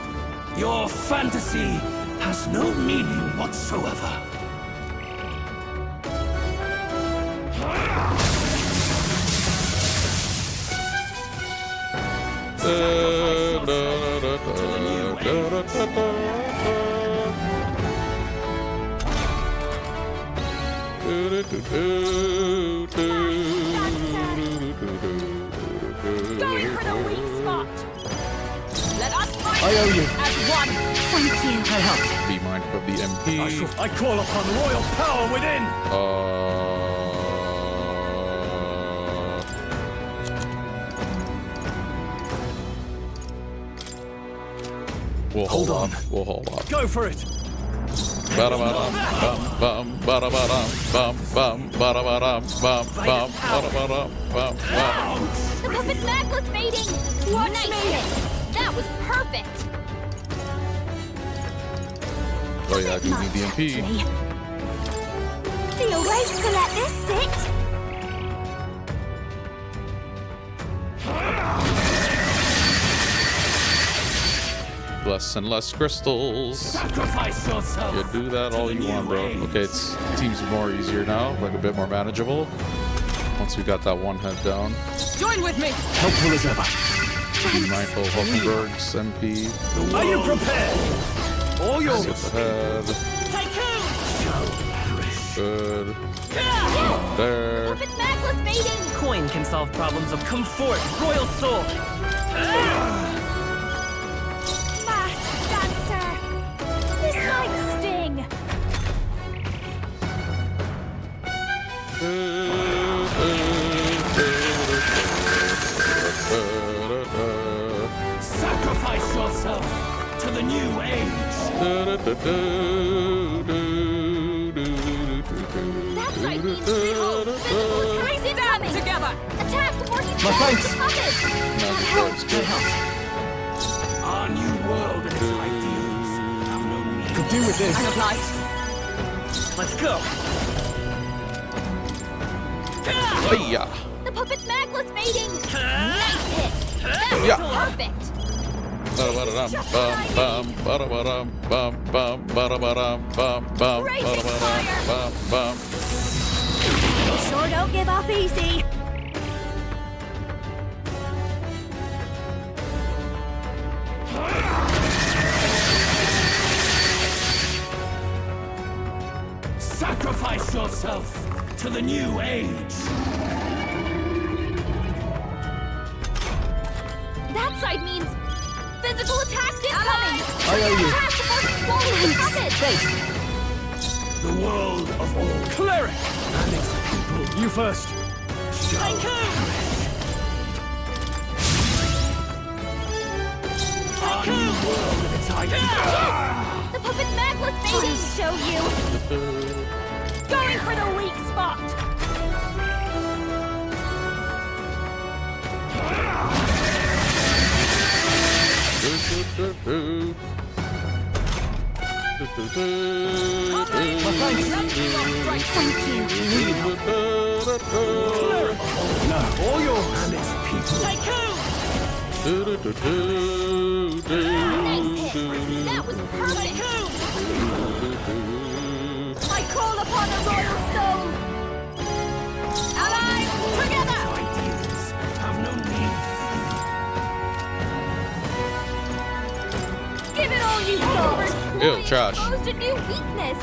Speaker 13: Your fantasy has no meaning whatsoever.
Speaker 11: Going for the weak spot! Let us fight
Speaker 9: I owe you.
Speaker 11: as one! Thank you.
Speaker 3: That helped.
Speaker 1: Be mindful of the MP.
Speaker 9: I call upon royal power within!
Speaker 1: We'll hold on. We'll hold on.
Speaker 9: Go for it!
Speaker 1: Ba-da-ba-dum, bum, bum, ba-da-ba-dum, bum, bum, ba-da-ba-dum, bum, bum, ba-da-ba-dum, bum, bum.
Speaker 11: The puppet's Magless mating! Nice hit! That was perfect!
Speaker 1: Oh yeah, you need the MP.
Speaker 11: Feel right to let this sit?
Speaker 1: Less and less crystals.
Speaker 13: Sacrifice yourself.
Speaker 1: You do that all you want, bro. Okay, it seems more easier now, like a bit more manageable. Once we got that one head down.
Speaker 8: Join with me!
Speaker 9: Helpful as ever.
Speaker 1: Be mindful of Hulkenberg's MP.
Speaker 9: Are you prepared? All yours!
Speaker 1: Sit ahead.
Speaker 11: Tycoon!
Speaker 1: Good. There.
Speaker 11: Puppet's Magless mating!
Speaker 3: Coin can solve problems of come forth, Royal Soul.
Speaker 11: Mass dancer! This might sting!
Speaker 13: Sacrifice yourself to the new age.
Speaker 11: That's right, mean She-Hulk! Visible carries incoming!
Speaker 8: Together!
Speaker 11: Attack before he
Speaker 9: My
Speaker 11: strikes
Speaker 9: thanks.
Speaker 11: the puppet!
Speaker 1: Magic Sword's good.
Speaker 13: Our new world and its ideals
Speaker 9: do with this?
Speaker 8: I oblige.
Speaker 3: Let's go.
Speaker 1: Hey-ya.
Speaker 11: The puppet's Magla's mating! Nice hit! That was
Speaker 1: Yeah.
Speaker 11: perfect! You sure don't give up easy!
Speaker 13: Sacrifice yourself to the new age.
Speaker 11: That side means physical attacks incoming!
Speaker 9: I owe you.
Speaker 11: Attack before the swallowing puppet!
Speaker 13: The world of all
Speaker 3: Cleric!
Speaker 13: and its people
Speaker 9: You first.
Speaker 13: shall our new world of its ideas.
Speaker 11: The puppet's Magla's mating! Show you! Going for the weak spot! Thank you.
Speaker 9: All yours.
Speaker 13: And its people
Speaker 11: Nice hit! That was perfect! I call upon a royal soul! Allies, together!
Speaker 13: ideas have no need.
Speaker 11: Give it all you've got!
Speaker 1: Ew, trash.
Speaker 11: Exposed a new weakness!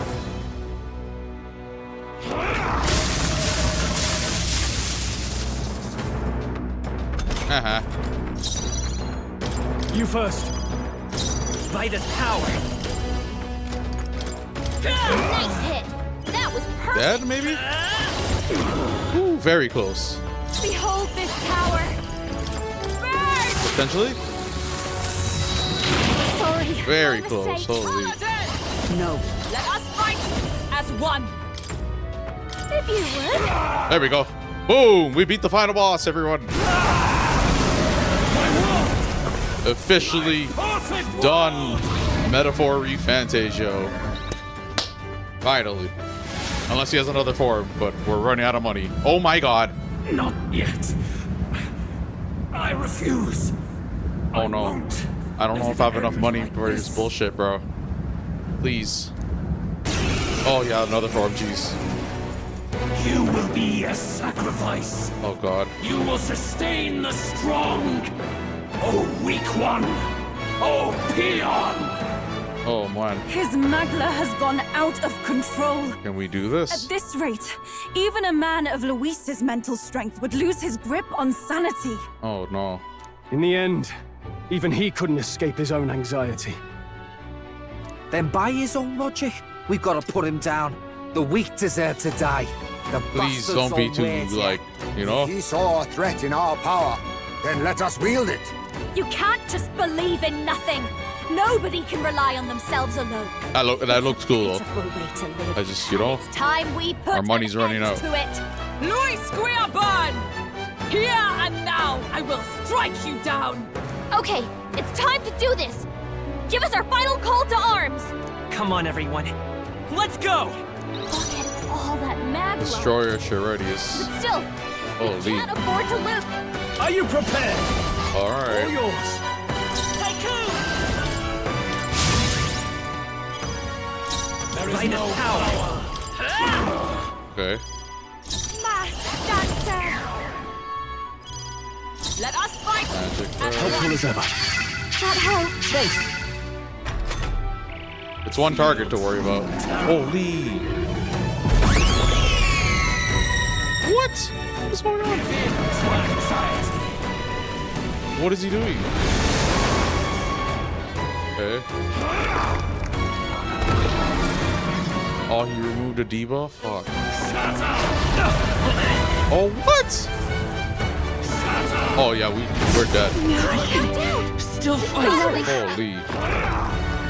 Speaker 1: Uh-huh.
Speaker 9: You first.
Speaker 3: By this power.
Speaker 11: Nice hit! That was perfect!
Speaker 1: Dead, maybe? Ooh, very close.
Speaker 11: Behold this power! Burn!
Speaker 1: Potentially?
Speaker 11: Sorry.
Speaker 1: Very
Speaker 11: my
Speaker 1: close.
Speaker 11: mistake.
Speaker 1: Holy.
Speaker 8: No. Let us fight as one.
Speaker 11: If you would.
Speaker 1: There we go. Boom! We beat the final boss, everyone. Officially done. Metaphor ReFantazio. Finally. Unless he has another form, but we're running out of money. Oh my god.
Speaker 13: Not yet. I refuse.
Speaker 1: Oh no. I don't know if I have enough money for this bullshit, bro. Please. Oh yeah, another form, jeez.
Speaker 13: You will be a sacrifice.
Speaker 1: Oh god.
Speaker 13: You will sustain the strong. Oh, weak one. Oh, peon.
Speaker 1: Oh man.
Speaker 5: His Magla has gone out of control.
Speaker 1: Can we do this?
Speaker 5: At this rate, even a man of Luis's mental strength would lose his grip on sanity.
Speaker 1: Oh no.
Speaker 9: In the end, even he couldn't escape his own anxiety.
Speaker 10: Then by his own logic, we've got to put him down. The weak deserve to die. The
Speaker 1: Please
Speaker 10: bastards
Speaker 1: don't be
Speaker 10: all
Speaker 1: too,
Speaker 10: wait here.
Speaker 1: like, you know?
Speaker 7: If he saw a threat in our power, then let us wield it.
Speaker 11: You can't just believe in nothing. Nobody can rely on themselves alone.
Speaker 1: That looks cool
Speaker 11: It's a
Speaker 1: though.
Speaker 11: full way to live.
Speaker 1: I just, you know,
Speaker 11: It's time we put
Speaker 1: our money's
Speaker 11: an
Speaker 1: running
Speaker 11: end
Speaker 1: out.
Speaker 11: to it.
Speaker 8: Louis Squeerburn! Here and now, I will strike you down.
Speaker 11: Okay, it's time to do this. Give us our final call to arms.
Speaker 3: Come on, everyone. Let's go!
Speaker 11: Look at all that magma.
Speaker 1: Destroyer Charadius.
Speaker 11: But still, we
Speaker 1: Holy.
Speaker 11: can't afford to lose.
Speaker 9: Are you prepared? All
Speaker 1: Alright.
Speaker 9: yours.
Speaker 13: There
Speaker 3: By
Speaker 13: is
Speaker 3: this
Speaker 13: no
Speaker 3: power.
Speaker 1: Okay.
Speaker 11: Mass dancer.
Speaker 8: Let us fight
Speaker 1: Magic.
Speaker 8: as
Speaker 9: Helpful
Speaker 8: one.
Speaker 9: as ever.
Speaker 11: That helps.
Speaker 1: It's one target to worry about. Holy. What? What's going on? What is he doing? Okay. Oh, he removed a debuff? Fuck. Oh, what? Oh, yeah, we're dead.
Speaker 3: Still fighting.
Speaker 1: Holy.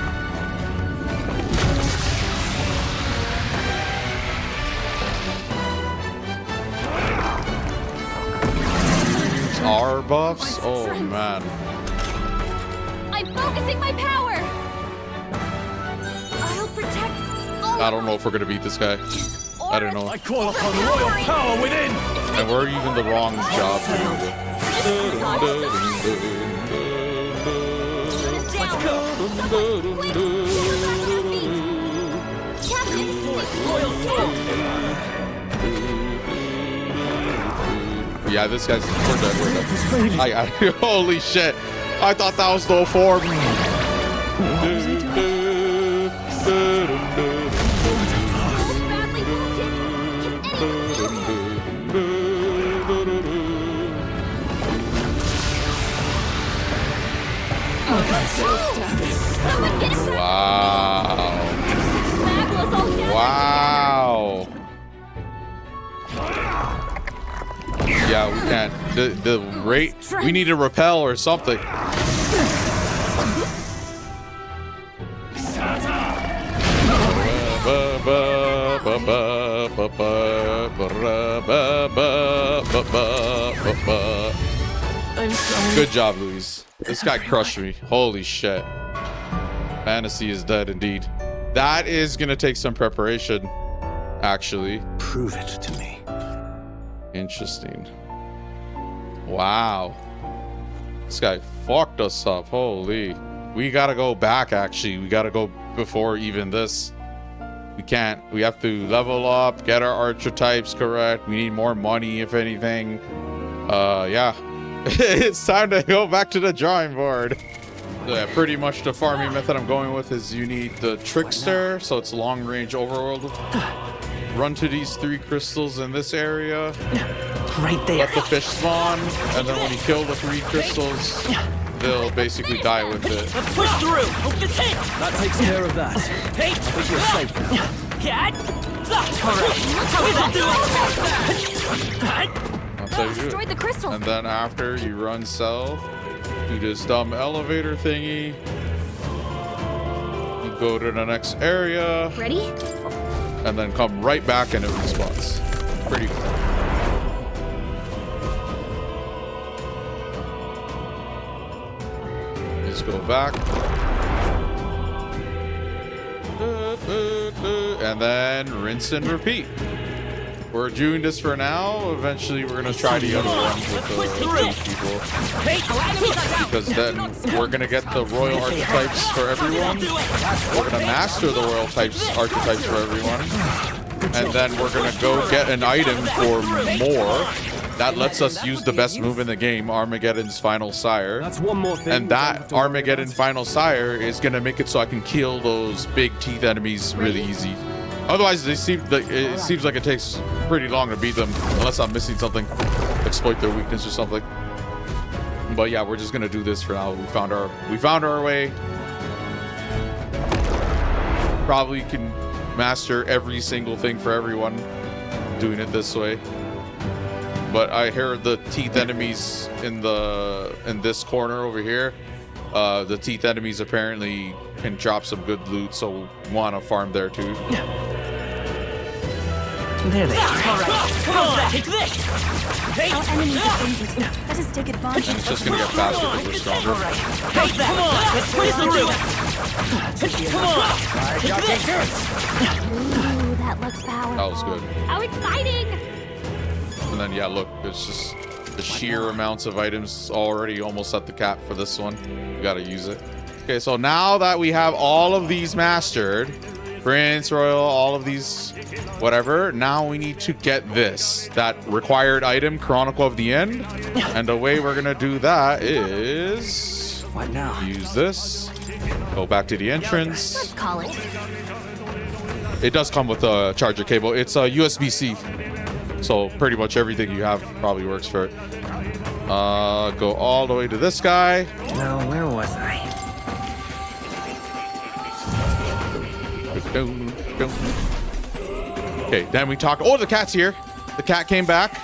Speaker 1: Our buffs? Oh, man.
Speaker 11: I'm focusing my power. I'll
Speaker 1: I don't know if we're gonna beat this guy. I don't know.
Speaker 3: I call upon royal power within.
Speaker 1: And we're even the wrong job doing it.
Speaker 3: Let's go.
Speaker 1: Yeah, this guy's we're dead. Holy shit! I thought that was the form. Wow. Wow. Yeah, we can't. The rate, we need to repel or something. Good job, Louise. This guy crushed me. Holy shit. Fantasy is dead indeed. That is gonna take some preparation, actually.
Speaker 6: Prove it to me.
Speaker 1: Interesting. Wow. This guy fucked us up. Holy. We gotta go back, actually. We gotta go before even this. We can't. We have to level up, get our archetypes correct. We need more money, if anything. Yeah. It's time to go back to the drawing board. Yeah, pretty much the farming method I'm going with is you need the Trickster, so it's long range overworld. Run to these 3 crystals in this area.
Speaker 3: Right there.
Speaker 1: Let the fish spawn, and then when you kill the 3 crystals, they'll basically die with it.
Speaker 3: Let's push through. Hope this hits. That takes care of that. Hey, I think you're safe now. Cat.
Speaker 1: That's how you do it.
Speaker 11: The crystal.
Speaker 1: And then after you run south, do this dumb elevator thingy. You go to the next area.
Speaker 11: Ready?
Speaker 1: And then come right back and it respawns. Pretty cool. Just go back. And then rinse and repeat. We're doing this for now. Eventually, we're gonna try the other one with the 2 people. Because then we're gonna get the royal archetypes for everyone. We're gonna master the royal archetypes for everyone. And then we're gonna go get an item for more. That lets us use the best move in the game, Armageddon's Final Sire.
Speaker 9: That's one more thing.
Speaker 1: And that Armageddon Final Sire is gonna make it so I can kill those big teeth enemies really easy. Otherwise, it seems like it takes pretty long to beat them, unless I'm missing something, exploit their weakness or something. But yeah, we're just gonna do this for now. We found our way. Probably can master every single thing for everyone doing it this way. But I heard the teeth enemies in this corner over here. The teeth enemies apparently can drop some good loot, so want to farm there too.
Speaker 3: There they are. All right. Come on, take this. Hey.
Speaker 5: Our enemies are injured. Let us take advantage.
Speaker 1: It's just gonna get faster because we're stronger.
Speaker 3: Hey, come on. Let's push through. Come on. Take this.
Speaker 11: Ooh, that looks powerful.
Speaker 1: That was good.
Speaker 11: How exciting!
Speaker 1: And then yeah, look, it's just the sheer amounts of items already almost at the cap for this one. We gotta use it. Okay, so now that we have all of these mastered, Prince, Royal, all of these, whatever, now we need to get that required item, Chronicle of the End. And the way we're gonna do that is
Speaker 3: what now?
Speaker 1: Use this, go back to the entrance.
Speaker 11: Let's call it.
Speaker 1: It does come with a charger cable. It's a USB-C. So pretty much everything you have probably works for it. Go all the way to this guy.
Speaker 3: Now, where was I?
Speaker 1: Okay, then we talk. Oh, the cat's here. The cat came back.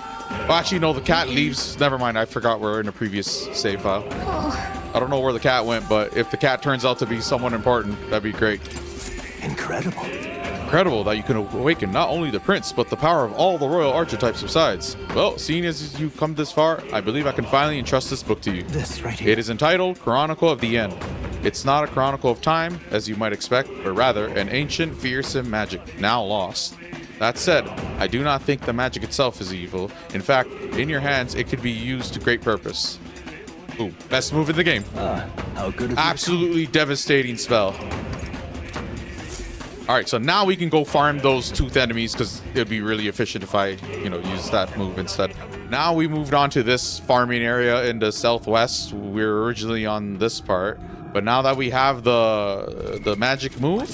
Speaker 1: Oh, actually, no, the cat leaves. Never mind. I forgot we're in a previous save file. I don't know where the cat went, but if the cat turns out to be someone important, that'd be great.
Speaker 6: Incredible.
Speaker 1: Incredible that you can awaken not only the prince, but the power of all the royal archetypes besides. Well, seeing as you've come this far, I believe I can finally entrust this book to you.
Speaker 6: This right here.
Speaker 1: It is entitled Chronicle of the End. It's not a chronicle of time, as you might expect, but rather an ancient, fearsome magic, now lost. That said, I do not think the magic itself is evil. In fact, in your hands, it could be used to great purpose. Ooh, best move in the game.
Speaker 6: How good of
Speaker 1: Absolutely devastating spell. Alright, so now we can go farm those tooth enemies because it would be really efficient if I, use that move instead. Now we moved on to this farming area in the southwest. We were originally on this part. But now that we have the magic move,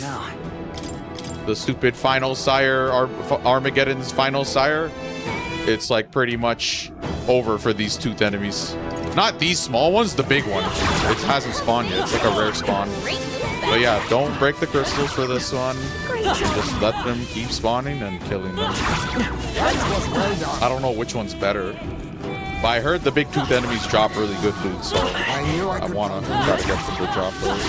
Speaker 1: the stupid final sire, Armageddon's final sire, it's like pretty much over for these tooth enemies. Not these small ones, the big one. It hasn't spawned yet. It's like a rare spawn. But yeah, don't break the crystals for this one. Just let them keep spawning and killing them. I don't know which one's better. But I heard the big tooth enemies drop really good loot, so I want to try to get them to drop those.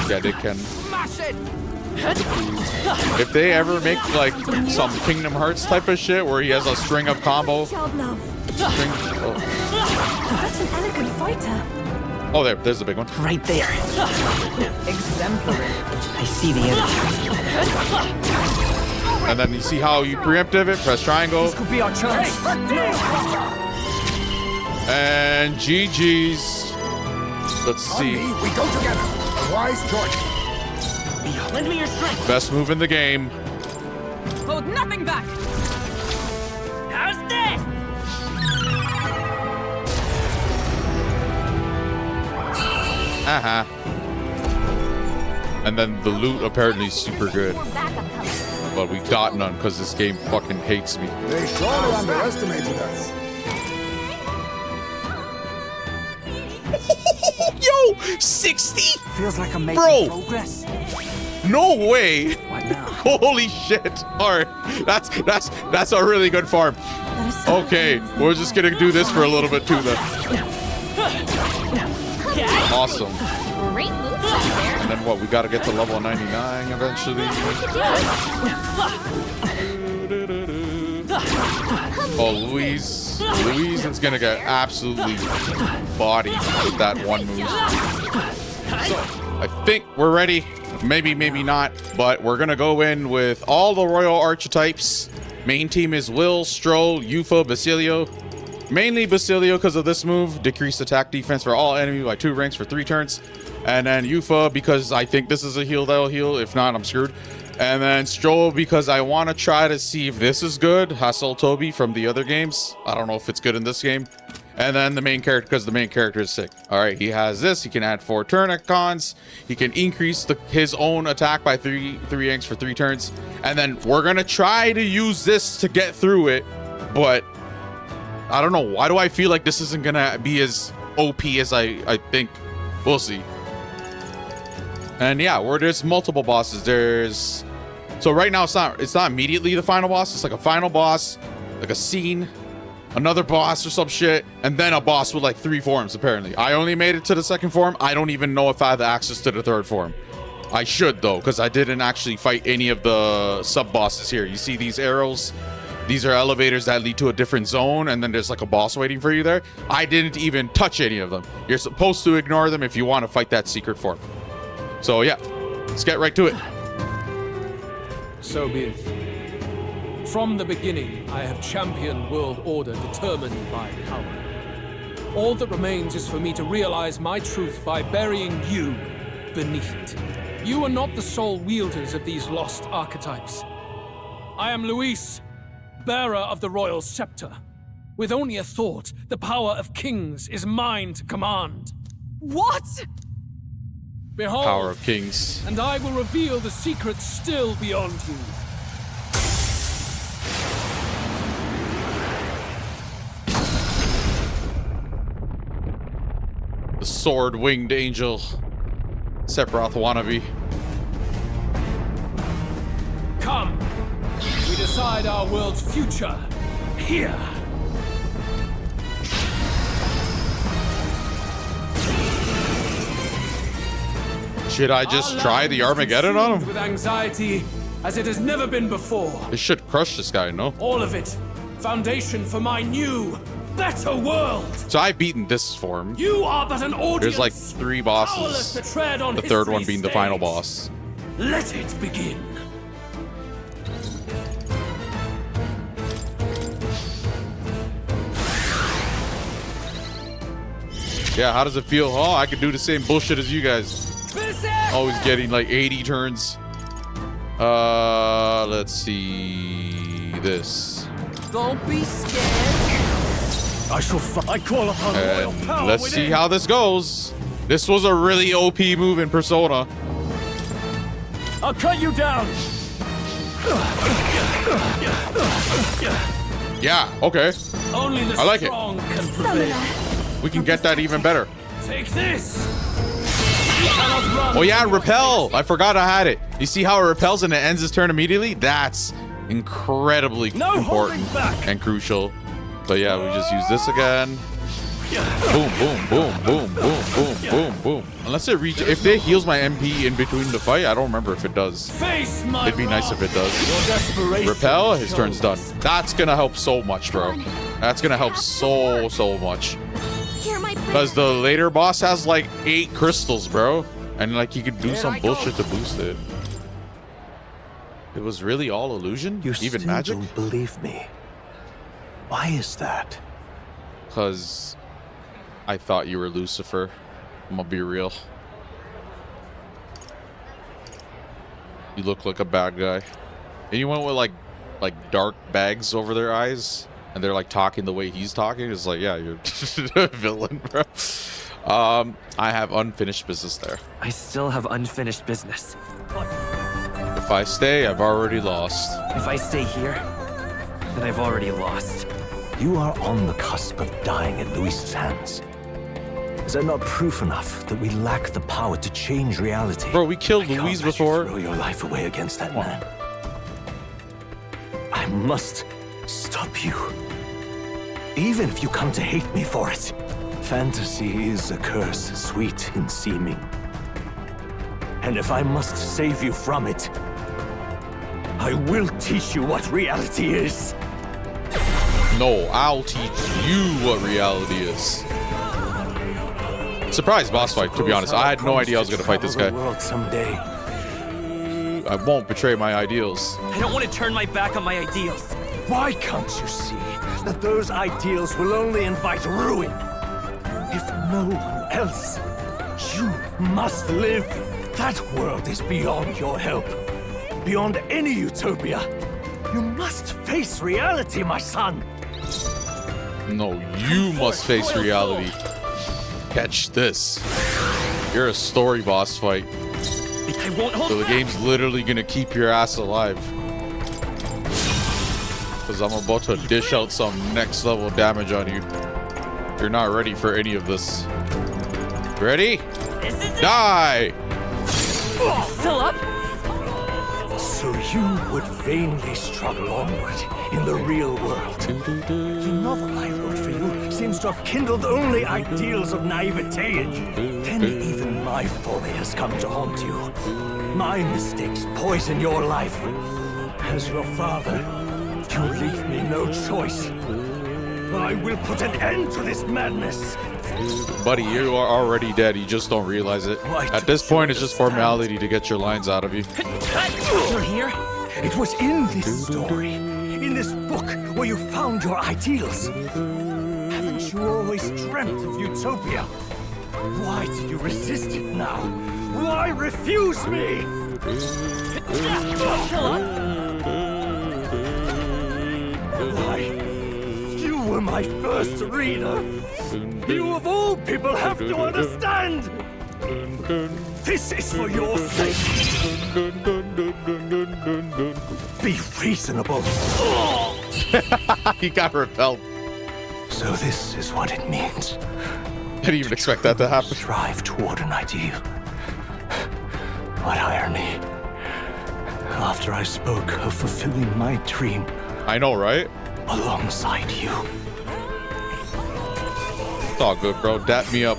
Speaker 1: Yeah, they can. If they ever make like some Kingdom Hearts type of shit where he has a string of combo.
Speaker 5: Such an elegant fighter.
Speaker 1: Oh, there's the big one.
Speaker 3: Right there. Exemplary. I see the enemy.
Speaker 1: And then you see how you preemptive it. Press triangle.
Speaker 3: This could be our chance.
Speaker 1: And GG's. Let's see.
Speaker 7: We go together. Wise choice.
Speaker 3: Lend me your strength.
Speaker 1: Best move in the game.
Speaker 8: Hold nothing back.
Speaker 3: How's this?
Speaker 1: And then the loot apparently is super good. But we got none because this game fucking hates me.
Speaker 7: They surely underestimated us.
Speaker 1: Yo, 60?
Speaker 10: Feels like I'm making progress.
Speaker 1: No way.
Speaker 10: What now?
Speaker 1: Holy shit. All right. That's a really good farm. Okay, we're just going to do this for a little bit too then. Awesome.
Speaker 11: Great moves out there.
Speaker 1: And then what? We got to get to level 99 eventually. Oh, Louise is going to get absolutely bodied with that one move. So, I think we're ready. Maybe not. But we're going to go in with all the royal archetypes. Main team is Will, Stroll, Yufa, Basilio. Mainly Basilio because of this move. Decreased attack defense for all enemies by 2 ranks for 3 turns. And then Yufa because I think this is a heal that'll heal. If not, I'm screwed. And then Stroll because I want to try to see if this is good. Hassel Toby from the other games. I don't know if it's good in this game. And then the main character because the main character is sick. All right, he has this. He can add 4 turn icons. He can increase his own attack by 3 ranks for 3 turns. And then we're going to try to use this to get through it. But I don't know. Why do I feel like this isn't going to be as OP as I think? We'll see. And yeah, where there's multiple bosses. So right now it's not immediately the final boss. It's like a final boss, like a scene, another boss or some shit, and then a boss with like 3 forms apparently. I only made it to the 2nd form. I don't even know if I have access to the 3rd form. I should though, because I didn't actually fight any of the sub bosses here. You see these arrows? These are elevators that lead to a different zone, and then there's like a boss waiting for you there. I didn't even touch any of them. You're supposed to ignore them if you want to fight that secret form. So yeah, let's get right to it.
Speaker 4: So be it. From the beginning, I have championed world order determined by power. All that remains is for me to realize my truth by burying you beneath it. You are not the sole wielders of these lost archetypes. I am Luis, bearer of the royal scepter. With only a thought, the power of kings is mine to command.
Speaker 8: What?
Speaker 4: Behold,
Speaker 1: Power of kings.
Speaker 4: and I will reveal the secrets still beyond you.
Speaker 1: The sword-winged angel. Sephiroth wannabe.
Speaker 4: Come, we decide our world's future here.
Speaker 1: Should I just try the Armageddon on him?
Speaker 13: With anxiety as it has never been before.
Speaker 1: It should crush this guy, no?
Speaker 13: All of it. Foundation for my new, better world.
Speaker 1: So I've beaten this form.
Speaker 13: You are but an audience.
Speaker 1: There's like 3 bosses.
Speaker 13: To tread on
Speaker 1: the third one being the final boss.
Speaker 13: Let it begin.
Speaker 1: Yeah, how does it feel? Oh, I could do the same bullshit as you guys. Always getting like 80 turns. Let's see this.
Speaker 3: Don't be scared.
Speaker 9: I shall I call upon royal power.
Speaker 1: Let's see how this goes. This was a really OP move in Persona.
Speaker 9: I'll cut you down.
Speaker 1: Yeah, okay.
Speaker 13: Only the
Speaker 1: I like it.
Speaker 13: strong can prevail.
Speaker 1: We can get that even better.
Speaker 13: Take this. You cannot run.
Speaker 1: Oh yeah, repel. I forgot I had it. You see how it repels and it ends his turn immediately? That's incredibly important and crucial. But yeah, we just use this again. Boom, boom, boom, boom, boom, boom, boom, boom. Unless it reach, if it heals my MP in between the fight, I don't remember if it does. It'd be nice if it does. Repel, his turn's done. That's gonna help so much, bro. That's gonna help so much. Because the later boss has like 8 crystals, bro. And like he could do some bullshit to boost it. It was really all illusion?
Speaker 6: You
Speaker 1: Even
Speaker 6: still
Speaker 1: magic?
Speaker 6: don't believe me. Why is that?
Speaker 1: Because I thought you were Lucifer. I'm gonna be real. You look like a bad guy. And you went with like dark bags over their eyes, and they're like talking the way he's talking. It's like, yeah, you're a villain, bro. I have unfinished business there.
Speaker 3: I still have unfinished business.
Speaker 1: If I stay, I've already lost.
Speaker 3: If I stay here, then I've already lost.
Speaker 6: You are on the cusp of dying at Luis's hands. Is that not proof enough that we lack the power to change reality?
Speaker 1: Bro, we killed Luis before.
Speaker 6: Throw your life away against that man. I must stop you. Even if you come to hate me for it. Fantasy is a curse, sweet in seeming. And if I must save you from it, I will teach you what reality is.
Speaker 1: No, I'll teach you what reality is. Surprise boss fight, to be honest. I had no idea I was going to fight this guy. I won't betray my ideals.
Speaker 3: I don't want to turn my back on my ideals.
Speaker 6: Why can't you see that those ideals will only invite ruin? If no one else, you must live. That world is beyond your help. Beyond any utopia. You must face reality, my son.
Speaker 1: No, you must face reality. Catch this. You're a story boss fight.
Speaker 3: I won't hold
Speaker 1: So the
Speaker 3: back.
Speaker 1: game's literally gonna keep your ass alive. Because I'm about to dish out some next level damage on you. You're not ready for any of this. Ready?
Speaker 3: This is
Speaker 1: Die!
Speaker 3: Still up?
Speaker 6: So you would vainly struggle onward in the real world. The novel I wrote for you seems to have kindled only ideals of naivete in you. Then even my folly has come to haunt you. My mistakes poison your life. As your father, you leave me no choice. I will put an end to this madness.
Speaker 1: Buddy, you are already dead. You just don't realize it. At this point, it's just formality to get your lines out of you.
Speaker 3: You're here?
Speaker 6: It was in this story, in this book, where you found your ideals. Haven't you always dreamt of utopia? Why do you resist it now? Why refuse me? Why? You were my first reader. You of all people have to understand. This is for your sake. Be reasonable.
Speaker 1: He got repelled.
Speaker 6: So this is what it means.
Speaker 1: I didn't even expect that to happen.
Speaker 6: Strive toward an ideal. What irony. After I spoke of fulfilling my dream.
Speaker 1: I know, right?
Speaker 6: Alongside you.
Speaker 1: It's all good, bro. Dap me up.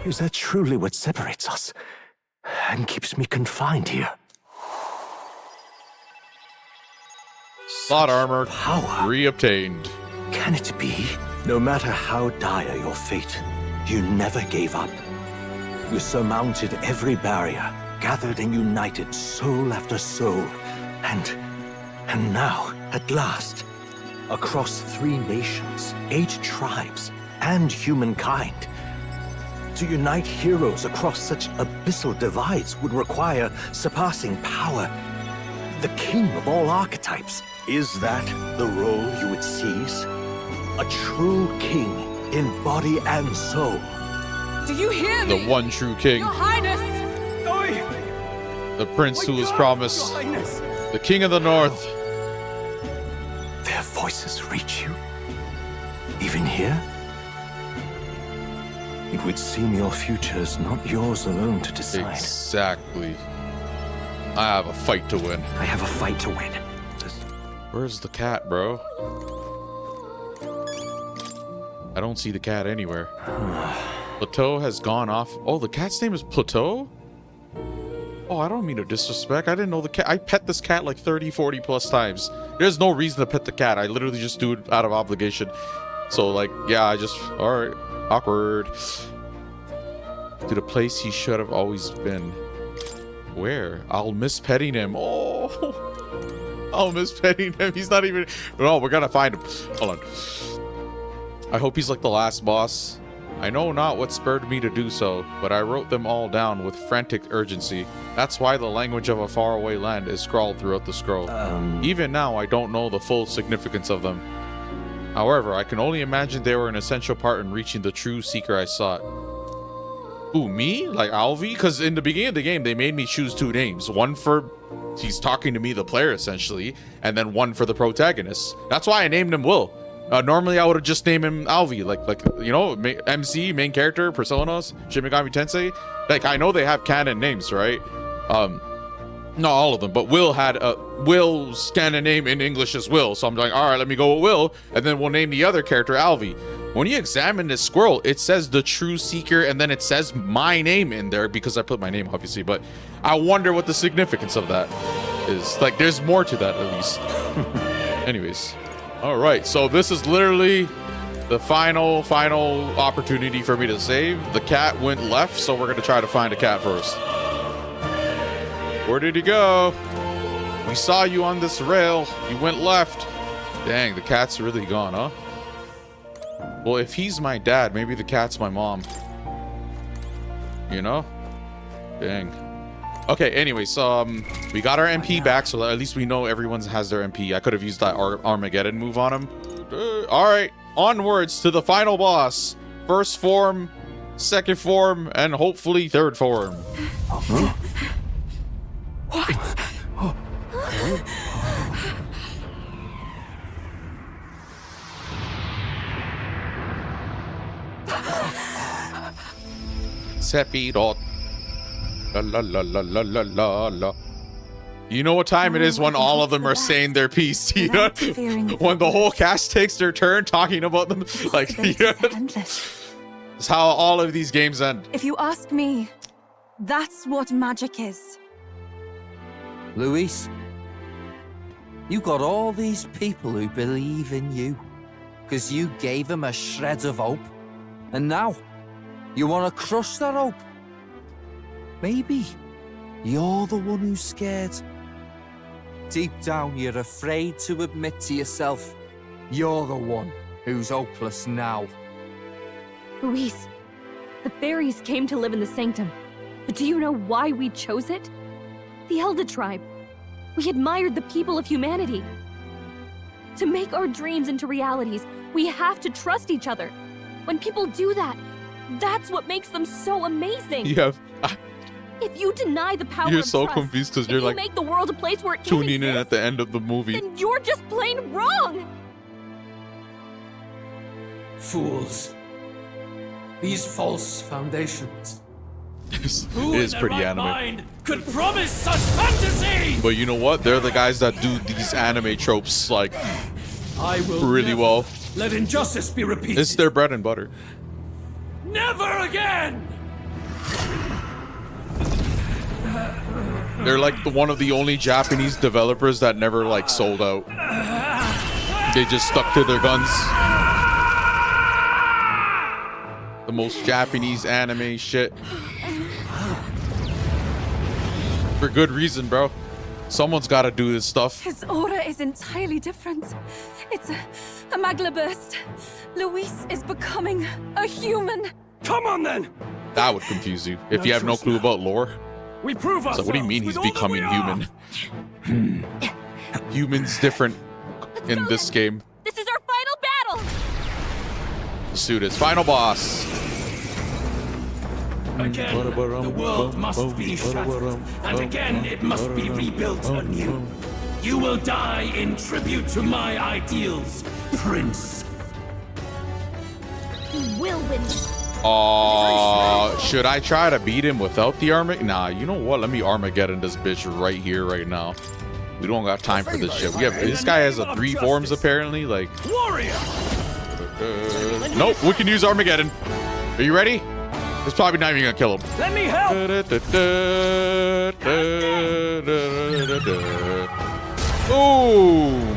Speaker 6: Is that truly what separates us? and keeps me confined here.
Speaker 1: Plot armor
Speaker 6: Power.
Speaker 1: reobtained.
Speaker 6: Can it be? No matter how dire your fate, you never gave up. You surmounted every barrier, gathered and united soul after soul, and now, at last, across 3 nations, 8 tribes, and humankind. To unite heroes across such abyssal divides would require surpassing power. The king of all archetypes. Is that the role you would seize? A true king in body and soul.
Speaker 8: Do you hear me?
Speaker 1: The one true king.
Speaker 8: Your Highness!
Speaker 1: The prince who was promised. The king of the north.
Speaker 6: Their voices reach you? Even here? It would seem your future is not yours alone to decide.
Speaker 1: Exactly. I have a fight to win.
Speaker 6: I have a fight to win.
Speaker 1: Where's the cat, bro? I don't see the cat anywhere. Plateau has gone off. Oh, the cat's name is Plateau? Oh, I don't mean to disrespect. I didn't know the cat. I pet this cat like 30, 40 plus times. There's no reason to pet the cat. I literally just do it out of obligation. So, like, yeah, I just... Alright. Awkward. To the place he should have always been. Where? I'll miss petting him. Oh... I'll miss petting him. He's not even... No, we're gonna find him. Hold on. I hope he's like the last boss. I know not what spurred me to do so, but I wrote them all down with frantic urgency. That's why the language of a faraway land is scrawled throughout the scroll. Even now, I don't know the full significance of them. However, I can only imagine they were an essential part in reaching the true seeker I sought. Who, me? Like Alvi? Because in the beginning of the game, they made me choose 2 names. One for... He's talking to me, the player, essentially. And then one for the protagonist. That's why I named him Will. Normally, I would have just named him Alvi. Like you know, MC, main character, personas, Shin Megami Tensei. Like, I know they have canon names, right? Not all of them, but Will had Will's canon name in English as Will. So I'm like, all right, let me go with Will. And then we'll name the other character Alvi. When you examine this scroll, it says the true seeker, and then it says my name in there because I put my name, obviously. But I wonder what the significance of that is. Like, there's more to that, at least. Anyways. All right. So this is literally the final opportunity for me to save. The cat went left, so we're going to try to find a cat first. Where did he go? We saw you on this rail. You went left. Dang, the cat's really gone, huh? Well, if he's my dad, maybe the cat's my mom. You know? Dang. Okay, anyway, so we got our MP back, so at least we know everyone has their MP. I could have used that Armageddon move on him. All right, onwards to the final boss. First form, second form, and hopefully third form.
Speaker 6: Huh?
Speaker 11: What?
Speaker 1: Sephiroth. La la la la la la la la. You know what time it is when all of them are saying their piece. You know? When the whole cast takes their turn talking about them. Like, yeah. It's how all of these games end.
Speaker 5: If you ask me, that's what magic is.
Speaker 10: Luis, you got all these people who believe in you because you gave them a shred of hope, and now you want to crush their hope. Maybe you're the one who's scared. Deep down, you're afraid to admit to yourself you're the one who's hopeless now.
Speaker 11: Luis, the fairies came to live in the Sanctum, but do you know why we chose it? The Elder Tribe. We admired the people of humanity. To make our dreams into realities, we have to trust each other. When people do that, that's what makes them so amazing. If you deny the power
Speaker 1: You're
Speaker 11: of
Speaker 1: so
Speaker 11: trust,
Speaker 1: confused because
Speaker 11: if
Speaker 1: you're
Speaker 11: you
Speaker 1: like
Speaker 11: make the world a place where it can't
Speaker 1: tuning in
Speaker 11: exist,
Speaker 1: at the end of the movie.
Speaker 11: then you're just plain wrong.
Speaker 13: Fools. These false foundations.
Speaker 1: It
Speaker 13: Who
Speaker 1: is
Speaker 13: in
Speaker 1: pretty
Speaker 13: their right
Speaker 1: anime.
Speaker 13: mind could promise such fantasy?
Speaker 1: But you know what? They're the guys that do these anime tropes like
Speaker 13: I will
Speaker 1: really
Speaker 13: never
Speaker 1: well.
Speaker 13: let injustice be repeated.
Speaker 1: It's their bread and butter.
Speaker 13: Never again!
Speaker 1: They're like one of the only Japanese developers that never like sold out. They just stuck to their guns. The most Japanese anime shit. For good reason, bro. Someone's got to do this stuff.
Speaker 11: His aura is entirely different. It's a Magla burst. Luis is becoming a human.
Speaker 13: Come on then.
Speaker 1: That would confuse you if you have no clue about lore.
Speaker 13: We prove ourselves.
Speaker 1: So what do you mean he's
Speaker 13: with all that
Speaker 1: becoming
Speaker 13: we
Speaker 1: human? Human's different in this game.
Speaker 11: This is our final battle.
Speaker 1: Suit is final boss.
Speaker 13: Again, the world must be shattered, and again it must be rebuilt anew. You will die in tribute to my ideals, Prince.
Speaker 11: He will win.
Speaker 1: Should I try to beat him without the Armageddon? Nah, you know what? Let me Armageddon this bitch right here, right now. We don't got time for this shit. We have this guy has a 3 forms apparently. Like,
Speaker 13: warrior.
Speaker 1: Nope, we can use Armageddon. Are you ready? It's probably not even gonna kill him.
Speaker 13: Let me help.
Speaker 1: Boom.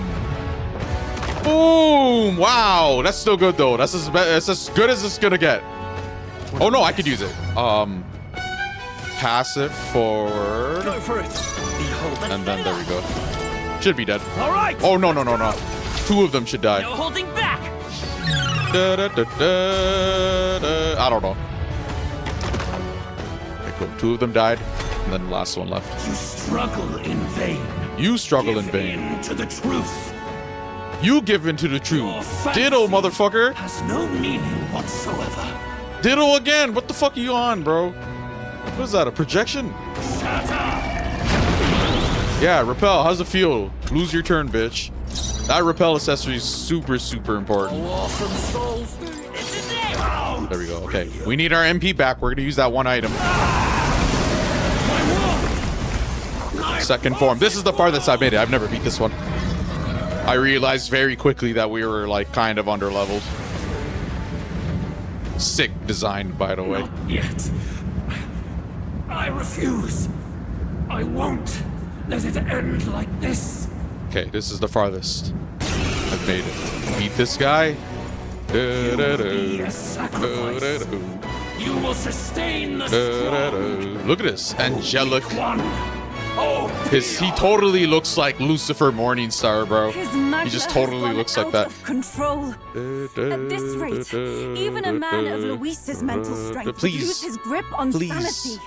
Speaker 1: Boom. Wow, that's still good though. That's as good as it's gonna get. Oh no, I could use it. Pass it forward.
Speaker 13: Go for it.
Speaker 1: And then there we go. Should be dead.
Speaker 13: All right.
Speaker 1: Oh no. 2 of them should die.
Speaker 3: No holding back.
Speaker 1: I don't know. Okay, cool. 2 of them died, and then the last one left.
Speaker 13: You struggle in vain.
Speaker 1: You struggle in
Speaker 13: Give
Speaker 1: vain.
Speaker 13: in to the truth.
Speaker 1: You give in to the truth. Ditto, motherfucker.
Speaker 13: Has no meaning whatsoever.
Speaker 1: Ditto again. What the fuck are you on, bro? What is that? A projection?
Speaker 13: Shut up.
Speaker 1: Yeah, repel. How's it feel? Lose your turn, bitch. That repel accessory is super, super important.
Speaker 13: Awesome souls.
Speaker 1: There we go. Okay. We need our MP back. We're going to use that one item. Second form. This is the farthest I made it. I've never beat this one. I realized very quickly that we were like kind of under leveled. Sick design, by the way.
Speaker 13: Not yet. I refuse. I won't let it end like this.
Speaker 1: Okay, this is the farthest I've made it. Beat this guy.
Speaker 13: You will be a sacrifice. You will sustain the strong.
Speaker 1: Look at this angelic.
Speaker 13: One. Oh,
Speaker 1: He totally looks like Lucifer Morningstar, bro.
Speaker 11: His
Speaker 1: He
Speaker 11: Magla
Speaker 1: just
Speaker 11: has
Speaker 1: totally
Speaker 11: gone
Speaker 1: looks like
Speaker 11: out
Speaker 1: that.
Speaker 11: of control. At this rate, even a man of Luis's mental strength would
Speaker 1: Please.
Speaker 11: lose his grip on
Speaker 1: Please.
Speaker 11: sanity.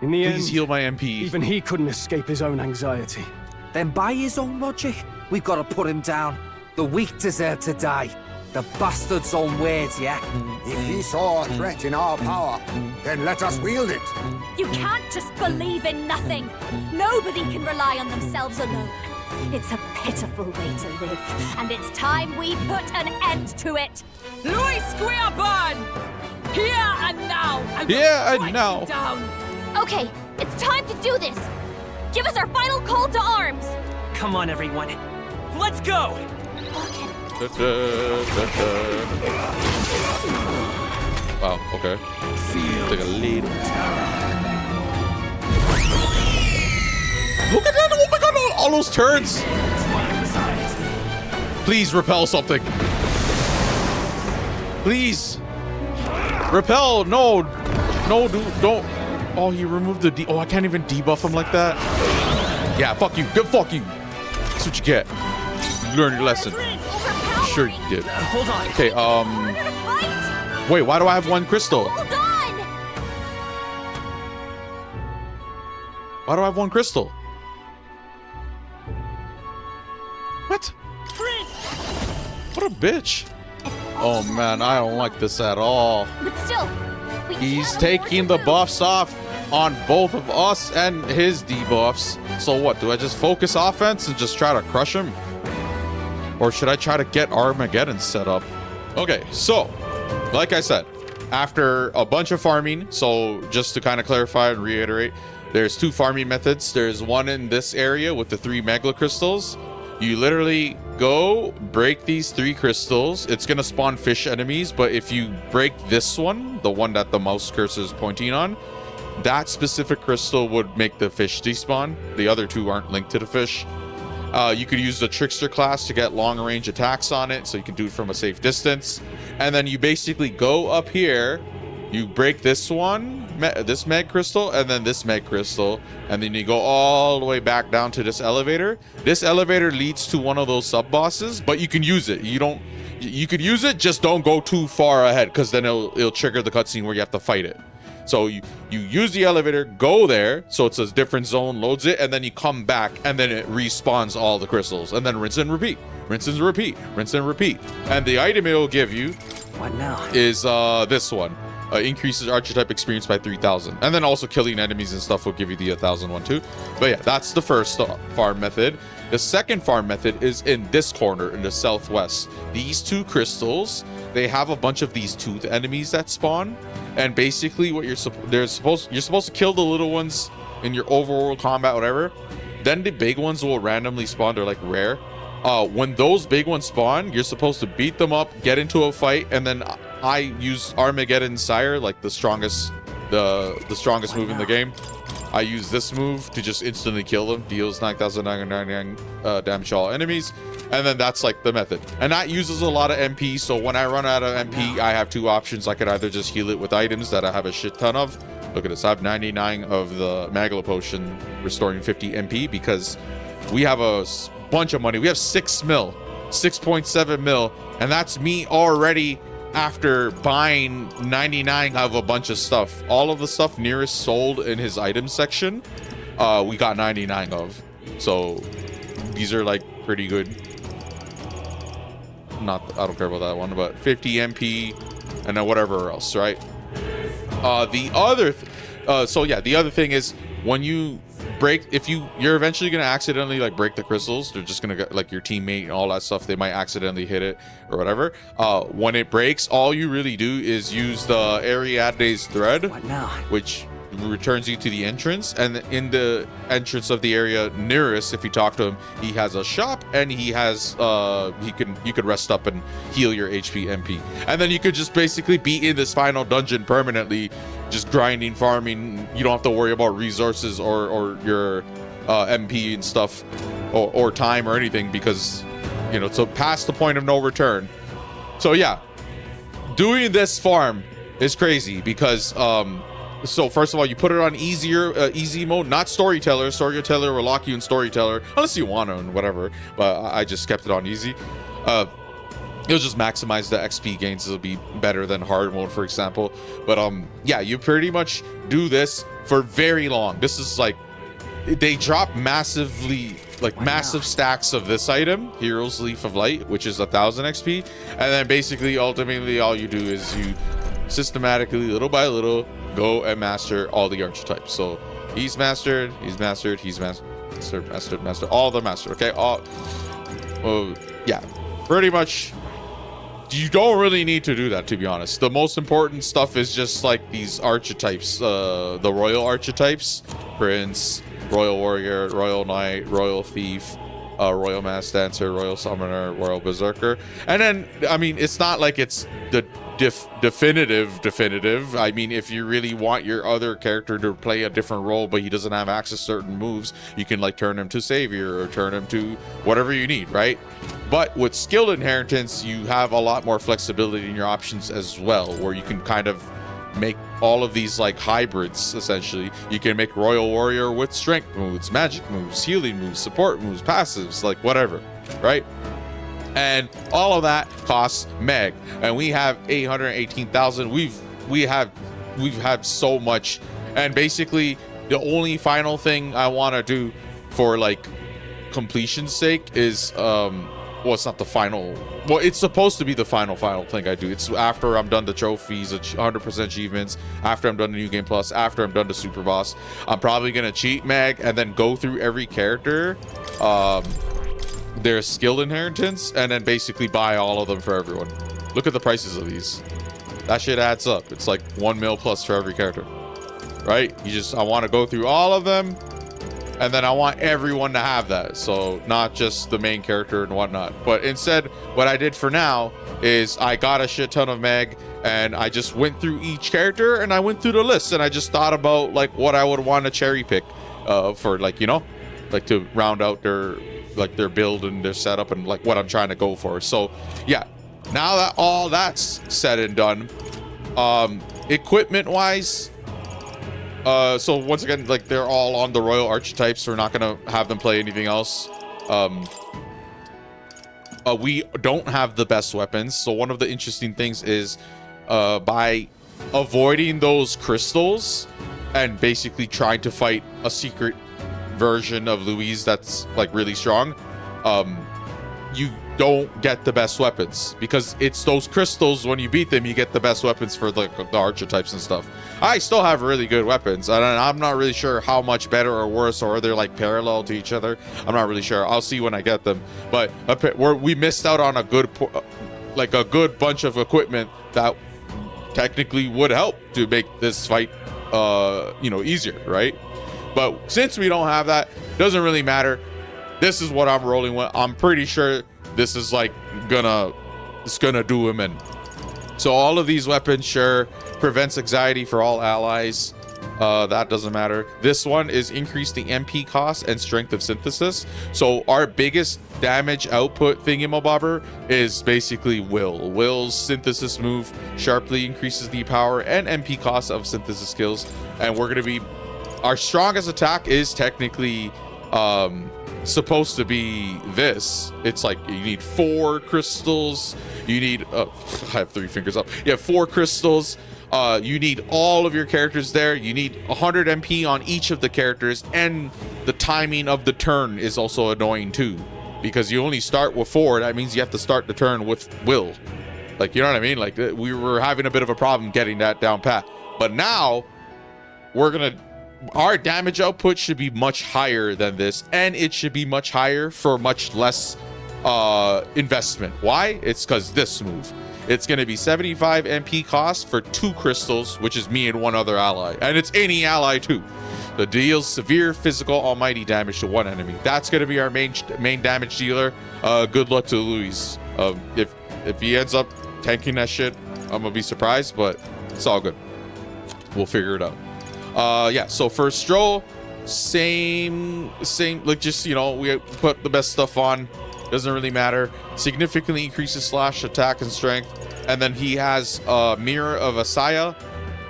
Speaker 9: In the
Speaker 1: Please
Speaker 9: end,
Speaker 1: heal my MP.
Speaker 9: even he couldn't escape his own anxiety.
Speaker 10: Then by his own logic, we've got to put him down. The weak deserve to die. The bastard's own words, yeah?
Speaker 7: If he saw a threat in our power, then let us wield it.
Speaker 11: You can't just believe in nothing. Nobody can rely on themselves alone. It's a pitiful way to live, and it's time we put an end to it.
Speaker 8: Luis Squeaburn! Here and now! I will
Speaker 1: Here and
Speaker 8: strike
Speaker 1: now.
Speaker 8: you down.
Speaker 11: Okay, it's time to do this. Give us our final call to arms.
Speaker 3: Come on, everyone. Let's go.
Speaker 1: Wow, okay. Take a lead. Look at that! Oh my god, all those turds! Please repel something. Please. Repel, no. No, dude, don't. Oh, he removed the oh, I can't even debuff him like that. Yeah, fuck you. Good fuck you. That's what you get. You learned your lesson. Sure you did.
Speaker 3: Hold on.
Speaker 1: Okay, wait, why do I have 1 crystal?
Speaker 11: Hold on!
Speaker 1: Why do I have 1 crystal? What? What a bitch. Oh man, I don't like this at all.
Speaker 11: But still, we
Speaker 1: He's
Speaker 11: can't
Speaker 1: taking the buffs off on both of us and his debuffs. So what, do I just focus offense and just try to crush him? Or should I try to get Armageddon set up? Okay, so, like I said, after a bunch of farming, so just to kind of clarify and reiterate, there's 2 farming methods. There's one in this area with the 3 Megla crystals. You literally go break these 3 crystals. It's gonna spawn fish enemies, but if you break this one, the one that the mouse cursor is pointing on, that specific crystal would make the fish despawn. The other two aren't linked to the fish. You could use the Trickster class to get long range attacks on it, so you can do it from a safe distance. And then you basically go up here, you break this one, this Meg Crystal, and then this Meg Crystal, and then you go all the way back down to this elevator. This elevator leads to one of those sub-bosses, but you can use it. You could use it, just don't go too far ahead, because then it'll trigger the cutscene where you have to fight it. So you use the elevator, go there, so it's a different zone, loads it, and then you come back, and then it respawns all the crystals, and then rinse and repeat, rinse and repeat, rinse and repeat. And the item it will give you
Speaker 3: What now?
Speaker 1: is this one. Increases archetype experience by 3,000, and then also killing enemies and stuff will give you the 1,000 one too. But yeah, that's the first farm method. The second farm method is in this corner in the southwest. These two crystals, they have a bunch of these tooth enemies that spawn, and basically what you're supposed to kill the little ones in your overworld combat, whatever. Then the big ones will randomly spawn. They're like rare. When those big ones spawn, you're supposed to beat them up, get into a fight, and then I use Armageddon Sire, like the strongest move in the game. I use this move to just instantly kill them, deals 9,999 damage to all enemies, and then that's like the method. And that uses a lot of MP, so when I run out of MP, I have two options. I could either just heal it with items that I have a shit ton of. Look at this, I have 99 of the Magla Potion, restoring 50 MP, because we have a bunch of money. We have 6.7 mil, and that's me already after buying 99 of a bunch of stuff. All of the stuff Nearest sold in his item section, we got 99 of. So these are like pretty good. I don't care about that one, but 50 MP and then whatever else, right? The other thing is, when you break, if you're eventually gonna accidentally like break the crystals, they're just gonna get like your teammate and all that stuff, they might accidentally hit it or whatever. When it breaks, all you really do is use the Ariadne's thread, which returns you to the entrance, and in the entrance of the area Nearest, if you talk to him, he has a shop, and he has you could rest up and heal your HP MP, and then you could just basically be in this final dungeon permanently, just grinding, farming. You don't have to worry about resources or your MP and stuff, or time or anything, because so past the point of no return. So yeah, doing this farm is crazy because so first of all, you put it on easy mode, not storyteller. Storyteller will lock you in storyteller unless you want to and whatever, but I just kept it on easy. It'll just maximize the XP gains. It'll be better than hard mode, for example. But yeah, you pretty much do this for very long. This is like, they drop massively, like massive stacks of this item, Hero's Leaf of Light, which is 1,000 XP, and then basically ultimately all you do is you systematically, little by little, go and master all the archetypes. So he's mastered, he's mastered, he's mastered, all the mastered. Okay, yeah, pretty much. You don't really need to do that, to be honest. The most important stuff is just like these archetypes, the royal archetypes: Prince, Royal Warrior, Royal Knight, Royal Thief, Royal Mass Dancer, Royal Summoner, Royal Berserker. And then, I mean, it's not like it's the definitive. I mean, if you really want your other character to play a different role, but he doesn't have access to certain moves, you can like turn him to Savior or turn him to whatever you need, right? But with skill inheritance, you have a lot more flexibility in your options as well, where you can kind of make all of these like hybrids. Essentially, you can make Royal Warrior with strength moves, magic moves, healing moves, support moves, passives, like whatever, right? And all of that costs Meg, and we have 818,000. We've had so much, and basically the only final thing I want to do for like completion's sake is well, it's not the final, well, it's supposed to be the final thing I do. It's after I'm done the trophies, 100% achievements, after I'm done the new game plus, after I'm done the super boss. I'm probably gonna cheat Meg and then go through every character, their skill inheritance, and then basically buy all of them for everyone. Look at the prices of these. That shit adds up. It's like 1 mil plus for every character, right? I want to go through all of them And then I want everyone to have that, so not just the main character and whatnot. But instead, what I did for now is I got a shit ton of mag, and I just went through each character, and I went through the list, and I just thought about like what I would want to cherry pick for, like, you know, like to round out their build and their setup and like what I'm trying to go for. So yeah, now that all that's said and done, equipment wise, so once again, like, they're all on the royal archetypes. We're not gonna have them play anything else. We don't have the best weapons, so one of the interesting things is by avoiding those crystals and basically trying to fight a secret version of Louise that's like really strong, you don't get the best weapons, because it's those crystals. When you beat them, you get the best weapons for the archetypes and stuff. I still have really good weapons, and I'm not really sure how much better or worse, or they're like parallel to each other. I'm not really sure. I'll see when I get them. But we missed out on a good bunch of equipment that technically would help to make this fight easier, right? But since we don't have that, doesn't really matter. This is what I'm rolling with. I'm pretty sure this is like it's gonna do him in. So all of these weapons, sure, prevents anxiety for all allies. That doesn't matter. This one is increase the MP cost and strength of synthesis. So our biggest damage output thingamabobber is basically Will's synthesis move sharply increases the power and MP cost of synthesis skills, and we're gonna be, our strongest attack is technically supposed to be this. It's like you need 4 crystals, you need I have 3 fingers up. You have 4 crystals, you need all of your characters there, you need 100 MP on each of the characters, and the timing of the turn is also annoying too, because you only start with 4. That means you have to start the turn with Will, like, you know what I mean? Like, we were having a bit of a problem getting that down pat, but now our damage output should be much higher than this, and it should be much higher for much less investment. Why? It's because this move, it's going to be 75 MP cost for 2 crystals, which is me and 1 other ally, and it's any ally too. The deals severe physical almighty damage to 1 enemy. That's going to be our main damage dealer. Good luck to Luis. If he ends up tanking that shit, I'm gonna be surprised, but it's all good. We'll figure it out. Yeah, so for Stroll, same, like, just, you know, we put the best stuff on, doesn't really matter. Significantly increases slash attack and strength, and then he has Mirror of Asaya.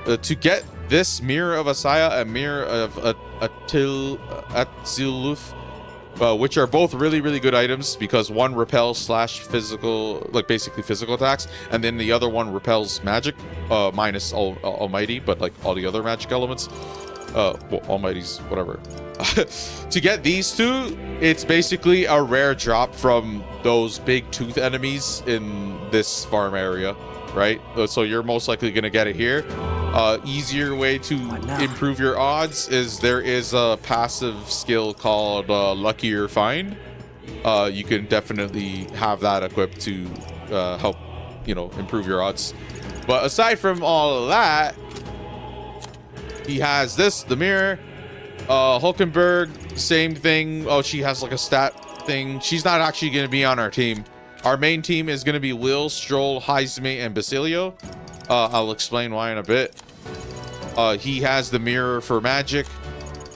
Speaker 1: To get this Mirror of Asaya and Mirror of Atziluth, which are both really, really good items, because one repels slash physical, like basically physical attacks, and then the other one repels magic, minus Almighty, but like all the other magic elements. Well, Almighty's whatever. To get these 2, it's basically a rare drop from those big tooth enemies in this farm area, right? So you're most likely gonna get it here. Easier way to improve your odds is there is a passive skill called Luckier Find. You can definitely have that equipped to help, you know, improve your odds. But aside from all of that, he has this, the mirror. Hulkenberg, same thing. Oh, she has like a stat thing. She's not actually going to be on our team. Our main team is going to be Will, Stroll, Heisme, and Basilio. I'll explain why in a bit. He has the mirror for magic.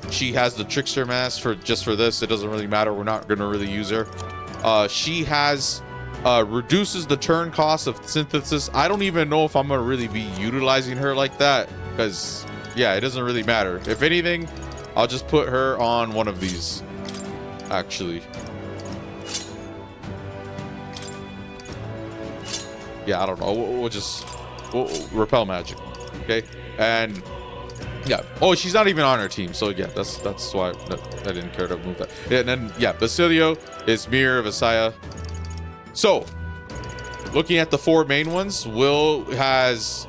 Speaker 1: She has the trickster mask for this. It doesn't really matter. We're not going to really use her. She has reduces the turn cost of synthesis. I don't even know if I'm going to really be utilizing her like that, because yeah, it doesn't really matter. If anything, I'll just put her on one of these, actually. Yeah, I don't know. We'll repel magic. Okay. And yeah. Oh, she's not even on our team. So yeah, that's why I didn't care to move that. And then yeah, Basilio is Mirror of Asaya. So looking at the 4 main ones, Will has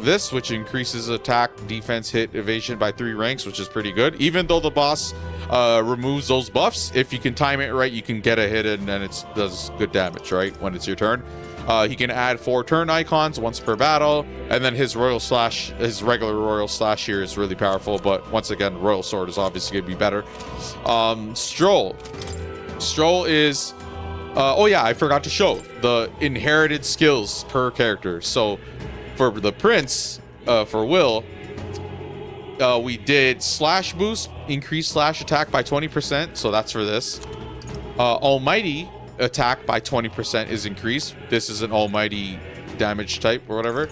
Speaker 1: this, which increases attack, defense, hit, evasion by 3 ranks, which is pretty good. Even though the boss removes those buffs. If you can time it right, you can get a hit in and it does good damage, right? When it's your turn. He can add 4 turn icons once per battle, and then his royal slash, his regular royal slash here is really powerful, but once again, royal sword is obviously gonna be better. Stroll is oh yeah, I forgot to show the inherited skills per character. So for the prince, for Will, we did slash boost, increase slash attack by 20%, so that's for this. Almighty attack by 20% is increased. This is an almighty damage type or whatever.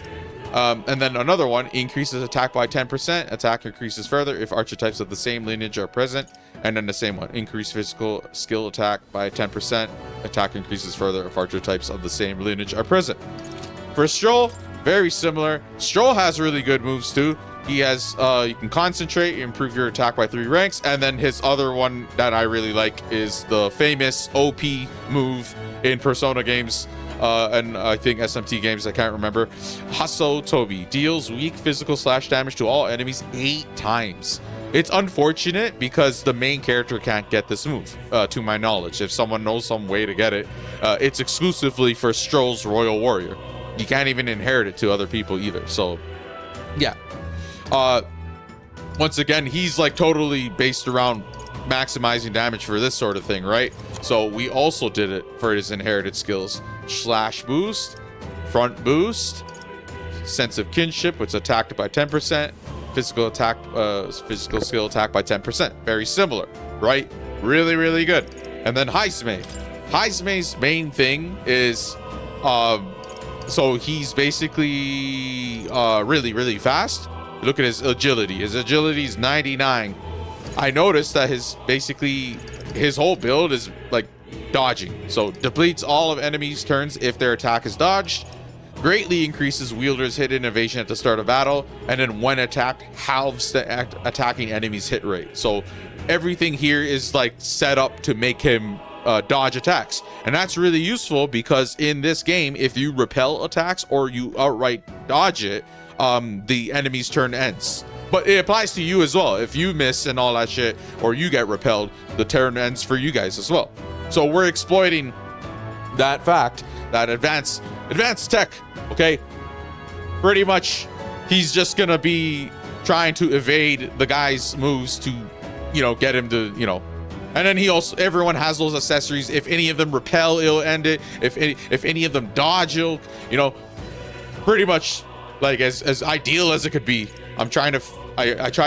Speaker 1: And then another one increases attack by 10%. Attack increases further if archetypes of the same lineage are present. And then the same one, increase physical skill attack by 10%. Attack increases further if archetypes of the same lineage are present. For Stroll, very similar. Stroll has really good moves too. He has you can concentrate, improve your attack by 3 ranks, and then his other one that I really like is the famous OP move in Persona games and I think SMT games, I can't remember. Hasso Tobi deals weak physical slash damage to all enemies 8 times. It's unfortunate because the main character can't get this move, to my knowledge. If someone knows some way to get it, it's exclusively for Stroll's Royal Warrior. You can't even inherit it to other people either. So yeah. Once again, he's like totally based around maximizing damage for this sort of thing, right? So we also did it for his inherited skills. Slash boost, front boost, sense of kinship, which attacked by 10%, physical attack, physical skill attack by 10%. Very similar, right? Really, really good. And then Heisme. Heisme's main thing is so he's basically really, really fast. Look at his agility. His agility is 99. I noticed that his whole build is like dodging. So depletes all of enemies' turns if their attack is dodged. Greatly increases wielder's hit and evasion at the start of battle. And then when attacked, halves the attacking enemy's hit rate. So everything here is like set up to make him dodge attacks. And that's really useful because in this game, if you repel attacks or you outright dodge it, the enemy's turn ends. But it applies to you as well. If you miss and all that shit, or you get repelled, the turn ends for you guys as well. So we're exploiting that fact, that advanced tech, okay? Pretty much, he's just gonna be trying to evade the guy's moves to, you know, get him to, you know. And then everyone has those accessories. If any of them repel, it'll end it. If any of them dodge, it'll, you know, pretty much like as ideal as it could be. I try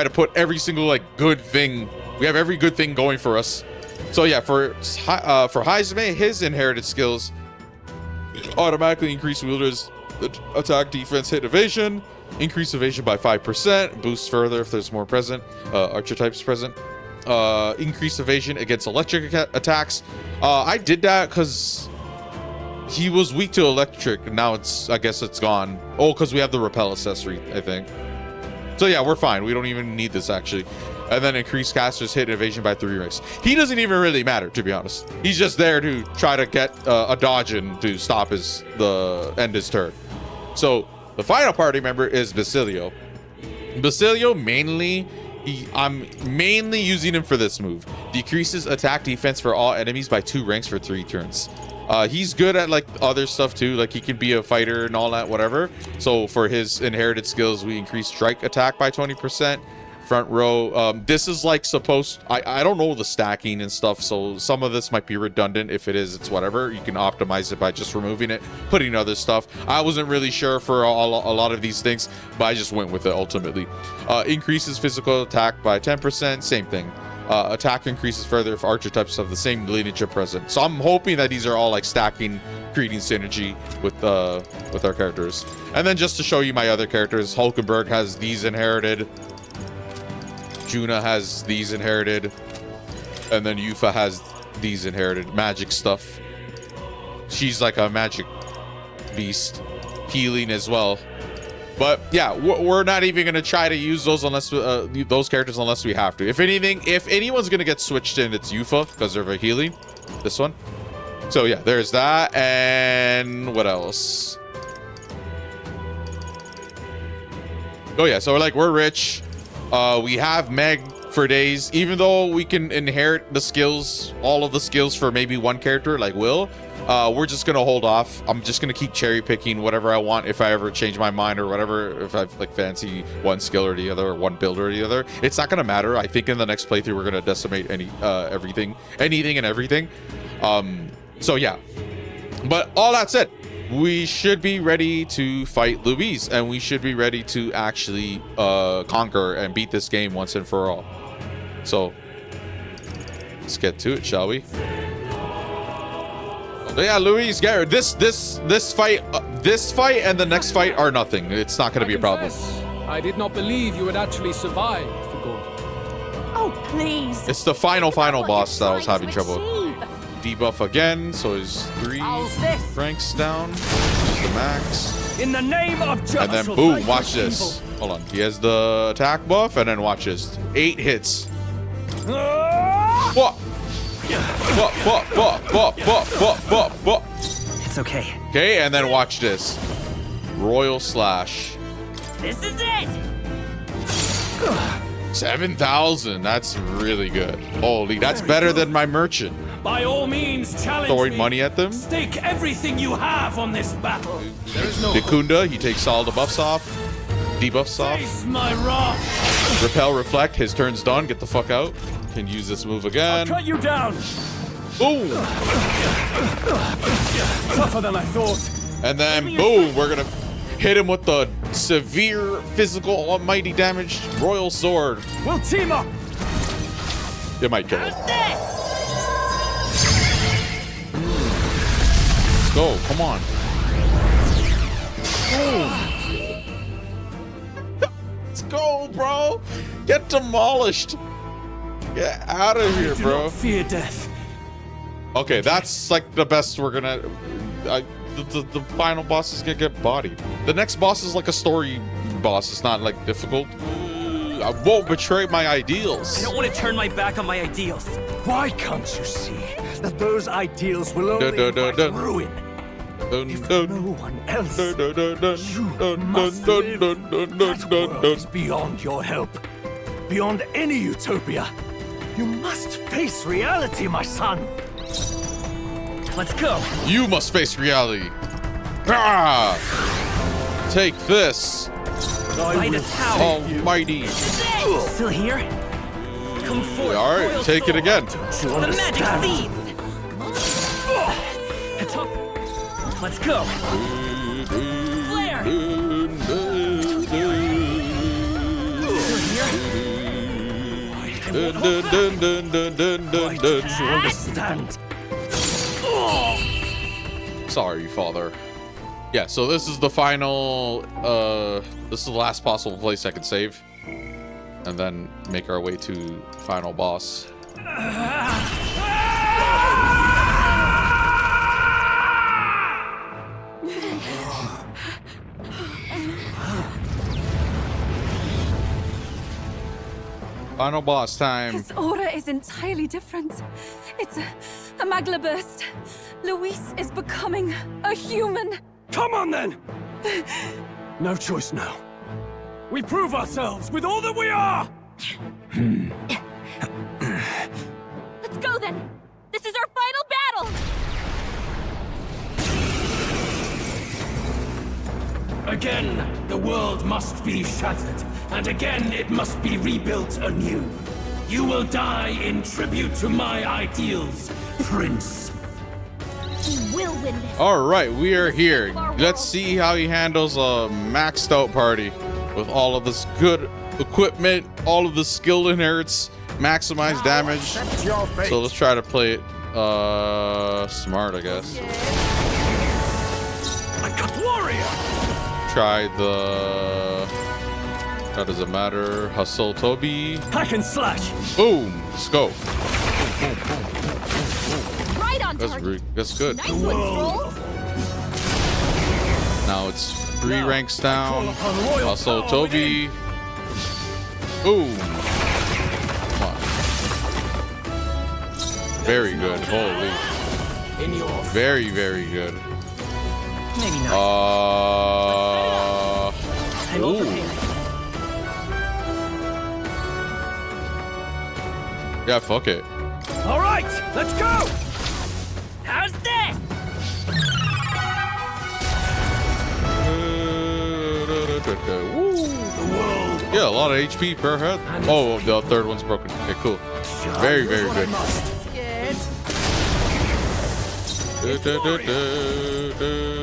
Speaker 1: to put every single like good thing. We have every good thing going for us. So yeah, for Heisme, his inherited skills automatically increase wielders attack, defense, hit, evasion, increase evasion by 5%, boost further if there's more present, archetypes present, increase evasion against electric attacks. I did that because he was weak to electric, and now I guess it's gone. Oh, because we have the repel accessory, I think. So yeah, we're fine. We don't even need this actually. And then increase caster's hit and evasion by 3 ranks. He doesn't even really matter, to be honest. He's just there to try to get a dodge in to stop end his turn. So the final party member is Basilio. Basilio mainly, I'm mainly using him for this move. Decreases attack defense for all enemies by 2 ranks for 3 turns. He's good at like other stuff too, like he can be a fighter and all that, whatever. So for his inherited skills, we increase strike attack by 20%. Front row, this is like I don't know the stacking and stuff, so some of this might be redundant. If it is, it's whatever. You can optimize it by just removing it, putting other stuff. I wasn't really sure for a lot of these things, but I just went with it ultimately. Increases physical attack by 10%, same thing. Attack increases further if archetypes of the same lineage are present. So I'm hoping that these are all like stacking, creating synergy with our characters. And then just to show you my other characters, Hulkenberg has these inherited, Juna has these inherited, and then Yufa has these inherited magic stuff. She's like a magic beast, healing as well. But yeah, we're not even gonna try to use those unless those characters unless we have to. If anything, if anyone's gonna get switched in, it's Yufa because of her healing. This one. So yeah, there's that. And what else? Oh yeah, so we're rich. We have Meg for days. Even though we can inherit the skills, all of the skills for maybe one character like Will, we're just gonna hold off. I'm just gonna keep cherry picking whatever I want. If I ever change my mind or whatever, if I like fancy one skill or the other, or one build or the other, it's not gonna matter. I think in the next playthrough we're gonna decimate anything and everything. So yeah, but all that said, we should be ready to fight Luis, and we should be ready to actually conquer and beat this game once and for all. So let's get to it, shall we? Yeah, Luis, Garrett, this fight and the next fight are nothing. It's not going to be a problem.
Speaker 4: I did not believe you would actually survive, Fagor.
Speaker 11: Oh, please.
Speaker 1: It's the final boss that I was having trouble with. Debuff again, so his 3 ranks down. The max.
Speaker 3: In the name of justice.
Speaker 1: And then boom, watch this. Hold on. He has the attack buff, and then watch this. 8 hits. What?
Speaker 3: It's okay.
Speaker 1: Okay, and then watch this. Royal Slash.
Speaker 11: This is it.
Speaker 1: 7,000. That's really good. Holy, that's better than my merchant.
Speaker 13: By all means, challenge
Speaker 1: Throwing
Speaker 13: me.
Speaker 1: money at them.
Speaker 13: Stake everything you have on this battle. There is no
Speaker 1: Dekunda, he takes all the buffs off. Debuffs off.
Speaker 13: face my wrath.
Speaker 1: Repel, reflect. His turn's done. Get the fuck out. Can use this move again.
Speaker 3: Cut you down.
Speaker 1: Boom.
Speaker 3: Tougher than I thought.
Speaker 1: And then boom, we're gonna hit him with the severe physical almighty damage royal sword.
Speaker 3: We'll team up.
Speaker 1: It might kill him. Let's go. Come on. Let's go, bro. Get demolished. Get out of here,
Speaker 13: Do
Speaker 1: bro.
Speaker 13: not fear death.
Speaker 1: Okay, that's like the best we're gonna. The final boss is gonna get bodied. The next boss is like a story boss. It's not like difficult. I won't betray my ideals.
Speaker 3: I don't want to turn my back on my ideals. Why can't you see that those ideals will only invite ruin? If no one else, you must live. That world is beyond your help. Beyond any utopia. You must face reality, my son. Let's go.
Speaker 1: You must face reality. Ah! Take this. Almighty.
Speaker 3: Still here? Come forth.
Speaker 1: All right, take it again.
Speaker 3: The magic seeds. Let's go. Flare.
Speaker 1: Understand. Sorry, father. Yeah, so this is the final this is the last possible place I can save, and then make our way to final boss. Final boss time.
Speaker 11: His aura is entirely different. It's a magla burst. Luis is becoming a human.
Speaker 3: Come on, then! No choice now. We prove ourselves with all that we are!
Speaker 11: Let's go, then! This is our final battle!
Speaker 13: Again, the world must be shattered, and again it must be rebuilt anew. You will die in tribute to my ideals, Prince.
Speaker 11: He will win this.
Speaker 1: All right, we are here. Let's see how he handles a maxed out party with all of this good equipment, all of the skill inherits, maximize damage. So let's try to play it smart, I guess.
Speaker 3: Warrior.
Speaker 1: Try the. That doesn't matter. Hustle Toby.
Speaker 3: Hack and slash.
Speaker 1: Boom. Let's go.
Speaker 11: Right on target.
Speaker 1: That's good.
Speaker 11: Nice one, Stroll.
Speaker 1: Now it's 3 ranks down. Hustle Toby. Boom. Come on. Very good. Holy. Very, very good.
Speaker 3: Maybe not.
Speaker 1: Ooh. Yeah, fuck it.
Speaker 3: All right, let's go.
Speaker 11: How's this?
Speaker 1: Woo. Yeah, a lot of HP per head. Oh, the third one's broken. Okay, cool. Very, very good.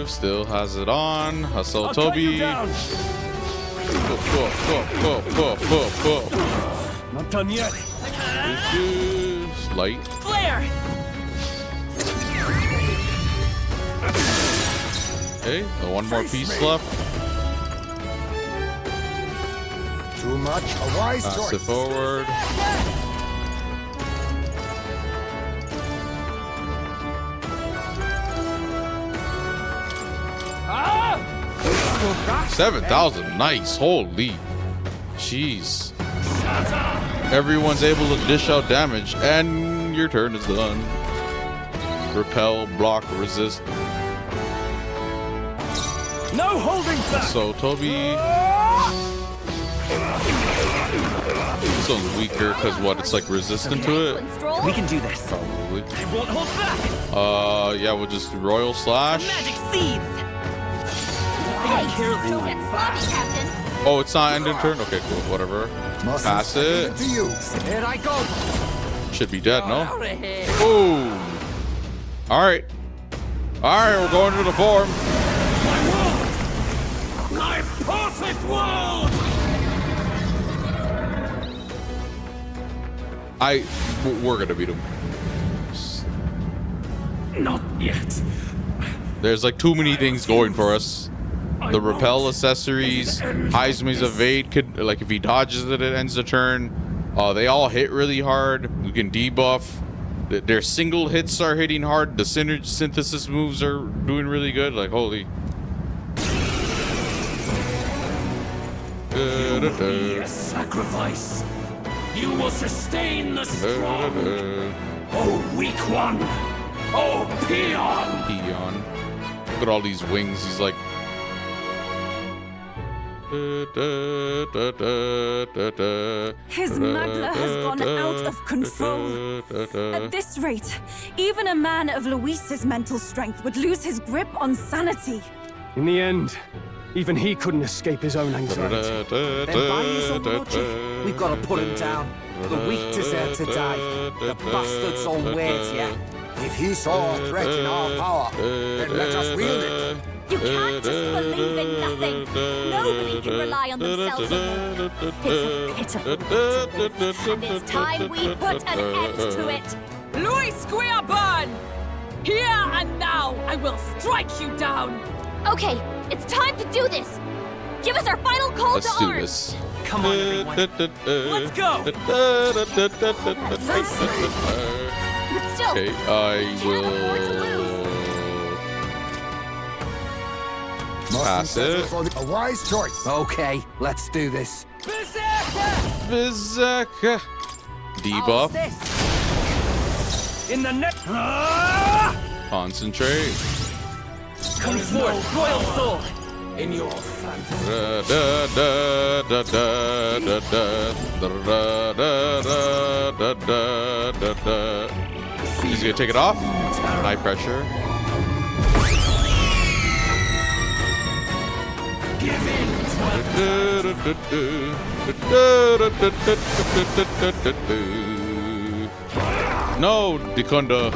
Speaker 1: Still has it on. Hustle Toby.
Speaker 3: Not done yet.
Speaker 1: Light.
Speaker 11: Flare!
Speaker 1: Okay, one more piece left.
Speaker 7: Too much, a wise
Speaker 1: Pass
Speaker 7: choice.
Speaker 1: it forward.
Speaker 3: Ah!
Speaker 1: 7,000, nice, holy, jeez. Everyone's able to dish out damage, and your turn is done. Repel, block, resist.
Speaker 3: No holding back.
Speaker 1: So Toby, this one's weaker because what? It's like resistant to it.
Speaker 3: We can do this.
Speaker 1: Probably.
Speaker 3: I won't hold back.
Speaker 1: Yeah, we'll just Royal Slash.
Speaker 11: Magic seeds!
Speaker 3: Hey,
Speaker 11: Don't get sloppy, Captain.
Speaker 1: Oh, it's not ending turn? Okay, cool, whatever. Pass it.
Speaker 7: To you.
Speaker 3: Here I go.
Speaker 1: Should be dead, no?
Speaker 11: Out of here.
Speaker 1: Boom. Alright. Alright, we're going to the form.
Speaker 13: My world! My perfect world!
Speaker 1: We're gonna beat him.
Speaker 13: Not yet.
Speaker 1: There's like too many things going for us. The repel accessories, Heisman's evade could, like, if he dodges it, it ends the turn. They all hit really hard. We can debuff. Their single hits are hitting hard. The synthesis moves are doing really good. Like, holy.
Speaker 13: You will be a sacrifice. You will sustain the strong. Oh, weak one. Oh, peon.
Speaker 1: Peon. Look at all these wings. He's like.
Speaker 5: His magla has gone out of control. At this rate, even a man of Luis's mental strength would lose his grip on sanity.
Speaker 9: In the end, even he couldn't escape his own anxiety.
Speaker 10: Then by his own logic, we've got to put him down. The weak deserve to die. The bastard's all words, yeah?
Speaker 7: If he saw a threat in our power, then let us wield it.
Speaker 11: You can't just believe in nothing. Nobody can rely on themselves alone. It's a pitiful way to live, and it's time we put an end to it.
Speaker 8: Louis Squareburn! Here and now, I will strike you down.
Speaker 11: Okay, it's time to do this. Give us our final call
Speaker 1: Let's
Speaker 11: to
Speaker 1: do
Speaker 11: arms.
Speaker 1: this.
Speaker 3: Come on, everyone. Let's go.
Speaker 11: But still,
Speaker 1: Okay, I
Speaker 11: can't afford to
Speaker 1: will
Speaker 11: lose.
Speaker 1: pass it.
Speaker 7: A wise choice.
Speaker 10: Okay, let's do this.
Speaker 1: Berserker. Debuff.
Speaker 3: In the net.
Speaker 1: Concentrate.
Speaker 3: Come forth, Royal Soul.
Speaker 13: In your fantasy.
Speaker 1: He's gonna take it off. High pressure.
Speaker 13: Give in.
Speaker 1: No, Dekunda.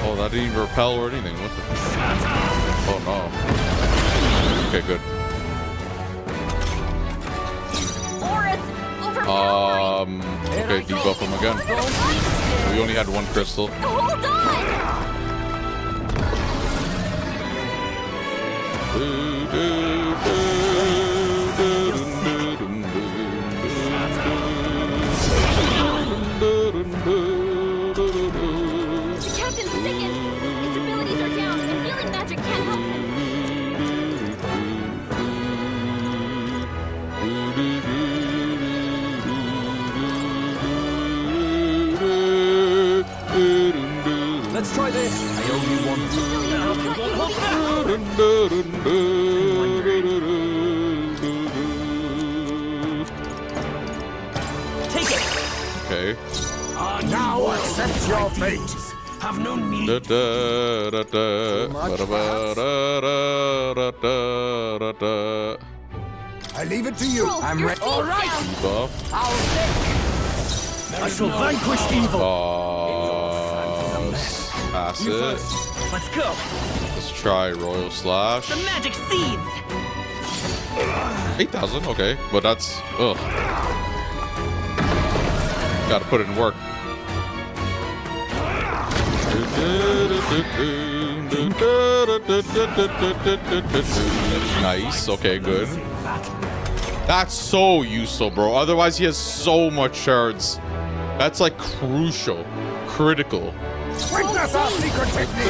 Speaker 1: Oh, that didn't even repel or anything. What the? Oh no. Okay, good. Okay, debuff him again. We only had one crystal.
Speaker 11: Hold on! Captain Sigan, his abilities are down, and healing magic can't help him.
Speaker 3: Let's try this. I owe you one.
Speaker 1: Okay.
Speaker 7: Now accept your fate.
Speaker 13: Have no need.
Speaker 7: I leave it to you.
Speaker 10: I'm ready.
Speaker 11: All right.
Speaker 1: Buff.
Speaker 3: I shall vanquish evil.
Speaker 1: Pass it.
Speaker 3: Let's go.
Speaker 1: Let's try Royal Slash.
Speaker 11: The magic seeds.
Speaker 1: 8,000, okay. But that's... Ugh. Gotta put it in work. Nice. Okay, good. That's so useful, bro. Otherwise, he has so much shards. That's like crucial. Critical.
Speaker 7: Witness our secret technique.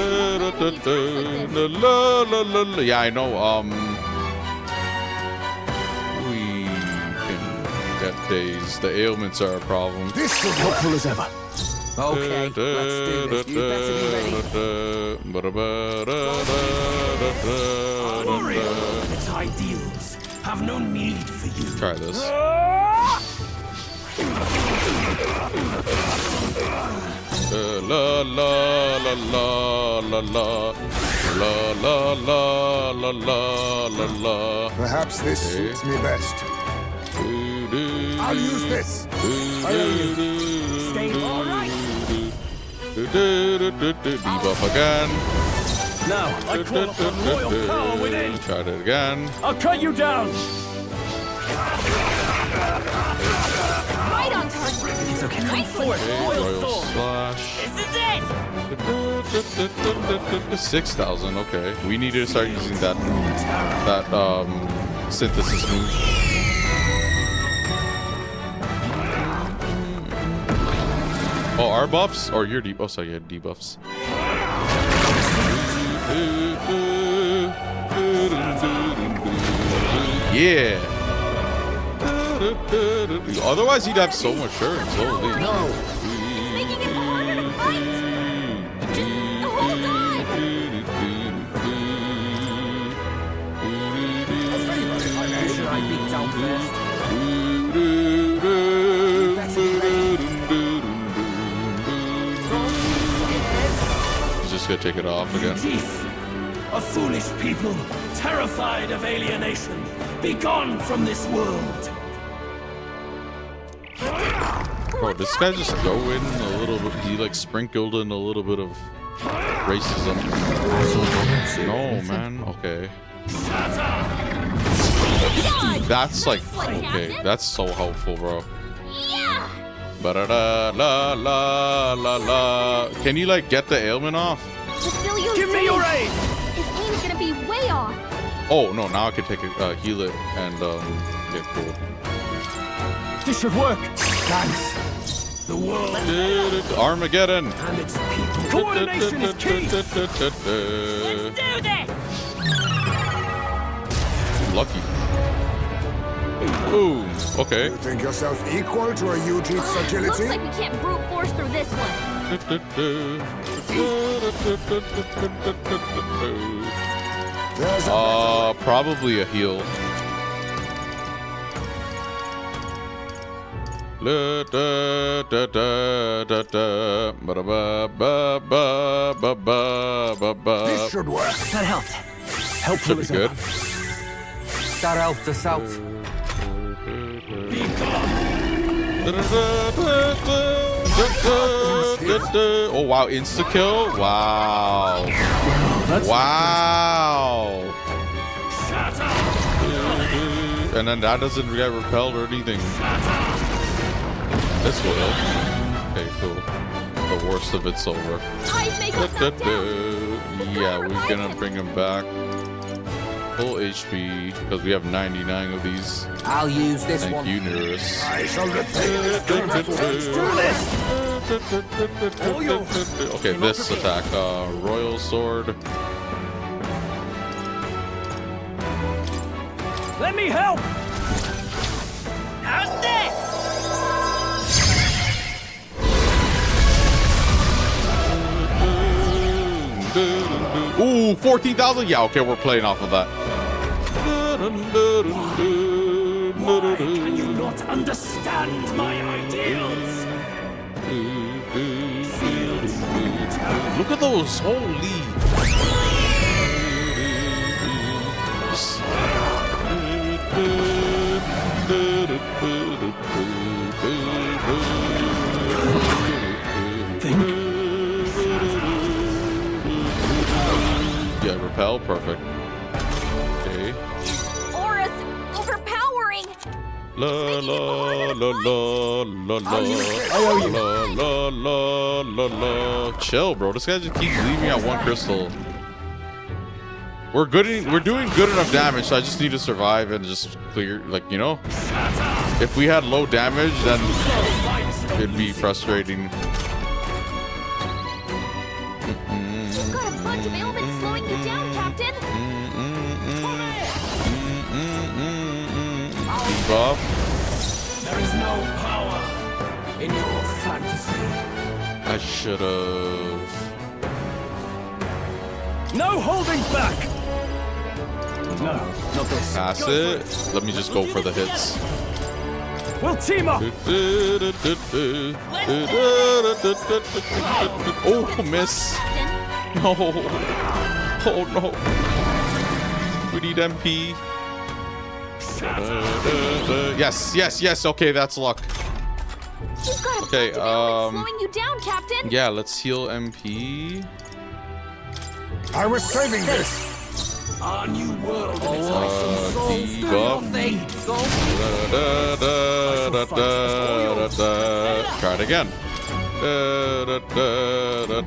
Speaker 1: Yeah, I know. We can get days. The ailments are a problem.
Speaker 7: This is
Speaker 3: Helpful as ever.
Speaker 10: Okay, let's do this. You better be ready.
Speaker 13: Its ideals have no need for you.
Speaker 1: Try this. La la la la la la la la la la la la.
Speaker 7: Perhaps this suits me best. I'll use this. I owe you.
Speaker 3: Stay all right.
Speaker 1: Debuff again.
Speaker 3: Now, I call upon royal power within.
Speaker 1: Try it again.
Speaker 3: I'll cut you down.
Speaker 11: Right on target.
Speaker 3: It's okay.
Speaker 11: Nice one.
Speaker 1: Royal Slash.
Speaker 11: This is it.
Speaker 1: 6,000. Okay, we need to start using that synthesis move. Oh, our buffs or your debuffs? Oh, sorry, yeah, debuffs. Yeah. Otherwise, he'd have so much shards. Holy.
Speaker 7: No.
Speaker 11: Making it harder to fight. Just the whole time.
Speaker 10: Should I be down first?
Speaker 1: He's just gonna take it off again.
Speaker 13: Teeth, a foolish people, terrified of alienation. Be gone from this world.
Speaker 1: Bro, this guy just throw in a little bit. He like sprinkled in a little bit of racism. No, man. Okay. That's like okay. That's so helpful, bro.
Speaker 11: Yeah.
Speaker 1: Ba-da-da, la la la la. Can you like get the ailment off?
Speaker 11: Cecilio's
Speaker 3: Give me your aid.
Speaker 11: His aim's gonna be way off.
Speaker 1: Oh no, now I can take it, heal it, and get cool.
Speaker 3: This should work.
Speaker 13: Thanks. The world
Speaker 1: Armageddon.
Speaker 13: and its people.
Speaker 3: Coordination is key.
Speaker 11: Let's do this.
Speaker 1: Lucky. Boom. Okay.
Speaker 7: You think yourself equal to a Ujit's
Speaker 11: Looks
Speaker 7: agility?
Speaker 11: like we can't brute force through this one.
Speaker 7: There's a
Speaker 1: Probably a heal.
Speaker 7: This should work.
Speaker 3: That helped.
Speaker 1: Should
Speaker 3: Helpful
Speaker 1: be
Speaker 3: as
Speaker 1: good.
Speaker 3: ever.
Speaker 10: That helped us out.
Speaker 1: Oh wow, insta kill. Wow. Wow. And then that doesn't get repelled or anything. This will. Okay, cool. The worst of it's over.
Speaker 11: Eyes make us knock down.
Speaker 1: Yeah, we're gonna bring him back. Full HP, because we have 99 of these.
Speaker 10: I'll use this
Speaker 1: Thank
Speaker 10: one.
Speaker 1: you, Nurse.
Speaker 7: I shall repay this
Speaker 1: Okay, this attack. Royal Sword.
Speaker 3: Let me help.
Speaker 11: How's this?
Speaker 1: Ooh, 14,000? Yeah, okay, we're playing off of that.
Speaker 13: Why can you not understand my ideals. Feel true terror.
Speaker 1: Look at those, holy. Yeah, repel, perfect. Okay.
Speaker 11: Aura's overpowering.
Speaker 1: La la la la la la la. Chill, bro. This guy just keeps leaving at one crystal. We're doing good enough damage, so I just need to survive and just clear, like, you know. If we had low damage, then it'd be frustrating.
Speaker 11: You've got a bunch of ailments slowing you down, Captain.
Speaker 1: Buff.
Speaker 13: There is no power in your fantasy.
Speaker 1: I should have.
Speaker 3: No holding back. No, not this.
Speaker 1: Pass it. Let me just go for the hits.
Speaker 3: We'll team up.
Speaker 1: Oh, miss. No. Oh, no. We need MP. Yes, yes, yes. Okay, that's luck.
Speaker 11: You've got a
Speaker 1: Okay,
Speaker 11: bunch of ailments slowing you down, Captain.
Speaker 1: yeah, let's heal MP.
Speaker 7: I was saving this.
Speaker 13: Our new world and its awesome souls do
Speaker 1: debuff.
Speaker 13: not fade.
Speaker 1: Try it again.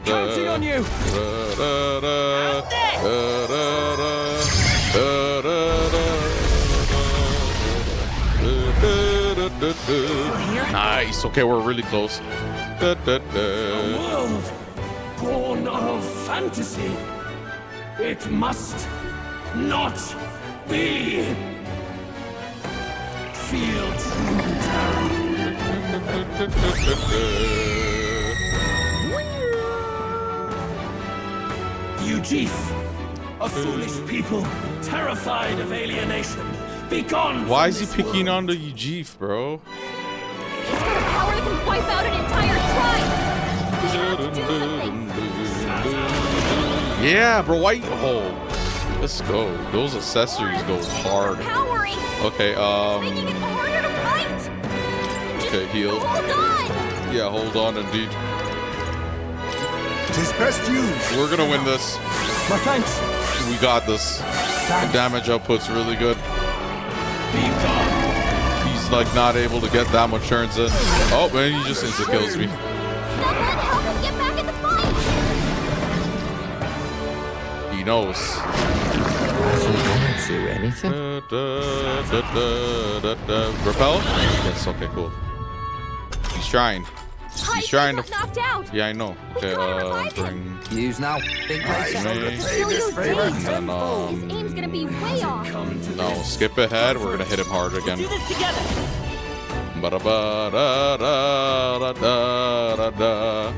Speaker 3: Counting on you.
Speaker 1: Nice. Okay, we're really close.
Speaker 13: A world born of fantasy. It must not be. Feel true terror. You Chief, a foolish people, terrified of alienation. Be gone.
Speaker 1: Why is he picking on the Ujif, bro?
Speaker 11: He's got a power that can wipe out an entire tribe. We have to do something.
Speaker 1: Yeah, bro. Why? Oh, let's go. Those accessories go hard.
Speaker 11: Powering.
Speaker 1: Okay.
Speaker 11: Making it harder to fight.
Speaker 1: Okay, heal.
Speaker 11: Hold on.
Speaker 1: Yeah, hold on, indeed.
Speaker 7: Tis best used.
Speaker 1: We're gonna win this.
Speaker 3: My thanks.
Speaker 1: We got this. The damage output's really good. He's like not able to get that much turns in. Oh man, he just insta kills me.
Speaker 11: Someone help him get back in the fight.
Speaker 1: He knows.
Speaker 10: Do anything?
Speaker 1: Repel? Yes. Okay. Cool. He's trying. He's trying to.
Speaker 11: Knocked out.
Speaker 1: Yeah, I know. Okay. Bring.
Speaker 10: Use now. Big race.
Speaker 11: Still use
Speaker 1: And
Speaker 11: His
Speaker 1: then
Speaker 11: aim's gonna be way off.
Speaker 1: no, skip ahead. We're gonna hit him hard again.
Speaker 8: Do this together.
Speaker 1: Ba-da-ba-da-da-da-da-da.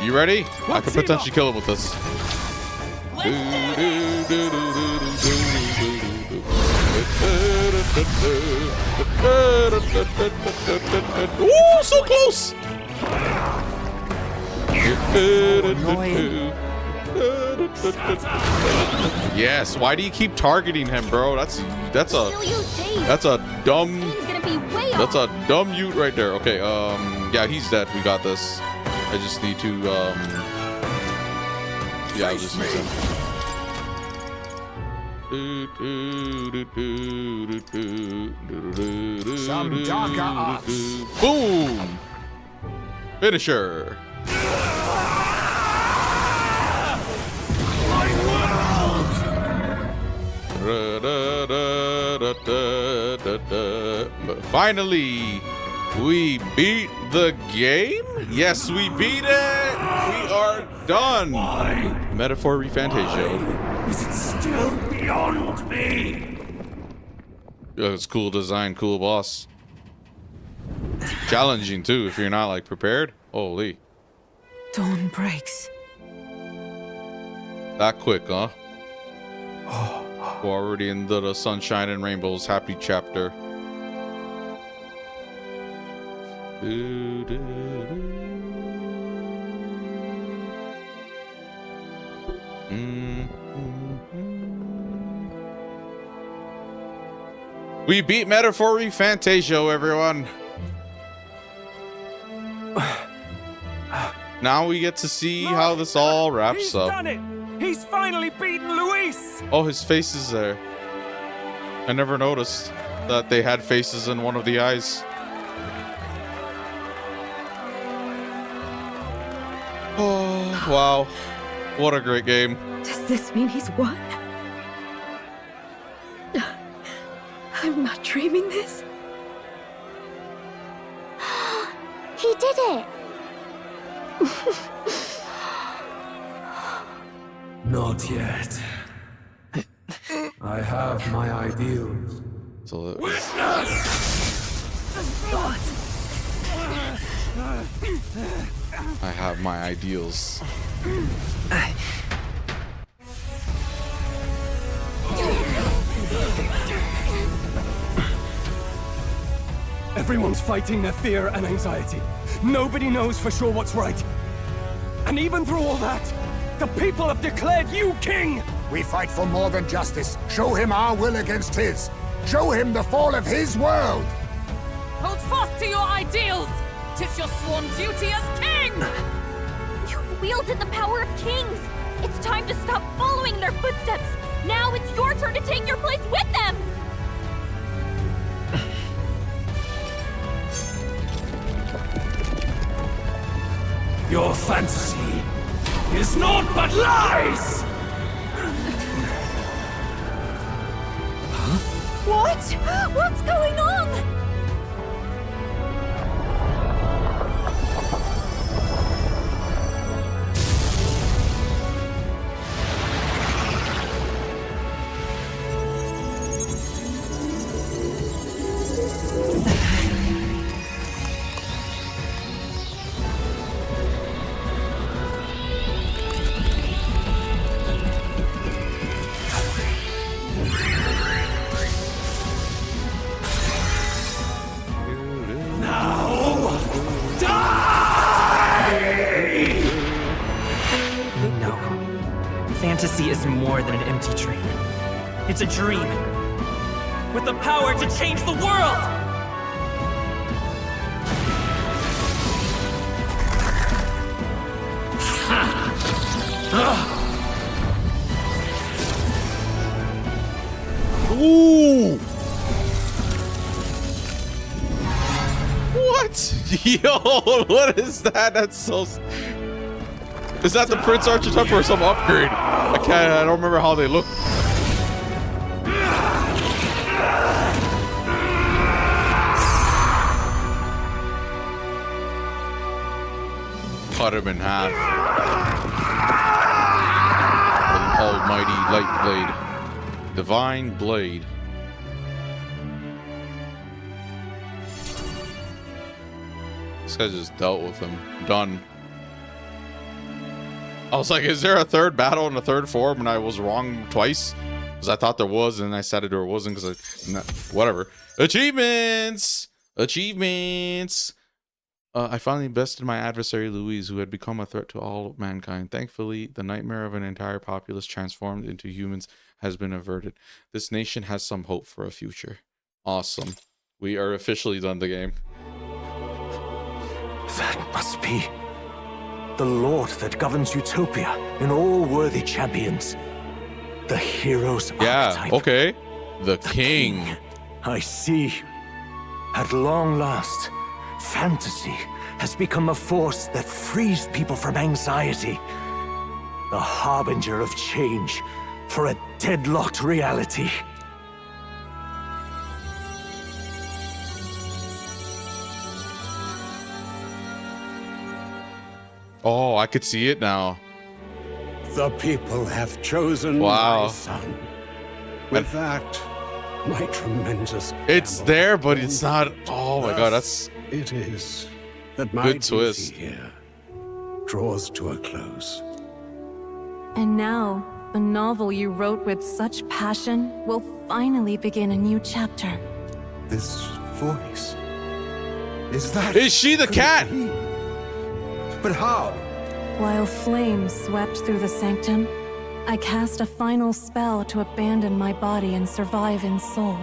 Speaker 1: You ready? I could potentially kill him with this. Ooh, so close! Yes, why do you keep targeting him, bro? That's a dumb ute right there. Okay, yeah, he's dead. We got this. I just need to yeah, I'll just use him.
Speaker 7: Some darker arts.
Speaker 1: Boom! Finisher. Finally, we beat the game. Yes, we beat it. We are done.
Speaker 13: Why?
Speaker 1: Metaphor ReFantazio.
Speaker 13: Is it still beyond me?
Speaker 1: Yeah, it's cool design, cool boss. Challenging too if you're not like prepared. Holy.
Speaker 8: Dawn breaks.
Speaker 1: That quick, huh? We're already into the sunshine and rainbows happy chapter. We beat Metaphor ReFantazio, everyone. Now we get to see how this all wraps up.
Speaker 3: He's done it! He's finally beaten Luis!
Speaker 1: Oh, his face is there. I never noticed that they had faces in one of the eyes. Oh, wow. What a great game.
Speaker 2: Does this mean he's won? I'm not dreaming this.
Speaker 11: He did it!
Speaker 13: Not yet. I have my ideals.
Speaker 1: So I have my ideals.
Speaker 9: Everyone's fighting their fear and anxiety. Nobody knows for sure what's right. And even through all that, the people have declared you king!
Speaker 7: We fight for more than justice. Show him our will against his. Show him the fall of his world.
Speaker 8: Hold fast to your ideals! 'Tis your sworn duty as king!
Speaker 11: You wielded the power of kings! It's time to stop following their footsteps! Now it's your turn to take your place with them!
Speaker 13: Your fantasy is naught but lies!
Speaker 11: What? What's going on?
Speaker 14: Fantasy is more than an empty dream. It's a dream with the power to change the world!
Speaker 1: Ooh! What? Yo, what is that? That's so... Is that the Prince Archetype or some upgrade? I don't remember how they look. Cut him in half. An almighty light blade. Divine blade. This guy just dealt with him. Done. I was like, is there a third battle in a third form? And I was wrong twice. Because I thought there was, and I said it or it wasn't. Because whatever. Achievements! Achievements! I finally bested my adversary, Louise, who had become a threat to all mankind. Thankfully, the nightmare of an entire populace transformed into humans has been averted. This nation has some hope for a future. Awesome. We are officially done the game.
Speaker 6: That must be the Lord that governs Utopia in all worthy champions. The hero's archetype.
Speaker 1: Okay. The king.
Speaker 6: I see. At long last, fantasy has become a force that frees people from anxiety. The harbinger of change for a deadlocked reality.
Speaker 1: Oh, I could see it now.
Speaker 15: The people have chosen my son. With that, my tremendous...
Speaker 1: It's there, but it's not... Oh my god, that's...
Speaker 15: It is that my
Speaker 1: good twist
Speaker 15: here draws to a close.
Speaker 2: And now, the novel you wrote with such passion will finally begin a new chapter.
Speaker 15: This voice...
Speaker 1: Is she the cat?
Speaker 15: But how?
Speaker 2: While flames swept through the sanctum, I cast a final spell to abandon my body and survive in soul.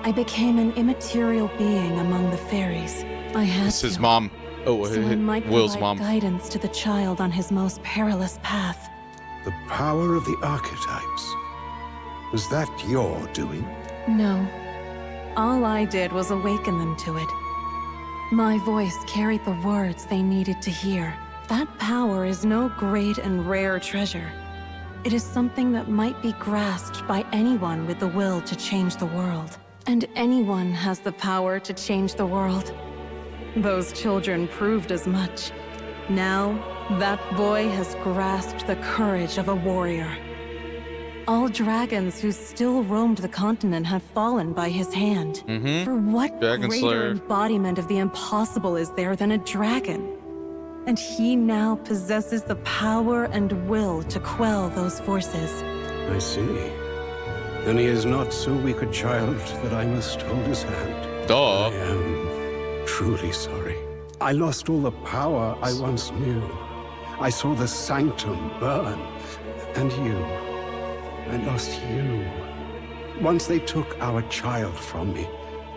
Speaker 2: I became an immaterial being among the fairies. I had
Speaker 1: This is his mom. Oh,
Speaker 2: so I might
Speaker 1: Will's
Speaker 2: provide
Speaker 1: mom.
Speaker 2: guidance to the child on his most perilous path.
Speaker 15: The power of the archetypes. Was that your doing?
Speaker 2: No. All I did was awaken them to it. My voice carried the words they needed to hear. That power is no great and rare treasure. It is something that might be grasped by anyone with the will to change the world. And anyone has the power to change the world. Those children proved as much. Now, that boy has grasped the courage of a warrior. All dragons who still roamed the continent have fallen by his hand. For what
Speaker 1: Dragon
Speaker 2: greater
Speaker 1: Slayer.
Speaker 2: embodiment of the impossible is there than a dragon? And he now possesses the power and will to quell those forces.
Speaker 15: I see. Then he is not so weak a child that I must hold his hand.
Speaker 1: Duh.
Speaker 15: I am truly sorry. I lost all the power I once knew. I saw the sanctum burn. And you. I lost you. Once they took our child from me,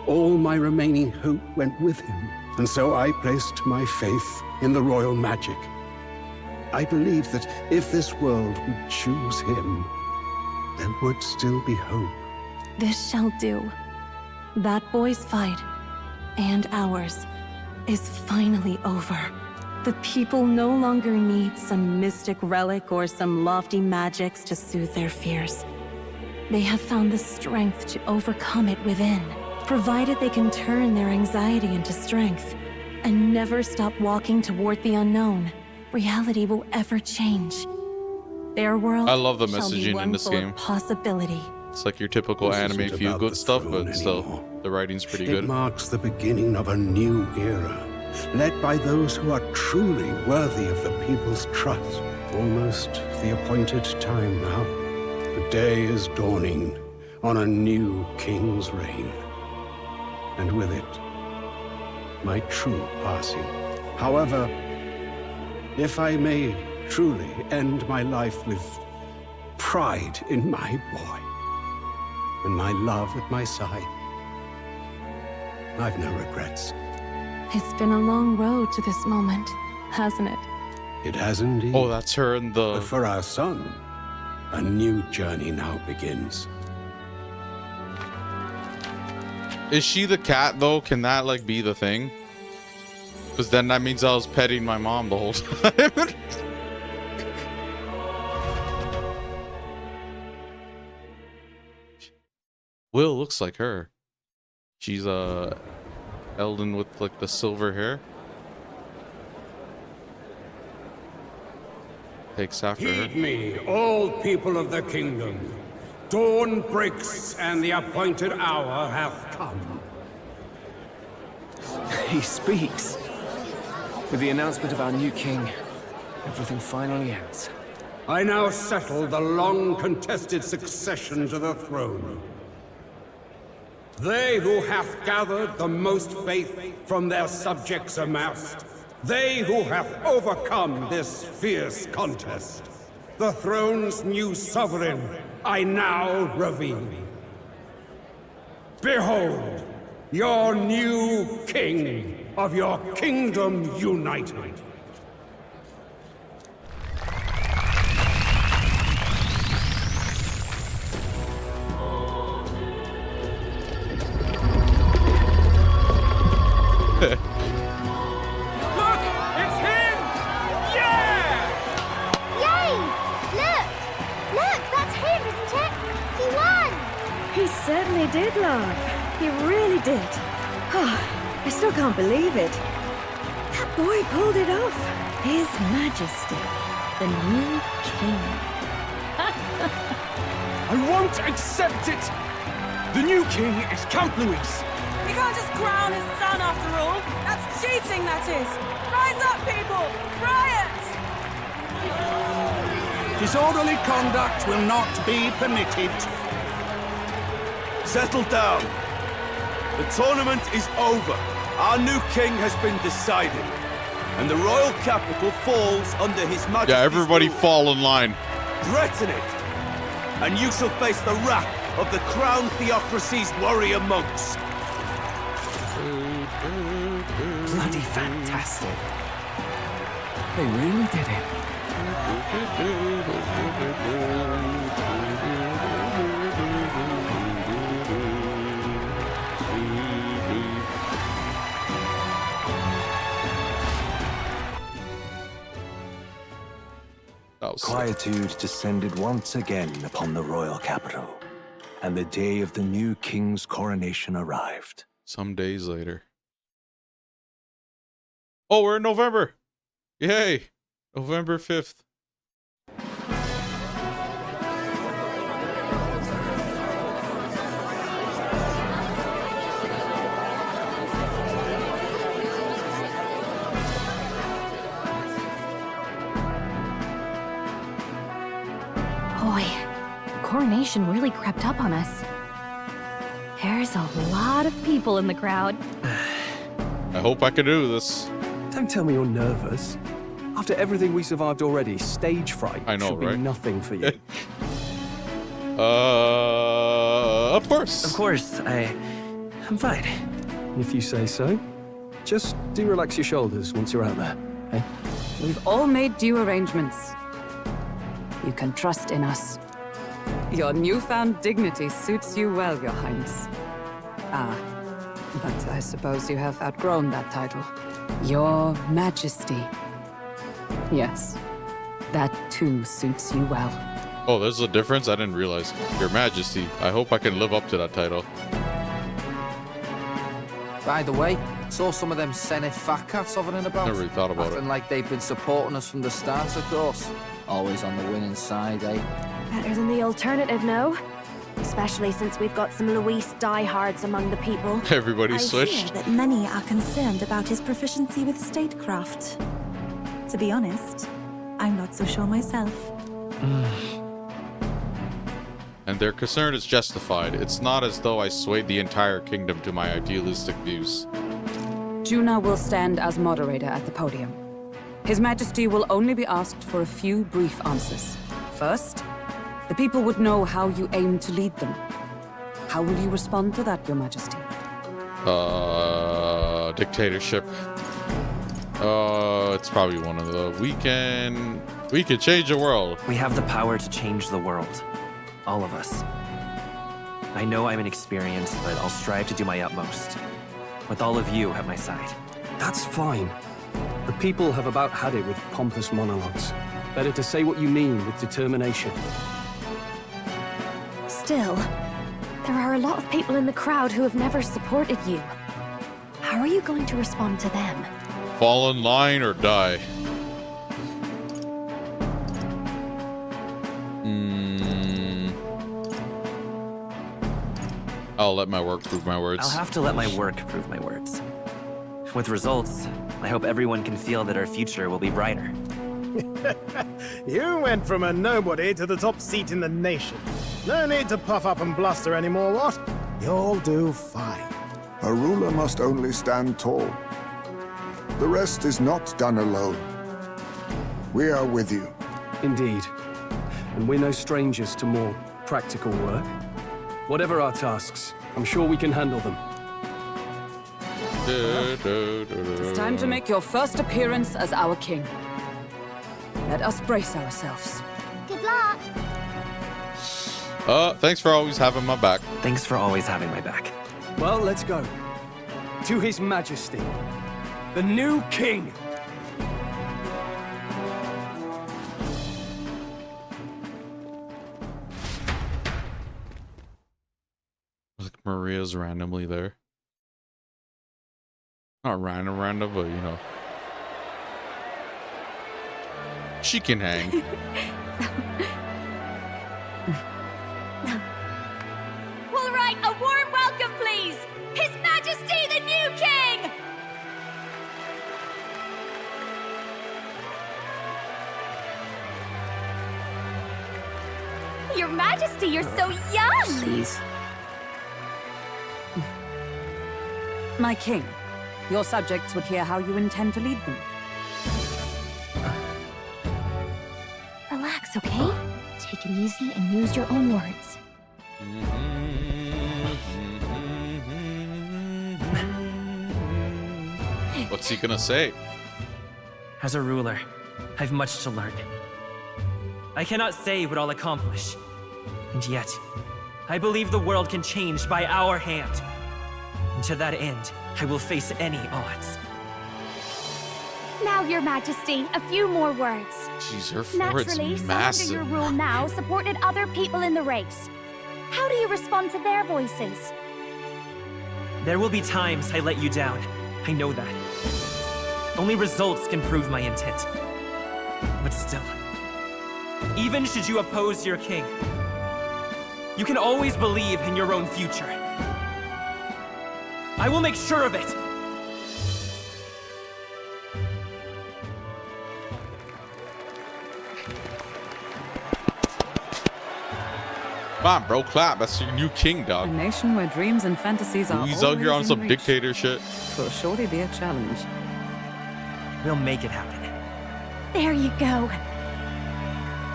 Speaker 15: all my remaining hope went with him. And so I placed my faith in the royal magic. I believed that if this world would choose him, there would still be hope.
Speaker 2: This shall do. That boy's fight, and ours, is finally over. The people no longer need some mystic relic or some lofty magics to soothe their fears. They have found the strength to overcome it within, provided they can turn their anxiety into strength and never stop walking toward the unknown. Reality will ever change. Their world
Speaker 1: I love the
Speaker 2: shall be
Speaker 1: messaging in
Speaker 2: one
Speaker 1: this
Speaker 2: full of
Speaker 1: game.
Speaker 2: possibility.
Speaker 1: It's like your typical
Speaker 15: This
Speaker 1: anime
Speaker 15: isn't
Speaker 1: feel
Speaker 15: about
Speaker 1: good
Speaker 15: the
Speaker 1: stuff,
Speaker 15: throne
Speaker 1: but still,
Speaker 15: anymore.
Speaker 1: the writing's pretty
Speaker 15: It
Speaker 1: good.
Speaker 15: marks the beginning of a new era, led by those who are truly worthy of the people's trust. Almost the appointed time now. The day is dawning on a new king's reign. And with it, my true passing. However, if I may truly end my life with pride in my boy, and my love at my side, I've no regrets.
Speaker 2: It's been a long road to this moment, hasn't it?
Speaker 15: It has indeed.
Speaker 1: Oh, that's her in the...
Speaker 15: But for our son, a new journey now begins.
Speaker 1: Is she the cat, though? Can that, like, be the thing? Because then that means I was petting my mom the whole time. Will looks like her. She's Elden with like the silver hair. Takes after her.
Speaker 16: Heed me, all people of the kingdom. Dawn breaks and the appointed hour hath come.
Speaker 14: He speaks. With the announcement of our new king, everything finally ends.
Speaker 16: I now settle the long-contested succession to the throne. They who hath gathered the most faith from their subjects amassed, they who have overcome this fierce contest, the throne's new sovereign, I now reveal. Behold, your new king of your kingdom united.
Speaker 3: Look! It's him! Yeah!
Speaker 17: Yay! Look! Look, that's him, isn't it? He won!
Speaker 18: He certainly did, Lark. He really did. Oh, I still can't believe it. That boy pulled it off. His Majesty, the new king.
Speaker 3: I won't accept it! The new king is Count Louis.
Speaker 19: You can't just crown his son after all. That's cheating, that is. Rise up, people! Riot!
Speaker 16: Disorderly conduct will not be permitted.
Speaker 20: Settle down. The tournament is over.
Speaker 3: Our new king has been decided, and the royal capital falls under his majesty's
Speaker 1: Yeah, everybody
Speaker 3: rule.
Speaker 1: fall in line.
Speaker 3: Threaten it, and you shall face the wrath of the crown theocracy's warrior monks.
Speaker 14: Bloody fantastic. They really did it.
Speaker 6: Quietude descended once again upon the royal capital, and the day of the new king's coronation arrived.
Speaker 1: Some days later. Oh, we're in November. Yay. November 5th.
Speaker 11: Boy, coronation really crept up on us. There's a lot of people in the crowd.
Speaker 1: I hope I can do this.
Speaker 9: Don't tell me you're nervous. After everything we survived already, stage fright
Speaker 1: I know,
Speaker 9: should be
Speaker 1: right?
Speaker 9: nothing for you.
Speaker 1: Of course.
Speaker 14: Of course, I'm fine.
Speaker 9: If you say so. Just do relax your shoulders once you're out there, eh?
Speaker 8: We've all made due arrangements. You can trust in us. Your newfound dignity suits you well, Your Highness. Ah, but I suppose you have outgrown that title. Your Majesty. Yes, that too suits you well.
Speaker 1: Oh, there's a difference? I didn't realize. Your Majesty, I hope I can live up to that title.
Speaker 10: By the way, saw some of them Senate fat cats hovering about.
Speaker 1: Never really thought about
Speaker 10: Acting
Speaker 1: it.
Speaker 10: like they've been supporting us from the start, of course. Always on the winning side, eh?
Speaker 2: Better than the alternative, no? Especially since we've got some Luis diehards among the people.
Speaker 1: Everybody
Speaker 5: I
Speaker 1: switched.
Speaker 5: hear that many are concerned about his proficiency with statecraft. To be honest, I'm not so sure myself.
Speaker 1: And their concern is justified. It's not as though I swayed the entire kingdom to my idealistic views.
Speaker 8: Juna will stand as moderator at the podium. His Majesty will only be asked for a few brief answers. First, the people would know how you aim to lead them. How will you respond to that, Your Majesty?
Speaker 1: Dictatorship. It's probably one of the we can change the world.
Speaker 14: We have the power to change the world. All of us. I know I'm inexperienced, but I'll strive to do my utmost. With all of you at my side.
Speaker 9: That's fine. The people have about had it with pompous monologues. Better to say what you mean with determination.
Speaker 2: Still, there are a lot of people in the crowd who have never supported you. How are you going to respond to them?
Speaker 1: Fall in line or die. I'll let my work prove my words.
Speaker 14: I'll have to let my work prove my words. With results, I hope everyone can feel that our future will be brighter.
Speaker 12: You went from a nobody to the top seat in the nation. No need to puff up and bluster anymore, what? You'll do fine.
Speaker 7: A ruler must only stand tall. The rest is not done alone. We are with you.
Speaker 9: Indeed. And we're no strangers to more practical work. Whatever our tasks, I'm sure we can handle them.
Speaker 8: It's time to make your first appearance as our king. Let us brace ourselves.
Speaker 17: Good luck.
Speaker 1: Thanks for always having my back.
Speaker 14: Thanks for always having my back.
Speaker 9: Well, let's go. To His Majesty, the new king.
Speaker 1: Like Maria's randomly there. Not random, but you know. She can hang.
Speaker 11: All right, a warm welcome, please! His Majesty, the new king! Your Majesty, you're so young!
Speaker 8: Please. My king, Your subjects would hear how you intend to lead them.
Speaker 17: Relax, okay? Take it easy and use your own words.
Speaker 1: What's he gonna say?
Speaker 14: As a ruler, I've much to learn. I cannot say what I'll accomplish. And yet, I believe the world can change by our hand. And to that end, I will face any odds.
Speaker 2: Now, Your Majesty, a few more words.
Speaker 1: Jeez, her forehead's
Speaker 2: Naturally, some
Speaker 1: massive.
Speaker 2: under your rule now supported other people in the race. How do you respond to their voices?
Speaker 14: There will be times I let you down. I know that. Only results can prove my intent. But still, even should you oppose your king, you can always believe in your own future. I will make sure of it.
Speaker 1: Come on, bro, clap. That's your new king,
Speaker 8: A
Speaker 1: dog.
Speaker 8: nation where dreams and fantasies are
Speaker 1: He's out here on
Speaker 8: always
Speaker 1: some
Speaker 8: in reach
Speaker 1: dictator shit.
Speaker 8: will surely be a challenge.
Speaker 14: We'll make it happen.
Speaker 2: There you go.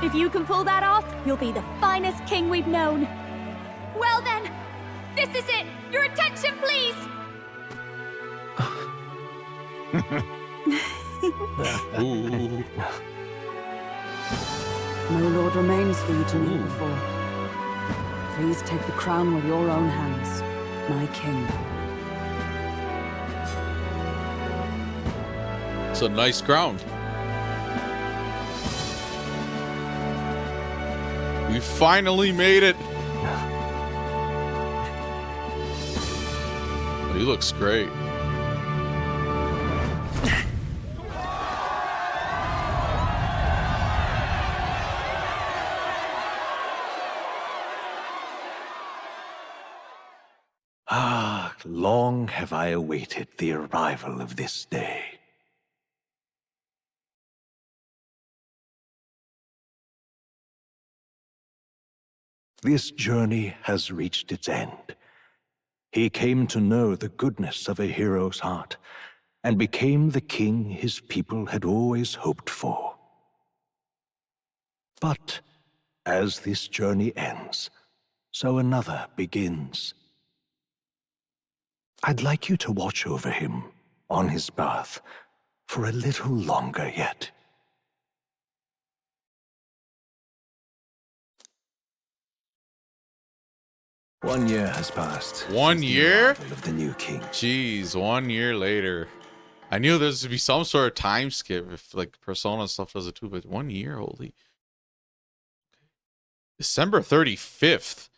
Speaker 2: If you can pull that off, you'll be the finest king we've known. Well then, this is it. Your attention, please.
Speaker 1: Ooh.
Speaker 8: No lord remains for you to kneel before. Please take the crown with your own hands, my king.
Speaker 1: It's a nice ground. We finally made it. He looks great.
Speaker 6: Ah, long have I awaited the arrival of this day. This journey has reached its end. He came to know the goodness of a hero's heart, and became the king his people had always hoped for. But as this journey ends, so another begins. I'd like you to watch over him on his path for a little longer yet. One year has passed.
Speaker 1: 1 year?
Speaker 6: Of the new king.
Speaker 1: Jeez, 1 year later. I knew there's to be some sort of time skip if like Persona stuff does it too, but 1 year, holy. December 35th.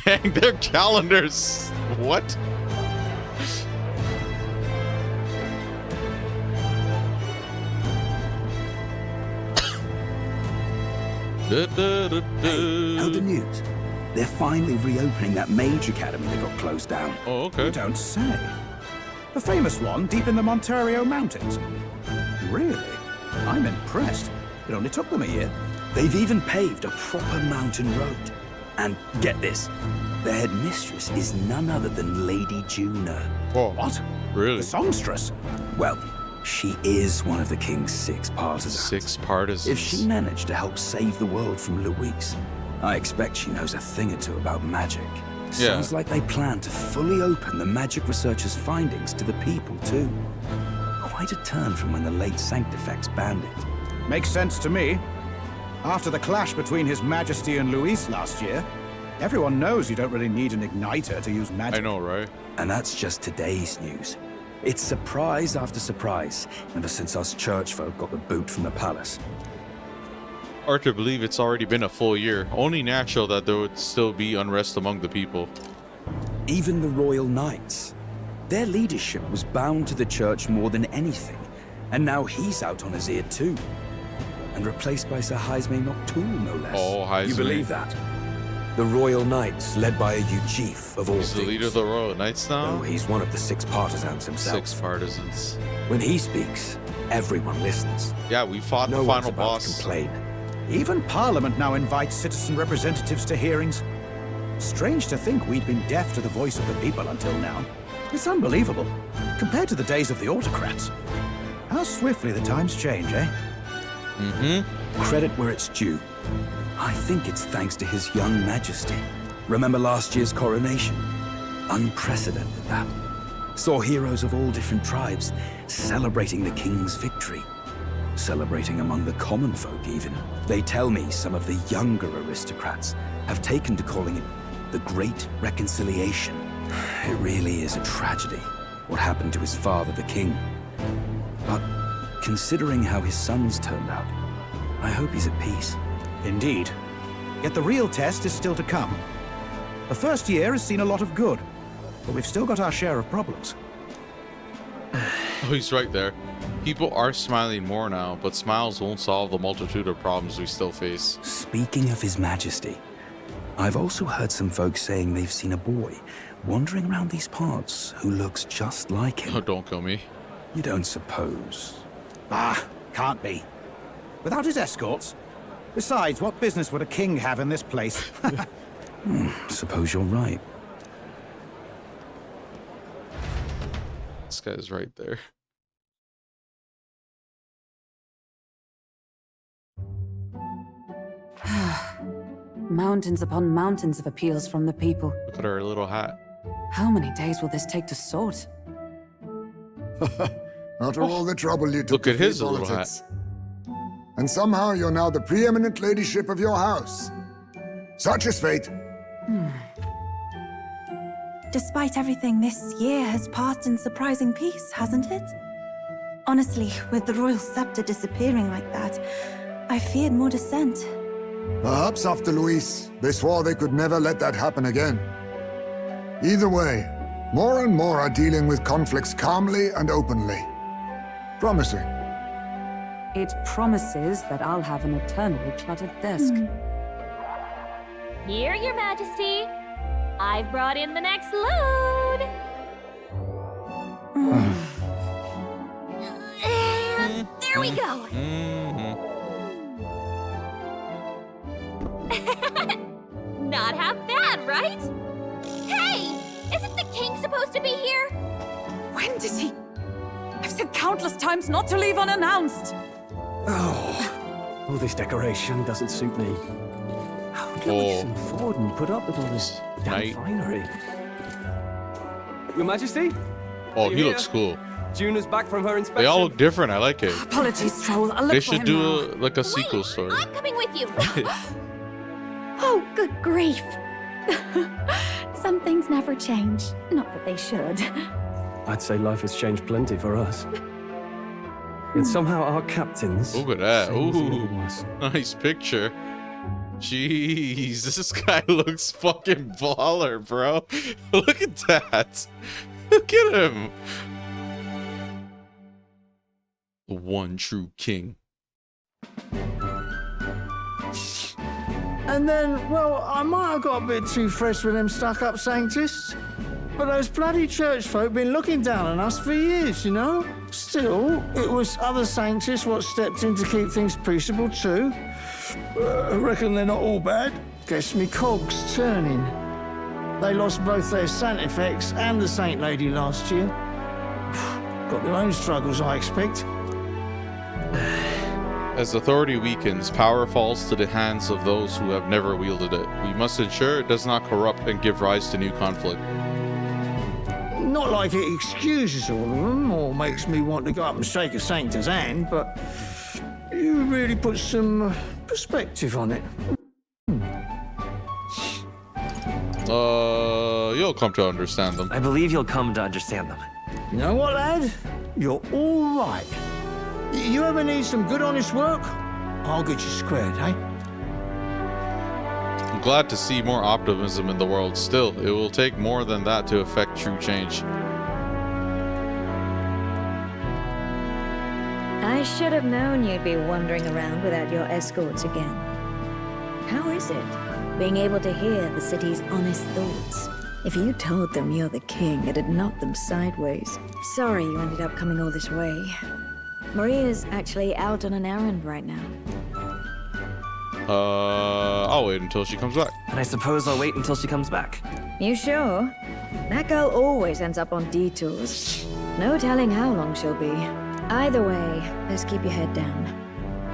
Speaker 1: Dang, their calendars. What?
Speaker 20: Hey, heard the news? They're finally reopening that mage academy that got closed down.
Speaker 1: Oh, okay.
Speaker 21: You don't say. The famous one deep in the Montario Mountains. Really? I'm impressed. It only took them a year.
Speaker 20: They've even paved a proper mountain road. And get this, their headmistress is none other than Lady Juno.
Speaker 1: Whoa.
Speaker 21: What?
Speaker 1: Really?
Speaker 21: The songstress?
Speaker 20: Well, she is one of the king's 6 partisans.
Speaker 1: 6 partisans.
Speaker 20: If she managed to help save the world from Luis, I expect she knows a thing or two about magic.
Speaker 1: Yeah.
Speaker 20: Sounds like they plan to fully open the magic researchers' findings to the people, too. Quite a turn from when the late Sanctifex banned it.
Speaker 21: Makes sense to me. After the clash between His Majesty and Luis last year, everyone knows you don't really need an igniter to use magic.
Speaker 1: I know, right?
Speaker 20: And that's just today's news. It's surprise after surprise, ever since us church folk got the boot from the palace.
Speaker 1: Hard to believe it's already been a full year. Only natural that there would still be unrest among the people.
Speaker 20: Even the royal knights. Their leadership was bound to the church more than anything, and now he's out on his ear too. And replaced by Sir Haisme Noctul, no less.
Speaker 1: Oh, Haisme.
Speaker 20: You believe that? The royal knights, led by a Uchief of all
Speaker 1: He's the leader of the royal knights now?
Speaker 20: Oh, he's one of the 6 partisans himself.
Speaker 1: 6 partisans.
Speaker 20: When he speaks, everyone listens.
Speaker 1: Yeah, we fought
Speaker 20: No
Speaker 1: the
Speaker 20: one's
Speaker 1: final
Speaker 20: about
Speaker 1: boss.
Speaker 20: to complain.
Speaker 21: Even Parliament now invites citizen representatives to hearings. Strange to think we'd been deaf to the voice of the people until now. It's unbelievable, compared to the days of the autocrats. How swiftly the times change, eh?
Speaker 20: Credit where it's due. I think it's thanks to His young majesty. Remember last year's coronation? Unprecedented, that. Saw heroes of all different tribes celebrating the king's victory. Celebrating among the common folk, even. They tell me some of the younger aristocrats have taken to calling it the Great Reconciliation. It really is a tragedy, what happened to his father, the king. But considering how his sons turned out, I hope he's at peace.
Speaker 21: Indeed. Yet the real test is still to come. The first year has seen a lot of good, but we've still got our share of problems.
Speaker 1: Oh, he's right there. People are smiling more now, but smiles won't solve the multitude of problems we still face.
Speaker 20: Speaking of His Majesty, I've also heard some folks saying they've seen a boy wandering around these parts who looks just like him.
Speaker 1: Oh, don't kill me.
Speaker 20: You don't suppose?
Speaker 21: Ah, can't be. Without his escorts? Besides, what business would a king have in this place?
Speaker 20: Suppose you're right.
Speaker 1: This guy's right there.
Speaker 8: Mountains upon mountains of appeals from the people.
Speaker 1: Look at her little hat.
Speaker 8: How many days will this take to sort?
Speaker 7: After all the trouble you took
Speaker 1: Look
Speaker 7: to
Speaker 1: at his
Speaker 7: feed
Speaker 1: little
Speaker 7: politics. And somehow you're now the preeminent ladyship of your house. Such is fate.
Speaker 5: Despite everything, this year has passed in surprising peace, hasn't it? Honestly, with the royal scepter disappearing like that, I feared more dissent.
Speaker 7: Perhaps after Luis, they swore they could never let that happen again. Either way, more and more are dealing with conflicts calmly and openly. Promising.
Speaker 8: It promises that I'll have an eternally cluttered desk.
Speaker 17: Here, Your Majesty. I've brought in the next load. And there we go. Not half bad, right? Hey! Isn't the king supposed to be here?
Speaker 8: When did he? I've said countless times not to leave unannounced.
Speaker 9: Oh, all this decoration doesn't suit me. How can Luis and Forden put up with all this damn finery? Your Majesty?
Speaker 1: Oh, he looks cool.
Speaker 9: Juna's back from her inspection.
Speaker 1: They all look different. I like it.
Speaker 8: Apologies, Troll. I'll look
Speaker 1: They
Speaker 8: for
Speaker 1: should
Speaker 8: him
Speaker 1: do
Speaker 8: now.
Speaker 1: like a sequel story.
Speaker 17: I'm coming with you.
Speaker 2: Oh, good grief. Some things never change. Not that they should.
Speaker 9: I'd say life has changed plenty for us. Yet somehow our captains...
Speaker 1: Look at that.
Speaker 9: same as the
Speaker 1: Ooh,
Speaker 9: other ones.
Speaker 1: nice picture. Jeez, this guy looks fucking baller, bro. Look at that. Look at him. The one true king.
Speaker 4: And then, well, I might have got a bit too fresh with them stuck-up sanctists. But those bloody church folk been looking down on us for years, you know? Still, it was other sanctists what stepped in to keep things peaceable too. I reckon they're not all bad. Guess me cogs turning. They lost both their Santifex and the Saint Lady last year. Got their own struggles, I expect.
Speaker 1: As authority weakens, power falls to the hands of those who have never wielded it. We must ensure it does not corrupt and give rise to new conflict.
Speaker 4: Not like it excuses all of them or makes me want to go up and shake a sanctor's hand, but you really put some perspective on it.
Speaker 1: You'll come to understand them.
Speaker 14: I believe you'll come to understand them.
Speaker 4: You know what, lad? You're all right. You ever need some good, honest work? I'll get you squared, eh?
Speaker 1: I'm glad to see more optimism in the world. Still, it will take more than that to affect true change.
Speaker 18: I should have known you'd be wandering around without your escorts again. How is it, being able to hear the city's honest thoughts? If you told them you're the king, it'd knock them sideways. Sorry you ended up coming all this way. Maria's actually out on an errand right now.
Speaker 1: I'll wait until she comes back.
Speaker 14: And I suppose I'll wait until she comes back.
Speaker 18: You sure? That girl always ends up on detours. No telling how long she'll be. Either way, let's keep your head down.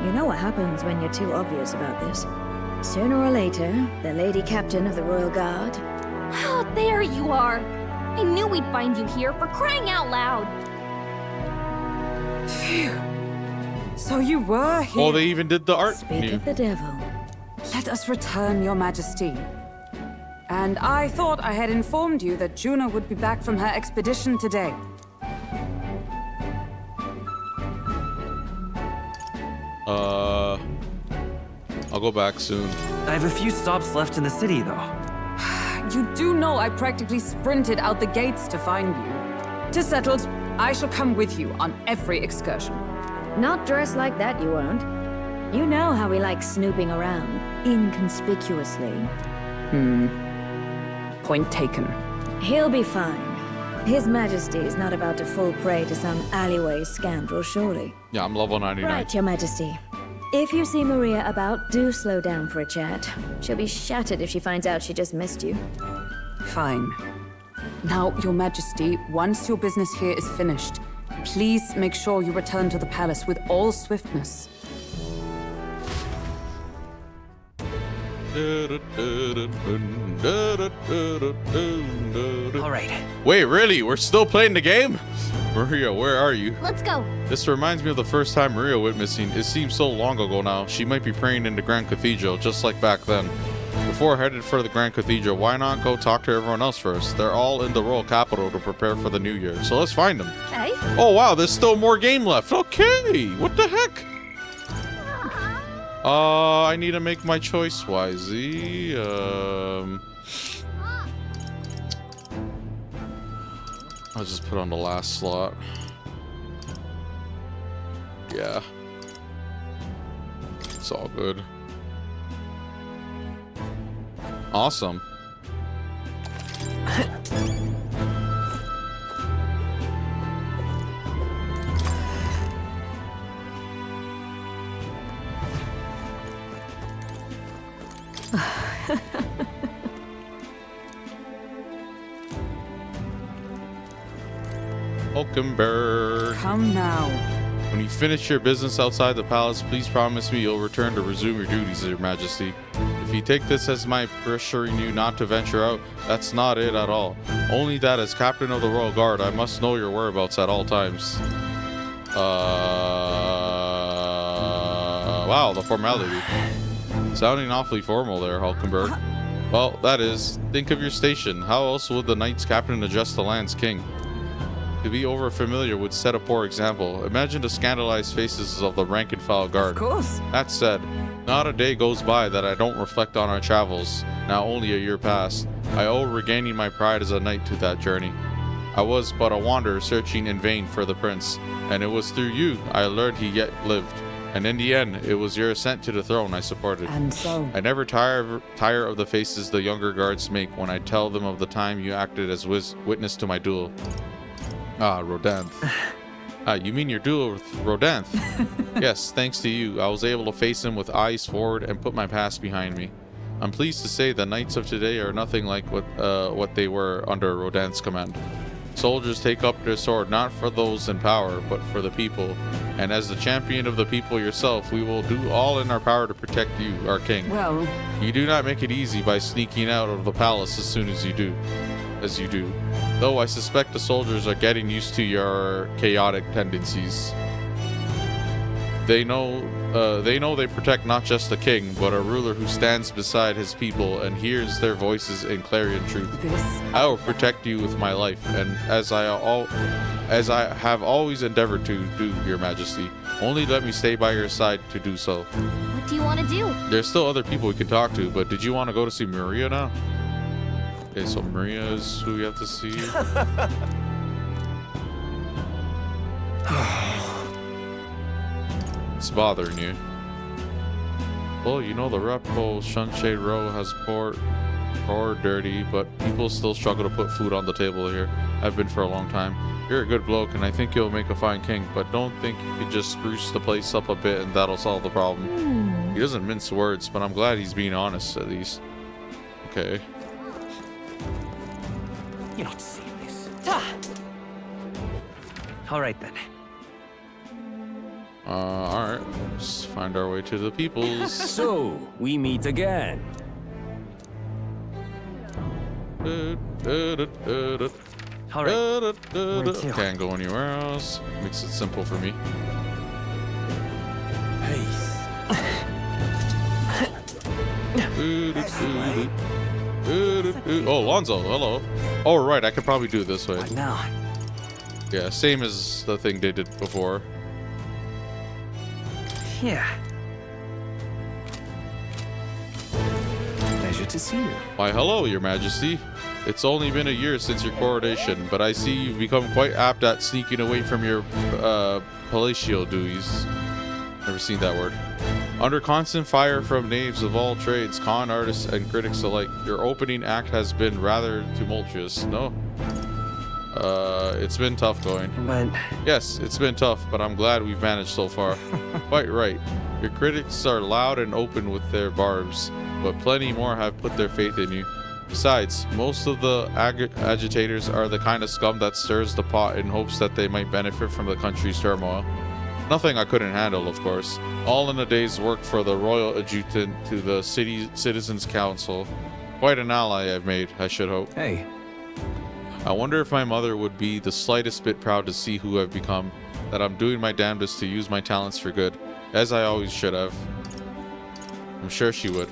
Speaker 18: You know what happens when you're too obvious about this. Sooner or later, the Lady Captain of the Royal Guard...
Speaker 11: Oh, there you are! I knew we'd find you here, for crying out loud!
Speaker 19: Phew. So you were here.
Speaker 1: Oh, they even did the art.
Speaker 18: Speak of the devil.
Speaker 19: Let us return, your majesty. And I thought I had informed you that Juno would be back from her expedition today.
Speaker 1: I'll go back soon.
Speaker 14: I have a few stops left in the city, though.
Speaker 19: You do know I practically sprinted out the gates to find you. 'Tis settled. I shall come with you on every excursion.
Speaker 18: Not dressed like that, you won't. You know how we like snooping around, inconspicuously.
Speaker 19: Point taken.
Speaker 18: He'll be fine. His Majesty is not about to fall prey to some alleyway scoundrel, surely.
Speaker 1: Yeah, I'm level 99.
Speaker 18: Right, Your Majesty. If you see Maria about, do slow down for a chat. She'll be shattered if she finds out she just missed you.
Speaker 19: Fine. Now, Your Majesty, once your business here is finished, please make sure you return to the palace with all swiftness.
Speaker 14: All right.
Speaker 1: Wait, really? We're still playing the game? Maria, where are you?
Speaker 11: Let's go.
Speaker 1: This reminds me of the first time Maria went missing. It seems so long ago now. She might be praying in the Grand Cathedral, just like back then. Before headed for the Grand Cathedral, why not go talk to everyone else first? They're all in the royal capital to prepare for the new year, so let's find them.
Speaker 11: Hey?
Speaker 1: Oh wow, there's still more game left. Okay, what the heck? I need to make my choice wisely. I'll just put on the last slot. Yeah. It's all good. Awesome. Hulkenberg.
Speaker 19: Come now.
Speaker 1: When you finish your business outside the palace, please promise me you'll return to resume your duties, Your Majesty. If you take this as my pressuring you not to venture out, that's not it at all. Only that as captain of the Royal Guard, I must know your whereabouts at all times. Wow, the formality. Sounding awfully formal there, Hulkenberg. Well, that is, think of your station. How else would the Knights Captain address the land's king? To be over-familiar would set a poor example. Imagine the scandalized faces of the rank-and-file guard.
Speaker 19: Of course.
Speaker 1: That said, not a day goes by that I don't reflect on our travels, now only a year past. I owe regaining my pride as a knight to that journey. I was but a wanderer searching in vain for the prince, and it was through you I learned he yet lived. And in the end, it was your ascent to the throne I supported.
Speaker 19: And so?
Speaker 1: I never tire of the faces the younger guards make when I tell them of the time you acted as witness to my duel. Ah, Rodanth. You mean your duel with Rodanth? Yes, thanks to you, I was able to face him with eyes forward and put my past behind me. I'm pleased to say the knights of today are nothing like what they were under Rodanth's command. Soldiers take up their sword not for those in power, but for the people. And as the champion of the people yourself, we will do all in our power to protect you, our king.
Speaker 19: Well,
Speaker 1: you do not make it easy by sneaking out of the palace as soon as you do. Though I suspect the soldiers are getting used to your chaotic tendencies. They know they protect not just the king, but a ruler who stands beside his people and hears their voices in clarion truth. I will protect you with my life, and as I have always endeavored to do, Your Majesty. Only let me stay by your side to do so.
Speaker 11: What do you want to do?
Speaker 1: There's still other people we can talk to, but did you want to go to see Maria now? Okay, so Maria is who we have to see. It's bothering you. Well, you know the Repo Sunshade Row has poor dirty, but people still struggle to put food on the table here. I've been for a long time. You're a good bloke, and I think you'll make a fine king, but don't think you could just spruce the place up a bit and that'll solve the problem. He doesn't mince words, but I'm glad he's being honest, at least. Okay.
Speaker 14: You're not serious. All right then.
Speaker 1: All right. Let's find our way to the peoples.
Speaker 13: So we meet again.
Speaker 14: All right. Where to?
Speaker 1: Can't go anywhere else. Makes it simple for me. Oh, Lonzo, hello. Oh, right, I could probably do it this way.
Speaker 14: What now?
Speaker 1: Yeah, same as the thing they did before.
Speaker 14: Yeah. Pleasure to see you.
Speaker 1: Why, hello, Your Majesty. It's only been a year since your coronation, but I see you've become quite apt at sneaking away from your palatial duties. Never seen that word. Under constant fire from knaves of all trades, con artists and critics alike, your opening act has been rather tumultuous, no? It's been tough going.
Speaker 14: But...
Speaker 1: Yes, it's been tough, but I'm glad we've managed so far. Quite right. Your critics are loud and open with their barbs, but plenty more have put their faith in you. Besides, most of the agitators are the kind of scum that stirs the pot in hopes that they might benefit from the country's turmoil. Nothing I couldn't handle, of course. All in a day's work for the royal adjutant to the citizens' council. Quite an ally I've made, I should hope.
Speaker 14: Hey.
Speaker 1: I wonder if my mother would be the slightest bit proud to see who I've become, that I'm doing my damnedest to use my talents for good, as I always should have. I'm sure she would.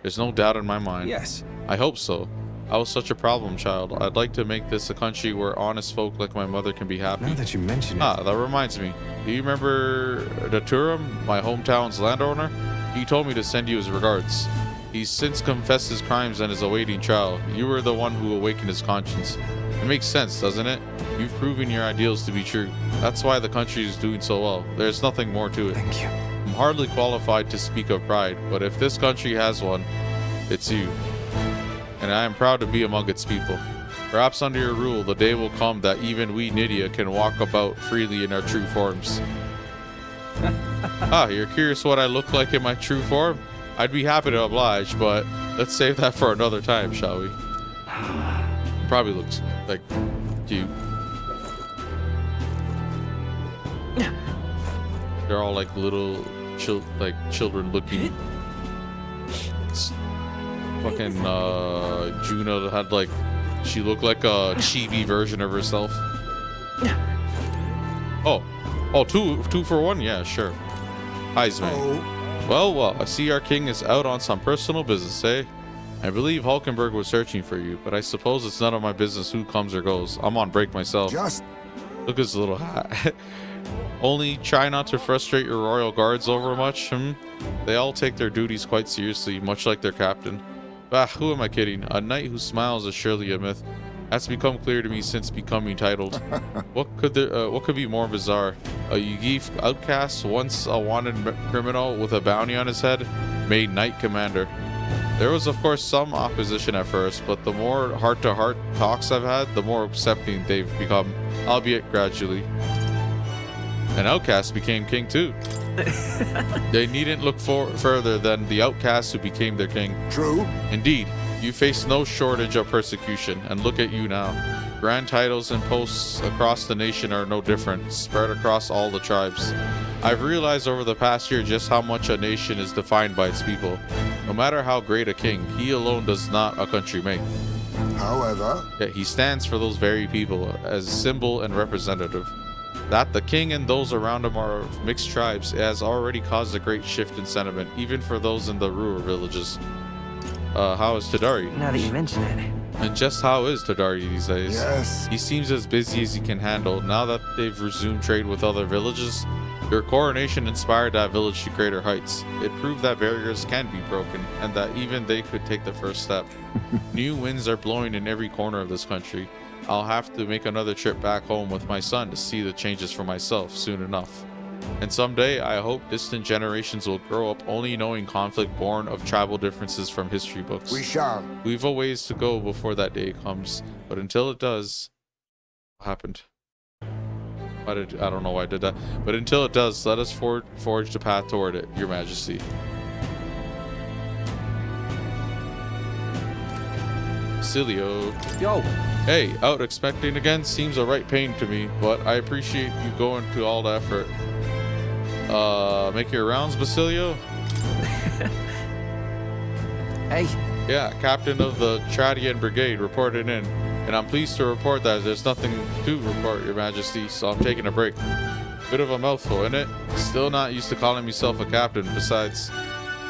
Speaker 1: There's no doubt in my mind.
Speaker 14: Yes.
Speaker 1: I hope so. I was such a problem child. I'd like to make this a country where honest folk like my mother can be happy.
Speaker 22: Now that you mention it.
Speaker 1: Ah, that reminds me. Do you remember the Turum, my hometown's landowner? He told me to send you his regards. He's since confessed his crimes and is awaiting trial. You were the one who awakened his conscience. It makes sense, doesn't it? You've proven your ideals to be true. That's why the country is doing so well. There's nothing more to it.
Speaker 22: Thank you.
Speaker 1: I'm hardly qualified to speak of pride, but if this country has one, it's you. And I am proud to be among its people. Perhaps under your rule, the day will come that even we Nydia can walk about freely in our true forms. Ah, you're curious what I look like in my true form? I'd be happy to oblige, but let's save that for another time, shall we? Probably looks like cute. They're all like little children looking. Fucking Juno had like, she looked like a chibi version of herself. Oh, two for one? Yeah, sure. Heisman. Well, I see our king is out on some personal business, eh? I believe Hulkenberg was searching for you, but I suppose it's none of my business who comes or goes. I'm on break myself.
Speaker 7: Just
Speaker 1: look at his little hat. Only try not to frustrate your royal guards over much, They all take their duties quite seriously, much like their captain. Bah, who am I kidding? A knight who smiles is surely a myth. That's become clear to me since becoming titled. What could be more bizarre? A Yugif outcast, once a wanted criminal with a bounty on his head, made knight commander. There was of course some opposition at first, but the more heart-to-heart talks I've had, the more accepting they've become, albeit gradually. An outcast became king too. They needn't look further than the outcasts who became their king.
Speaker 7: True.
Speaker 1: Indeed, you face no shortage of persecution, and look at you now. Grand titles and posts across the nation are no different, spread across all the tribes. I've realized over the past year just how much a nation is defined by its people. No matter how great a king, he alone does not a country make.
Speaker 7: However,
Speaker 1: yet he stands for those very people as symbol and representative. That the king and those around him are of mixed tribes has already caused a great shift in sentiment, even for those in the rural villages. How is Tadari?
Speaker 14: Now that you mention it.
Speaker 1: And just how is Tadari these days?
Speaker 7: Yes.
Speaker 1: He seems as busy as he can handle. Now that they've resumed trade with other villages, your coronation inspired that village to greater heights. It proved that barriers can be broken, and that even they could take the first step. New winds are blowing in every corner of this country. I'll have to make another trip back home with my son to see the changes for myself soon enough. And someday, I hope distant generations will grow up only knowing conflict born of tribal differences from history books.
Speaker 7: We shall.
Speaker 1: We've a ways to go before that day comes, but until it does, what happened? I don't know why I did that, but until it does, let us forge the path toward it, Your Majesty. Basilio.
Speaker 10: Yo.
Speaker 1: Hey, out expecting again seems a right pain to me, but I appreciate you going to all the effort. Make your rounds, Basilio?
Speaker 10: Hey.
Speaker 1: Yeah, captain of the Tradian Brigade reported in, and I'm pleased to report that there's nothing to report, Your Majesty, so I'm taking a break. Bit of a mouthful, isn't it? Still not used to calling myself a captain. Besides,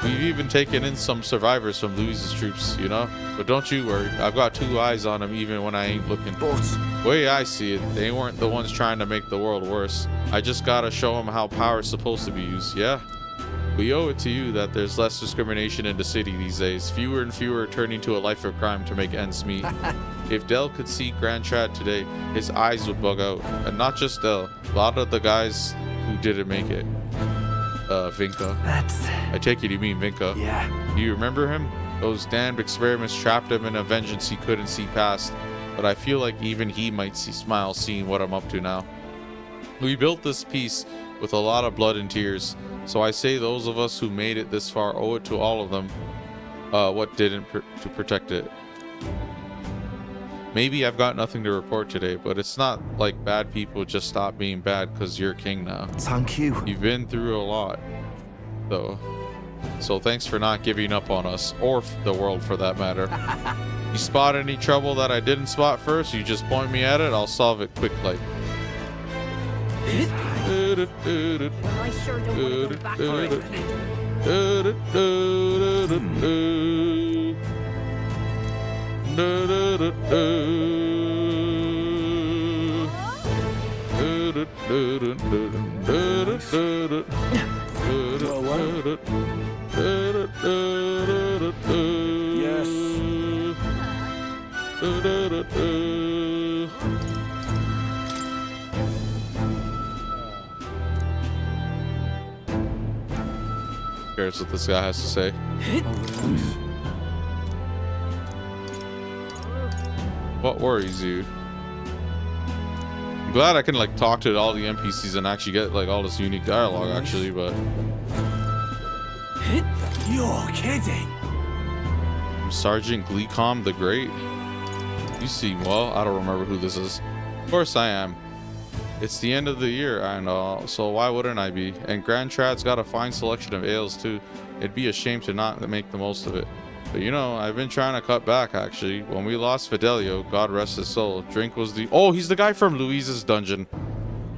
Speaker 1: we've even taken in some survivors from Louis's troops, you know? But don't you worry, I've got 2 eyes on them even when I ain't looking.
Speaker 10: But
Speaker 1: way I see it, they weren't the ones trying to make the world worse. I just gotta show them how power's supposed to be used, yeah? We owe it to you that there's less discrimination in the city these days. Fewer and fewer turning to a life of crime to make ends meet. If Del could see Grand Trad today, his eyes would bug out. And not just Del, a lot of the guys who didn't make it. Vinka. I take it you mean Vinka.
Speaker 10: Yeah.
Speaker 1: Do you remember him? Those damned experiments trapped him in a vengeance he couldn't see past. But I feel like even he might smile seeing what I'm up to now. We built this piece with a lot of blood and tears. So I say those of us who made it this far owe it to all of them what didn't to protect it. Maybe I've got nothing to report today, but it's not like bad people just stop being bad because you're king now.
Speaker 10: Thank you.
Speaker 1: You've been through a lot, though. So thanks for not giving up on us, or the world for that matter. You spot any trouble that I didn't spot first, you just point me at it, I'll solve it quick like.
Speaker 17: I sure don't want to go back for it.
Speaker 1: Cares what this guy has to say. What worries you? I'm glad I can like talk to all the NPCs and actually get like all this unique dialogue actually, but
Speaker 3: You're kidding.
Speaker 1: I'm Sergeant Gleecom the Great. You seem well. I don't remember who this is. Of course I am. It's the end of the year, I know, so why wouldn't I be? And Grand Trad's got a fine selection of ales too. It'd be a shame to not make the most of it. But you know, I've been trying to cut back actually. When we lost Fidelio, God rest his soul, drink was the— oh, he's the guy from Louise's dungeon.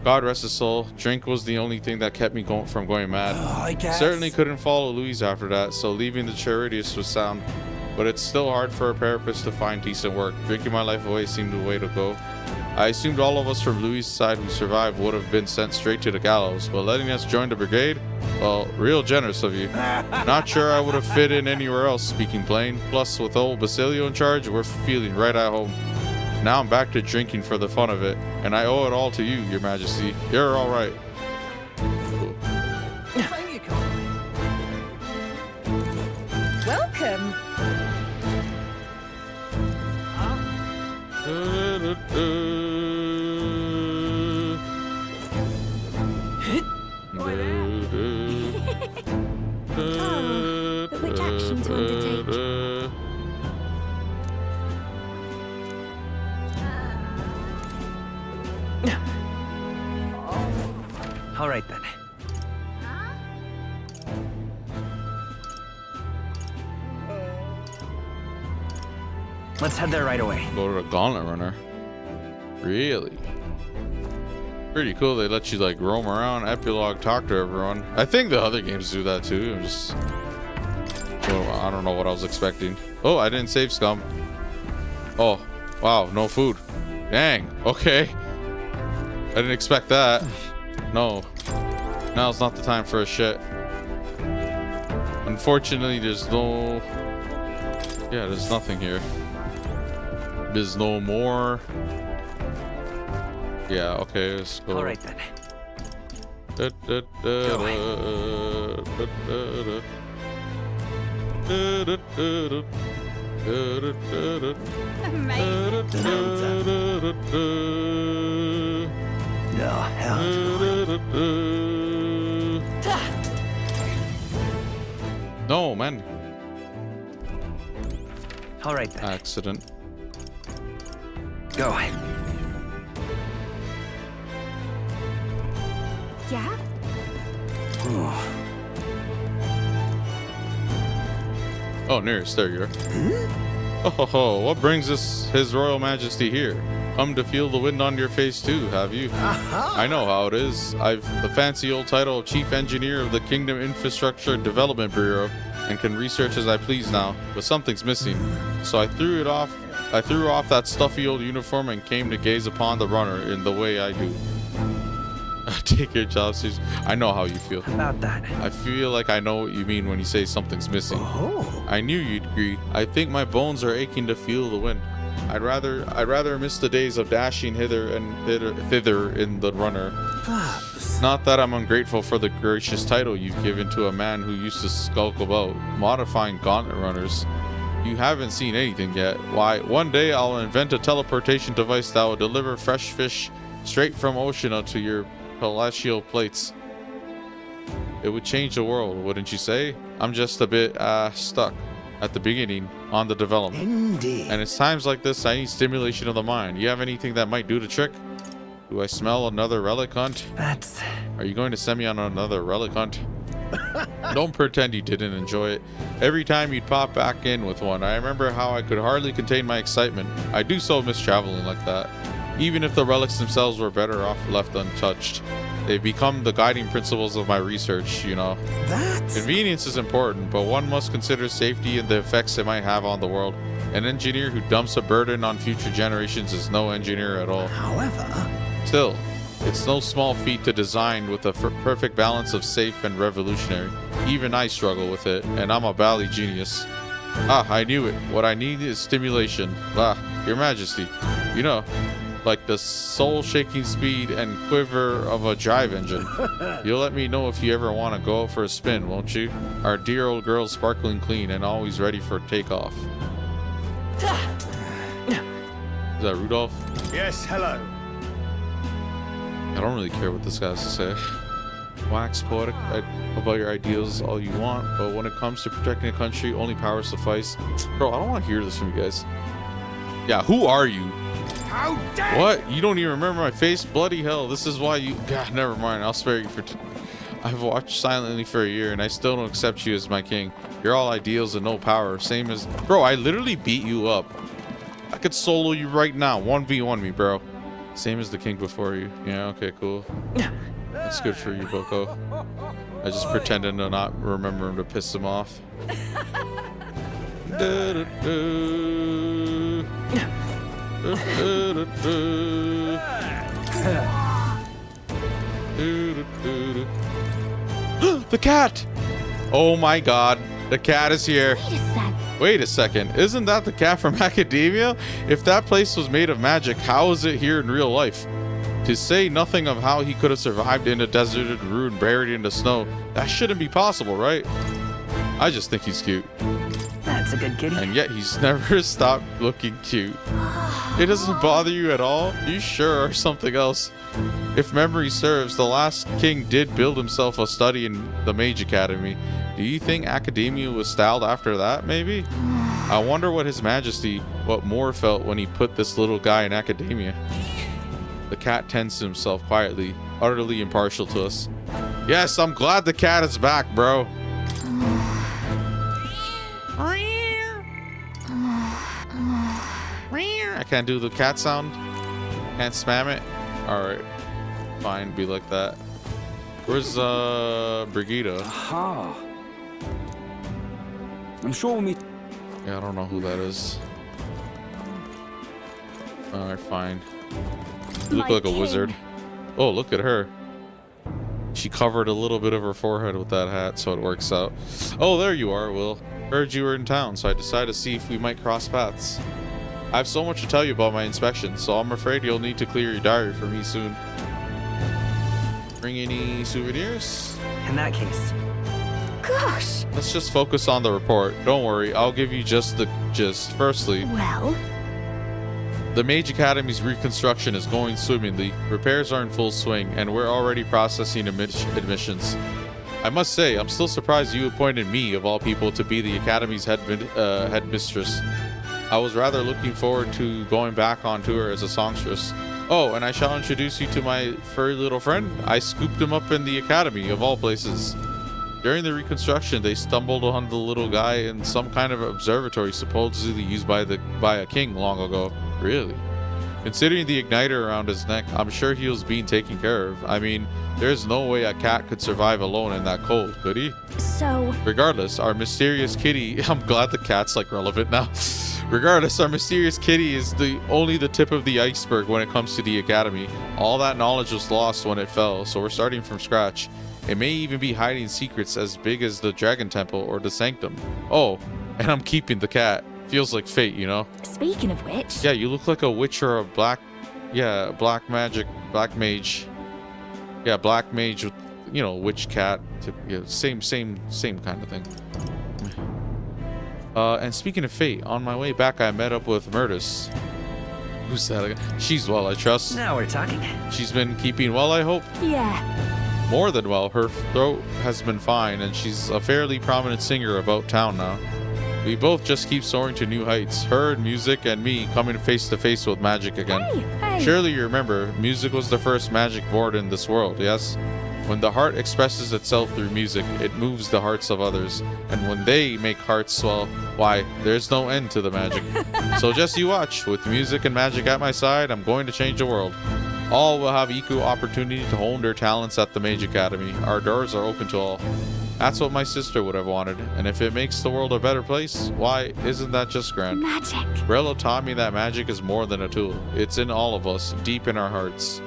Speaker 1: God rest his soul, drink was the only thing that kept me from going mad.
Speaker 10: I guess.
Speaker 1: Certainly couldn't follow Louise after that, so leaving the Charitius was sound. But it's still hard for a therapist to find decent work. Drinking my life away seemed the way to go. I assumed all of us from Louis' side who survived would have been sent straight to the gallows, but letting us join the brigade? Well, real generous of you. Not sure I would have fit in anywhere else, speaking plain. Plus, with old Basilio in charge, we're feeling right at home. Now I'm back to drinking for the fun of it, and I owe it all to you, Your Majesty. You're all right. Cool.
Speaker 18: Welcome.
Speaker 2: But which action to undertake?
Speaker 14: All right then. Let's head there right away.
Speaker 1: Go to the Gauntlet Runner. Really? Pretty cool. They let you like roam around, epilogue, talk to everyone. I think the other games do that too. I'm just— well, I don't know what I was expecting. Oh, I didn't save scum. Oh, wow, no food. Dang. Okay. I didn't expect that. No. Now's not the time for a shit. Unfortunately, there's no— yeah, there's nothing here. There's no more. Yeah, okay, let's go.
Speaker 14: All right then.
Speaker 1: No, man.
Speaker 14: All right then.
Speaker 1: Accident.
Speaker 13: Go.
Speaker 11: Yeah?
Speaker 1: Oh, Nearest, there you are. Oh, ho, ho, what brings us His Royal Majesty here? Come to feel the wind on your face too, have you? I know how it is. I've the fancy old title of Chief Engineer of the Kingdom Infrastructure Development Bureau and can research as I please now, but something's missing. So I threw off that stuffy old uniform and came to gaze upon the runner in the way I do. Take your job seriously. I know how you feel
Speaker 14: about that.
Speaker 1: I feel like I know what you mean when you say something's missing.
Speaker 12: Oh.
Speaker 1: I knew you'd agree. I think my bones are aching to feel the wind. I'd rather miss the days of dashing hither and thither in the runner. Not that I'm ungrateful for the gracious title you've given to a man who used to skulk about modifying gauntlet runners. You haven't seen anything yet. Why, one day I'll invent a teleportation device that will deliver fresh fish straight from Oceania to your palatial plates. It would change the world, wouldn't you say? I'm just a bit stuck at the beginning on the development.
Speaker 12: Indeed.
Speaker 1: And it's times like this I need stimulation of the mind. You have anything that might do the trick? Do I smell another relic hunt? Are you going to send me on another relic hunt? Don't pretend you didn't enjoy it. Every time you'd pop back in with one, I remember how I could hardly contain my excitement. I do so miss traveling like that. Even if the relics themselves were better off left untouched. They've become the guiding principles of my research, you know. Convenience is important, but one must consider safety and the effects it might have on the world. An engineer who dumps a burden on future generations is no engineer at all.
Speaker 12: However,
Speaker 1: still, it's no small feat to design with a perfect balance of safe and revolutionary. Even I struggle with it, and I'm a bally genius. Ah, I knew it. What I need is stimulation. Ah, Your Majesty. You know, like the soul-shaking speed and quiver of a drive engine. You'll let me know if you ever want to go for a spin, won't you? Our dear old girl's sparkling clean and always ready for takeoff. Is that Rudolph?
Speaker 12: Yes, hello.
Speaker 1: I don't really care what this guy has to say. Wax poetic about your ideals all you want, but when it comes to protecting a country, only power suffice. Bro, I don't want to hear this from you guys. Yeah, who are you?
Speaker 12: How dare
Speaker 1: What? You don't even remember my face? Bloody hell, this is why you... God, never mind, I'll spare you for... I've watched silently for a year, and I still don't accept you as my king. You're all ideals and no power, same as... Bro, I literally beat you up. I could solo you right now, 1v1 me, bro. Same as the king before you. Yeah, okay, cool. That's good for you, Boko. I just pretended to not remember him to piss him off. The cat! Oh my god, the cat is here. Wait a second, isn't that the cat from Academia? If that place was made of magic, how is it here in real life? To say nothing of how he could have survived in a deserted ruin buried in the snow, that shouldn't be possible, right? I just think he's cute.
Speaker 14: That's a good kitty.
Speaker 1: And yet he's never stopped looking cute. It doesn't bother you at all? You sure are something else. If memory serves, the last king did build himself a study in the Mage Academy. Do you think Academia was styled after that, maybe? I wonder what His Majesty, what Moore felt when he put this little guy in Academia. The cat tends to himself quietly, utterly impartial to us. Yes, I'm glad the cat is back, bro. I can't do the cat sound. Can't spam it. Alright. Fine, be like that. Where's Brigida?
Speaker 20: Aha. I'm sure we'll meet.
Speaker 1: Yeah, I don't know who that is. Alright, fine. You look like a wizard. Oh, look at her. She covered a little bit of her forehead with that hat, so it works out. Oh, there you are, Will. Heard you were in town, so I decided to see if we might cross paths. I have so much to tell you about my inspection, so I'm afraid you'll need to clear your diary for me soon. Bring any souvenirs?
Speaker 14: In that case.
Speaker 2: Gosh!
Speaker 1: Let's just focus on the report. Don't worry, I'll give you just the gist. Firstly,
Speaker 2: Well?
Speaker 1: The Mage Academy's reconstruction is going swimmingly. Repairs are in full swing, and we're already processing admissions. I must say, I'm still surprised you appointed me, of all people, to be the Academy's headmistress. I was rather looking forward to going back on tour as a songstress. Oh, and I shall introduce you to my furry little friend. I scooped him up in the academy, of all places. During the reconstruction, they stumbled on the little guy in some kind of observatory supposedly used by a king long ago. Really? Considering the igniter around his neck, I'm sure he was being taken care of. I mean, there's no way a cat could survive alone in that cold, could he?
Speaker 2: So...
Speaker 1: Regardless, our mysterious kitty... I'm glad the cat's, like, relevant now. Regardless, our mysterious kitty is only the tip of the iceberg when it comes to the academy. All that knowledge was lost when it fell, so we're starting from scratch. It may even be hiding secrets as big as the Dragon Temple or the Sanctum. Oh, and I'm keeping the cat. Feels like fate, you know?
Speaker 2: Speaking of which...
Speaker 1: Yeah, you look like a witch or a black mage. Yeah, black mage with, you know, witch cat. Yeah, same kind of thing. And speaking of fate, on my way back, I met up with Murtis. Who's that again? She's well, I trust.
Speaker 14: Now we're talking.
Speaker 1: She's been keeping well, I hope?
Speaker 2: Yeah.
Speaker 1: More than well. Her throat has been fine, and she's a fairly prominent singer about town now. We both just keep soaring to new heights. Her in music and me coming face to face with magic again.
Speaker 2: Hey.
Speaker 1: Surely you remember, music was the first magic born in this world, yes? When the heart expresses itself through music, it moves the hearts of others. And when they make hearts swell, why, there's no end to the magic. So just you watch. With music and magic at my side, I'm going to change the world. All will have equal opportunity to hone their talents at the Mage Academy. Our doors are open to all. That's what my sister would have wanted, and if it makes the world a better place, why, isn't that just grand?
Speaker 2: Magic.
Speaker 1: Brillo taught me that magic is more than a tool. It's in all of us, deep in our hearts.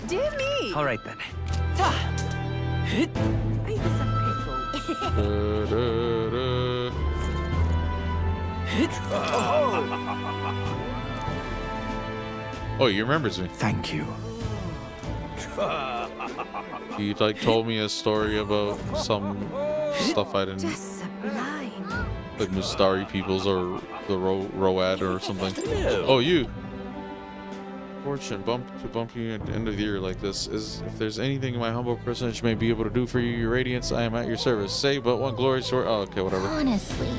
Speaker 11: Dear me!
Speaker 14: All right then.
Speaker 1: Oh, he remembers me.
Speaker 20: Thank you.
Speaker 1: He like told me a story about some stuff I didn't,
Speaker 2: Just sublime.
Speaker 1: like Mustari peoples or the Road or something. Oh, you. Fortune bump you at the end of the year like this is if there's anything my humble personage may be able to do for you, your radiance, I am at your service. Say but one glorious word. Oh, okay, whatever.
Speaker 17: Honestly.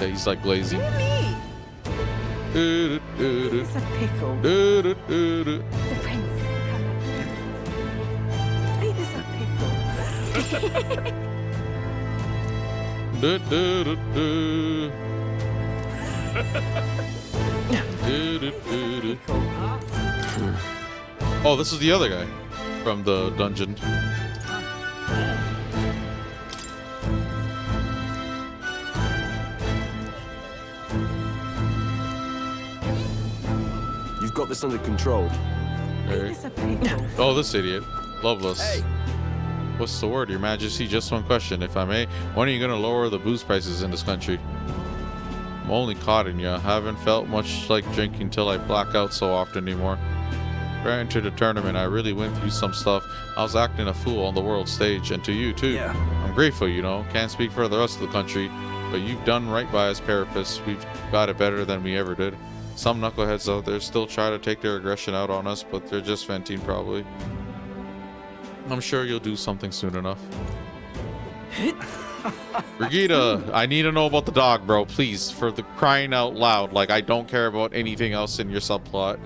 Speaker 1: Yeah, he's like lazy.
Speaker 11: It's a pickle.
Speaker 2: The prince is
Speaker 11: Ain't this a pickle?
Speaker 1: Oh, this is the other guy from the dungeon.
Speaker 9: You've got this under control.
Speaker 1: Hey. Oh, this idiot. Loveless. Hey. What's the word, Your Majesty? Just one question, if I may. When are you gonna lower the booze prices in this country? I'm only codding ya. Haven't felt much like drinking till I black out so often anymore. Right into the tournament, I really went through some stuff. I was acting a fool on the world stage, and to you too.
Speaker 20: Yeah.
Speaker 1: I'm grateful, you know. Can't speak for the rest of the country, but you've done right by us Parapists. We've got it better than we ever did. Some knuckleheads out there still try to take their aggression out on us, but they're just venting probably. I'm sure you'll do something soon enough. Brigitte, I need to know about the dog, bro. Please, for the crying out loud. Like, I don't care about anything else in your subplot.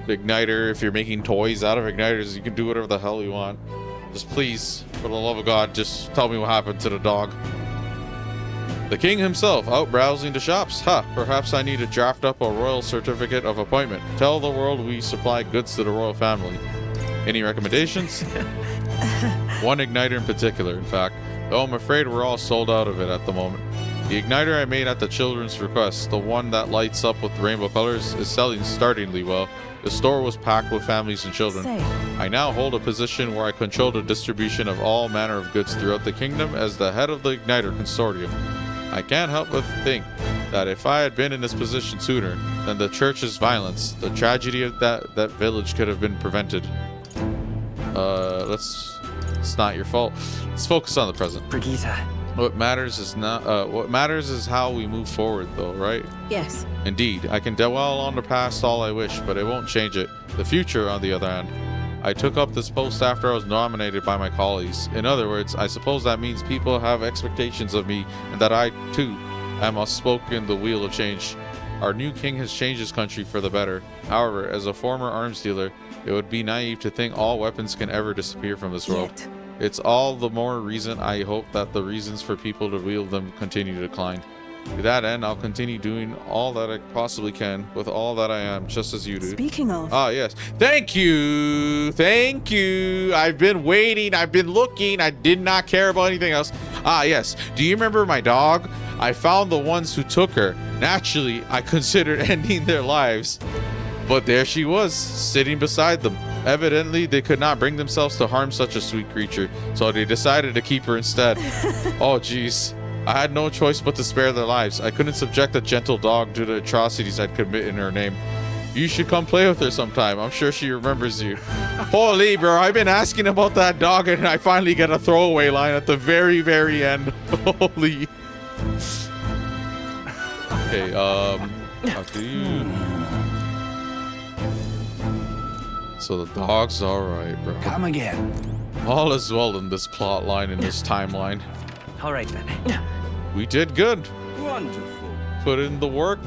Speaker 1: The Igniter, if you're making toys out of Igniters, you can do whatever the hell you want. Just please, for the love of God, just tell me what happened to the dog. The king himself, out browsing the shops. Perhaps I need to draft up a royal certificate of appointment. Tell the world we supply goods to the royal family. Any recommendations? One igniter in particular, in fact. Though I'm afraid we're all sold out of it at the moment. The igniter I made at the children's request, the one that lights up with rainbow colors, is selling startlingly well. The store was packed with families and children. I now hold a position where I control the distribution of all manner of goods throughout the kingdom as the head of the Igniter Consortium. I can't help but think that if I had been in this position sooner, then the church's violence, the tragedy of that village could have been prevented. It's not your fault. Let's focus on the present.
Speaker 14: Brigitte.
Speaker 1: What matters is how we move forward, though, right?
Speaker 18: Yes.
Speaker 1: Indeed, I can dwell on the past all I wish, but it won't change it. The future, on the other hand, I took up this post after I was nominated by my colleagues. In other words, I suppose that means people have expectations of me, and that I, too, am a spoke in the wheel of change. Our new king has changed his country for the better. However, as a former arms dealer, it would be naive to think all weapons can ever disappear from this world. It's all the more reason I hope that the reasons for people to wield them continue to decline. To that end, I'll continue doing all that I possibly can with all that I am, just as you do.
Speaker 5: Speaking of...
Speaker 1: Ah, yes. Thank you. Thank you. I've been waiting. I've been looking. I did not care about anything else. Ah, yes. Do you remember my dog? I found the ones who took her. Naturally, I considered ending their lives. But there she was, sitting beside them. Evidently, they could not bring themselves to harm such a sweet creature, so they decided to keep her instead. Oh, jeez. I had no choice but to spare their lives. I couldn't subject a gentle dog to the atrocities I'd commit in her name. You should come play with her sometime. I'm sure she remembers you. Holy, bro, I've been asking about that dog, and I finally get a throwaway line at the very, very end. Holy. Okay, how do you... So the dog's alright, bro.
Speaker 20: Come again.
Speaker 1: All is well in this plot line, in this timeline.
Speaker 14: All right, then.
Speaker 1: We did good.
Speaker 13: Wonderful.
Speaker 1: Put in the work.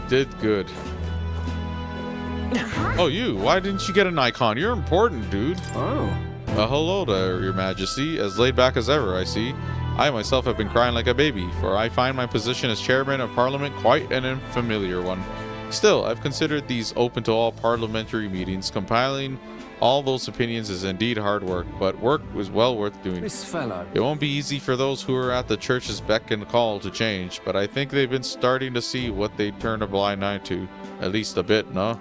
Speaker 1: Did good. Oh, you. Why didn't you get an icon? You're important, dude.
Speaker 13: Oh.
Speaker 1: Hello there, Your Majesty. As laid back as ever, I see. I myself have been crying like a baby, for I find my position as chairman of parliament quite an unfamiliar one. Still, I've considered these open to all parliamentary meetings. Compiling all those opinions is indeed hard work, but work was well worth doing.
Speaker 13: This fellow.
Speaker 1: It won't be easy for those who are at the church's beck and call to change, but I think they've been starting to see what they turn a blind eye to. At least a bit, no?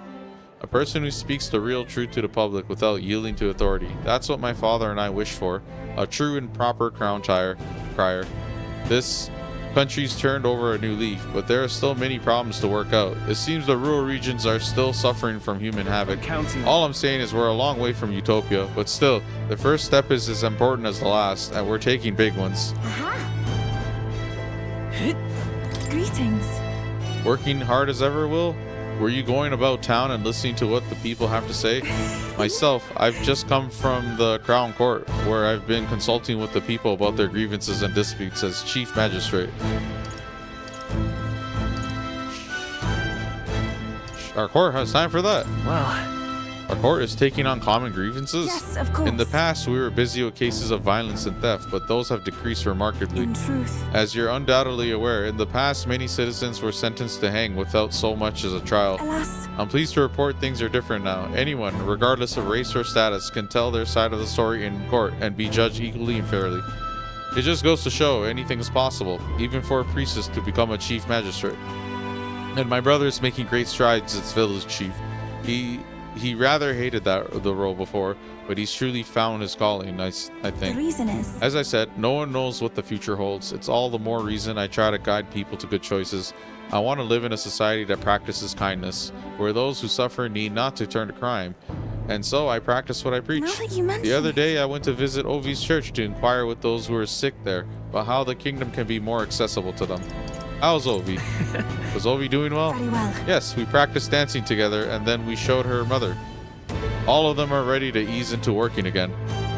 Speaker 1: A person who speaks the real truth to the public without yielding to authority. That's what my father and I wish for. A true and proper crown crier. This country's turned over a new leaf, but there are still many problems to work out. It seems the rural regions are still suffering from human havoc. All I'm saying is we're a long way from utopia, but still, the first step is as important as the last, and we're taking big ones.
Speaker 5: Greetings.
Speaker 1: Working hard as ever, Will? Were you going about town and listening to what the people have to say? Myself, I've just come from the Crown Court, where I've been consulting with the people about their grievances and disputes as Chief Magistrate. Our court has time for that.
Speaker 14: Well...
Speaker 1: Our court is taking on common grievances?
Speaker 5: Yes, of course.
Speaker 1: In the past, we were busy with cases of violence and theft, but those have decreased remarkably.
Speaker 5: In truth.
Speaker 1: As you're undoubtedly aware, in the past, many citizens were sentenced to hang without so much as a trial.
Speaker 5: Alas.
Speaker 1: I'm pleased to report things are different now. Anyone, regardless of race or status, can tell their side of the story in court and be judged equally and fairly. It just goes to show anything is possible, even for a priestess to become a chief magistrate. And my brother is making great strides as village chief. He rather hated the role before, but he's truly found his calling, I think.
Speaker 5: The reason is...
Speaker 1: As I said, no one knows what the future holds. It's all the more reason I try to guide people to good choices. I want to live in a society that practices kindness, where those who suffer need not to turn to crime. And so I practice what I preach.
Speaker 5: Now that you mention
Speaker 1: The other day I went to visit Ovi's church to inquire with those who are sick there about how the kingdom can be more accessible to them. How's Ovi? Was Ovi doing well?
Speaker 5: Very well.
Speaker 1: Yes, we practiced dancing together and then we showed her mother. All of them are ready to ease into working again.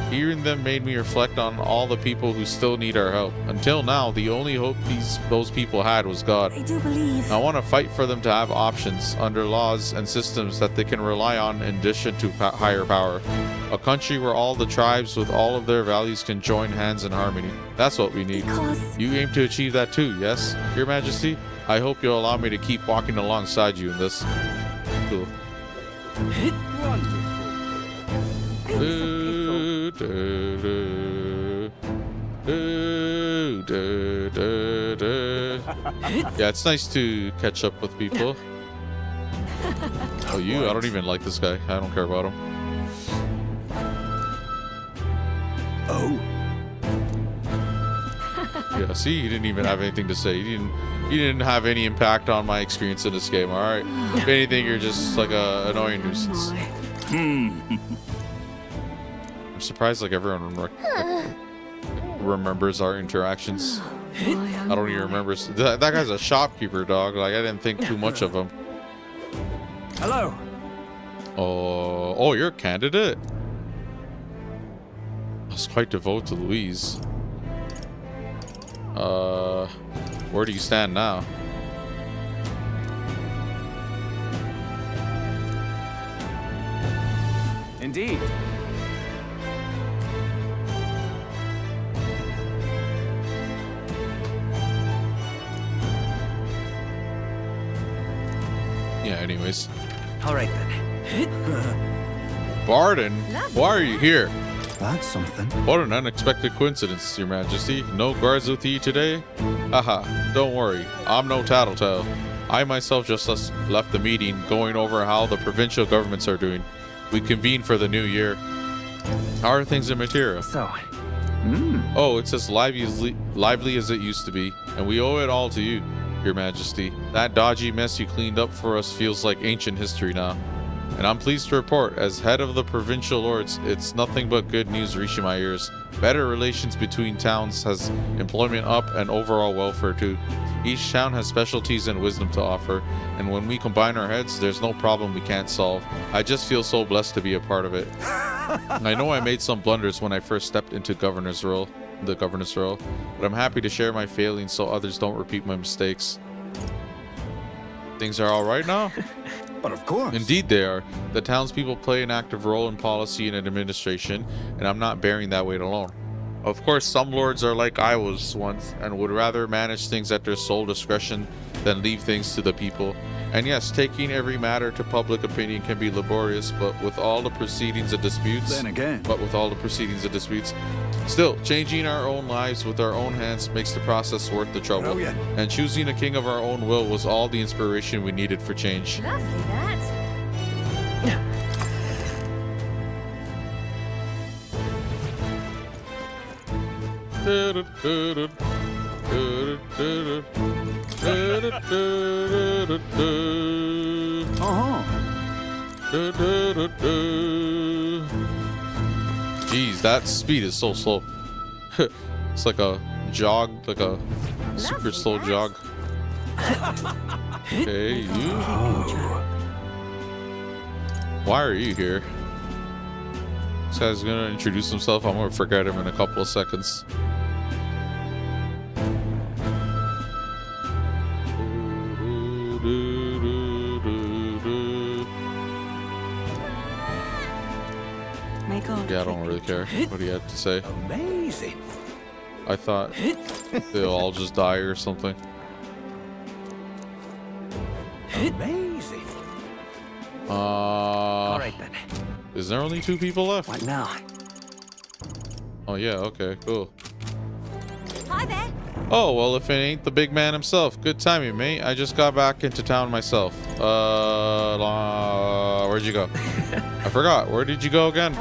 Speaker 1: Hearing them made me reflect on all the people who still need our help. Until now, the only hope those people had was God.
Speaker 5: I do believe...
Speaker 1: I want to fight for them to have options under laws and systems that they can rely on in addition to higher power. A country where all the tribes with all of their values can join hands in harmony. That's what we need.
Speaker 5: Because...
Speaker 1: You aim to achieve that too, yes? Your Majesty, I hope you'll allow me to keep walking alongside you in this. Cool. Yeah, it's nice to catch up with people. Oh, you? I don't even like this guy. I don't care about him.
Speaker 20: Oh.
Speaker 1: Yeah, see, he didn't even have anything to say. He didn't have any impact on my experience in this game, alright? If anything, you're just like a annoying nuisance. I'm surprised like everyone remembers our interactions. I don't even remember. That guy's a shopkeeper, dog. Like, I didn't think too much of him.
Speaker 14: Hello.
Speaker 1: Oh, you're a candidate? was quite devoted to Louise. Where do you stand now?
Speaker 20: Indeed.
Speaker 1: Yeah, anyways.
Speaker 14: All right then.
Speaker 1: Barden, why are you here?
Speaker 21: That's something.
Speaker 1: What an unexpected coincidence, Your Majesty. No guards with you today? Haha, don't worry. I'm no tattletale. I myself just left the meeting going over how the provincial governments are doing. We convene for the new year. How are things in Materia?
Speaker 14: So,
Speaker 1: Oh, it's as lively as it used to be, and we owe it all to you, Your Majesty. That dodgy mess you cleaned up for us feels like ancient history now. And I'm pleased to report, as head of the provincial lords, it's nothing but good news reaching my ears. Better relations between towns has employment up and overall welfare too. Each town has specialties and wisdom to offer, and when we combine our heads, there's no problem we can't solve. I just feel so blessed to be a part of it. I know I made some blunders when I first stepped into the governor's role, but I'm happy to share my failings so others don't repeat my mistakes. Things are all right now?
Speaker 21: But of course.
Speaker 1: Indeed they are. The townspeople play an active role in policy and administration, and I'm not bearing that weight alone. Of course, some lords are like I was once, and would rather manage things at their sole discretion than leave things to the people. And yes, taking every matter to public opinion can be laborious, but with all the proceedings and disputes... Still, changing our own lives with our own hands makes the process worth the trouble.
Speaker 21: Oh, yeah.
Speaker 1: And choosing a king of our own will was all the inspiration we needed for change.
Speaker 17: Lovely, that.
Speaker 1: Jeez, that speed is so slow. It's like a jog, like a super slow jog. Okay, you. Why are you here? This guy's gonna introduce himself. I'm gonna forget him in a couple of seconds. Yeah, I don't really care what he had to say.
Speaker 21: Amazing.
Speaker 1: I thought they'll all just die or something.
Speaker 21: Amazing.
Speaker 14: all right then.
Speaker 1: Is there only 2 people left?
Speaker 14: What now?
Speaker 1: Oh yeah, okay, cool.
Speaker 17: Hi there.
Speaker 1: Oh, well, if it ain't the big man himself. Good timing, mate. I just got back into town myself. Where'd you go? I forgot. Where did you go again?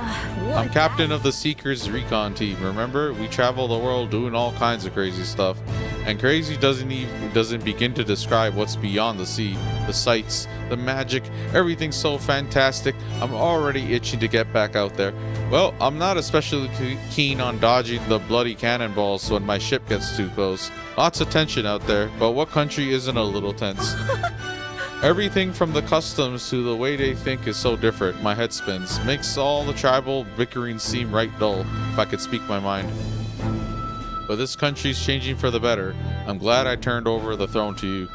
Speaker 1: I'm captain of the Seekers Recon team. Remember? We travel the world doing all kinds of crazy stuff. And crazy doesn't begin to describe what's beyond the sea. The sights, the magic, everything's so fantastic. I'm already itching to get back out there. Well, I'm not especially keen on dodging the bloody cannonballs when my ship gets too close. Lots of tension out there, but what country isn't a little tense? Everything from the customs to the way they think is so different. My head spins. Makes all the tribal bickering seem right dull, if I could speak my mind. But this country's changing for the better. I'm glad I turned over the throne to you.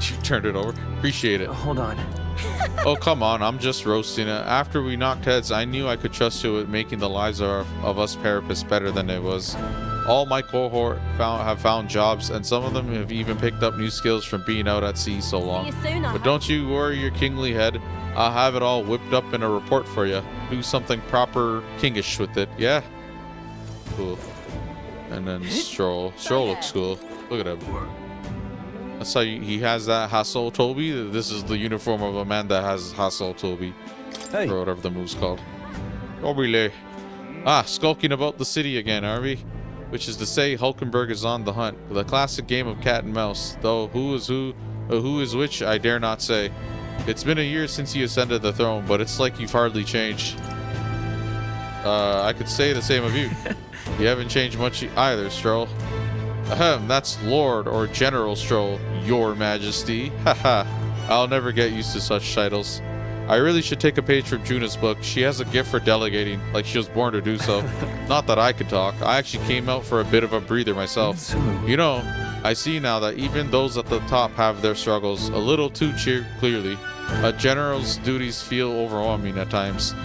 Speaker 1: You turned it over? Appreciate it.
Speaker 14: Hold on.
Speaker 1: Oh, come on. I'm just roasting it. After we knocked heads, I knew I could trust you with making the lives of us Parapists better than it was. All my cohort have found jobs, and some of them have even picked up new skills from being out at sea so long.
Speaker 17: See you soon,
Speaker 1: But don't you worry your kingly head. I'll have it all whipped up in a report for you. Do something proper kingish with it, yeah? Cool. And then Stroll. Stroll looks cool. Look at him. That's how he has that Hassel Toby. This is the uniform of a man that has Hassel Toby.
Speaker 20: Hey.
Speaker 1: Or whatever the move's called. Obile. Ah, skulking about the city again, are we? Which is to say, Hulkenberg is on the hunt. The classic game of cat and mouse. Though who is which, I dare not say. It's been a year since you ascended the throne, but it's like you've hardly changed. I could say the same of you. You haven't changed much either, Stroll. Ahem, that's Lord or General Stroll, Your Majesty. Haha, I'll never get used to such titles. I really should take a page from Juna's book. She has a gift for delegating, like she was born to do so. Not that I could talk. I actually came out for a bit of a breather myself. You know, I see now that even those at the top have their struggles a little too clearly. A general's duties feel overwhelming at times,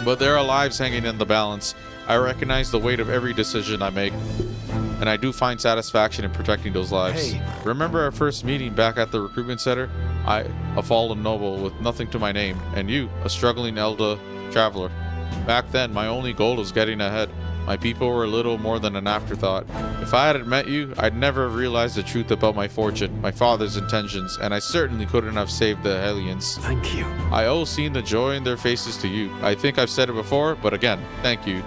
Speaker 1: but there are lives hanging in the balance. I recognize the weight of every decision I make, and I do find satisfaction in protecting those lives.
Speaker 9: Hey.
Speaker 1: Remember our first meeting back at the recruitment center? I, a fallen noble with nothing to my name, and you, a struggling Elda traveler. Back then, my only goal was getting ahead. My people were little more than an afterthought. If I hadn't met you, I'd never have realized the truth about my fortune, my father's intentions, and I certainly couldn't have saved the Hellions.
Speaker 9: Thank you.
Speaker 1: I owe seeing the joy in their faces to you. I think I've said it before, but again, thank you.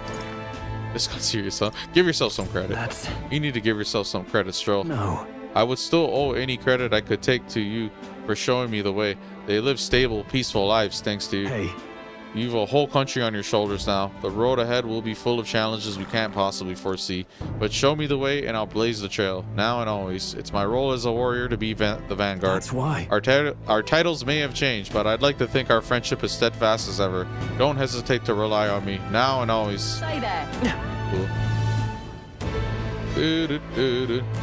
Speaker 1: This got serious, huh? Give yourself some credit. You need to give yourself some credit, Stroll.
Speaker 9: No.
Speaker 1: I would still owe any credit I could take to you for showing me the way. They live stable, peaceful lives thanks to you.
Speaker 9: Hey.
Speaker 1: You've a whole country on your shoulders now. The road ahead will be full of challenges we can't possibly foresee. But show me the way and I'll blaze the trail, now and always. It's my role as a warrior to be the vanguard.
Speaker 9: That's why.
Speaker 1: Our titles may have changed, but I'd like to think our friendship is steadfast as ever. Don't hesitate to rely on me, now and always.
Speaker 8: Stay there.
Speaker 1: Cool.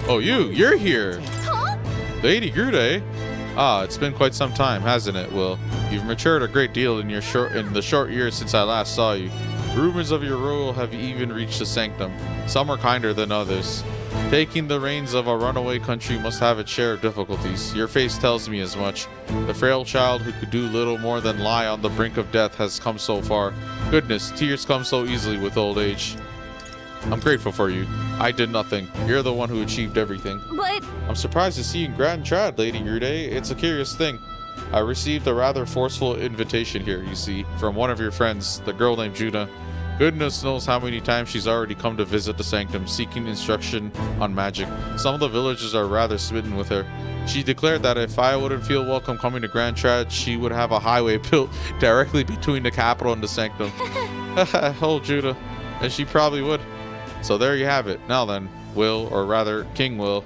Speaker 1: Oh, you're here.
Speaker 17: Huh?
Speaker 1: Lady Grude. Ah, it's been quite some time, hasn't it, Will? You've matured a great deal in the short years since I last saw you. Rumors of your rule have even reached the sanctum. Some are kinder than others. Taking the reins of a runaway country must have its share of difficulties. Your face tells me as much. The frail child who could do little more than lie on the brink of death has come so far. Goodness, tears come so easily with old age. I'm grateful for you. I did nothing. You're the one who achieved everything.
Speaker 17: But
Speaker 1: I'm surprised to see you in Grand Trad, Lady Grude. It's a curious thing. I received a rather forceful invitation here, you see, from one of your friends, the girl named Juna. Goodness knows how many times she's already come to visit the sanctum, seeking instruction on magic. Some of the villagers are rather smitten with her. She declared that if I wouldn't feel welcome coming to Grand Trad, she would have a highway built directly between the capital and the sanctum. Oh, Juna. And she probably would. So there you have it. Now then, Will, or rather, King Will,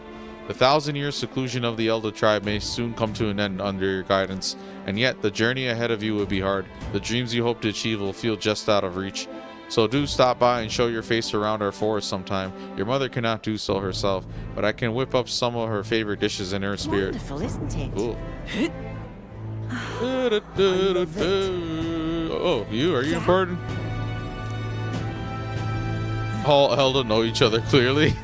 Speaker 1: the 1,000-year seclusion of the Elder tribe may soon come to an end under your guidance, and yet the journey ahead of you will be hard. The dreams you hope to achieve will feel just out of reach. So do stop by and show your face around our forest sometime. Your mother cannot do so herself, but I can whip up some of her favorite dishes in her spirit.
Speaker 15: Wonderful, isn't it?
Speaker 1: Cool. Oh, are you important? All Elda know each other clearly.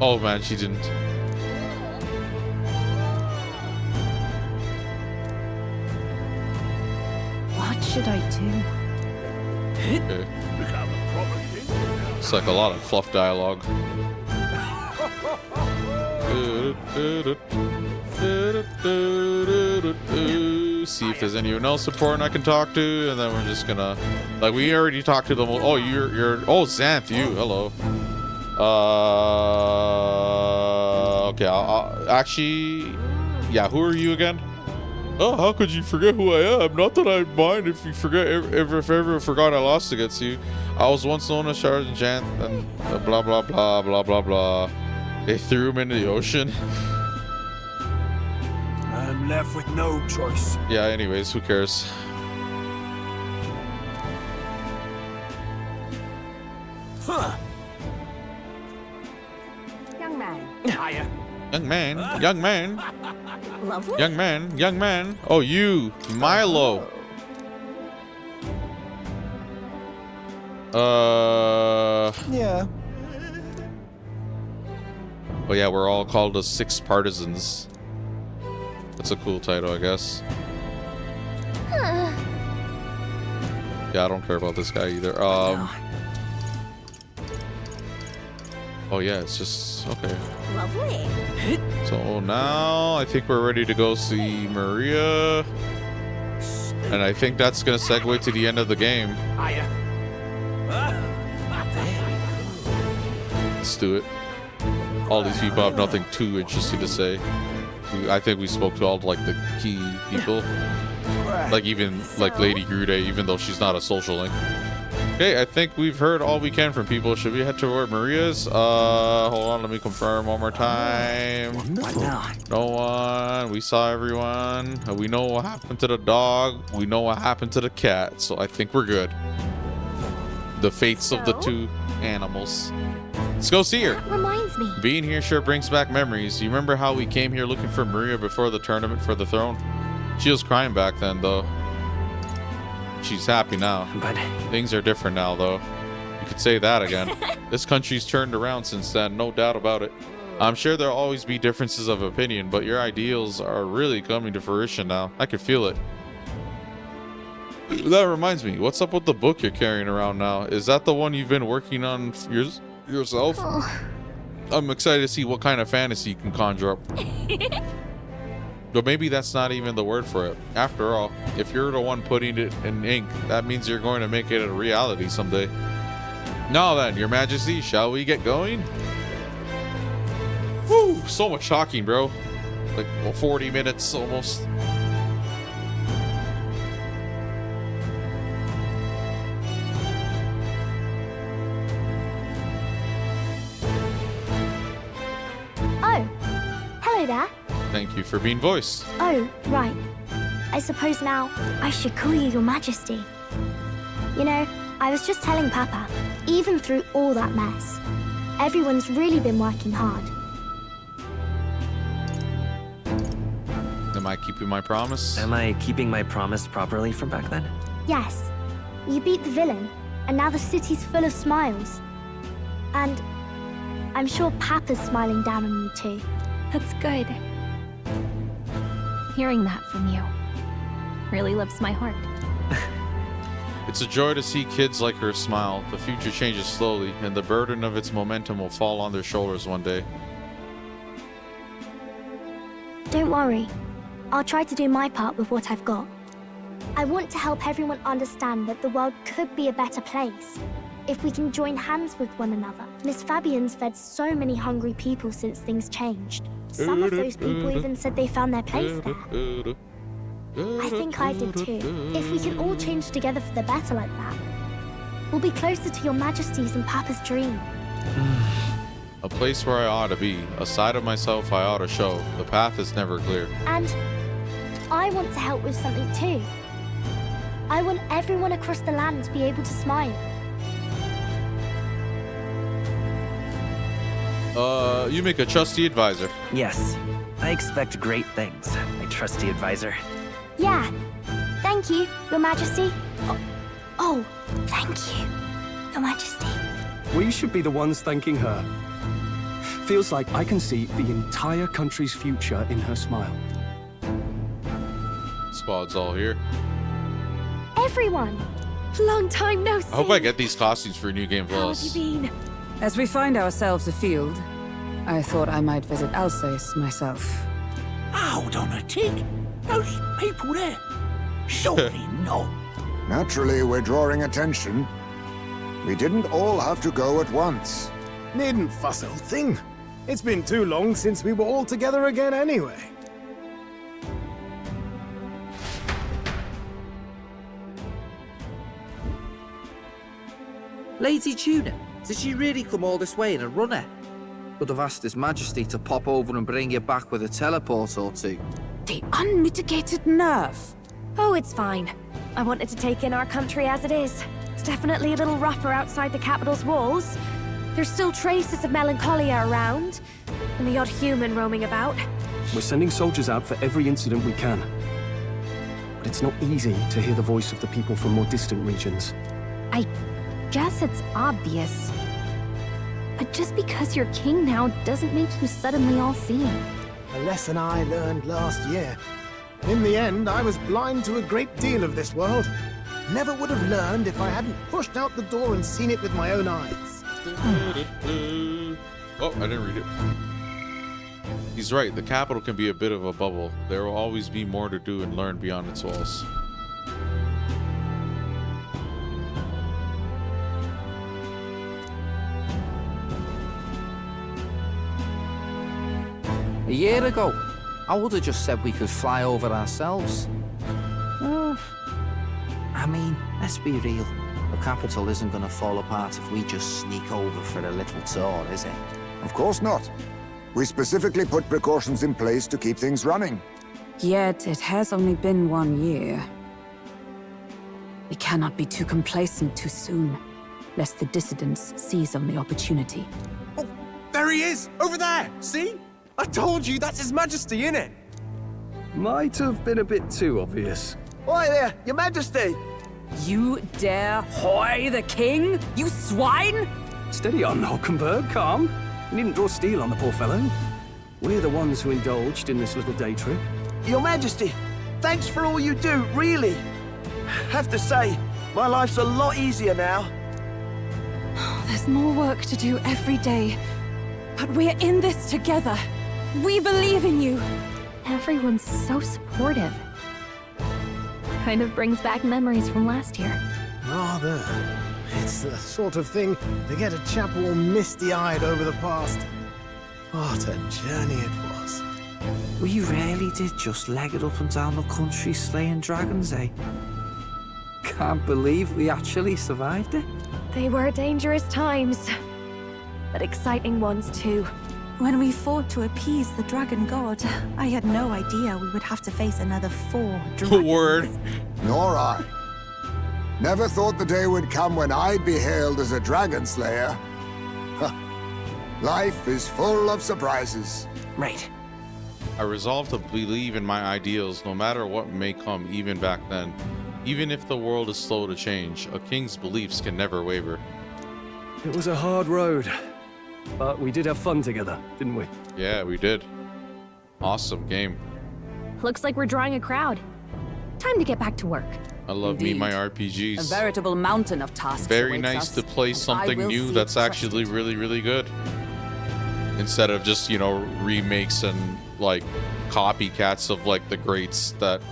Speaker 1: Oh man, she didn't.
Speaker 18: What should I do?
Speaker 1: Okay. It's like a lot of fluff dialogue. See if there's anyone else important I can talk to, and then we're just gonna, like, we already talked to them. Oh, you're oh, Xanth, you, hello. Okay, I'll actually, yeah, who are you again? Oh, how could you forget who I am? Not that I mind if you forget, if ever forgot I lost against you. I was once known as Sergeant Xanth, and blah blah blah blah blah blah. They threw him into the ocean.
Speaker 3: I'm left with no choice.
Speaker 1: Yeah, anyways, who cares?
Speaker 3: Huh.
Speaker 15: Young man.
Speaker 3: Hiya.
Speaker 1: Young man, young man,
Speaker 15: Lovely.
Speaker 1: young man, young man. Oh, you, Milo.
Speaker 15: Yeah.
Speaker 1: Oh yeah, we're all called the Six Partisans. That's a cool title, I guess. Yeah, I don't care about this guy either. Oh yeah, it's just okay.
Speaker 15: Lovely.
Speaker 1: So now I think we're ready to go see Maria, and I think that's gonna segue to the end of the game.
Speaker 3: Hiya.
Speaker 1: Let's do it. All these people have nothing too interesting to say. I think we spoke to all like the key people, like even like Lady Grude, even though she's not a social link. Okay, I think we've heard all we can from people. Should we head to where Maria is? Hold on, let me confirm one more time.
Speaker 3: What now?
Speaker 1: No one. We saw everyone. We know what happened to the dog. We know what happened to the cat. So I think we're good. The fates of the two animals. Let's go see her.
Speaker 17: That reminds me.
Speaker 1: Being here sure brings back memories. You remember how we came here looking for Maria before the tournament for the throne? She was crying back then, though. She's happy now.
Speaker 14: But
Speaker 1: things are different now, though. You could say that again. This country's turned around since then, no doubt about it. I'm sure there'll always be differences of opinion, but your ideals are really coming to fruition now. I can feel it. That reminds me, what's up with the book you're carrying around now? Is that the one you've been working on yourself?
Speaker 17: Oh.
Speaker 1: I'm excited to see what kind of fantasy you can conjure up. But maybe that's not even the word for it. After all, if you're the one putting it in ink, that means you're going to make it a reality someday. Now then, Your Majesty, shall we get going? Woo! So much talking, bro. Like 40 minutes almost.
Speaker 17: Oh, hello there.
Speaker 1: Thank you for being voiced.
Speaker 17: Oh, right. I suppose now I should call you Your Majesty. You know, I was just telling Papa, even through all that mess, everyone's really been working hard.
Speaker 1: Am I keeping my promise?
Speaker 14: Am I keeping my promise properly from back then?
Speaker 17: Yes, you beat the villain, and now the city's full of smiles. And I'm sure Papa's smiling down on you too.
Speaker 2: That's good. Hearing that from you really lifts my heart.
Speaker 1: It's a joy to see kids like her smile. The future changes slowly, and the burden of its momentum will fall on their shoulders one day.
Speaker 17: Don't worry. I'll try to do my part with what I've got. I want to help everyone understand that the world could be a better place if we can join hands with one another. Miss Fabian's fed so many hungry people since things changed. Some of those people even said they found their place there. I think I did too. If we can all change together for the better like that, we'll be closer to Your Majesty's and Papa's dream.
Speaker 1: A place where I ought to be, a side of myself I ought to show. The path is never clear.
Speaker 17: And I want to help with something too. I want everyone across the land to be able to smile.
Speaker 1: You make a trusty advisor.
Speaker 14: Yes. I expect great things, my trusty advisor.
Speaker 17: Yeah. Thank you, Your Majesty. Oh, thank you, Your Majesty.
Speaker 9: We should be the ones thanking her. Feels like I can see the entire country's future in her smile.
Speaker 1: Squad's all here.
Speaker 17: Everyone.
Speaker 2: Long time no see.
Speaker 1: I hope I get these costumes for New Game
Speaker 2: How have
Speaker 1: Plus.
Speaker 2: you been?
Speaker 19: As we find ourselves afield, I thought I might visit Alsace myself.
Speaker 16: Hold on a tick. Those people there. Surely not.
Speaker 7: Naturally, we're drawing attention. We didn't all have to go at once.
Speaker 12: Needn't fuss, old thing. It's been too long since we were all together again anyway.
Speaker 10: Lady Tuna, did she really come all this way in a runner? Could have asked His Majesty to pop over and bring you back with a teleport or two.
Speaker 19: The unmitigated nerve.
Speaker 2: Oh, it's fine. I wanted to take in our country as it is. It's definitely a little rougher outside the capital's walls. There's still traces of melancholia around, and the odd human roaming about.
Speaker 9: We're sending soldiers out for every incident we can. But it's not easy to hear the voice of the people from more distant regions.
Speaker 2: I guess it's obvious. But just because you're king now doesn't make you suddenly all-seeing.
Speaker 12: A lesson I learned last year. In the end, I was blind to a great deal of this world. Never would have learned if I hadn't pushed out the door and seen it with my own eyes.
Speaker 1: Oh, I didn't read it. He's right. The capital can be a bit of a bubble. There will always be more to do and learn beyond its walls.
Speaker 10: A year ago, I would have just said we could fly over ourselves. I mean, let's be real. The capital isn't going to fall apart if we just sneak over for a little tour, is it?
Speaker 7: Of course not. We specifically put precautions in place to keep things running.
Speaker 19: Yet it has only been 1 year. We cannot be too complacent too soon, lest the dissidents seize on the opportunity.
Speaker 3: Oh, there he is! Over there! See? I told you, that's His Majesty, innit?
Speaker 9: Might have been a bit too obvious.
Speaker 3: Oi there, Your Majesty!
Speaker 19: You dare hoy the king? You swine!
Speaker 9: Steady on, Hulkenberg, calm. You needn't draw steel on the poor fellow. We're the ones who indulged in this little day trip.
Speaker 3: Your Majesty, thanks for all you do, really. Have to say, my life's a lot easier now.
Speaker 11: There's more work to do every day, but we're in this together. We believe in you.
Speaker 2: Everyone's so supportive. Kind of brings back memories from last year.
Speaker 12: Rather. It's the sort of thing to get a chap all misty-eyed over the past. What a journey it was.
Speaker 10: We really did just leg it up and down the country slaying dragons, eh? Can't believe we actually survived it.
Speaker 2: They were dangerous times, but exciting ones too.
Speaker 5: When we fought to appease the dragon god, I had no idea we would have to face another 4 dragons.
Speaker 1: Word.
Speaker 7: Nor I. Never thought the day would come when I'd be hailed as a dragon slayer. Life is full of surprises.
Speaker 3: Right.
Speaker 1: I resolved to believe in my ideals no matter what may come, even back then. Even if the world is slow to change, a king's beliefs can never waver.
Speaker 9: It was a hard road, but we did have fun together, didn't we?
Speaker 1: Yeah, we did. Awesome game.
Speaker 2: Looks like we're drawing a crowd. Time to get back to work.
Speaker 1: I love me
Speaker 19: Indeed.
Speaker 1: my
Speaker 19: A
Speaker 1: RPGs.
Speaker 19: veritable mountain of tasks.
Speaker 1: Very
Speaker 19: awaits
Speaker 1: nice
Speaker 19: us,
Speaker 1: to play
Speaker 19: and I
Speaker 1: something
Speaker 19: will
Speaker 1: new
Speaker 19: see
Speaker 1: that's
Speaker 19: it crushed.
Speaker 1: actually really, really good. Instead of just, you know, remakes and like copycats of like the greats that,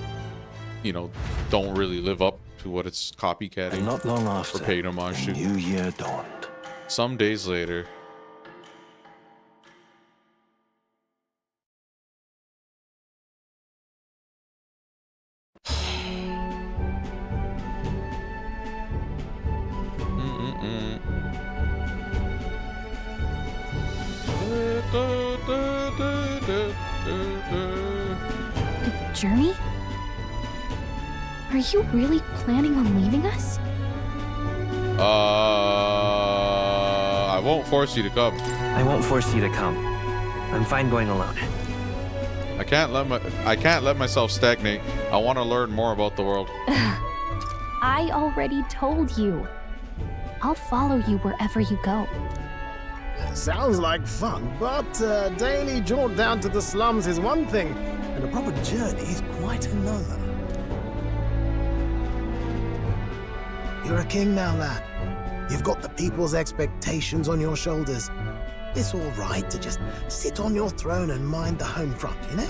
Speaker 1: you know, don't really live up to what it's copycatting.
Speaker 3: And not long after,
Speaker 1: or paid homage to.
Speaker 3: New Year dawned.
Speaker 1: Some days later.
Speaker 2: A journey? Are you really planning on leaving us?
Speaker 1: I won't force you to come.
Speaker 14: I won't force you to come. I'm fine going alone.
Speaker 1: I can't let myself stagnate. I want to learn more about the world.
Speaker 2: I already told you. I'll follow you wherever you go.
Speaker 12: Sounds like fun, but a daily jaunt down to the slums is one thing, and a proper journey is quite another. You're a king now, lad. You've got the people's expectations on your shoulders. It's all right to just sit on your throne and mind the home front, you know?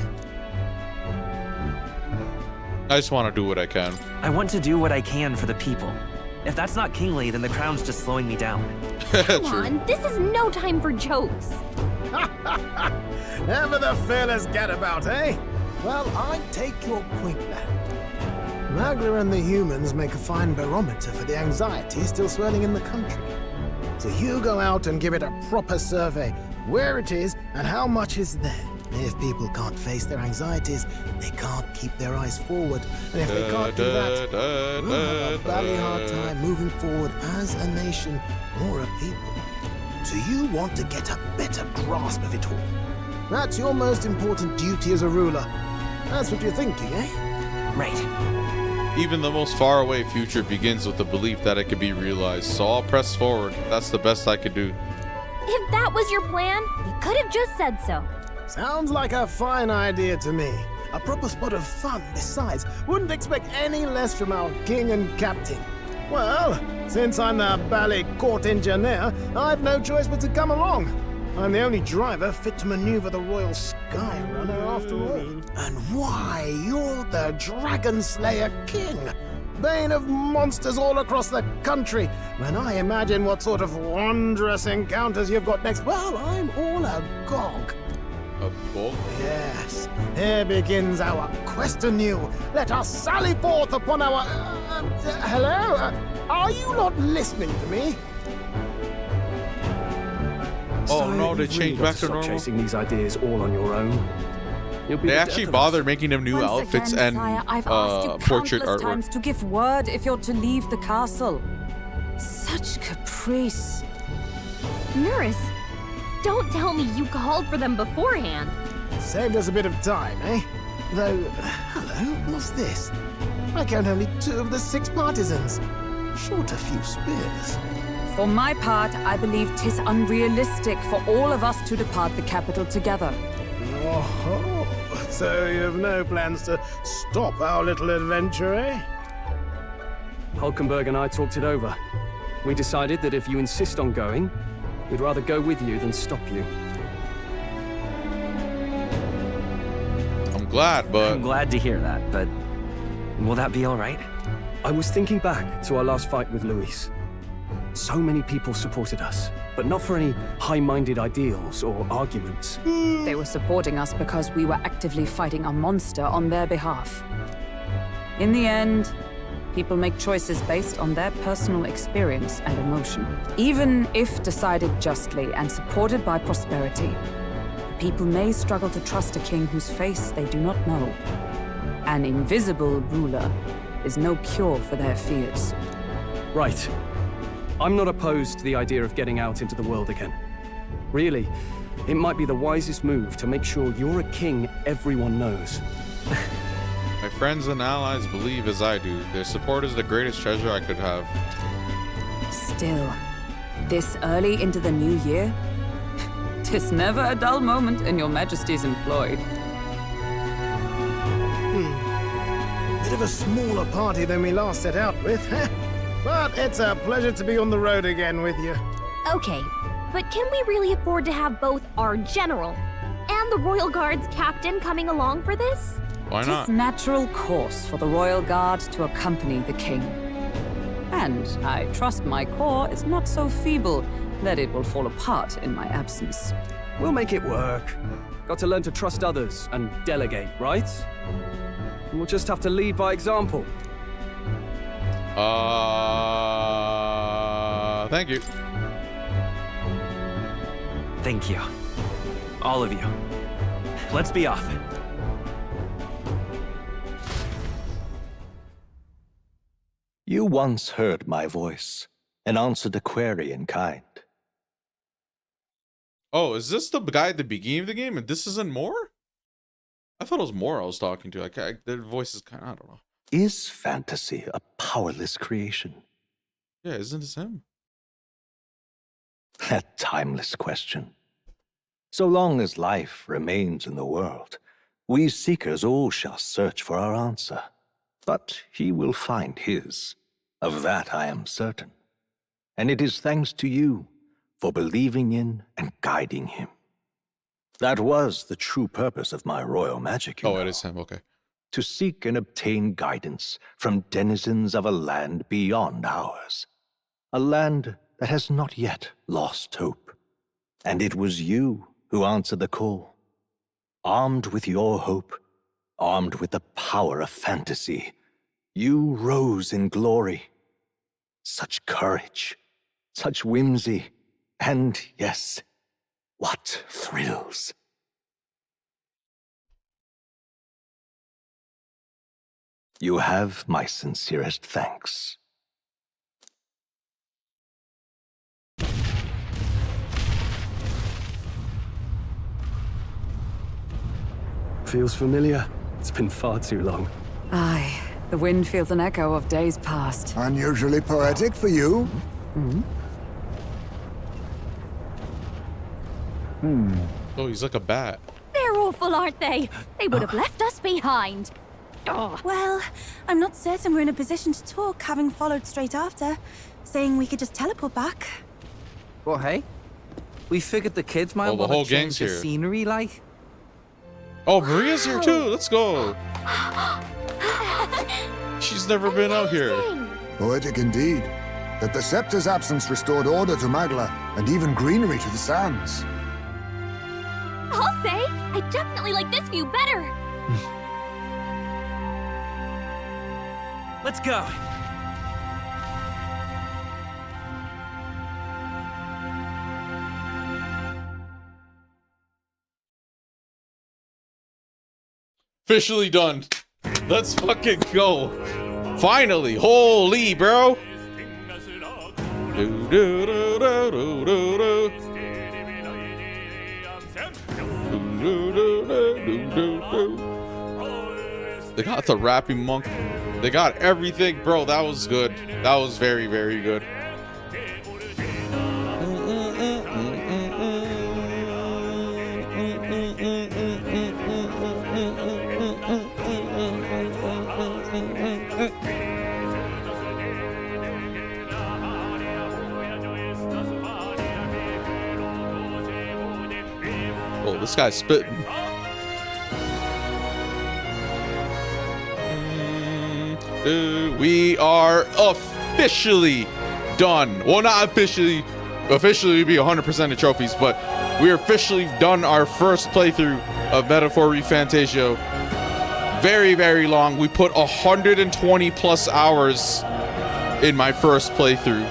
Speaker 1: I just want to do what I can.
Speaker 14: I want to do what I can for the people. If that's not kingly, then the crown's just slowing me down.
Speaker 2: Come on, this is no time for jokes.
Speaker 12: Ever the fearless gadabout, eh? Well, I take your point, lad. Magla and the humans make a fine barometer for the anxiety still swirling in the country. So you go out and give it a proper survey, where it is and how much is there. If people can't face their anxieties, they can't keep their eyes forward. And if they can't do that, we'll have a bally hard time moving forward as a nation or a people. So you want to get a better grasp of it all. That's your most important duty as a ruler. That's what you're thinking, eh?
Speaker 14: Right.
Speaker 1: Even the most faraway future begins with the belief that it can be realized, so I'll press forward. That's the best I could do.
Speaker 2: If that was your plan, you could have just said so.
Speaker 12: Sounds like a fine idea to me. A proper spot of fun, besides. Wouldn't expect any less from our king and captain. Well, since I'm the bally court engineer, I've no choice but to come along. I'm the only driver fit to maneuver the Royal Skyrunner after all. And why, you're the Dragon Slayer King, bane of monsters all across the country. When I imagine what sort of wondrous encounters you've got next, well, I'm all agog.
Speaker 1: Agog?
Speaker 12: Yes, here begins our quest anew. Let us sally forth upon our... hello? Are you not listening to me?
Speaker 1: Oh
Speaker 9: Sire,
Speaker 1: no, they
Speaker 9: you've really
Speaker 1: changed
Speaker 9: got
Speaker 1: back to
Speaker 9: stop
Speaker 1: normal.
Speaker 9: chasing these ideas all on your own. You'll be
Speaker 1: They
Speaker 9: the
Speaker 1: actually
Speaker 9: death of
Speaker 1: bothered
Speaker 9: us.
Speaker 1: making them new
Speaker 8: Once
Speaker 1: outfits
Speaker 8: again,
Speaker 1: and
Speaker 8: Sire, I've asked you
Speaker 1: portrait
Speaker 8: countless
Speaker 1: artwork.
Speaker 8: times to give word if you're to leave the castle. Such caprice.
Speaker 2: Nurse, don't tell me you called for them beforehand.
Speaker 12: Saved us a bit of time, eh? Though, hello, what's this? I count only 2 of the 6 partisans. Short a few spears.
Speaker 8: For my part, I believe 'tis unrealistic for all of us to depart the capital together.
Speaker 12: Oh, so you have no plans to stop our little adventure, eh?
Speaker 9: Hulkenberg and I talked it over. We decided that if you insist on going, we'd rather go with you than stop you.
Speaker 1: I'm glad, but
Speaker 14: I'm glad to hear that, but will that be all right?
Speaker 9: I was thinking back to our last fight with Luis. So many people supported us, but not for any high-minded ideals or arguments.
Speaker 8: They were supporting us because we were actively fighting a monster on their behalf. In the end, people make choices based on their personal experience and emotion. Even if decided justly and supported by prosperity, the people may struggle to trust a king whose face they do not know. An invisible ruler is no cure for their fears.
Speaker 9: Right. I'm not opposed to the idea of getting out into the world again. Really, it might be the wisest move to make sure you're a king everyone knows.
Speaker 1: my friends and allies believe as I do. Their support is the greatest treasure I could have.
Speaker 8: Still, this early into the new year? 'Tis never a dull moment in your majesty's employ.
Speaker 12: Bit of a smaller party than we last set out with, huh? But it's a pleasure to be on the road again with you.
Speaker 2: Okay, but can we really afford to have both our general and the Royal Guard's captain coming along for this?
Speaker 1: Why not?
Speaker 8: 'Tis natural course for the Royal Guard to accompany the king. And I trust my corps is not so feeble that it will fall apart in my absence.
Speaker 9: We'll make it work. Got to learn to trust others and delegate, right? We'll just have to lead by example.
Speaker 1: Thank you.
Speaker 14: Thank you. All of you. Let's be off.
Speaker 6: You once heard my voice and answered a query in kind.
Speaker 1: Oh, is this the guy at the beginning of the game and this isn't more? I thought it was more I was talking to. Like, their voice is kind of, I don't know.
Speaker 6: Is fantasy a powerless creation?
Speaker 1: Yeah, isn't this him?
Speaker 6: A timeless question. So long as life remains in the world, we seekers all shall search for our answer. But he will find his. Of that I am certain. And it is thanks to you for believing in and guiding him. That was the true purpose of my royal magic, you know.
Speaker 1: It is him, okay.
Speaker 6: To seek and obtain guidance from denizens of a land beyond ours. A land that has not yet lost hope. And it was you who answered the call. Armed with your hope, armed with the power of fantasy, you rose in glory. Such courage, such whimsy, and yes, what thrills. You have my sincerest thanks.
Speaker 9: Feels familiar. It's been far too long.
Speaker 8: Aye, the wind feels an echo of days past.
Speaker 7: Unusually poetic for you.
Speaker 1: Oh, he's like a bat.
Speaker 2: They're awful, aren't they? They would have left us behind. Oh.
Speaker 5: Well, I'm not certain we're in a position to talk, having followed straight after, saying we could just teleport back.
Speaker 10: Well, hey, we figured the kids might
Speaker 1: Oh, the
Speaker 10: want
Speaker 1: whole
Speaker 10: to
Speaker 1: gang's
Speaker 10: change the
Speaker 1: here.
Speaker 10: scenery, like.
Speaker 1: Oh, Maria's here too. Let's go. She's never been out here.
Speaker 7: Poetic indeed. That the scepter's absence restored order to Magla, and even greenery to the sands.
Speaker 2: I'll say, I definitely like this view better.
Speaker 14: Let's go.
Speaker 1: Officially done. Let's fucking go. Finally. Holy, bro. Do, do, do, do, do, do, do. Do, do, do, do, do. They got the rapping monk. They got everything. Bro, that was good. That was very, very good. Oh, this guy's spitting. We are officially done. Well, not officially. Officially, we'd be 100% of trophies, but we're officially done our first playthrough of Metaphor ReFantazio. Very, very long. We put 120 plus hours in my first playthrough.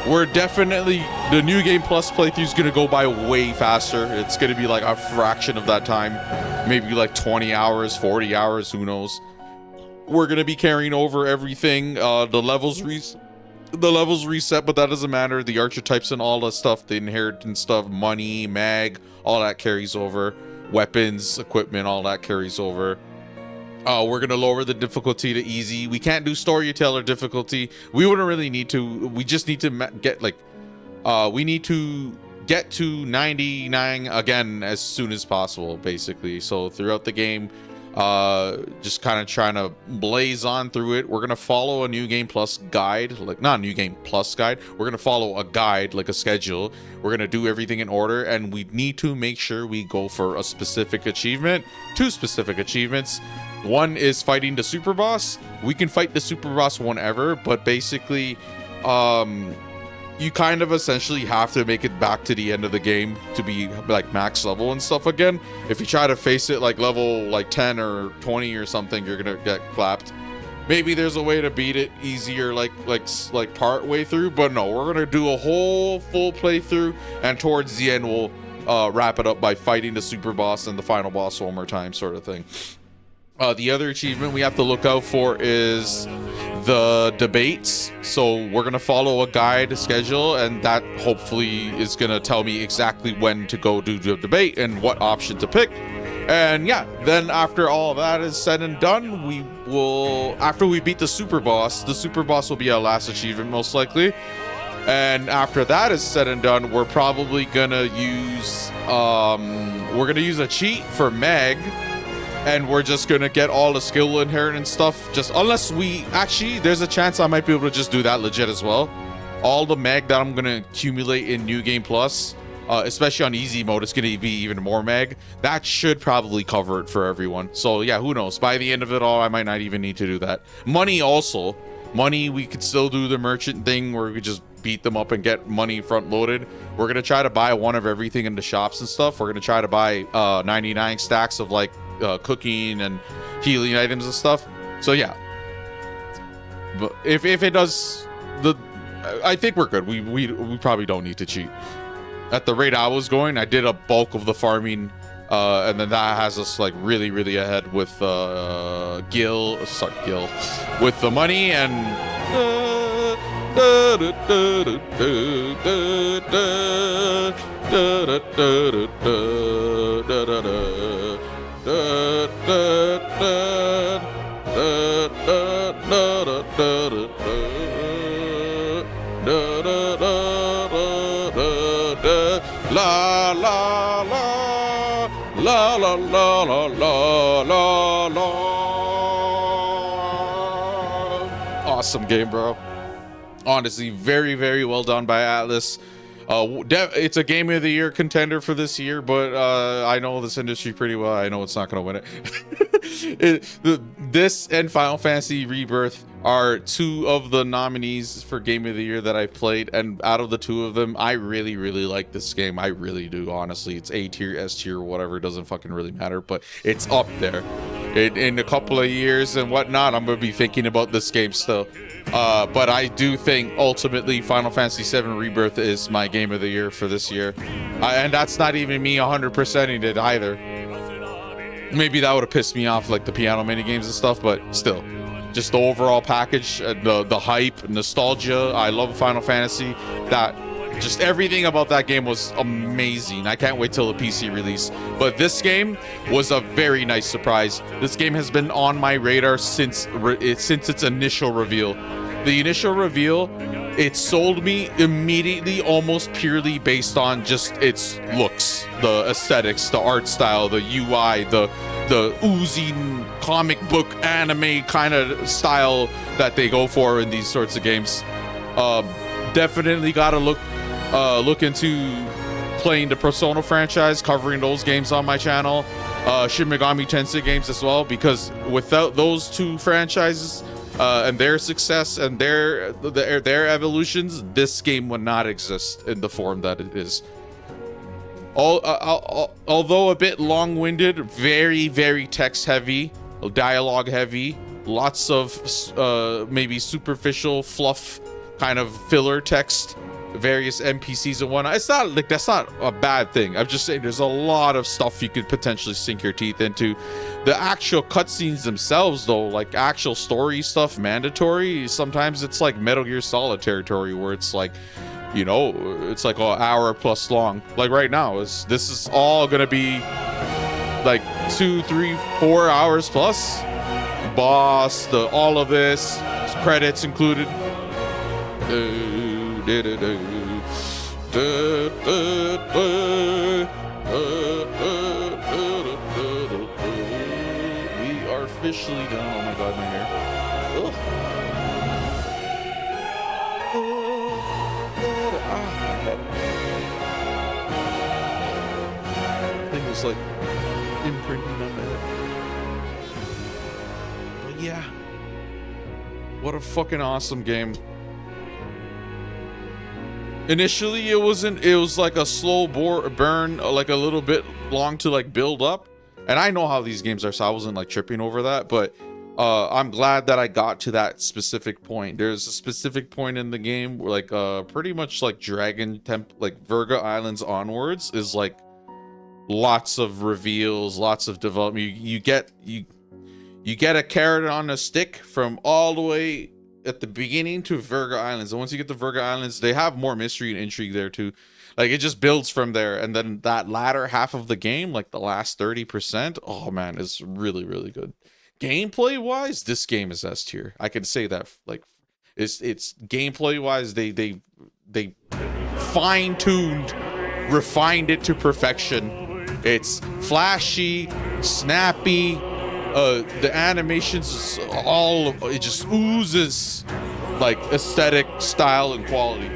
Speaker 1: We're definitely, the New Game Plus playthrough is going to go by way faster. It's going to be like a fraction of that time. Maybe like 20 hours, 40 hours, who knows. We're going to be carrying over everything. The levels reset, but that doesn't matter. The archetypes and all the stuff, the inheritance stuff, money, mag, all that carries over. Weapons, equipment, all that carries over. We're gonna lower the difficulty to easy. We can't do storyteller difficulty. We wouldn't really need to. We just need to get like, we need to get to 99 again as soon as possible, basically. So throughout the game, just kind of trying to blaze on through it. We're gonna follow a New Game Plus guide, like not a New Game Plus guide. We're gonna follow a guide, like a schedule. We're gonna do everything in order, and we need to make sure we go for a specific achievement, 2 specific achievements. One is fighting the super boss. We can fight the super boss whenever, but basically, you kind of essentially have to make it back to the end of the game to be like max level and stuff again. If you try to face it like level like 10 or 20 or something, you're gonna get clapped. Maybe there's a way to beat it easier, like part way through, but no, we're gonna do a whole full playthrough, and towards the end we'll wrap it up by fighting the super boss and the final boss one more time, sort of thing. The other achievement we have to look out for is the debates. So we're going to follow a guide schedule, and that hopefully is going to tell me exactly when to go do the debate and what option to pick. And yeah, then after all that is said and done, we will, after we beat the super boss will be our last achievement most likely. And after that is said and done, we're probably going to use, a cheat for Meg. And we're just gonna get all the skill inheritance stuff, just unless we actually, there's a chance I might be able to just do that legit as well. All the mag that I'm gonna accumulate in New Game Plus, especially on easy mode, it's gonna be even more mag. That should probably cover it for everyone. So yeah, who knows, by the end of it all, I might not even need to do that. Money, we could still do the merchant thing where we just beat them up and get money front loaded. We're gonna try to buy one of everything in the shops and stuff. We're gonna try to buy 99 stacks of like cooking and healing items and stuff. So yeah, but if it does, I think we're good. We probably don't need to cheat. At the rate I was going, I did a bulk of the farming, and then that has us like really ahead with Gil, with the money and la la la la la la la la la. Awesome game, bro. Honestly, very well done by Atlas. It's a Game of the Year contender for this year, but I know this industry pretty well. I know it's not going to win it. This and Final Fantasy Rebirth are 2 of the nominees for Game of the Year that I've played, and out of the 2 of them, I really like this game. I really do, honestly. It's A tier, S tier, whatever. It doesn't fucking really matter, but it's up there. In a couple of years and whatnot, I'm going to be thinking about this game still. But I do think ultimately Final Fantasy VII Rebirth is my Game of the Year for this year. And that's not even me 100%ing it either. maybe that would have pissed me off, like the piano mini games and stuff, but still, just the overall package, the hype, nostalgia. I love Final Fantasy. That just everything about that game was amazing. I can't wait till the PC release. But this game was a very nice surprise. This game has been on my radar since its initial reveal. The initial reveal, it sold me immediately, almost purely based on just its looks, the aesthetics, the art style, the UI, the oozing comic book anime kind of style that they go for in these sorts of games. Definitely gotta look into playing the Persona franchise, covering those games on my channel, Shin Megami Tensei games as well, because without those two franchises and their success and their evolutions, this game would not exist in the form that it is. Although a bit long-winded, very, very text-heavy, dialogue-heavy, lots of maybe superficial fluff, kind of filler text, various NPCs and whatnot. It's not like that's not a bad thing. I'm just saying there's a lot of stuff you could potentially sink your teeth into. The actual cutscenes themselves, though, like actual story stuff, mandatory. Sometimes it's like Metal Gear Solid territory, where it's like, you know, it's like an hour plus long. Like right now, this is all gonna be like 2, 3, 4 hours plus. Boss, all of this, credits included. We are officially done. Oh my god, my hair. Ugh. Thing was like imprinting on my head. But yeah, what a fucking awesome game. Initially, it was like a slow burn, like a little bit long to like build up. And I know how these games are, so I wasn't like tripping over that. But I'm glad that I got to that specific point. There's a specific point in the game where like pretty much like like Virga Islands onwards is like lots of reveals, lots of development. You get a carrot on a stick from all the way at the beginning to Virga Islands, and once you get to Virga Islands, they have more mystery and intrigue there too. Like it just builds from there, and then that latter half of the game, like the last 30%, oh man, is really, really good. Gameplay wise, this game is S tier. I can say that. Like it's gameplay wise, they fine-tuned, refined it to perfection. It's flashy, snappy. The animations, it just oozes like aesthetic, style, and quality.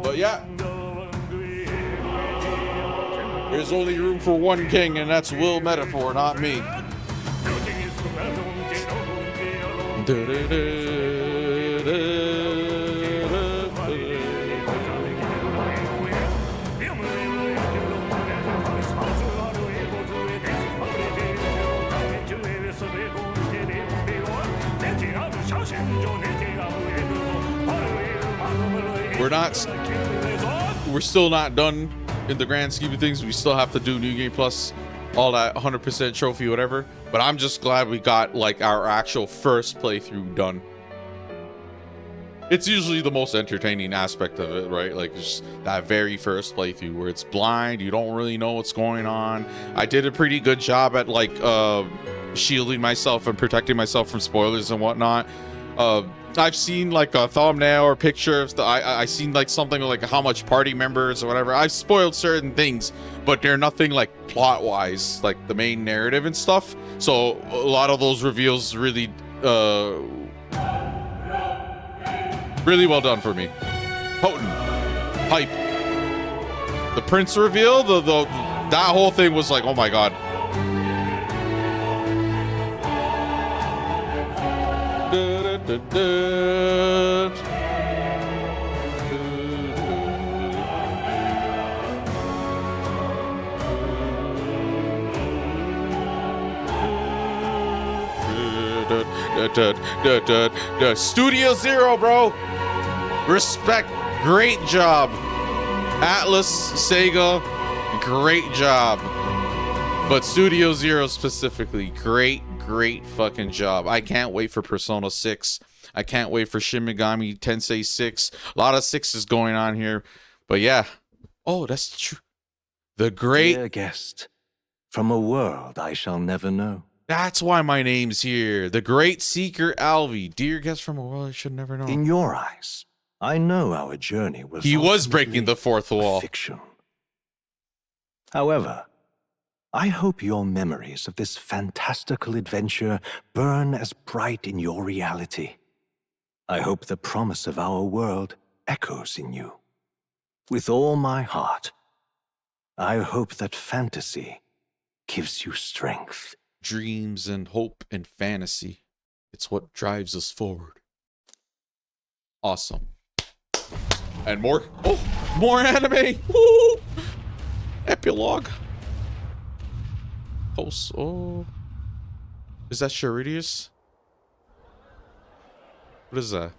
Speaker 1: But yeah, there's only room for one king, and that's Will Metaphor, not me. We're still not done in the grand scheme of things. We still have to do New Game Plus, all that 100% trophy, whatever. But I'm just glad we got like our actual first playthrough done. It's usually the most entertaining aspect of it, right? Like just that very first playthrough where it's blind, you don't really know what's going on. I did a pretty good job at like shielding myself and protecting myself from spoilers and whatnot. I've seen like a thumbnail or picture of I seen like something like how much party members or whatever. I've spoiled certain things, but they're nothing like plot wise, like the main narrative and stuff. So a lot of those reveals really really well done for me. Potent, hype. The Prince reveal, that whole thing was like, oh my god. Studio Zero, bro. Respect. Great job. Atlas, Sega, great job. But Studio Zero specifically, great fucking job. I can't wait for Persona 6. I can't wait for Shin Megami Tensei 6. A lot of 6s going on here. But yeah. Oh, that's true. The great...
Speaker 6: Dear guest, from a world I shall never know.
Speaker 1: That's why my name's here. The Great Seeker Alvi. Dear guest from a world I should never know.
Speaker 6: In your eyes, I know our journey was...
Speaker 1: He was breaking the fourth wall.
Speaker 6: Fiction. However, I hope your memories of this fantastical adventure burn as bright in your reality. I hope the promise of our world echoes in you. With all my heart, I hope that fantasy gives you strength.
Speaker 1: Dreams and hope and fantasy. It's what drives us forward. Awesome. And more. Oh, more anime. Woo! Epilogue. Oh, is that Charidius? What is that?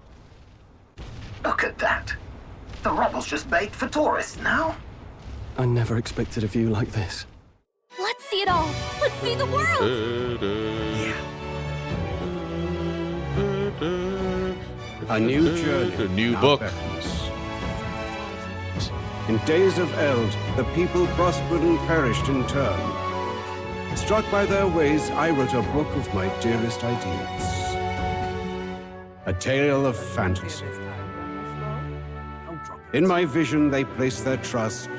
Speaker 4: Look at that. The rubble's just baked for tourists now.
Speaker 9: I never expected a view like this.
Speaker 11: Let's see it all. Let's see the world.
Speaker 22: A new journey.
Speaker 1: A new
Speaker 22: now
Speaker 1: book.
Speaker 22: beckons. In days of eld, the people prospered and perished in turn. Struck by their ways, I wrote a book of my dearest ideas. A tale of fantasy. In my vision, they placed their trust,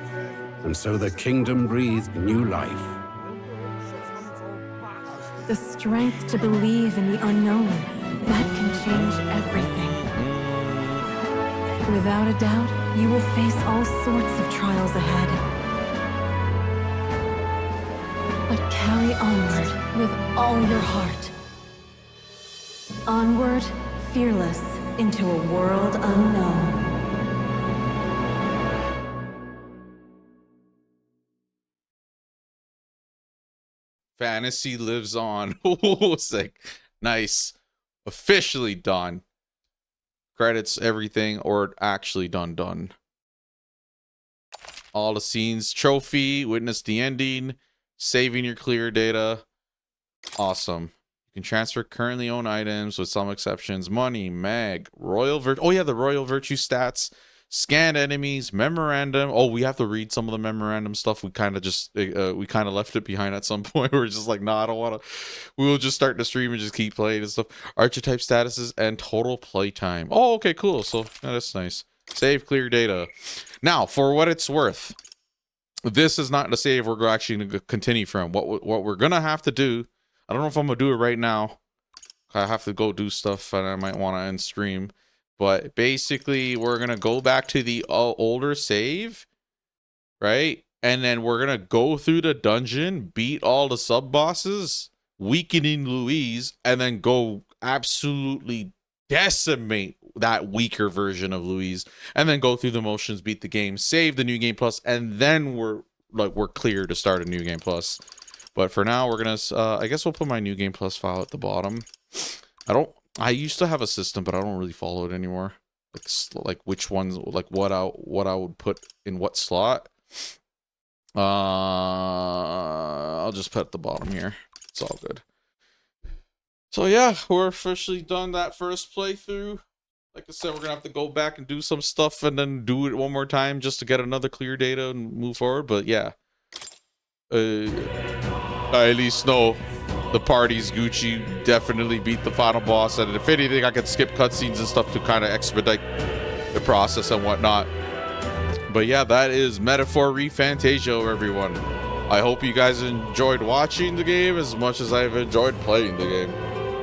Speaker 22: and so the kingdom breathed new life.
Speaker 2: The strength to believe in the unknown, that can change everything. Without a doubt, you will face all sorts of trials ahead. But carry onward with all your heart. Onward, fearless, into a world unknown.
Speaker 1: Fantasy lives on. Oh, sick. Nice. Officially done. Credits, everything, or actually done. All the scenes. Trophy. Witness the ending. Saving your clear data. Awesome. You can transfer currently owned items with some exceptions. Money, mag, royal virtue. Oh yeah, the royal virtue stats. Scan enemies, memorandum. Oh, we have to read some of the memorandum stuff. We kind of just we kind of left it behind at some point. We're just like, nah, I don't want to. We will just start the stream and just keep playing and stuff. Archetype statuses and total play time. Oh, okay, cool. So yeah, that's nice. Save clear data. Now, for what it's worth, this is not the save we're actually going to continue from. What we're gonna have to do. I don't know if I'm gonna do it right now. I have to go do stuff, and I might want to end stream. But basically, we're going to go back to the older save, right? And then we're going to go through the dungeon, beat all the sub-bosses, weakening Louise, and then go absolutely decimate that weaker version of Louise. And then go through the motions, beat the game, save the New Game Plus, and then we're clear to start a New Game Plus. But for now, we're going to, I guess we'll put my New Game Plus file at the bottom. I used to have a system, but I don't really follow it anymore. Like which ones, like what I would put in what slot. I'll just put at the bottom here. It's all good. So yeah, we're officially done that first playthrough. Like I said, we're gonna have to go back and do some stuff and then do it one more time just to get another clear data and move forward. But yeah, I at least know the party's Gucci. Definitely beat the final boss, and if anything, I could skip cutscenes and stuff to kind of expedite the process and whatnot. But yeah, that is Metaphor ReFantazio, everyone. I hope you guys enjoyed watching the game as much as I've enjoyed playing the game.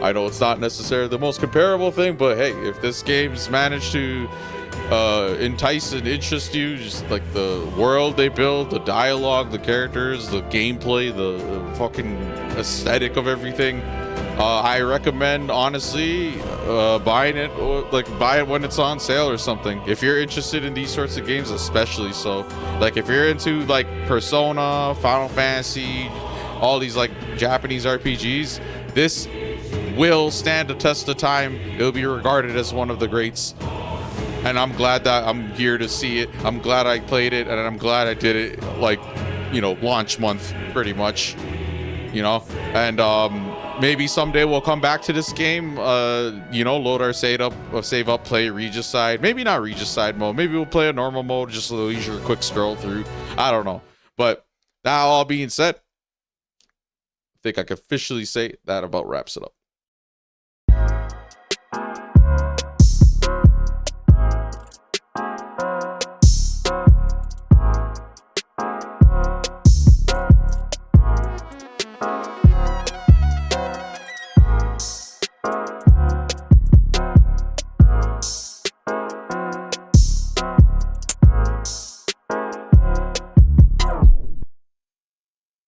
Speaker 1: I know it's not necessarily the most comparable thing, but hey, if this game's managed to entice and interest you, just like the world they build, the dialogue, the characters, the gameplay, the fucking aesthetic of everything, I recommend honestly buying it, or like buy it when it's on sale or something. If you're interested in these sorts of games, especially so, like if you're into like Persona, Final Fantasy, all these like Japanese RPGs, this will stand the test of time. It'll be regarded as one of the greats. And I'm glad that I'm here to see it. I'm glad I played it, and I'm glad I did it like you know, launch month pretty much, you know, and maybe someday we'll come back to this game, you know, load our save up, play Regis side, maybe not Regis side mode, maybe we'll play a normal mode, just a leisure quick scroll through, I don't know. But that all being said, I think I can officially say that about wraps it up.